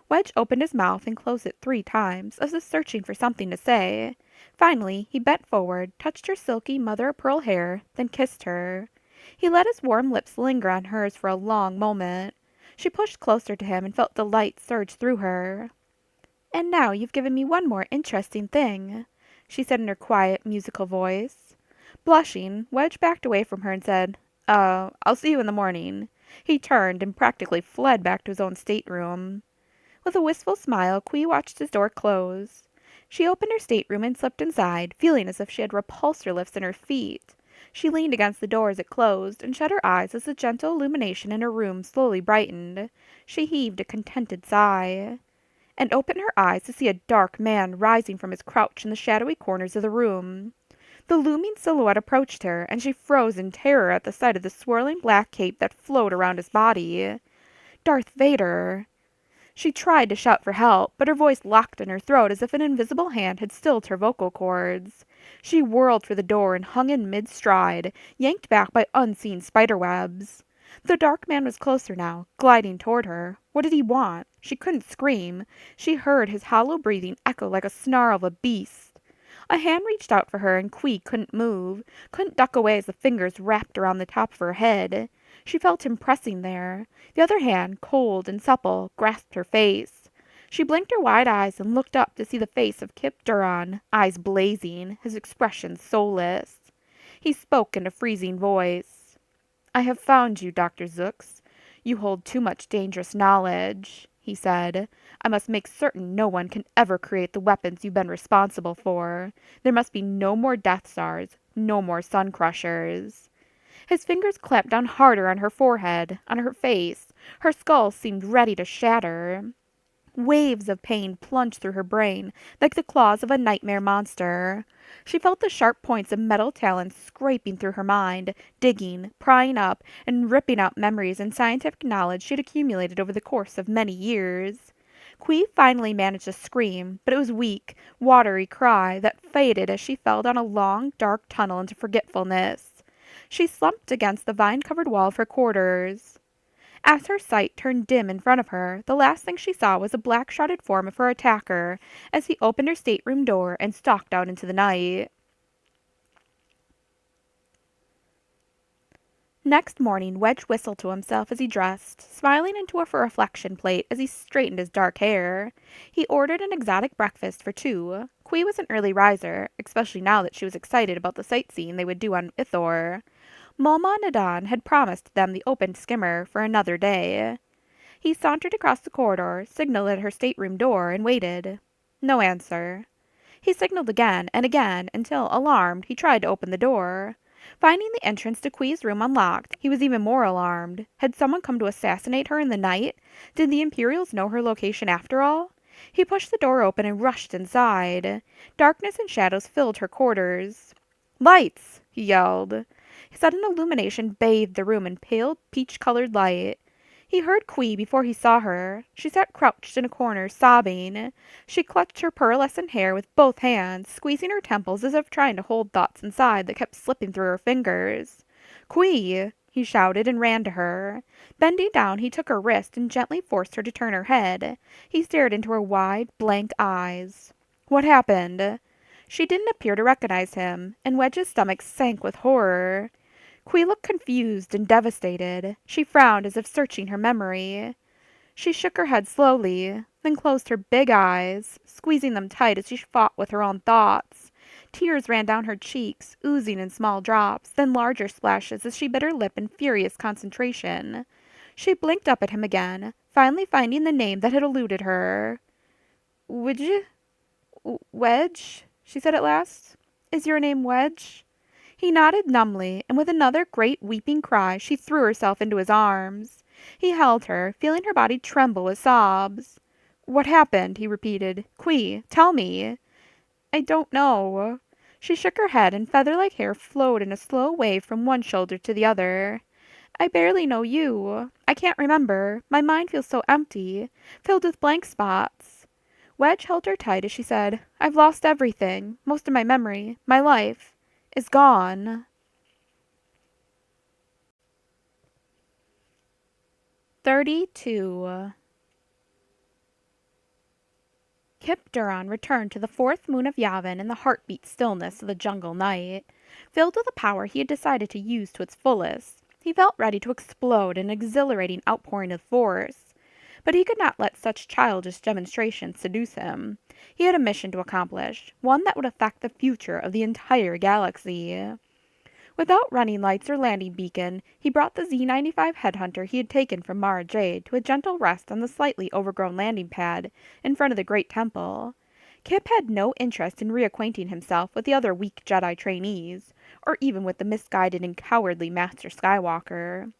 Wedge opened his mouth and closed it 3 times, as if searching for something to say. Finally, he bent forward, touched her silky mother-of-pearl hair, then kissed her. He let his warm lips linger on hers for a long moment. She pushed closer to him and felt delight surge through her. "And now you've given me one more interesting thing." she said in her quiet, musical voice. Blushing, Wedge backed away from her and said, I'll see you in the morning. He turned and practically fled back to his own stateroom. With a wistful smile, Quee watched his door close. She opened her stateroom and slipped inside, feeling as if she had repulsor lifts in her feet. She leaned against the door as it closed, and shut her eyes as the gentle illumination in her room slowly brightened. She heaved a contented sigh, and opened her eyes to see a dark man rising from his crouch in the shadowy corners of the room. The looming silhouette approached her, and she froze in terror at the sight of the swirling black cape that flowed around his body. Darth Vader! She tried to shout for help, but her voice locked in her throat as if an invisible hand had stilled her vocal cords. She whirled for the door and hung in mid-stride, yanked back by unseen spiderwebs. The dark man was closer now, gliding toward her. What did he want? She couldn't scream. She heard his hollow breathing echo like a snarl of a beast. A hand reached out for her, and Quee couldn't move, couldn't duck away as the fingers wrapped around the top of her head. She felt him pressing there. The other hand, cold and supple, grasped her face. She blinked her wide eyes and looked up to see the face of Kip Duran, eyes blazing, his expression soulless. He spoke in a freezing voice. I have found you, Dr. Zooks. You hold too much dangerous knowledge, he said. I must make certain no one can ever create the weapons you've been responsible for. There must be no more Death Stars, no more Sun Crushers. His fingers clamped down harder on her forehead, on her face. Her skull seemed ready to shatter. Waves of pain plunged through her brain, like the claws of a nightmare monster. She felt the sharp points of metal talons scraping through her mind, digging, prying up, and ripping out memories and scientific knowledge she had accumulated over the course of many years. Quee finally managed to scream, but it was a weak, watery cry that faded as she fell down a long, dark tunnel into forgetfulness. She slumped against the vine-covered wall of her quarters. As her sight turned dim in front of her, the last thing she saw was the black-shrouded form of her attacker as he opened her stateroom door and stalked out into the night. Next morning, Wedge whistled to himself as he dressed, smiling into a reflection plate as he straightened his dark hair. He ordered an exotic breakfast for two. Quee was an early riser, especially now that she was excited about the sightseeing they would do on Ithor. Mulma Nadan had promised them the open skimmer for another day. He sauntered across the corridor, signaled at her stateroom door, and waited. No answer. He signaled again and again until, alarmed, he tried to open the door. Finding the entrance to Quee's room unlocked, he was even more alarmed. Had someone come to assassinate her in the night? Did the Imperials know her location after all? He pushed the door open and rushed inside. Darkness and shadows filled her quarters. "Lights!" he yelled. Sudden illumination bathed the room in pale, peach-colored light. He heard Quee before he saw her. She sat crouched in a corner, sobbing. She clutched her pearlescent hair with both hands, squeezing her temples as if trying to hold thoughts inside that kept slipping through her fingers. "Quee!" he shouted and ran to her. Bending down, he took her wrist and gently forced her to turn her head. He stared into her wide, blank eyes. "What happened?" She didn't appear to recognize him, and Wedge's stomach sank with horror. Quee looked confused and devastated. She frowned as if searching her memory. She shook her head slowly, then closed her big eyes, squeezing them tight as she fought with her own thoughts. Tears ran down her cheeks, oozing in small drops, then larger splashes as she bit her lip in furious concentration. She blinked up at him again, finally finding the name that had eluded her. "Wedge? Wedge?" she said at last. "Is your name Wedge?" He nodded numbly, and with another great weeping cry she threw herself into his arms. He held her, feeling her body tremble with sobs. "What happened?" he repeated. "Quee, tell me." "I don't know." She shook her head, and feather-like hair flowed in a slow wave from one shoulder to the other. "I barely know you. I can't remember. My mind feels so empty, filled with blank spots." Wedge held her tight as she said, "I've lost everything. Most of my memory. My life is gone." 32. Kip Duran returned to the fourth moon of Yavin in the heartbeat stillness of the jungle night. Filled with a power he had decided to use to its fullest, he felt ready to explode in an exhilarating outpouring of force. But he could not let such childish demonstrations seduce him. He had a mission to accomplish, one that would affect the future of the entire galaxy. Without running lights or landing beacon, he brought the Z-95 headhunter he had taken from Mara Jade to a gentle rest on the slightly overgrown landing pad in front of the Great Temple. Kip had no interest in reacquainting himself with the other weak Jedi trainees, or even with the misguided and cowardly Master Skywalker.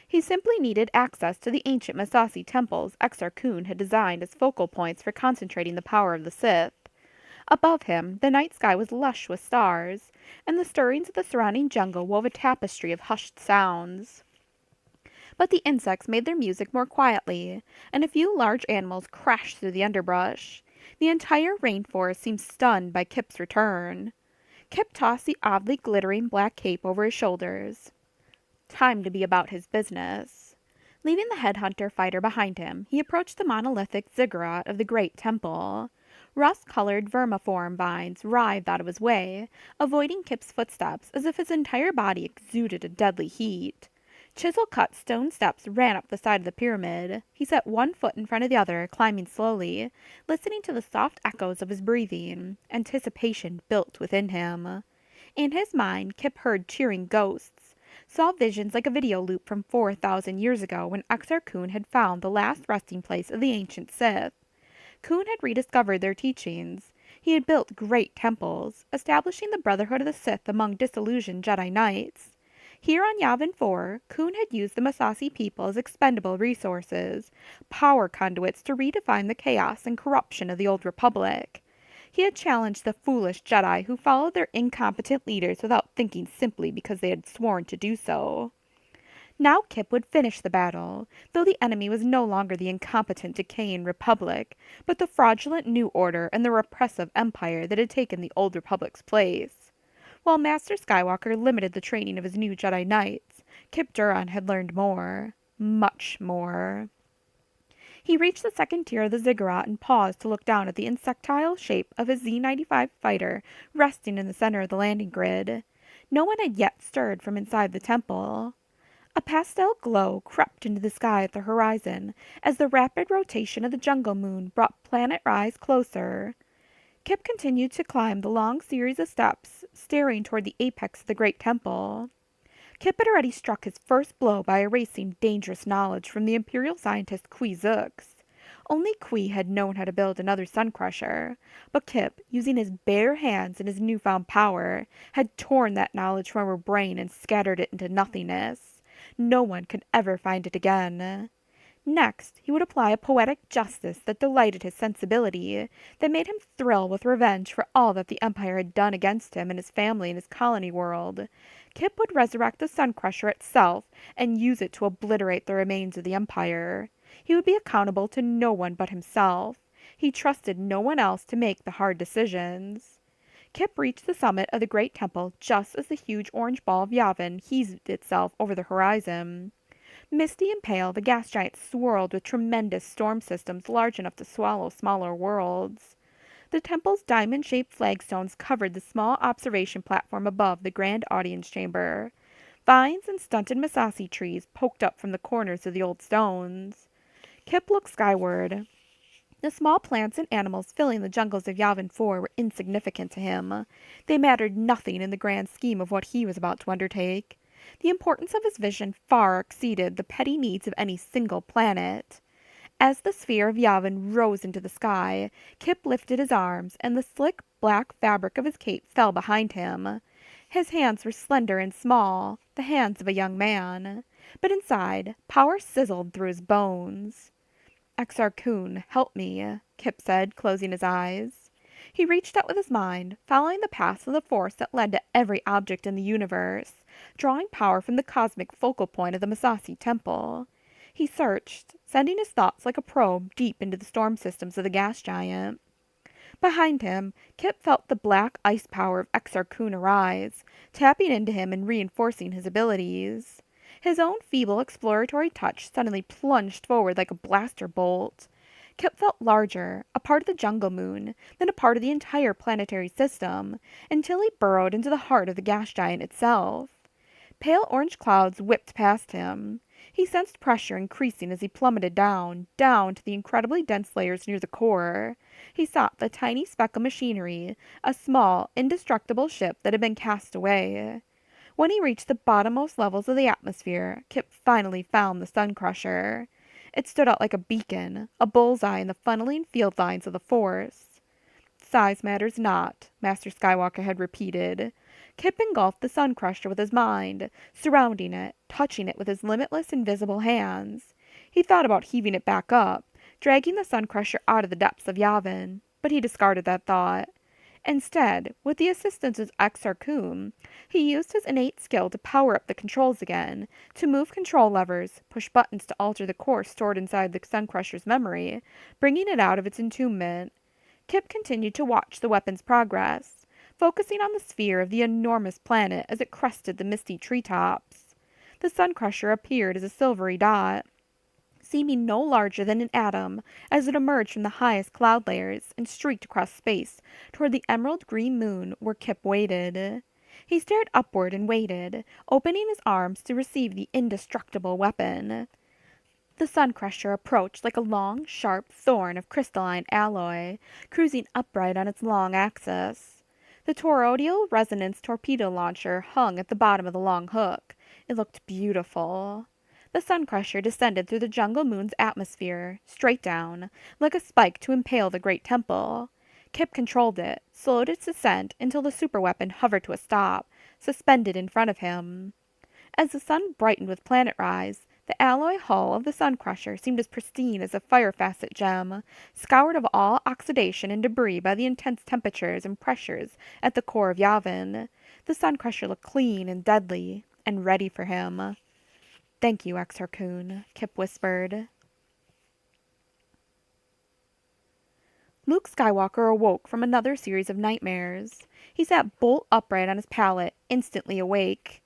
He simply needed access to the ancient Massassi temples Exar Kun had designed as focal points for concentrating the power of the Sith. Above him, the night sky was lush with stars, and the stirrings of the surrounding jungle wove a tapestry of hushed sounds. But the insects made their music more quietly, and a few large animals crashed through the underbrush. The entire rainforest seemed stunned by Kip's return. Kip tossed the oddly glittering black cape over his shoulders. Time to be about his business. Leaving the headhunter fighter behind him, he approached the monolithic ziggurat of the great temple. Rust-colored vermiform vines writhed out of his way, avoiding Kip's footsteps as if his entire body exuded a deadly heat. Chisel-cut stone steps ran up the side of the pyramid. He set one foot in front of the other, climbing slowly, listening to the soft echoes of his breathing. Anticipation built within him. In his mind, Kip heard cheering ghosts, saw visions like a video loop from 4,000 years ago when Exar Kun had found the last resting place of the ancient Sith. Kun had rediscovered their teachings. He had built great temples, establishing the Brotherhood of the Sith among disillusioned Jedi Knights. Here on Yavin 4, Kun had used the Massassi people as expendable resources, power conduits to redefine the chaos and corruption of the Old Republic. He had challenged the foolish Jedi who followed their incompetent leaders without thinking simply because they had sworn to do so. Now Kip would finish the battle, though the enemy was no longer the incompetent decaying Republic, but the fraudulent New Order and the repressive Empire that had taken the Old Republic's place. While Master Skywalker limited the training of his new Jedi Knights, Kip Duran had learned more. Much more. He reached the second tier of the ziggurat and paused to look down at the insectile shape of his Z-95 fighter resting in the center of the landing grid. No one had yet stirred from inside the temple. A pastel glow crept into the sky at the horizon as the rapid rotation of the jungle moon brought Planet Rise closer. Kip continued to climb the long series of steps, staring toward the apex of the great temple. Kip had already struck his first blow by erasing dangerous knowledge from the Imperial scientist Kui Zux. Only Kui had known how to build another sun crusher, but Kip, using his bare hands and his newfound power, had torn that knowledge from her brain and scattered it into nothingness. No one could ever find it again. Next, he would apply a poetic justice that delighted his sensibility, that made him thrill with revenge for all that the Empire had done against him and his family and his colony world. Kip would resurrect the Sun Crusher itself and use it to obliterate the remains of the Empire. He would be accountable to no one but himself. He trusted no one else to make the hard decisions. Kip reached the summit of the great temple just as the huge orange ball of Yavin heaved itself over the horizon. Misty and pale, the gas giant swirled with tremendous storm systems large enough to swallow smaller worlds. The temple's diamond-shaped flagstones covered the small observation platform above the grand audience chamber. Vines and stunted Massassi trees poked up from the corners of the old stones. Kip looked skyward. The small plants and animals filling the jungles of Yavin 4 were insignificant to him. They mattered nothing in the grand scheme of what he was about to undertake. The importance of his vision far exceeded the petty needs of any single planet. As the sphere of Yavin rose into the sky, Kip lifted his arms, and the slick black fabric of his cape fell behind him. His hands were slender and small, the hands of a young man. But inside, power sizzled through his bones. Exar Kun, help me, Kip said, closing his eyes. He reached out with his mind, following the paths of the force that led to every object in the universe, drawing power from the cosmic focal point of the Massassi temple. He searched, sending his thoughts like a probe deep into the storm systems of the gas giant. Behind him, Kip felt the black ice power of Exar Kun arise, tapping into him and reinforcing his abilities. His own feeble exploratory touch suddenly plunged forward like a blaster bolt. Kip felt larger, a part of the jungle moon, then a part of the entire planetary system, until he burrowed into the heart of the gas giant itself. Pale orange clouds whipped past him. He sensed pressure increasing as he plummeted down to the incredibly dense layers near the core. He saw the tiny speck of machinery, a small, indestructible ship that had been cast away. When he reached the bottommost levels of the atmosphere, Kip finally found the Sun Crusher. It stood out like a beacon, a bullseye in the funneling field lines of the Force. Size matters not, Master Skywalker had repeated. Kip engulfed the Sun Crusher with his mind, surrounding it, touching it with his limitless invisible hands. He thought about heaving it back up, dragging the Sun Crusher out of the depths of Yavin, but he discarded that thought. Instead, with the assistance of Exarchum, he used his innate skill to power up the controls again, to move control levers, push buttons to alter the course stored inside the Sun Crusher's memory, bringing it out of its entombment. Kip continued to watch the weapon's progress, focusing on the sphere of the enormous planet as it crested the misty treetops. The Sun Crusher appeared as a silvery dot, seeming no larger than an atom as it emerged from the highest cloud layers and streaked across space toward the emerald green moon where Kip waited. He stared upward and waited, opening his arms to receive the indestructible weapon. The Sun Crusher approached like a long, sharp thorn of crystalline alloy, cruising upright on its long axis. The toroidal resonance torpedo launcher hung at the bottom of the long hook. It looked beautiful. The Sun Crusher descended through the jungle moon's atmosphere, straight down, like a spike to impale the great temple. Kip controlled it, slowed its descent until the superweapon hovered to a stop, suspended in front of him. As the sun brightened with planet rise, the alloy hull of the Sun Crusher seemed as pristine as a fire facet gem, scoured of all oxidation and debris by the intense temperatures and pressures at the core of Yavin. The Sun Crusher looked clean and deadly, and ready for him. "Thank you, Exarchum," Kip whispered. Luke Skywalker awoke from another series of nightmares. He sat bolt upright on his pallet, instantly awake.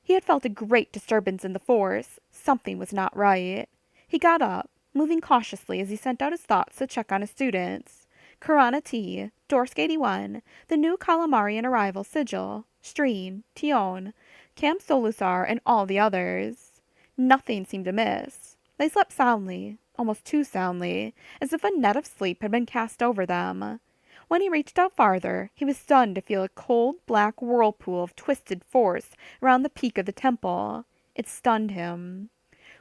He had felt a great disturbance in the Force. Something was not right. He got up, moving cautiously as he sent out his thoughts to check on his students. Karana T, Dorsk 81, the new Calamarian arrival Sigil, Streen, Tion, Camp Solusar, and all the others. Nothing seemed amiss. They slept soundly, almost too soundly, as if a net of sleep had been cast over them. When he reached out farther, he was stunned to feel a cold, black whirlpool of twisted force around the peak of the temple. It stunned him.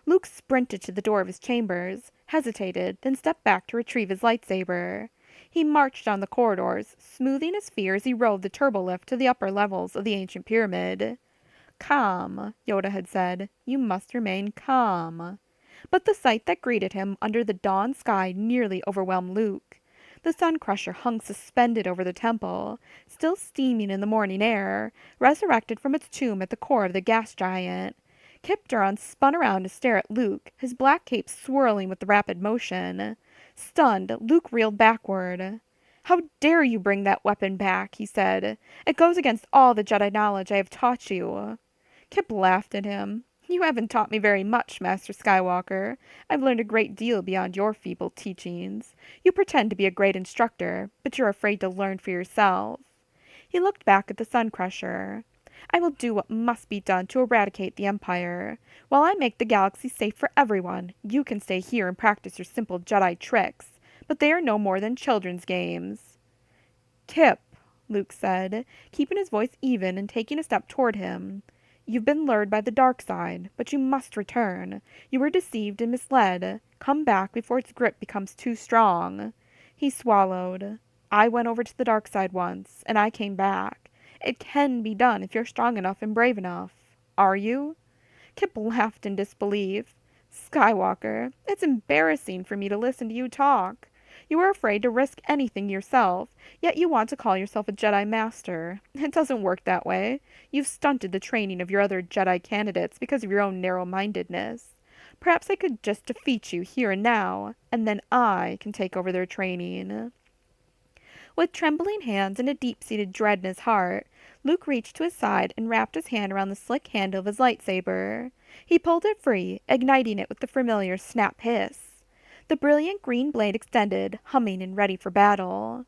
Luke sprinted to the door of his chambers, hesitated, then stepped back to retrieve his lightsaber. He marched down the corridors, smoothing his fear as he rode the turbolift to the upper levels of the ancient pyramid. "Calm," Yoda had said. "You must remain calm." But the sight that greeted him under the dawn sky nearly overwhelmed Luke. The Sun Crusher hung suspended over the temple, still steaming in the morning air, resurrected from its tomb at the core of the gas giant. Kip Duron spun around to stare at Luke, his black cape swirling with the rapid motion. Stunned, Luke reeled backward. "How dare you bring that weapon back?" he said. "It goes against all the Jedi knowledge I have taught you." Kip laughed at him. "You haven't taught me very much, Master Skywalker. I've learned a great deal beyond your feeble teachings. You pretend to be a great instructor, but you're afraid to learn for yourself." He looked back at the Sun Crusher. "I will do what must be done to eradicate the Empire. While I make the galaxy safe for everyone, you can stay here and practice your simple Jedi tricks. But they are no more than children's games." "Kip," Luke said, keeping his voice even and taking a step toward him. "You've been lured by the dark side, but you must return. You were deceived and misled. Come back before its grip becomes too strong." He swallowed. "I went over to the dark side once, and I came back. It can be done if you're strong enough and brave enough. Are you?" Kip laughed in disbelief. "Skywalker, it's embarrassing for me to listen to you talk. You are afraid to risk anything yourself, yet you want to call yourself a Jedi Master. It doesn't work that way. You've stunted the training of your other Jedi candidates because of your own narrow-mindedness. Perhaps I could just defeat you here and now, and then I can take over their training." With trembling hands and a deep-seated dread in his heart, Luke reached to his side and wrapped his hand around the slick handle of his lightsaber. He pulled it free, igniting it with the familiar snap hiss. The brilliant green blade extended, humming and ready for battle.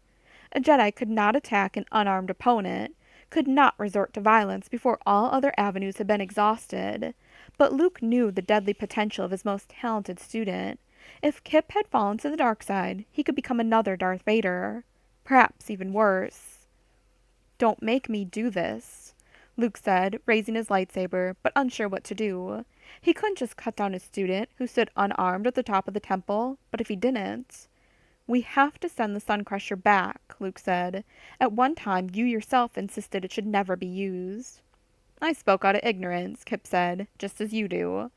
A Jedi could not attack an unarmed opponent, could not resort to violence before all other avenues had been exhausted. But Luke knew the deadly potential of his most talented student. If Kip had fallen to the dark side, he could become another Darth Vader. Perhaps even worse. "Don't make me do this," Luke said, raising his lightsaber, but unsure what to do. He couldn't just cut down his student, who stood unarmed at the top of the temple, but if he didn't... "We have to send the Sun Crusher back," Luke said. "At one time you yourself insisted it should never be used." "I spoke out of ignorance," Kip said, "just as you do."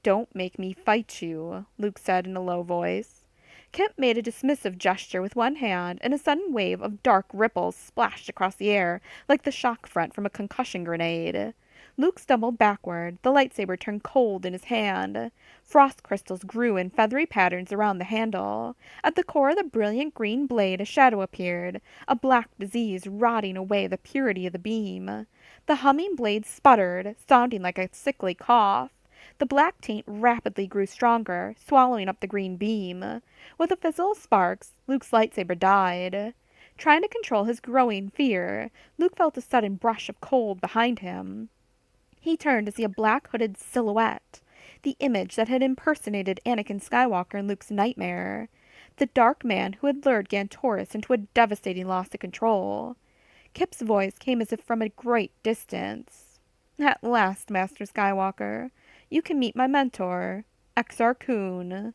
"Don't make me fight you," Luke said in a low voice. Kip made a dismissive gesture with one hand, and a sudden wave of dark ripples splashed across the air like the shock front from a concussion grenade. Luke stumbled backward, the lightsaber turned cold in his hand. Frost crystals grew in feathery patterns around the handle. At the core of the brilliant green blade a shadow appeared, a black disease rotting away the purity of the beam. The humming blade sputtered, sounding like a sickly cough. The black taint rapidly grew stronger, swallowing up the green beam. With a fizzle of sparks, Luke's lightsaber died. Trying to control his growing fear, Luke felt a sudden brush of cold behind him. He turned to see a black-hooded silhouette, the image that had impersonated Anakin Skywalker in Luke's nightmare, the dark man who had lured Gantoris into a devastating loss of control. Kip's voice came as if from a great distance. "At last, Master Skywalker, you can meet my mentor, Exar Kun."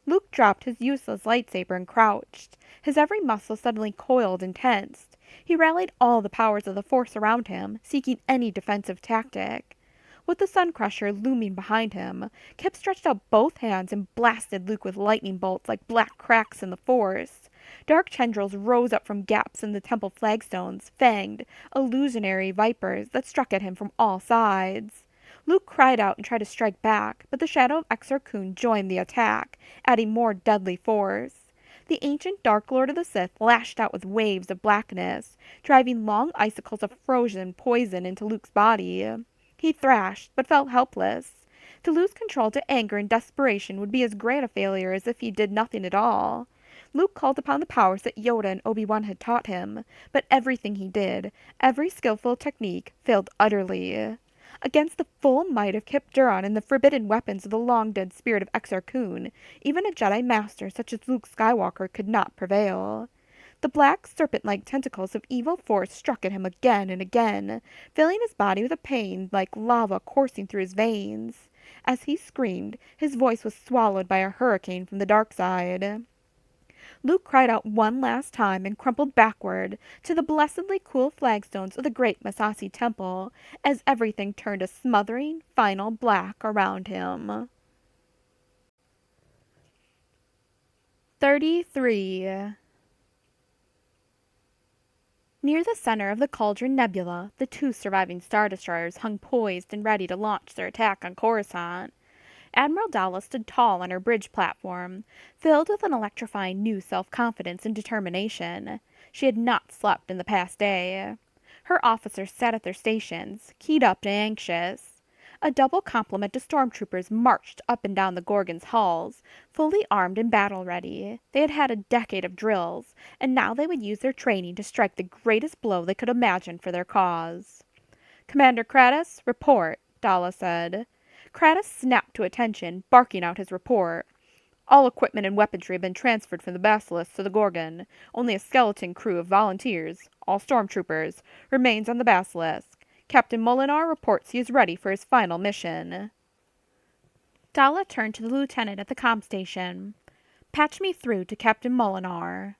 Luke dropped his useless lightsaber and crouched. His every muscle suddenly coiled and tensed. He rallied all the powers of the Force around him, seeking any defensive tactic. With the Sun Crusher looming behind him, Kip stretched out both hands and blasted Luke with lightning bolts like black cracks in the Force. Dark tendrils rose up from gaps in the temple flagstones, fanged, illusionary vipers that struck at him from all sides. Luke cried out and tried to strike back, but the shadow of Exar Kun joined the attack, adding more deadly force. The ancient Dark Lord of the Sith lashed out with waves of blackness, driving long icicles of frozen poison into Luke's body. He thrashed, but felt helpless. To lose control to anger and desperation would be as great a failure as if he did nothing at all. Luke called upon the powers that Yoda and Obi-Wan had taught him, but everything he did, every skillful technique, failed utterly. Against the full might of Kip Duron and the forbidden weapons of the long-dead spirit of Exar Kun, even a Jedi Master such as Luke Skywalker could not prevail. The black, serpent-like tentacles of evil force struck at him again and again, filling his body with a pain like lava coursing through his veins. As he screamed, his voice was swallowed by a hurricane from the dark side. Luke cried out one last time and crumpled backward to the blessedly cool flagstones of the great Massassi temple as everything turned a smothering, final black around him. 33. Near the center of the Cauldron Nebula, the two surviving Star Destroyers hung poised and ready to launch their attack on Coruscant. Admiral Dalla stood tall on her bridge platform, filled with an electrifying new self-confidence and determination. She had not slept in the past day. Her officers sat at their stations, keyed up and anxious. A double complement of stormtroopers marched up and down the Gorgon's halls, fully armed and battle-ready. They had had a decade of drills, and now they would use their training to strike the greatest blow they could imagine for their cause. "Commander Kratos, report," Dalla said. Kratos snapped to attention, barking out his report. "All equipment and weaponry have been transferred from the Basilisk to the Gorgon. Only a skeleton crew of volunteers, all stormtroopers, remains on the Basilisk. Captain Molinar reports he is ready for his final mission." Dalla turned to the lieutenant at the comm station. "Patch me through to Captain Molinar."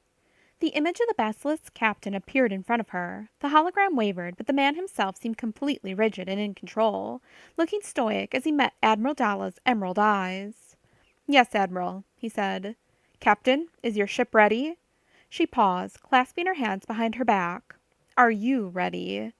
The image of the Basilisk's captain appeared in front of her. The hologram wavered, but the man himself seemed completely rigid and in control, looking stoic as he met Admiral Dalla's emerald eyes. "Yes, Admiral," he said. "Captain, is your ship ready?" She paused, clasping her hands behind her back. "Are you ready?"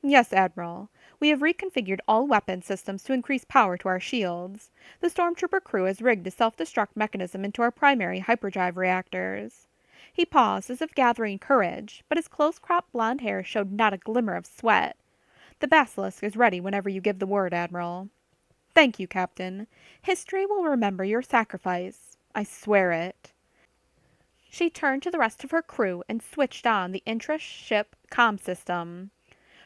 "Yes, Admiral. We have reconfigured all weapon systems to increase power to our shields. The stormtrooper crew has rigged a self-destruct mechanism into our primary hyperdrive reactors." He paused as if gathering courage, but his close-cropped blond hair showed not a glimmer of sweat. "The Basilisk is ready whenever you give the word, Admiral." "Thank you, Captain. History will remember your sacrifice. I swear it." She turned to the rest of her crew and switched on the intra-ship comm system.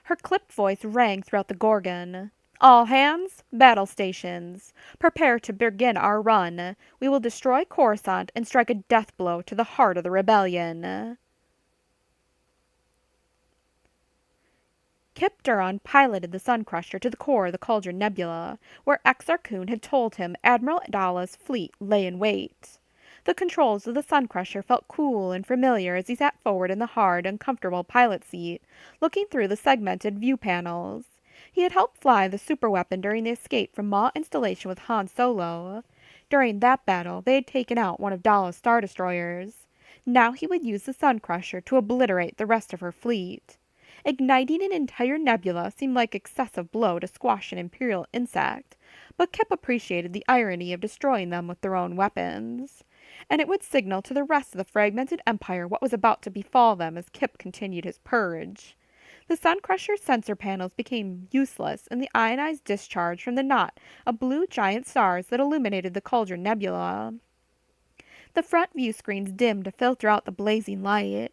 Her clipped voice rang throughout the Gorgon. All hands, battle stations. Prepare to begin our run. We will destroy Coruscant and strike a death blow to the heart of the rebellion. Kip Duron piloted the Sun Crusher to the core of the Cauldron Nebula, where Exar Kun had told him Admiral Dalla's fleet lay in wait. The controls of the Sun Crusher felt cool and familiar as he sat forward in the hard, uncomfortable pilot seat, looking through the segmented view panels. He had helped fly the superweapon during the escape from Maw installation with Han Solo. During that battle, they had taken out one of Dalla's Star Destroyers. Now he would use the Sun Crusher to obliterate the rest of her fleet. Igniting an entire nebula seemed like excessive blow to squash an Imperial insect, but Kip appreciated the irony of destroying them with their own weapons. And it would signal to the rest of the fragmented Empire what was about to befall them as Kip continued his purge. The Sun Crusher's sensor panels became useless in the ionized discharge from the knot of blue giant stars that illuminated the Cauldron Nebula. The front view screens dimmed to filter out the blazing light.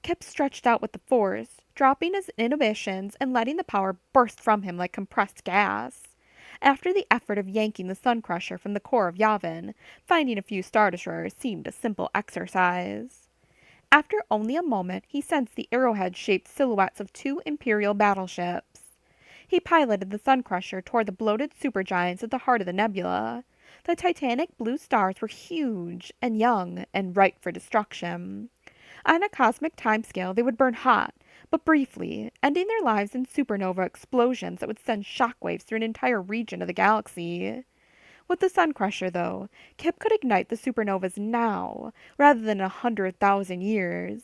Kip stretched out with the force, dropping his inhibitions and letting the power burst from him like compressed gas. After the effort of yanking the Sun Crusher from the core of Yavin, finding a few Star Destroyers seemed a simple exercise. After only a moment, he sensed the arrowhead-shaped silhouettes of two Imperial battleships. He piloted the Sun Crusher toward the bloated supergiants at the heart of the nebula. The titanic blue stars were huge and young and ripe for destruction. On a cosmic timescale, they would burn hot, but briefly, ending their lives in supernova explosions that would send shockwaves through an entire region of the galaxy. With the Sun Crusher, though, Kip could ignite the supernovas now, rather than 100,000 years.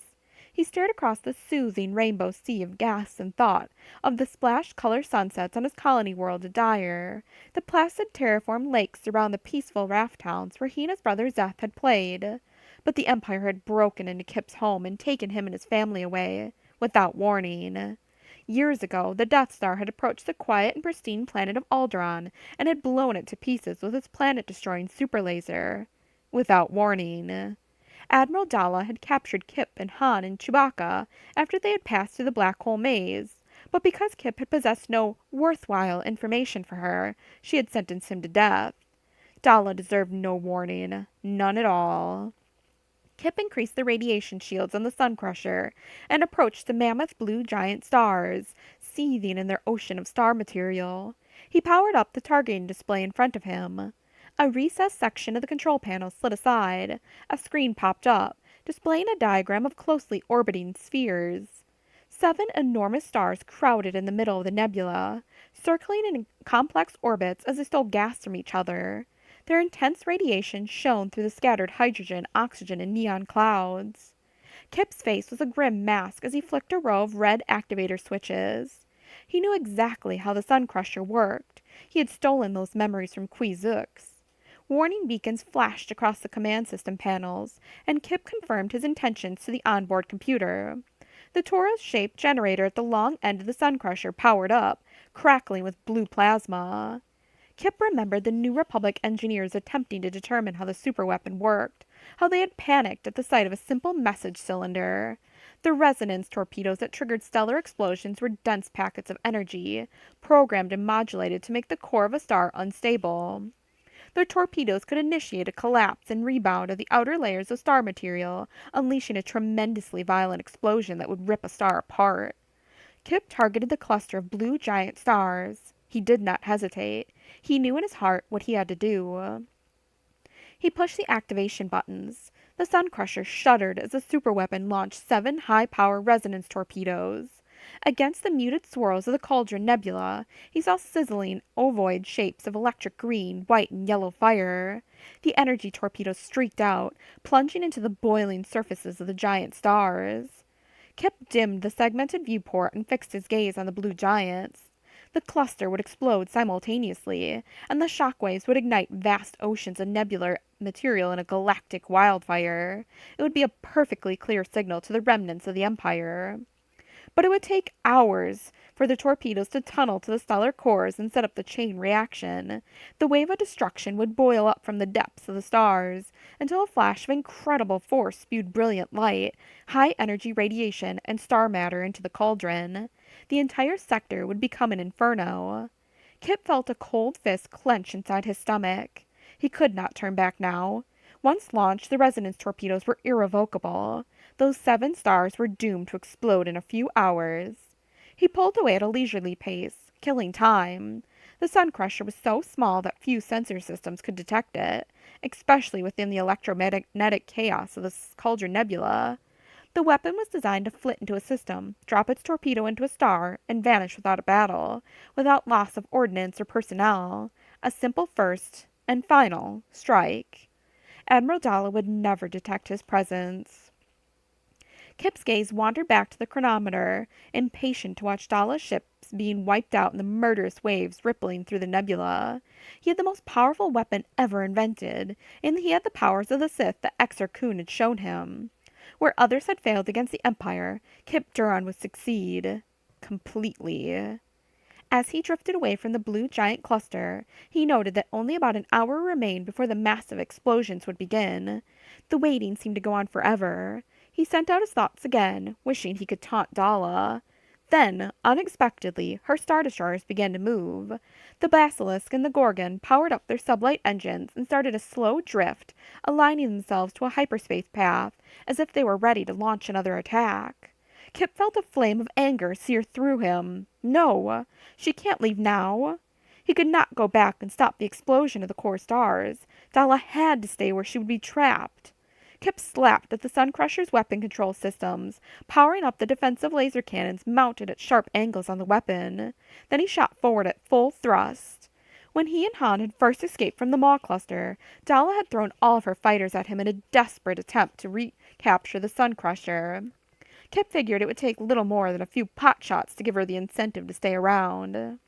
He stared across the soothing rainbow sea of gas and thought of the splash-color sunsets on his colony world of Dyer, the placid terraformed lakes around the peaceful raft towns where he and his brother Zeth had played. But the Empire had broken into Kip's home and taken him and his family away, without warning. Years ago, the Death Star had approached the quiet and pristine planet of Alderaan and had blown it to pieces with its planet-destroying superlaser. Without warning. Admiral Dalla had captured Kip and Han and Chewbacca after they had passed through the black hole maze, but because Kip had possessed no worthwhile information for her, she had sentenced him to death. Dalla deserved no warning. None at all. Kip increased the radiation shields on the Sun Crusher and approached the mammoth blue giant stars, seething in their ocean of star material. He powered up the targeting display in front of him. A recessed section of the control panel slid aside. A screen popped up, displaying a diagram of closely orbiting spheres. 7 enormous stars crowded in the middle of the nebula, circling in complex orbits as they stole gas from each other. Their intense radiation shone through the scattered hydrogen, oxygen, and neon clouds. Kip's face was a grim mask as he flicked a row of red activator switches. He knew exactly how the Sun Crusher worked. He had stolen those memories from Quizux. Warning beacons flashed across the command system panels, and Kip confirmed his intentions to the onboard computer. The torus-shaped generator at the long end of the Sun Crusher powered up, crackling with blue plasma. Kip remembered the New Republic engineers attempting to determine how the superweapon worked, how they had panicked at the sight of a simple message cylinder. The resonance torpedoes that triggered stellar explosions were dense packets of energy, programmed and modulated to make the core of a star unstable. Their torpedoes could initiate a collapse and rebound of the outer layers of star material, unleashing a tremendously violent explosion that would rip a star apart. Kip targeted the cluster of blue giant stars. He did not hesitate. He knew in his heart what he had to do. He pushed the activation buttons. The Sun Crusher shuddered as the superweapon launched 7 high-power resonance torpedoes. Against the muted swirls of the Cauldron Nebula, he saw sizzling ovoid shapes of electric green, white, and yellow fire. The energy torpedoes streaked out, plunging into the boiling surfaces of the giant stars. Kip dimmed the segmented viewport and fixed his gaze on the blue giants. The cluster would explode simultaneously, and the shockwaves would ignite vast oceans of nebular material in a galactic wildfire. It would be a perfectly clear signal to the remnants of the Empire. But it would take hours for the torpedoes to tunnel to the stellar cores and set up the chain reaction. The wave of destruction would boil up from the depths of the stars until a flash of incredible force spewed brilliant light, high-energy radiation, and star matter into the cauldron. The entire sector would become an inferno. Kip felt a cold fist clench inside his stomach. He could not turn back now. Once launched, the resonance torpedoes were irrevocable. Those 7 stars were doomed to explode in a few hours. He pulled away at a leisurely pace, killing time. The sun crusher was so small that few sensor systems could detect it, especially within the electromagnetic chaos of the Cauldron Nebula. The weapon was designed to flit into a system, drop its torpedo into a star, and vanish without a battle, without loss of ordnance or personnel. A simple first and final strike. Admiral Dalla would never detect his presence. Kip's gaze wandered back to the chronometer, impatient to watch Dalla's ships being wiped out in the murderous waves rippling through the nebula. He had the most powerful weapon ever invented, and he had the powers of the Sith that Exar Kun had shown him. Where others had failed against the Empire, Kip Duran would succeed. Completely. As he drifted away from the blue giant cluster, he noted that only about an hour remained before the massive explosions would begin. The waiting seemed to go on forever. He sent out his thoughts again, wishing he could taunt Dalla. Then, unexpectedly, her star destroyers began to move. The Basilisk and the Gorgon powered up their sublight engines and started a slow drift, aligning themselves to a hyperspace path, as if they were ready to launch another attack. Kip felt a flame of anger sear through him. No! She can't leave now. He could not go back and stop the explosion of the core stars. Dalla had to stay where she would be trapped. Kip slapped at the Sun Crusher's weapon control systems, powering up the defensive laser cannons mounted at sharp angles on the weapon. Then he shot forward at full thrust. When he and Han had first escaped from the Maw cluster, Dalla had thrown all of her fighters at him in a desperate attempt to recapture the Sun Crusher. Kip figured it would take little more than a few pot shots to give her the incentive to stay around.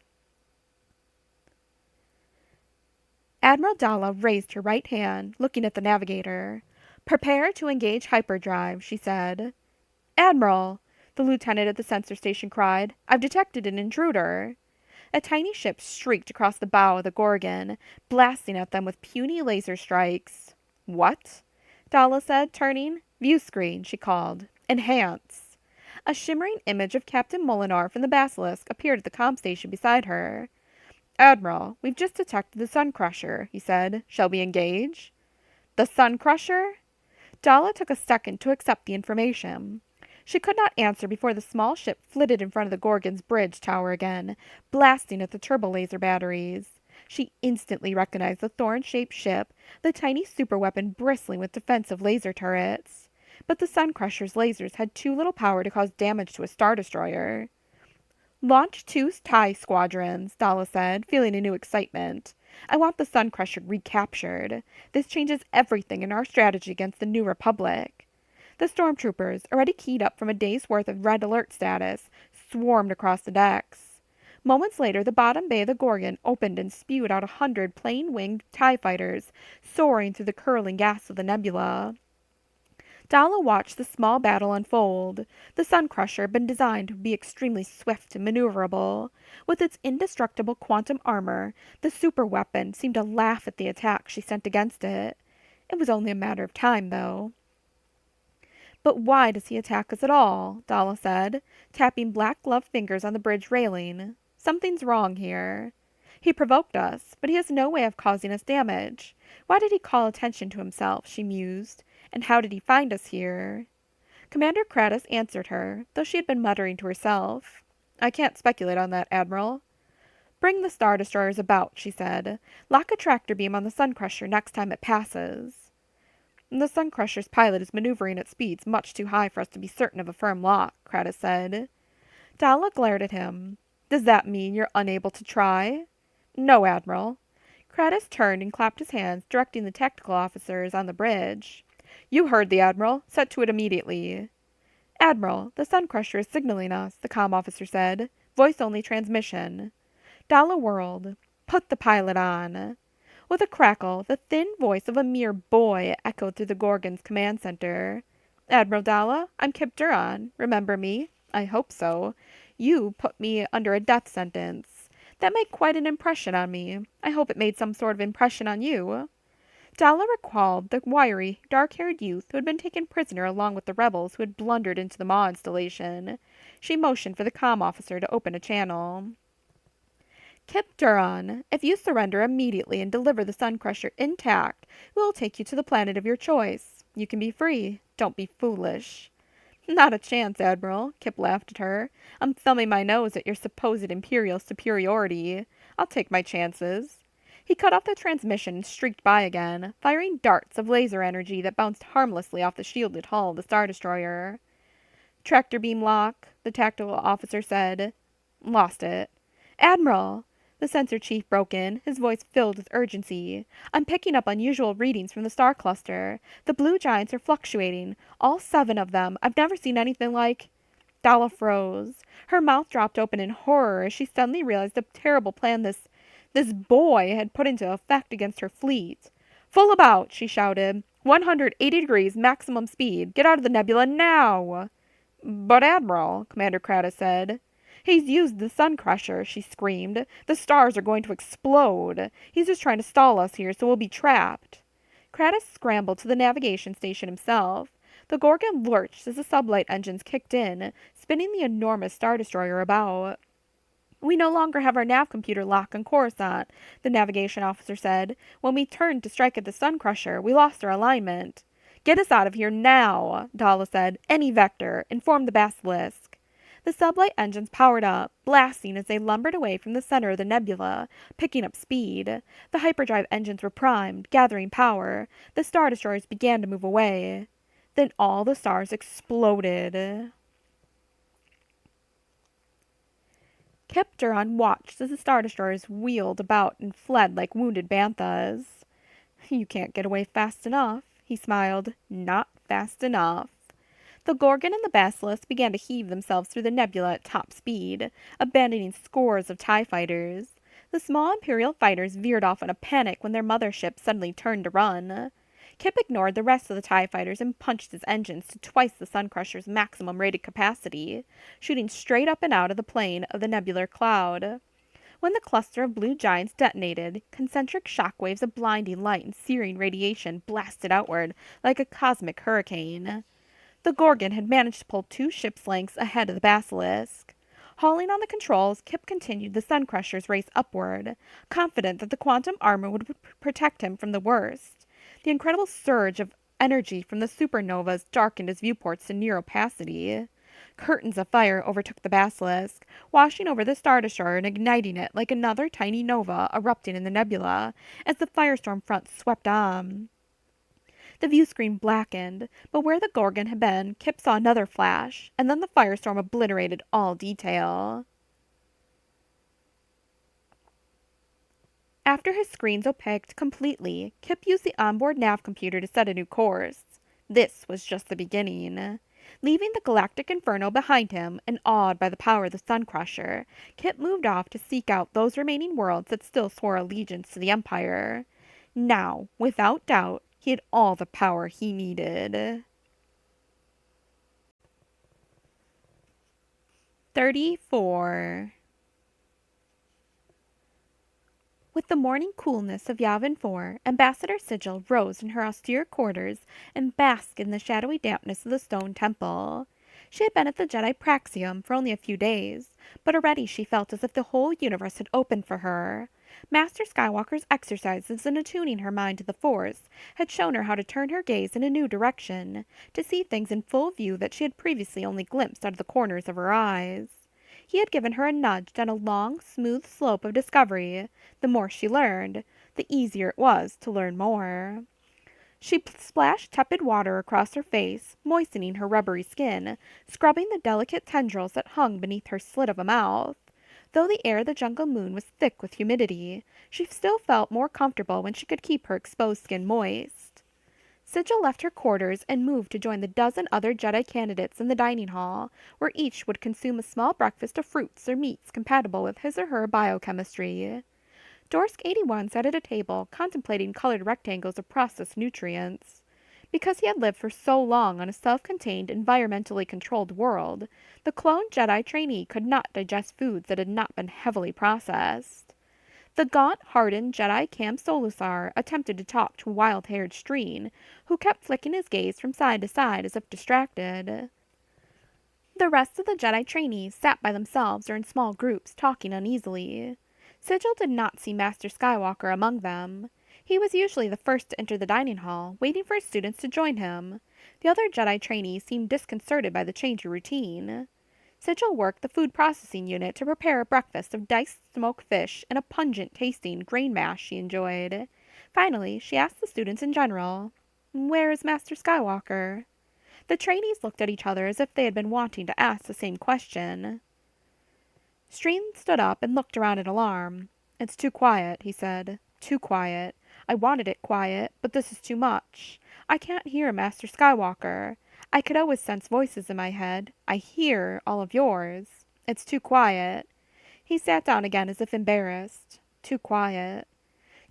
Admiral Dalla raised her right hand, looking at the navigator. "Prepare to engage hyperdrive," she said. "Admiral!" the lieutenant at the sensor station cried. "I've detected an intruder." A tiny ship streaked across the bow of the Gorgon, blasting at them with puny laser strikes. "What?" Dalla said, turning. "View screen," she called. "Enhance." A shimmering image of Captain Molinar from the Basilisk appeared at the comm station beside her. "Admiral, we've just detected the Sun Crusher," he said. "Shall we engage?" "The Sun Crusher?" Dalla took a second to accept the information. She could not answer before the small ship flitted in front of the Gorgon's bridge tower again, blasting at the turbo-laser batteries. She instantly recognized the thorn-shaped ship, the tiny superweapon bristling with defensive laser turrets. But the Sun Crusher's lasers had too little power to cause damage to a Star Destroyer. "Launch 2 TIE squadrons," Dalla said, feeling a new excitement. "I want the Sun Crusher recaptured. This changes everything in our strategy against the New Republic." The stormtroopers, already keyed up from a day's worth of red alert status, swarmed across the decks. Moments later, the bottom bay of the Gorgon opened and spewed out 100 plain-winged TIE fighters, soaring through the curling gas of the nebula. Dalla watched the small battle unfold. The Sun Crusher had been designed to be extremely swift and maneuverable. With its indestructible quantum armor, the superweapon seemed to laugh at the attack she sent against it. It was only a matter of time, though. "But why does he attack us at all?" Dalla said, tapping black-gloved fingers on the bridge railing. "Something's wrong here. He provoked us, but he has no way of causing us damage. Why did he call attention to himself?" she mused. "And how did he find us here?" Commander Kratos answered her, though she had been muttering to herself. "I can't speculate on that, Admiral." "Bring the Star Destroyers about," she said. "Lock a tractor beam on the Sun Crusher next time it passes." "The Sun Crusher's pilot is maneuvering at speeds much too high for us to be certain of a firm lock," Kratos said. Dalla glared at him. "Does that mean you're unable to try?" "No, Admiral." Kratos turned and clapped his hands, directing the tactical officers on the bridge. "You heard the Admiral. Set to it immediately." "Admiral, the Sun Crusher is signaling us," the comm officer said. "Voice-only transmission." Dalla whirled. "Put the pilot on." With a crackle, the thin voice of a mere boy echoed through the Gorgon's command center. "Admiral Dalla, I'm Kip Duran. Remember me?" "I hope so. You put me under a death sentence. That made quite an impression on me. I hope it made some sort of impression on you." Dalla recalled the wiry, dark-haired youth who had been taken prisoner along with the rebels who had blundered into the Maw installation. She motioned for the comm officer to open a channel. Kip Duron, if you surrender immediately and deliver the Sun Crusher intact, we will take you to the planet of your choice. You can be free. Don't be foolish. Not a chance, Admiral, Kip laughed at her. I'm thumbing my nose at your supposed imperial superiority. I'll take my chances. He cut off the transmission and streaked by again, firing darts of laser energy that bounced harmlessly off the shielded hull of the Star Destroyer. Tractor beam lock, the tactical officer said. Lost it. Admiral! The sensor chief broke in, his voice filled with urgency. I'm picking up unusual readings from the star cluster. The blue giants are fluctuating. All 7 of them. I've never seen anything like... Dalla froze. Her mouth dropped open in horror as she suddenly realized the terrible plan this boy had put into effect against her fleet. Full about, she shouted. 180 degrees maximum speed. Get out of the nebula now! But, Admiral, Commander Kratos said. He's used the Sun Crusher, she screamed. The stars are going to explode. He's just trying to stall us here so we'll be trapped. Kratos scrambled to the navigation station himself. The Gorgon lurched as the sublight engines kicked in, spinning the enormous Star Destroyer about. We no longer have our nav computer lock on Coruscant, the navigation officer said. When we turned to strike at the Sun Crusher, we lost our alignment. Get us out of here now, Dalla said. Any vector. Inform the Basilisk. The sublight engines powered up, blasting as they lumbered away from the center of the nebula, picking up speed. The hyperdrive engines were primed, gathering power. The Star Destroyers began to move away. Then all the stars exploded. Kip Duron watched as the Star Destroyers wheeled about and fled like wounded banthas. You can't get away fast enough, he smiled. Not fast enough. The Gorgon and the Basilisk began to heave themselves through the nebula at top speed, abandoning scores of TIE fighters. The small Imperial fighters veered off in a panic when their mothership suddenly turned to run. Kip ignored the rest of the TIE fighters and punched his engines to twice the Sun Crusher's maximum rated capacity, shooting straight up and out of the plane of the nebular cloud. When the cluster of blue giants detonated, concentric shockwaves of blinding light and searing radiation blasted outward like a cosmic hurricane. The Gorgon had managed to pull 2 ship's lengths ahead of the Basilisk. Hauling on the controls, Kip continued the Sun Crusher's race upward, confident that the quantum armor would protect him from the worst. The incredible surge of energy from the supernovas darkened his viewports to near opacity. Curtains of fire overtook the Basilisk, washing over the Star Destroyer and igniting it like another tiny nova erupting in the nebula as the firestorm front swept on. The view screen blackened, but where the Gorgon had been, Kip saw another flash, and then the firestorm obliterated all detail. After his screens opaqued completely, Kip used the onboard nav computer to set a new course. This was just the beginning. Leaving the galactic inferno behind him, and awed by the power of the Sun Crusher, Kip moved off to seek out those remaining worlds that still swore allegiance to the Empire. Now, without doubt, he had all the power he needed. 34. With the morning coolness of Yavin 4, Ambassador Sigil rose in her austere quarters and basked in the shadowy dampness of the stone temple. She had been at the Jedi Praxium for only a few days, but already she felt as if the whole universe had opened for her. Master Skywalker's exercises in attuning her mind to the Force had shown her how to turn her gaze in a new direction, to see things in full view that she had previously only glimpsed out of the corners of her eyes. He had given her a nudge down a long, smooth slope of discovery. The more she learned, the easier it was to learn more. She splashed tepid water across her face, moistening her rubbery skin, scrubbing the delicate tendrils that hung beneath her slit of a mouth. Though the air of the jungle moon was thick with humidity, she still felt more comfortable when she could keep her exposed skin moist. Sigil left her quarters and moved to join the dozen other Jedi candidates in the dining hall, where each would consume a small breakfast of fruits or meats compatible with his or her biochemistry. Dorsk 81 sat at a table, contemplating colored rectangles of processed nutrients. Because he had lived for so long on a self-contained, environmentally controlled world, the clone Jedi trainee could not digest foods that had not been heavily processed. The gaunt, hardened Jedi Cam Solusar attempted to talk to a wild-haired Streen, who kept flicking his gaze from side to side as if distracted. The rest of the Jedi trainees sat by themselves or in small groups, talking uneasily. Sigil did not see Master Skywalker among them. He was usually the first to enter the dining hall, waiting for his students to join him. The other Jedi trainees seemed disconcerted by the change in routine. Sigil worked the food processing unit to prepare a breakfast of diced smoked fish and a pungent-tasting grain mash she enjoyed. Finally, she asked the students in general, "Where is Master Skywalker?" The trainees looked at each other as if they had been wanting to ask the same question. Streen stood up and looked around in alarm. "It's too quiet," he said. "Too quiet. I wanted it quiet, but this is too much. I can't hear Master Skywalker. I could always sense voices in my head. I hear all of yours. It's too quiet." He sat down again as if embarrassed. "Too quiet."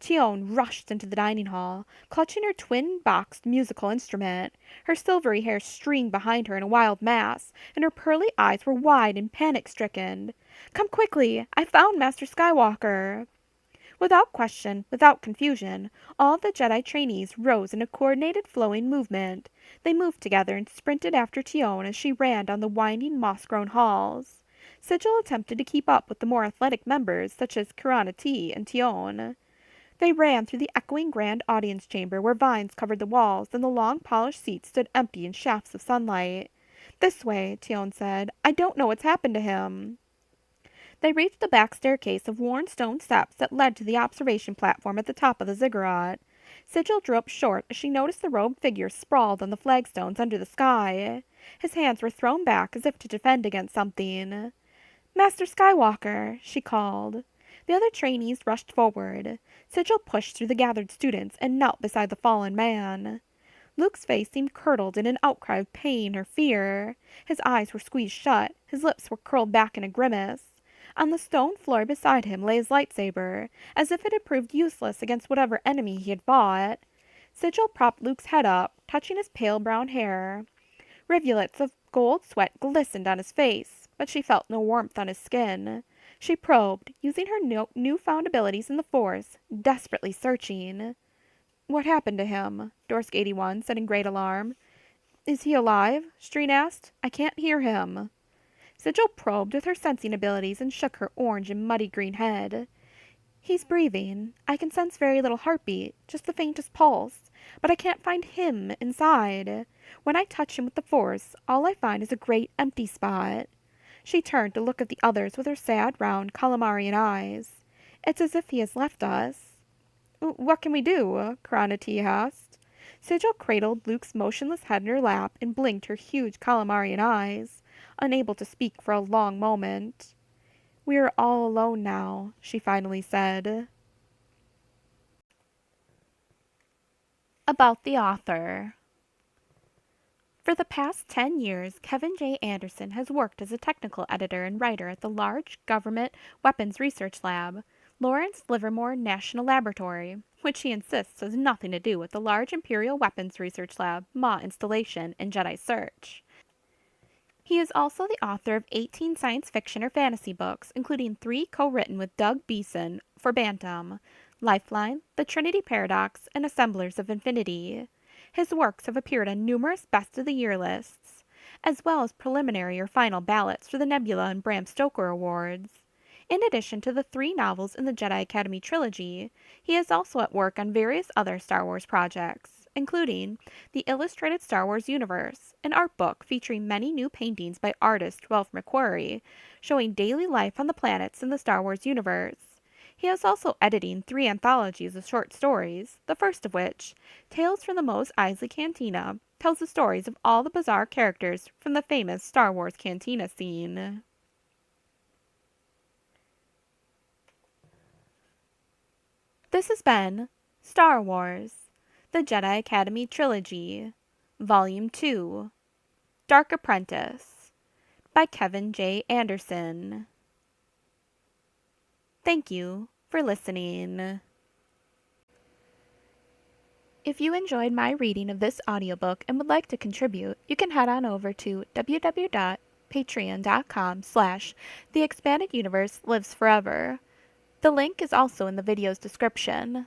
Tion rushed into the dining hall, clutching her twin-boxed musical instrument. Her silvery hair streamed behind her in a wild mass, and her pearly eyes were wide and panic-stricken. "Come quickly! I've found Master Skywalker!" Without question, without confusion, all of the Jedi trainees rose in a coordinated flowing movement. They moved together and sprinted after Tion as she ran down the winding, moss-grown halls. Sigil attempted to keep up with the more athletic members, such as Kirana T and Tion. They ran through the echoing grand audience chamber where vines covered the walls and the long polished seats stood empty in shafts of sunlight. "This way," Tion said. "I don't know what's happened to him." They reached the back staircase of worn stone steps that led to the observation platform at the top of the ziggurat. Sigil drew up short as she noticed the robed figure sprawled on the flagstones under the sky. His hands were thrown back as if to defend against something. "Master Skywalker!" she called. The other trainees rushed forward. Sigil pushed through the gathered students and knelt beside the fallen man. Luke's face seemed curdled in an outcry of pain or fear. His eyes were squeezed shut. His lips were curled back in a grimace. On the stone floor beside him lay his lightsaber, as if it had proved useless against whatever enemy he had fought. Sigil propped Luke's head up, touching his pale brown hair. Rivulets of gold sweat glistened on his face, but she felt no warmth on his skin. She probed, using her newfound abilities in the Force, desperately searching. "What happened to him?" Dorsk 81 said in great alarm. "Is he alive?" Streen asked. "I can't hear him." Sigil probed with her sensing abilities and shook her orange and muddy green head. "He's breathing. I can sense very little heartbeat, just the faintest pulse, but I can't find him inside. When I touch him with the Force, all I find is a great empty spot." She turned to look at the others with her sad, round, calamarian eyes. "It's as if he has left us." "What can we do?" Kirana T asked. Sigil cradled Luke's motionless head in her lap and blinked her huge calamarian eyes, unable to speak for a long moment. "We are all alone now," she finally said. About the author. For the past 10 years, Kevin J. Anderson has worked as a technical editor and writer at the large government weapons research lab, Lawrence Livermore National Laboratory, which he insists has nothing to do with the large Imperial Weapons Research Lab, Maw Installation, and Jedi Search. He is also the author of 18 science fiction or fantasy books, including 3 co-written with Doug Beeson for Bantam, Lifeline, The Trinity Paradox, and Assemblers of Infinity. His works have appeared on numerous Best of the Year lists, as well as preliminary or final ballots for the Nebula and Bram Stoker Awards. In addition to the 3 novels in the Jedi Academy trilogy, he is also at work on various other Star Wars projects, including the Illustrated Star Wars Universe, an art book featuring many new paintings by artist Ralph McQuarrie, showing daily life on the planets in the Star Wars universe. He is also editing 3 anthologies of short stories, the first of which, Tales from the Mos Eisley Cantina, tells the stories of all the bizarre characters from the famous Star Wars cantina scene. This has been Star Wars, the Jedi Academy Trilogy, Volume 2, Dark Apprentice, by Kevin J. Anderson. Thank you for listening. If you enjoyed my reading of this audiobook and would like to contribute, you can head on over to www.patreon.com/theexpandeduniverse lives forever. The link is also in the video's description.